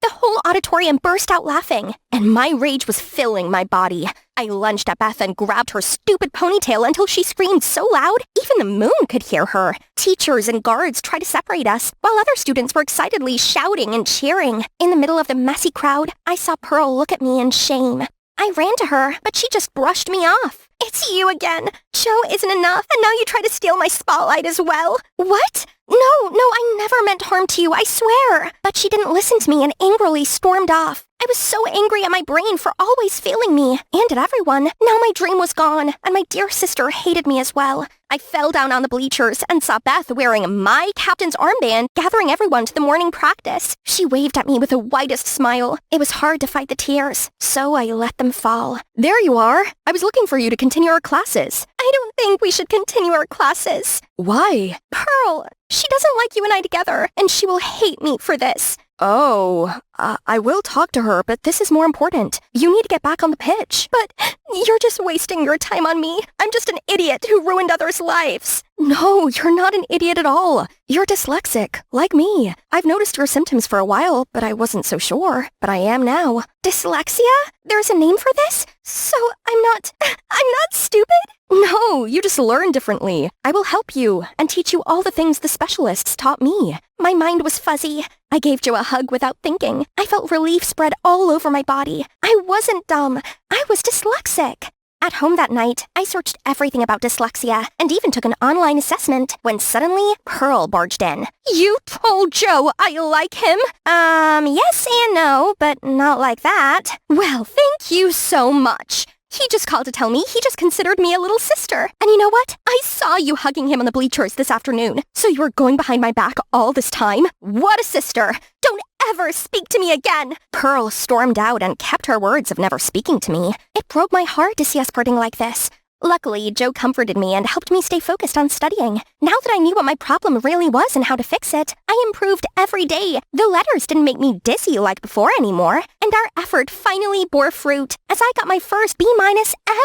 Speaker 12: The whole auditorium burst out laughing, and my rage was filling my body. I lunged at Beth and grabbed her stupid ponytail until she screamed so loud, even the moon could hear her. Teachers and guards tried to separate us, while other students were excitedly shouting and cheering. In the middle of the messy crowd, I saw Pearl look at me in shame. I ran to her, but she just brushed me off. It's you again. Joe isn't enough, and now you try to steal my spotlight as well. What? No, I never meant harm to you, I swear. But she didn't listen to me and angrily stormed off. I was so angry at my brain for always failing me, and at everyone. Now my dream was gone, and my dear sister hated me as well. I fell down on the bleachers and saw Beth wearing my captain's armband, gathering everyone to the morning practice. She waved at me with the widest smile. It was hard to fight the tears, so I let them fall. There you are. I was looking for you to continue our classes. I don't think we should continue our classes. Why? Pearl, she doesn't like you and I together, and she will hate me for this. Oh, I will talk to her, but this is more important. You need to get back on the pitch. But you're just wasting your time on me. I'm just an idiot who ruined others' lives. No, you're not an idiot at all. You're dyslexic, like me. I've noticed your symptoms for a while, but I wasn't so sure. But I am now. Dyslexia? There's a name for this? So I'm not stupid? No, you just learn differently. I will help you and teach you all the things the specialists taught me. My mind was fuzzy. I gave Joe a hug without thinking. I felt relief spread all over my body. I wasn't dumb. I was dyslexic. At home that night, I searched everything about dyslexia and even took an online assessment when suddenly Pearl barged in. You told Joe I like him? Yes and no, but not like that. Well, thank you so much. He just called to tell me he just considered me a little sister. And you know what? I saw you hugging him on the bleachers this afternoon. So you were going behind my back all this time? What a sister! Don't ever speak to me again! Pearl stormed out and kept her words of never speaking to me. It broke my heart to see us parting like this. Luckily, Joe comforted me and helped me stay focused on studying. Now that I knew what my problem really was and how to fix it, I improved every day. The letters didn't make me dizzy like before anymore, and our effort finally bore fruit as I got my first B-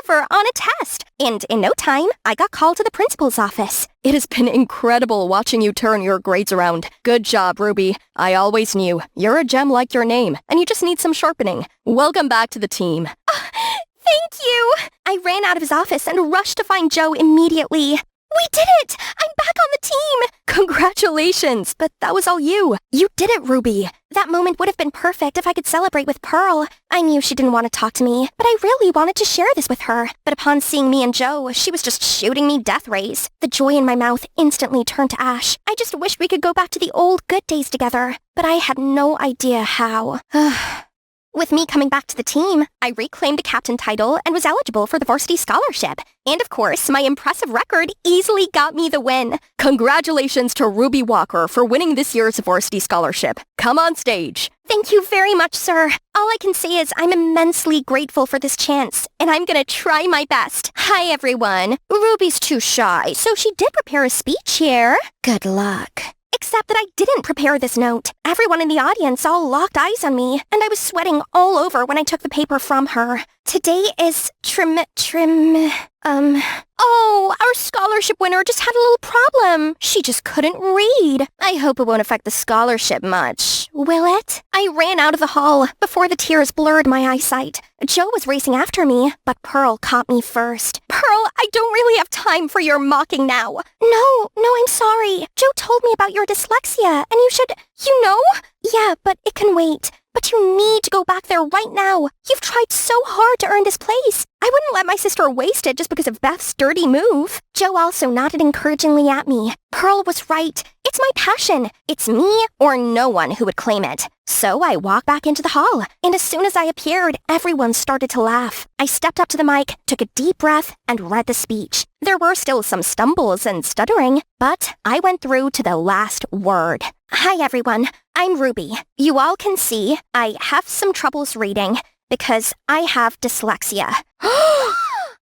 Speaker 12: ever on a test. And in no time, I got called to the principal's office. It has been incredible watching you turn your grades around. Good job, Ruby. I always knew. You're a gem like your name, and you just need some sharpening. Welcome back to the team. Thank you! I ran out of his office and rushed to find Joe immediately. We did it! I'm back on the team! Congratulations, but that was all you. You did it, Ruby. That moment would have been perfect if I could celebrate with Pearl. I knew she didn't want to talk to me, but I really wanted to share this with her. But upon seeing me and Joe, she was just shooting me death rays. The joy in my mouth instantly turned to ash. I just wished we could go back to the old good days together, but I had no idea how. With me coming back to the team, I reclaimed a captain title and was eligible for the varsity scholarship. And of course, my impressive record easily got me the win. Congratulations to Ruby Walker for winning this year's varsity scholarship. Come on stage. Thank you very much, sir. All I can say is I'm immensely grateful for this chance, and I'm gonna try my best. Hi, everyone. Ruby's too shy, so she did prepare a speech here. Good luck. Except that I didn't prepare this note. Everyone in the audience all locked eyes on me, and I was sweating all over when I took the paper from her. Today is Oh, our scholarship winner just had a little problem. She just couldn't read. I hope it won't affect the scholarship much. Will it? I ran out of the hall before the tears blurred my eyesight. Joe was racing after me, but Pearl caught me first. Pearl, I don't really have time for your mocking now. No, I'm sorry. Joe told me about your dyslexia, and you should, Yeah, but it can wait. But you need to go back there right now. You've tried so hard to earn this place. I wouldn't let my sister waste it just because of Beth's dirty move. Joe also nodded encouragingly at me. Pearl was right. It's my passion. It's me or no one who would claim it. So I walked back into the hall, and as soon as I appeared, everyone started to laugh. I stepped up to the mic, took a deep breath, and read the speech. There were still some stumbles and stuttering, but I went through to the last word. Hi, everyone. I'm Ruby. You all can see I have some troubles reading because I have dyslexia.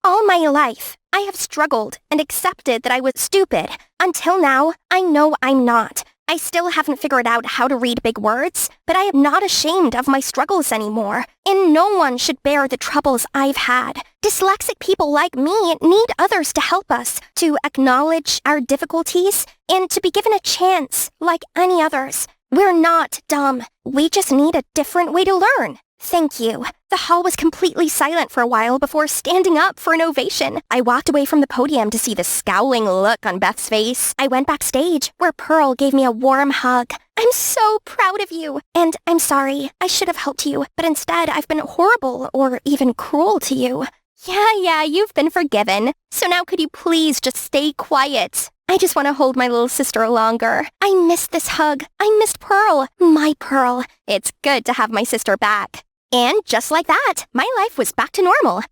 Speaker 12: All my life, I have struggled and accepted that I was stupid. Until now, I know I'm not. I still haven't figured out how to read big words, but I am not ashamed of my struggles anymore, and no one should bear the troubles I've had. Dyslexic people like me need others to help us, to acknowledge our difficulties, and to be given a chance like any others. We're not dumb. We just need a different way to learn. Thank you. The hall was completely silent for a while before standing up for an ovation. I walked away from the podium to see the scowling look on Beth's face. I went backstage, where Pearl gave me a warm hug. I'm so proud of you. And I'm sorry, I should have helped you, but instead I've been horrible or even cruel to you. Yeah, you've been forgiven. So now could you please just stay quiet? I just want to hold my little sister longer. I missed this hug. I missed Pearl. My Pearl. It's good to have my sister back. And just like that, my life was back to normal.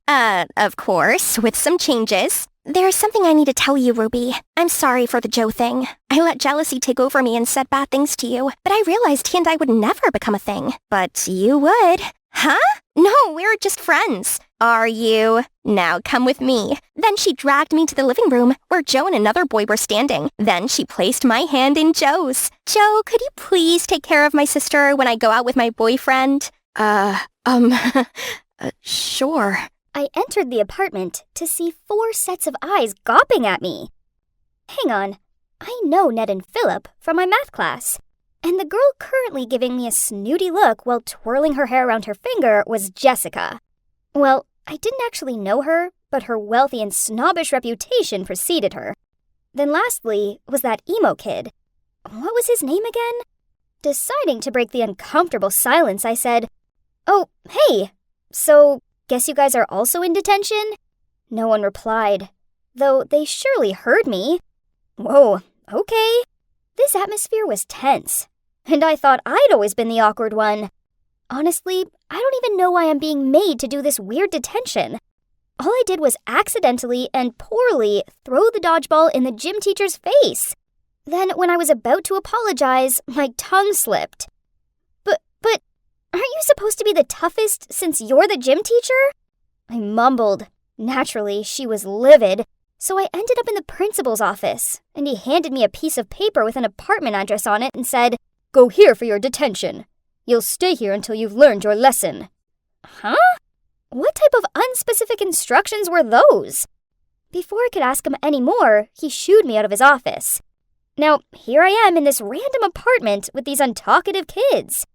Speaker 12: Of course, with some changes. There's something I need to tell you, Ruby. I'm sorry for the Joe thing. I let jealousy take over me and said bad things to you, but I realized he and I would never become a thing. But you would. Huh? No, we're just friends. Are you? Now come with me. Then she dragged me to the living room where Joe and another boy were standing. Then she placed my hand in Joe's. Joe, could you please take care of my sister when I go out with my boyfriend? Sure.
Speaker 1: I entered the apartment to see 4 sets of eyes gawping at me. Hang on, I know Ned and Philip from my math class. And the girl currently giving me a snooty look while twirling her hair around her finger was Jessica. Well, I didn't actually know her, but her wealthy and snobbish reputation preceded her. Then lastly was that emo kid. What was his name again? Deciding to break the uncomfortable silence, I said, "Oh, hey, so guess you guys are also in detention?" No one replied, though they surely heard me. Whoa, okay. This atmosphere was tense, and I thought I'd always been the awkward one. Honestly, I don't even know why I'm being made to do this weird detention. All I did was accidentally and poorly throw the dodgeball in the gym teacher's face. Then, when I was about to apologize, my tongue slipped. But, aren't you supposed to be the toughest since you're the gym teacher? I mumbled,
Speaker 2: Naturally, she was livid, so I ended up in the principal's office, and he handed me a piece of paper with an apartment address on it and said, "Go here for your detention. You'll stay here until you've learned your lesson." Huh? What type of unspecific instructions were those? Before I could ask him any more, he shooed me out of his office. Now, here I am in this random apartment with these untalkative kids.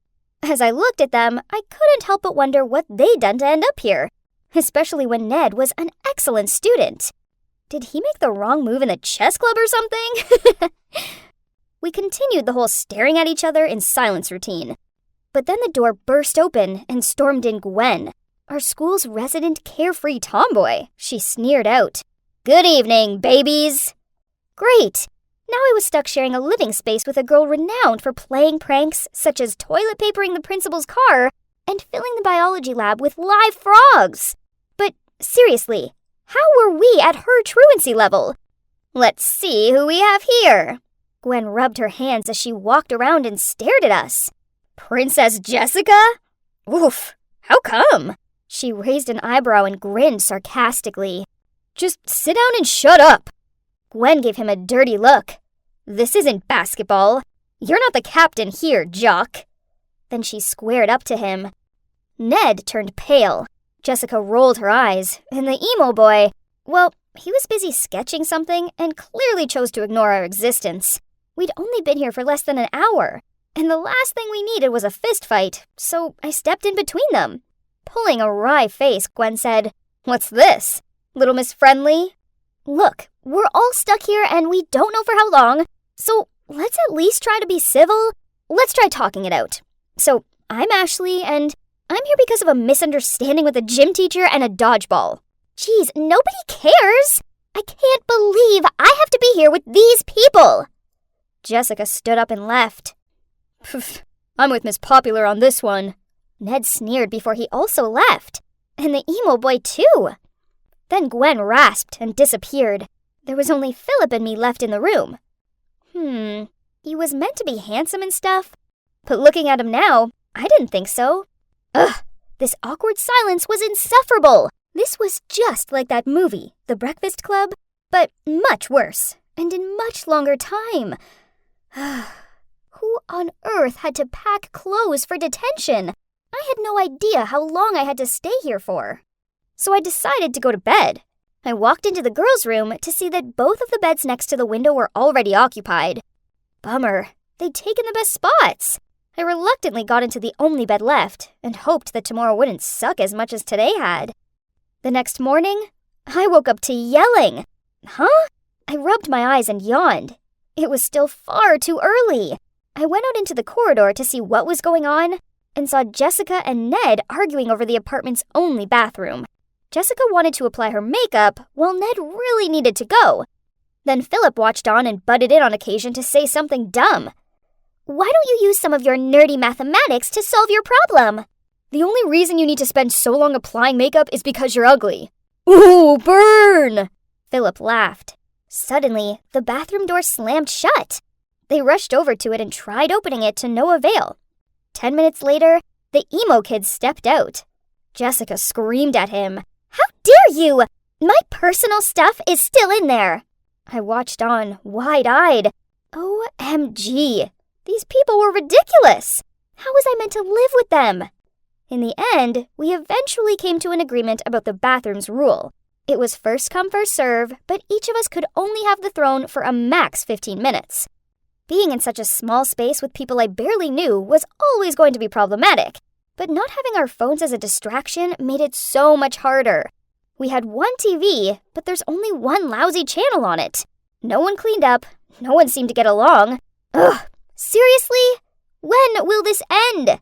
Speaker 2: As I looked at them, I couldn't help but wonder what they'd done to end up here, especially when Ned was an excellent student. Did he make the wrong move in the chess club or something? We continued the whole staring at each other in silence routine. But then the door burst open and stormed in Gwen, our school's resident carefree tomboy. She sneered out, "Good evening, babies." Great! Now I was stuck sharing a living space with a girl renowned for playing pranks such as toilet papering the principal's car and filling the biology lab with live frogs. But seriously, how were we at her truancy level? Let's see who we have here. Gwen rubbed her hands as she walked around and stared at us. Princess Jessica? Oof, how come? She raised an eyebrow and grinned sarcastically. Just sit down and shut up. Gwen gave him a dirty look. This isn't basketball. You're not the captain here, jock. Then she squared up to him. Ned turned pale. Jessica rolled her eyes, and the emo boy, well, he was busy sketching something and clearly chose to ignore our existence. We'd only been here for less than an hour, and the last thing we needed was a fist fight, so I stepped in between them. Pulling a wry face, Gwen said, "What's this? Little Miss Friendly?" Look, we're all stuck here and we don't know for how long, so let's at least try to be civil. Let's try talking it out. So, I'm Ashley, and I'm here because of a misunderstanding with a gym teacher and a dodgeball. Geez, nobody cares! I can't believe I have to be here with these people! Jessica stood up and left. I'm with Miss Popular on this one. Ned sneered before he also left. And the emo boy too. Then Gwen rasped and disappeared. There was only Philip and me left in the room. He was meant to be handsome and stuff, but looking at him now, I didn't think so. Ugh, this awkward silence was insufferable. This was just like that movie, The Breakfast Club, but much worse, and in much longer time. Who on earth had to pack clothes for detention? I had no idea how long I had to stay here for. So I decided to go to bed. I walked into the girls' room to see that both of the beds next to the window were already occupied. Bummer, they'd taken the best spots. I reluctantly got into the only bed left and hoped that tomorrow wouldn't suck as much as today had. The next morning, I woke up to yelling. Huh? I rubbed my eyes and yawned. It was still far too early. I went out into the corridor to see what was going on and saw Jessica and Ned arguing over the apartment's only bathroom. Jessica wanted to apply her makeup while Ned really needed to go. Then Philip watched on and butted in on occasion to say something dumb. Why don't you use some of your nerdy mathematics to solve your problem? The only reason you need to spend so long applying makeup is because you're ugly. Ooh, burn! Philip laughed. Suddenly, the bathroom door slammed shut. They rushed over to it and tried opening it to no avail. 10 minutes later, the emo kid stepped out. Jessica screamed at him. How dare you! My personal stuff is still in there. I watched on, wide-eyed. OMG. These people were ridiculous. How was I meant to live with them? In the end, we eventually came to an agreement about the bathroom's rule. It was first come, first serve, but each of us could only have the throne for a max 15 minutes. Being in such a small space with people I barely knew was always going to be problematic, but not having our phones as a distraction made it so much harder. We had one TV, but there's only one lousy channel on it. No one cleaned up, no one seemed to get along. Ugh, seriously? When will this end?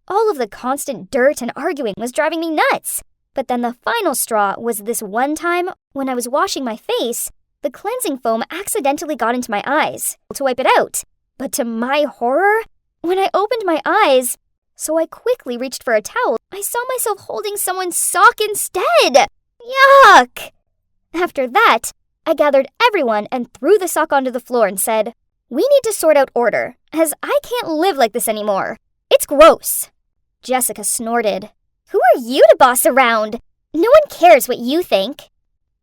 Speaker 2: All of the constant dirt and arguing was driving me nuts. But then the final straw was this one time when I was washing my face, the cleansing foam accidentally got into my eyes to wipe it out. But to my horror, when I opened my eyes, so I quickly reached for a towel, I saw myself holding someone's sock instead. Yuck! After that, I gathered everyone and threw the sock onto the floor and said, "We need to sort out order, as I can't live like this anymore. It's gross." Jessica snorted. Who are you to boss around? No one cares what you think.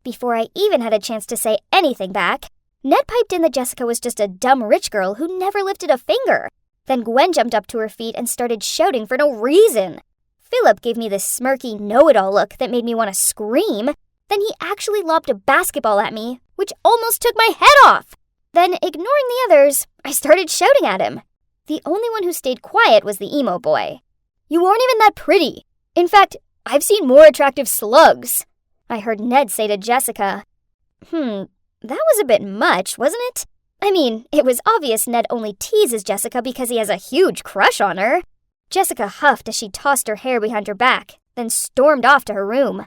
Speaker 2: Before I even had a chance to say anything back, Ned piped in that Jessica was just a dumb rich girl who never lifted a finger. Then Gwen jumped up to her feet and started shouting for no reason. Philip gave me this smirky know-it-all look that made me want to scream. Then he actually lobbed a basketball at me, which almost took my head off. Then, ignoring the others, I started shouting at him. The only one who stayed quiet was the emo boy. You aren't even that pretty. In fact, I've seen more attractive slugs, I heard Ned say to Jessica. That was a bit much, wasn't it? I mean, it was obvious Ned only teases Jessica because he has a huge crush on her. Jessica huffed as she tossed her hair behind her back, then stormed off to her room.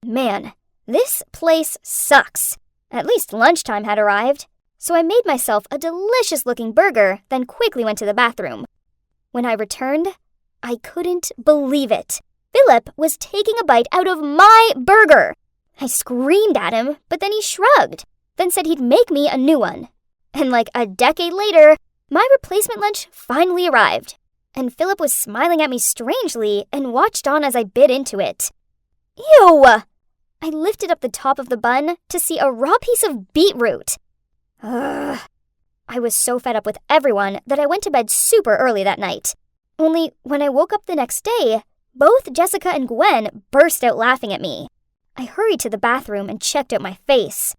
Speaker 2: Man, this place sucks. At least lunchtime had arrived, so I made myself a delicious-looking burger, then quickly went to the bathroom. When I returned, I couldn't believe it. Philip was taking a bite out of my burger. I screamed at him, but then he shrugged, then said he'd make me a new one. And like a decade later, my replacement lunch finally arrived, and Philip was smiling at me strangely and watched on as I bit into it. Ew! I lifted up the top of the bun to see a raw piece of beetroot. Ugh. I was so fed up with everyone that I went to bed super early that night. Only when I woke up the next day, both Jessica and Gwen burst out laughing at me. I hurried to the bathroom and checked out my face.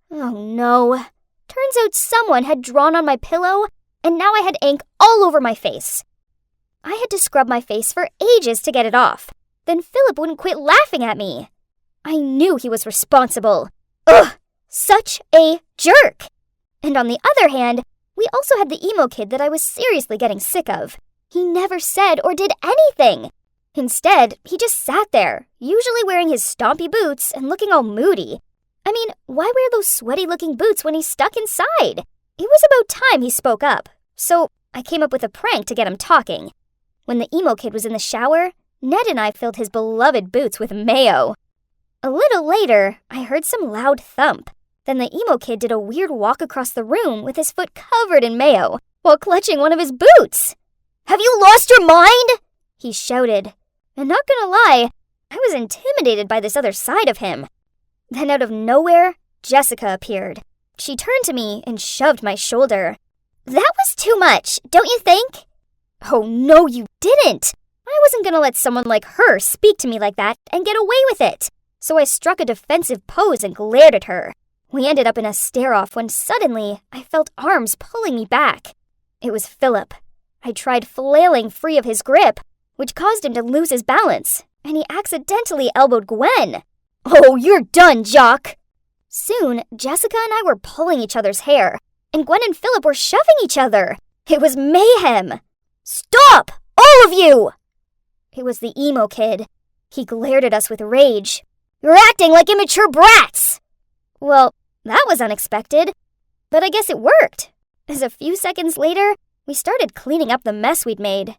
Speaker 2: Oh no. Turns out someone had drawn on my pillow, and now I had ink all over my face. I had to scrub my face for ages to get it off. Then Philip wouldn't quit laughing at me. I knew he was responsible. Ugh! Such a jerk! And on the other hand, we also had the emo kid that I was seriously getting sick of. He never said or did anything. Instead, he just sat there, usually wearing his stompy boots and looking all moody. I mean, why wear those sweaty-looking boots when he's stuck inside? It was about time he spoke up, so I came up with a prank to get him talking. When the emo kid was in the shower, Ned and I filled his beloved boots with mayo. A little later, I heard some loud thump. Then the emo kid did a weird walk across the room with his foot covered in mayo, while clutching one of his boots. Have you lost your mind? He shouted. And not gonna lie, I was intimidated by this other side of him. Then out of nowhere, Jessica appeared. She turned to me and shoved my shoulder. That was too much, don't you think? Oh, no, you didn't. I wasn't gonna let someone like her speak to me like that and get away with it. So I struck a defensive pose and glared at her. We ended up in a stare-off when suddenly I felt arms pulling me back. It was Philip. I tried flailing free of his grip, which caused him to lose his balance, and he accidentally elbowed Gwen. Oh, you're done, Jock! Soon, Jessica and I were pulling each other's hair, and Gwen and Philip were shoving each other. It was mayhem. Stop! All of you! It was the emo kid. He glared at us with rage. You're acting like immature brats! Well, that was unexpected, but I guess it worked, as a few seconds later, we started cleaning up the mess we'd made.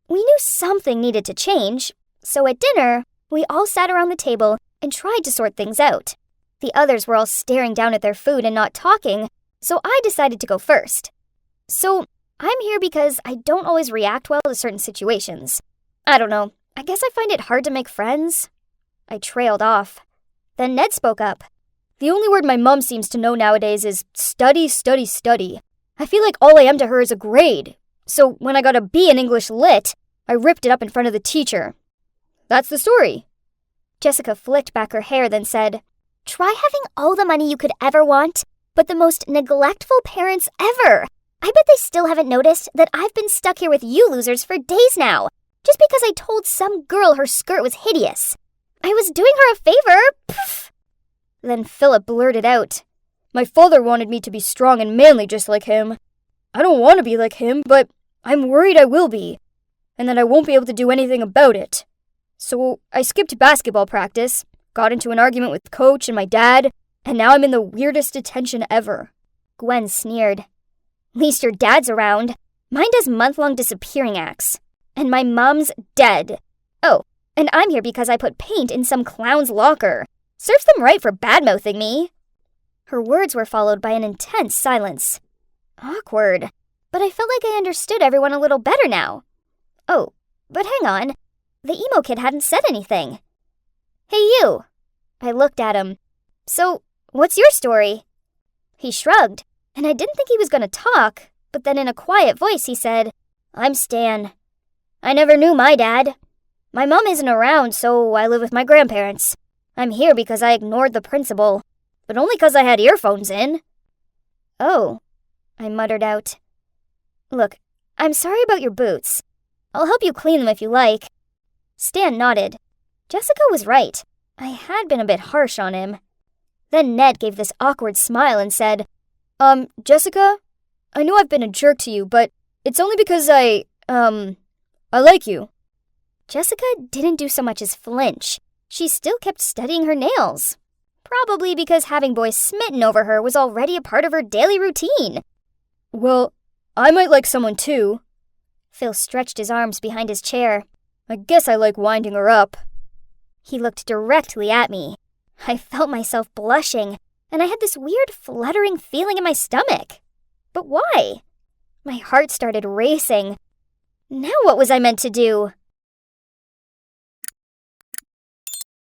Speaker 2: We knew something needed to change, so at dinner, we all sat around the table and tried to sort things out. The others were all staring down at their food and not talking, so I decided to go first. So, I'm here because I don't always react well to certain situations. I don't know, I guess I find it hard to make friends. I trailed off. Then Ned spoke up. The only word my mom seems to know nowadays is study, study, study. I feel like all I am to her is a grade. So when I got a B in English Lit, I ripped it up in front of the teacher. That's the story. Jessica flicked back her hair, then said, Try having all the money you could ever want, but the most neglectful parents ever. I bet they still haven't noticed that I've been stuck here with you losers for days now, just because I told some girl her skirt was hideous. I was doing her a favor. Pff. Then Philip blurted out, My father wanted me to be strong and manly just like him. I don't want to be like him, but I'm worried I will be, and that I won't be able to do anything about it. So I skipped basketball practice, got into an argument with Coach and my dad, and now I'm in the weirdest detention ever. Gwen sneered. Least your dad's around. Mine does month-long disappearing acts. And my mom's dead. Oh, and I'm here because I put paint in some clown's locker. Serves them right for bad-mouthing me. Her words were followed by an intense silence. Awkward. But I felt like I understood everyone a little better now. Oh, but hang on. The emo kid hadn't said anything.
Speaker 1: Hey, you! I looked at him. So, what's your story? He shrugged, and I didn't think he was going to talk, but then in a quiet voice he said, I'm Stan. I never knew my dad. My mom isn't around, so I live with my grandparents. I'm here because I ignored the principal, but only because I had earphones in. Oh, I muttered out. Look, I'm sorry about your boots. I'll help you clean them if you like. Stan nodded. Jessica was right. I had been a bit harsh on him. Then Ned gave this awkward smile and said, Jessica, I know I've been a jerk to you, but it's only because I like you. Jessica didn't do so much as flinch. She still kept studying her nails. Probably because having boys smitten over her was already a part of her daily routine. Well, I might like someone too. Phil stretched his arms behind his chair. I guess I like winding her up. He looked directly at me. I felt myself blushing, and I had this weird fluttering feeling in my stomach. But why? My heart started racing. Now what was I meant to do?